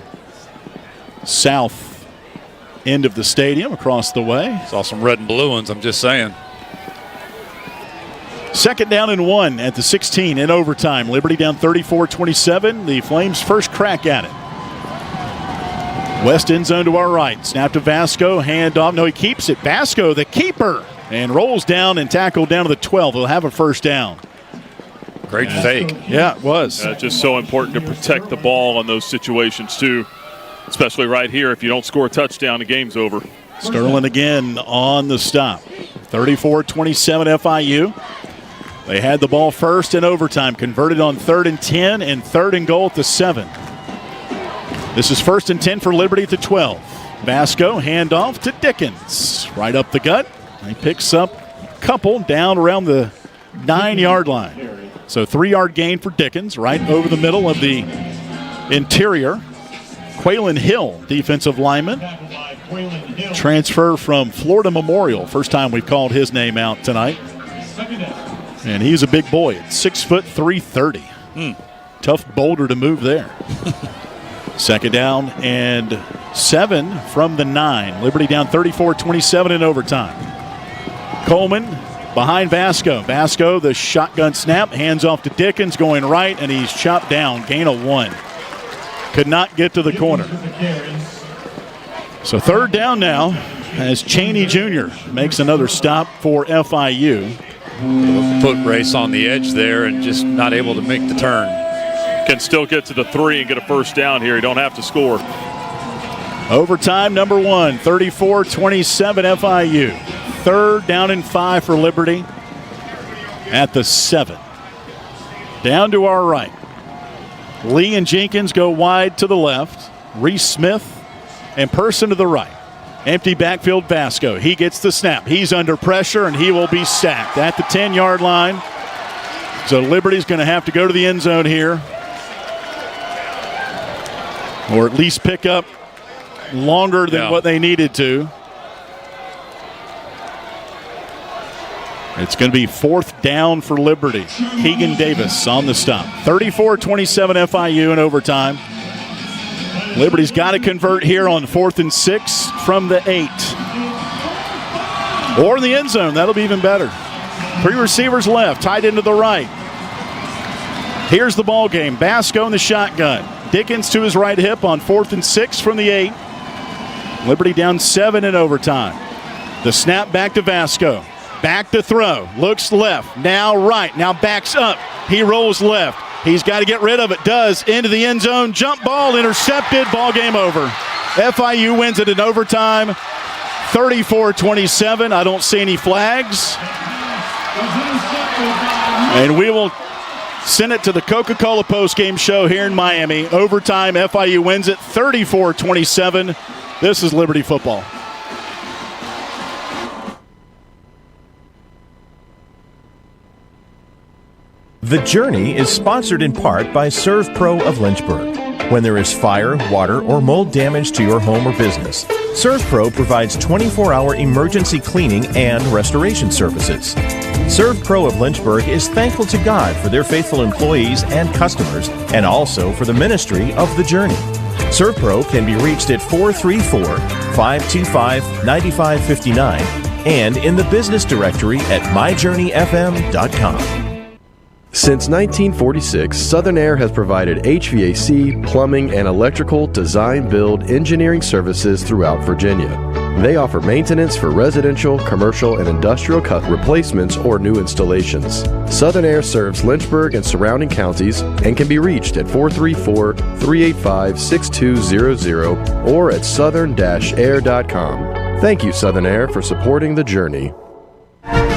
south end of the stadium across the way.
Saw some red and blue ones, I'm just saying.
2nd down and 1 at the 16 in overtime. Liberty down 34-27. The Flames' first crack at it. West end zone to our right. Snap to Vasco. Handoff. No, he keeps it. Vasco, the keeper, and rolls down and tackled down to the 12. He'll have a first down.
Great fake.
Yeah, it was.
Just so important to protect the ball in those situations, too. Especially right here. If you don't score a touchdown, the game's over.
Sterling again on the stop. 34-27 FIU. They had the ball first in overtime. Converted on 3rd and 10 and 3rd and goal at the 7. This is 1st and 10 for Liberty at the 12. Vasco, handoff to Dickens. Right up the gut. He picks up a couple down around the 9-yard line. So 3-yard gain for Dickens right over the middle of the interior. Quaylen Hill, defensive lineman. Transfer from Florida Memorial. First time we've called his name out tonight. And he's a big boy. 6 foot 330. Tough boulder to move there. 2nd down and 7 from the 9. Liberty down 34-27 in overtime. Coleman behind Vasco. Vasco, the shotgun snap, hands off to Dickens, going right, and he's chopped down. Gain of 1. Could not get to the corner. So 3rd down now as Cheney Jr. makes another stop for FIU.
Foot race on the edge there and just not able to make the turn.
Can still get to the 3 and get a first down here. You don't have to score.
Overtime number 1, 34-27 FIU. 3rd down and 5 for Liberty at the 7. Down to our right. Lee and Jenkins go wide to the left. Reese Smith and Person to the right. Empty backfield, Vasco. He gets the snap. He's under pressure, and he will be sacked at the 10-yard line. So Liberty's going to have to go to the end zone here, or at least pick up longer than what they needed to. It's going to be 4th down for Liberty. Keegan Davis on the stop. 34-27 FIU in overtime. Liberty's got to convert here on 4th and 6 from the 8. Or in the end zone. That'll be even better. 3 receivers left. Tight into the right. Here's the ball game. Vasco in the shotgun. Dickens to his right hip on 4th and 6 from the 8. Liberty down 7 in overtime. The snap back to Vasco. Back to throw. Looks left. Now right. Now backs up. He rolls left. He's got to get rid of it. Does. Into the end zone. Jump ball intercepted. Ball game over. FIU wins it in overtime. 34-27. I don't see any flags. And we will send it to the Coca-Cola postgame show here in Miami. Overtime. FIU wins it 34-27. This is Liberty football.
The Journey is sponsored in part by ServPro of Lynchburg. When there is fire, water, or mold damage to your home or business, ServPro provides 24-hour emergency cleaning and restoration services. ServPro of Lynchburg is thankful to God for their faithful employees and customers, and also for the ministry of The Journey. ServPro can be reached at 434-525-9559 and in the business directory at myjourneyfm.com.
Since 1946, Southern Air has provided HVAC, plumbing, and electrical design, build, engineering services throughout Virginia. They offer maintenance for residential, commercial, and industrial replacements or new installations. Southern Air serves Lynchburg and surrounding counties and can be reached at 434-385-6200 or at southern-air.com. Thank you, Southern Air, for supporting the journey.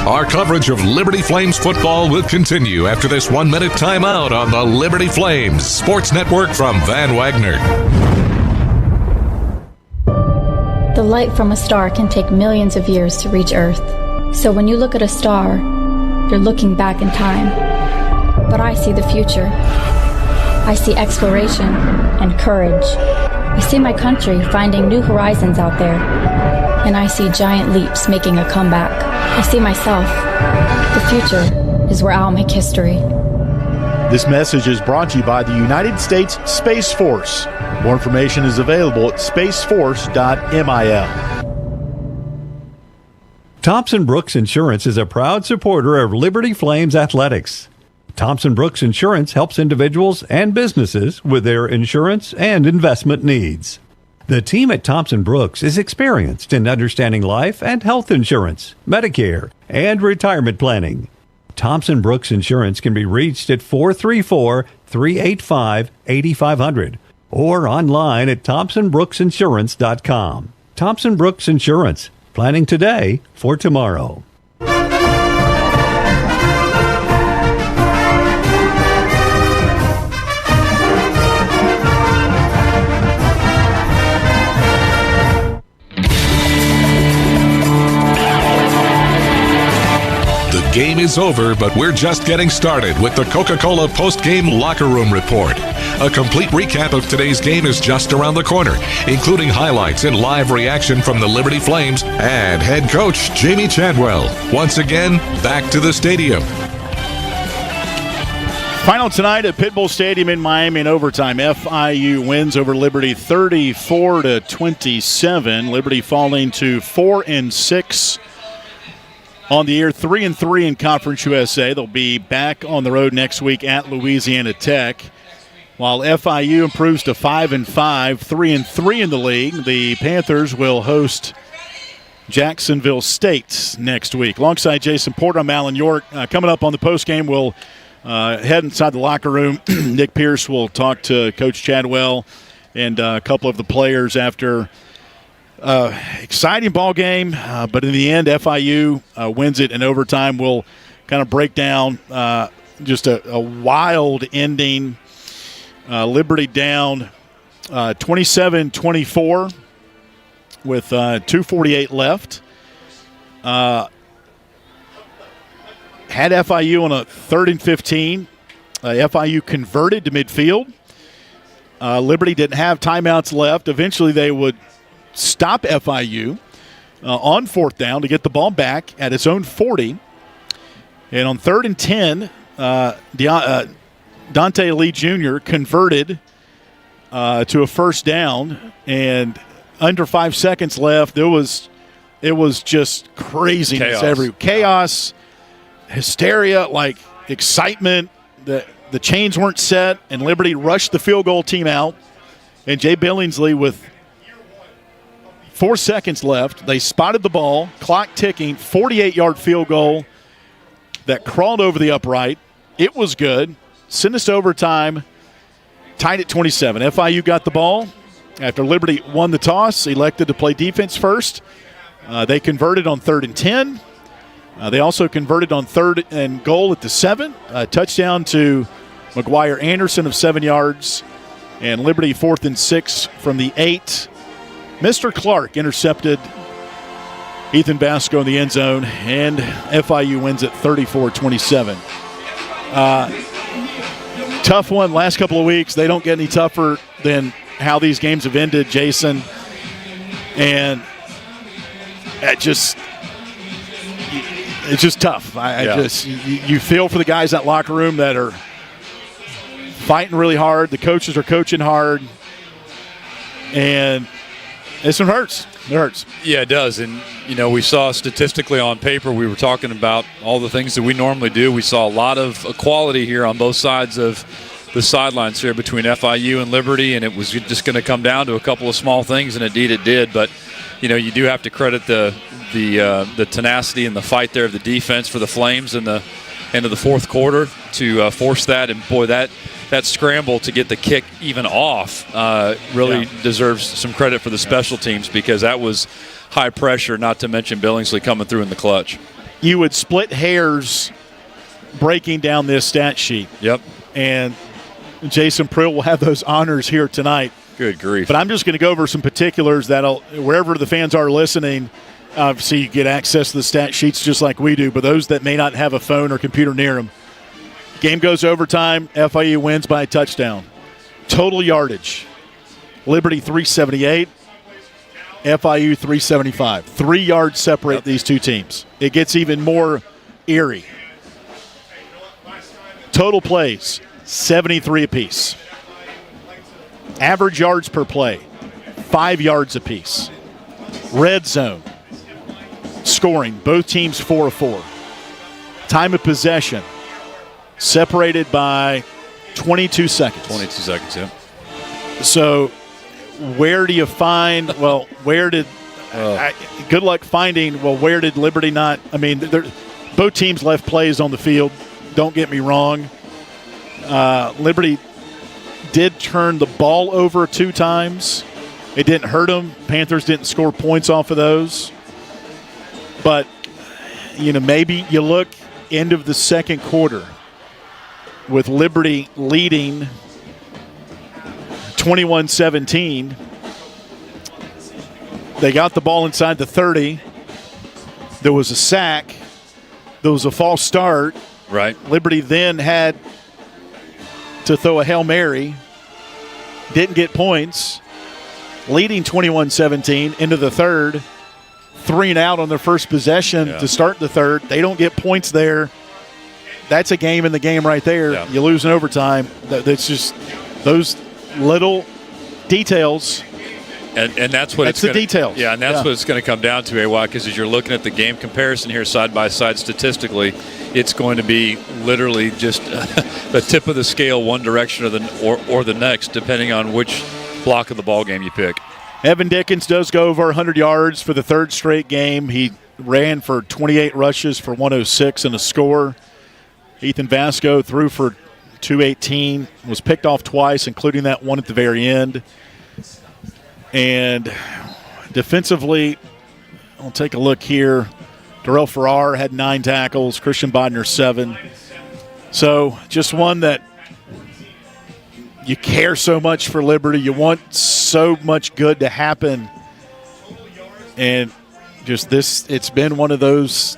Our coverage of Liberty Flames football will continue after this 1-minute timeout on the Liberty Flames Sports Network from Van Wagner.
The light from a star can take millions of years to reach Earth. So when you look at a star, you're looking back in time. But I see the future. I see exploration and courage. I see my country finding new horizons out there. And I see giant leaps making a comeback. I see myself. The future is where I'll make history.
This message is brought to you by the United States Space Force. More information is available at spaceforce.mil.
Thompson Brooks Insurance is a proud supporter of Liberty Flames athletics. Thompson Brooks Insurance helps individuals and businesses with their insurance and investment needs. The team at Thompson Brooks is experienced in understanding life and health insurance, Medicare, and retirement planning. Thompson Brooks Insurance can be reached at 434-385-8500 or online at thompsonbrooksinsurance.com. Thompson Brooks Insurance, planning today for tomorrow.
The game is over, but we're just getting started with the Coca-Cola post-game locker room report. A complete recap of today's game is just around the corner, including highlights and live reaction from the Liberty Flames and head coach Jamie Chadwell. Once again, back to the stadium.
Final tonight at Pitbull Stadium in Miami in overtime. FIU wins over Liberty 34-27. Liberty falling to 4-6 on the year, 3-3 in Conference USA. They'll be back on the road next week at Louisiana Tech. While FIU improves to 5-5, 3-3 in the league, the Panthers will host Jacksonville State next week. Alongside Jason Porter, I'm Alan York. Coming up on the postgame, we'll head inside the locker room. Nick Pierce will talk to Coach Chadwell and a couple of the players after exciting ball game, but in the end, FIU wins it in overtime. We'll kind of break down just a wild ending. Liberty down 27-24 with 2:48 left. Had FIU on a 3rd and 15. FIU converted to midfield. Liberty didn't have timeouts left. Eventually, they would stop FIU on 4th down to get the ball back at its own 40. And on 3rd and 10, Dante Lee Jr. converted to a first down, and under 5 seconds left, it was just craziness everywhere. Chaos, hysteria, like excitement. The chains weren't set, and Liberty rushed the field goal team out. And Jay Billingsley with 4 seconds left, they spotted the ball, clock ticking, 48-yard field goal that crawled over the upright. It was good. Sent us to overtime, tied at 27. FIU got the ball. After Liberty won the toss, elected to play defense first. They converted on 3rd and 10. They also converted on 3rd and goal at the 7. Touchdown to McGuire Anderson of 7 yards. And Liberty 4th and 6 from the 8. Mr. Clark intercepted Ethan Vasco in the end zone, and FIU wins at 34-27. Tough one last couple of weeks. They don't get any tougher than how these games have ended, Jason. And it's just tough. You feel for the guys in that locker room that are fighting really hard. The coaches are coaching hard. And this one hurts.
It hurts.
Yeah, it does. And, we saw statistically on paper, we were talking about all the things that we normally do. We saw a lot of equality here on both sides of the sidelines here between FIU and Liberty, and it was just going to come down to a couple of small things, and indeed it did. But, you do have to credit the tenacity and the fight there of the defense for the Flames in the end of the fourth quarter to force that. And, boy, that scramble to get the kick even off really deserves some credit for the special teams, because that was high pressure, not to mention Billingsley coming through in the clutch.
You would split hairs breaking down this stat sheet.
Yep.
And Jason Prill will have those honors here tonight.
Good grief.
But I'm just going to go over some particulars that'll, wherever the fans are listening, obviously you get access to the stat sheets just like we do, but those that may not have a phone or computer near them. Game goes overtime. FIU wins by a touchdown. Total yardage. Liberty 378. FIU 375. 3 yards separate these two teams. It gets even more eerie. Total plays, 73 apiece. Average yards per play, 5 yards apiece. Red zone. Scoring, both teams 4 of 4. Time of possession, separated by 22 seconds.
22 seconds, yeah.
So where do you find, good luck finding, where did Liberty not, both teams left plays on the field, don't get me wrong. Liberty did turn the ball over 2 times. It didn't hurt them. Panthers didn't score points off of those. But, maybe you look end of the second quarter with Liberty leading 21-17. They got the ball inside the 30. There was a sack. There was a false start.
Right.
Liberty then had to throw a Hail Mary. Didn't get points. Leading 21-17 into the third. 3 and out on their first possession to start the third. They don't get points there. That's a game in the game right there.
Yeah.
You lose in overtime. That's just those little details.
And that's what
the details.
Yeah, and that's what it's going to come down to, AY, because as you're looking at the game comparison here side by side statistically, it's going to be literally just the tip of the scale one direction or the next, depending on which block of the ball game you pick.
Evan Dickens does go over 100 yards for the third straight game. He ran for 28 rushes for 106 and a score. Ethan Vasco threw for 218, was picked off twice, including that one at the very end. And defensively, I'll take a look here. Darrell Farrar had 9 tackles, Christian Bodner 7. So just one that you care so much for Liberty. You want so much good to happen. And just this, it's been one of those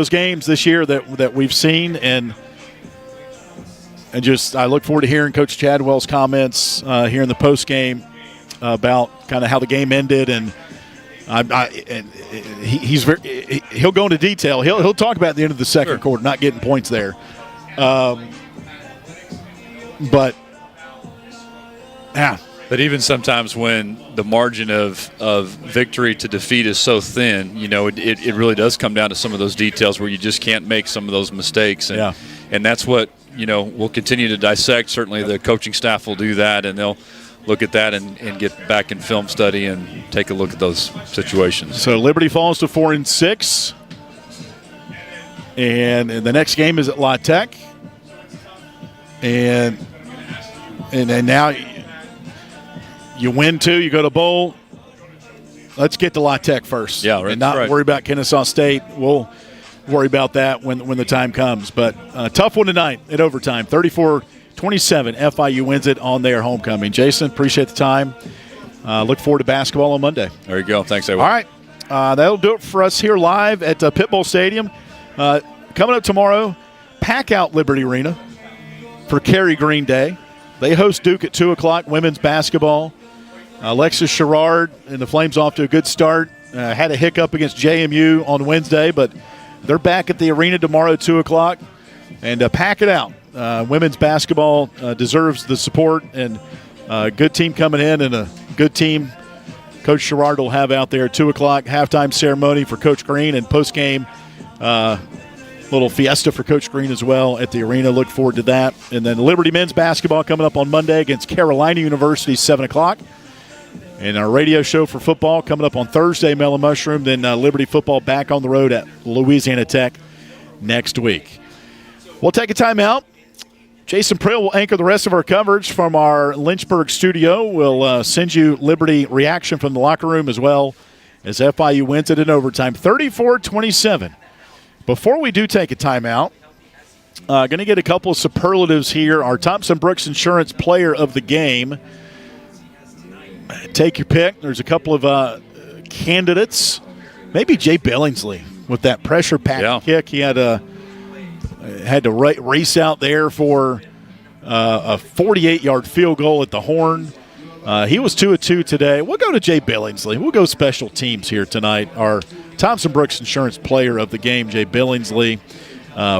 games this year that we've seen, and just I look forward to hearing Coach Chadwell's comments here in the post game about kind of how the game ended, and he'll go into detail. He'll talk about the end of the second quarter, not getting points there, but yeah.
But even sometimes when the margin of victory to defeat is so thin, it really does come down to some of those details where you just can't make some of those mistakes. And that's what, we'll continue to dissect. Certainly the coaching staff will do that, and they'll look at that and get back in film study and take a look at those situations.
So Liberty falls to 4-6. And the next game is at La Tech. And now you win 2, you go to bowl. Let's get to La Tech first.
Yeah, right.
And not worry about Kennesaw State. We'll worry about that when the time comes. But tough one tonight at overtime. 34-27. FIU wins it on their homecoming. Jason, appreciate the time. Look forward to basketball on Monday.
There you go. Thanks, everyone.
All right. That'll do it for us here live at Pit Bowl Stadium. Coming up tomorrow, pack out Liberty Arena for Kerry Green Day. They host Duke at 2 o'clock, women's basketball. Alexis Sherrard and the Flames off to a good start. Had a hiccup against JMU on Wednesday, but they're back at the arena tomorrow at 2 o'clock. And pack it out. Women's basketball deserves the support, and a good team coming in and a good team Coach Sherrard will have out there. 2 o'clock halftime ceremony for Coach Green, and postgame little fiesta for Coach Green as well at the arena. Look forward to that. And then Liberty men's basketball coming up on Monday against Carolina University, 7 o'clock. And our radio show for football coming up on Thursday, Mellow Mushroom. Then Liberty football back on the road at Louisiana Tech next week. We'll take a timeout. Jason Prill will anchor the rest of our coverage from our Lynchburg studio. We'll send you Liberty reaction from the locker room as well as FIU wins it in overtime, 34-27. Before we do take a timeout, going to get a couple of superlatives here. Our Thompson Brooks Insurance Player of the Game. Take your pick. There's a couple of candidates. Maybe Jay Billingsley with that pressure pack kick. He had to race out there for a 48-yard field goal at the horn. He was 2 of 2 today. We'll go to Jay Billingsley. We'll go special teams here tonight. Our Thompson Brooks Insurance Player of the Game, Jay Billingsley,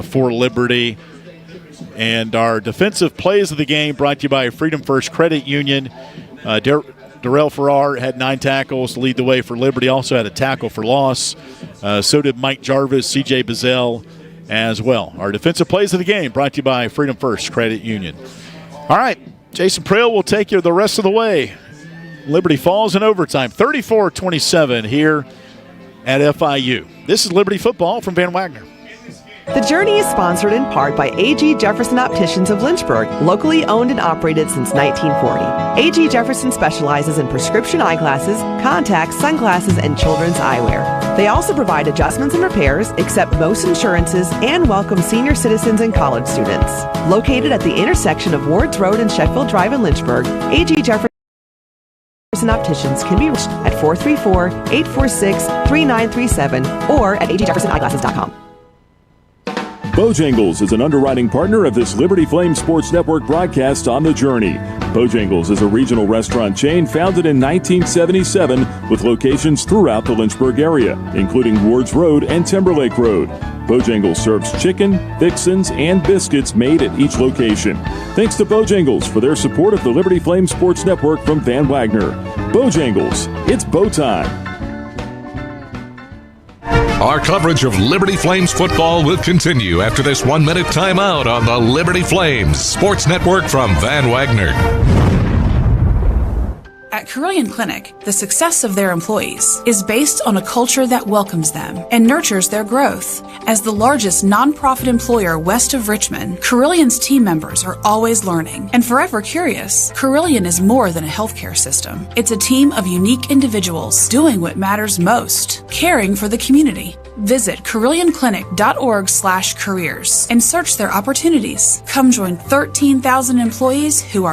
for Liberty. And our defensive plays of the game brought to you by Freedom First Credit Union. Darrell Farrar had 9 tackles to lead the way for Liberty. Also had a tackle for loss. So did Mike Jarvis, C.J. Bazell as well. Our defensive plays of the game brought to you by Freedom First Credit Union. All right, Jason Prill will take you the rest of the way. Liberty falls in overtime, 34-27 here at FIU. This is Liberty football from Van Wagner.
The Journey is sponsored in part by A.G. Jefferson Opticians of Lynchburg, locally owned and operated since 1940. A.G. Jefferson specializes in prescription eyeglasses, contacts, sunglasses, and children's eyewear. They also provide adjustments and repairs, accept most insurances, and welcome senior citizens and college students. Located at the intersection of Wards Road and Sheffield Drive in Lynchburg, A.G. Jefferson Opticians can be reached at 434-846-3937 or at agjeffersoneyeglasses.com.
Bojangles is an underwriting partner of this Liberty Flame Sports Network broadcast on The Journey. Bojangles is a regional restaurant chain founded in 1977 with locations throughout the Lynchburg area, including Wards Road and Timberlake Road. Bojangles serves chicken, fixins, and biscuits made at each location. Thanks to Bojangles for their support of the Liberty Flame Sports Network from Van Wagner. Bojangles, it's bow time.
Our coverage of Liberty Flames football will continue after this 1-minute timeout on the Liberty Flames Sports Network from Van Wagner.
At Carilion Clinic, the success of their employees is based on a culture that welcomes them and nurtures their growth. As the largest nonprofit employer west of Richmond, Carilion's team members are always learning and forever curious. Carilion is more than a healthcare system. It's a team of unique individuals doing what matters most, caring for the community. Visit CarillionClinic.org/careers and search their opportunities. Come join 13,000 employees who are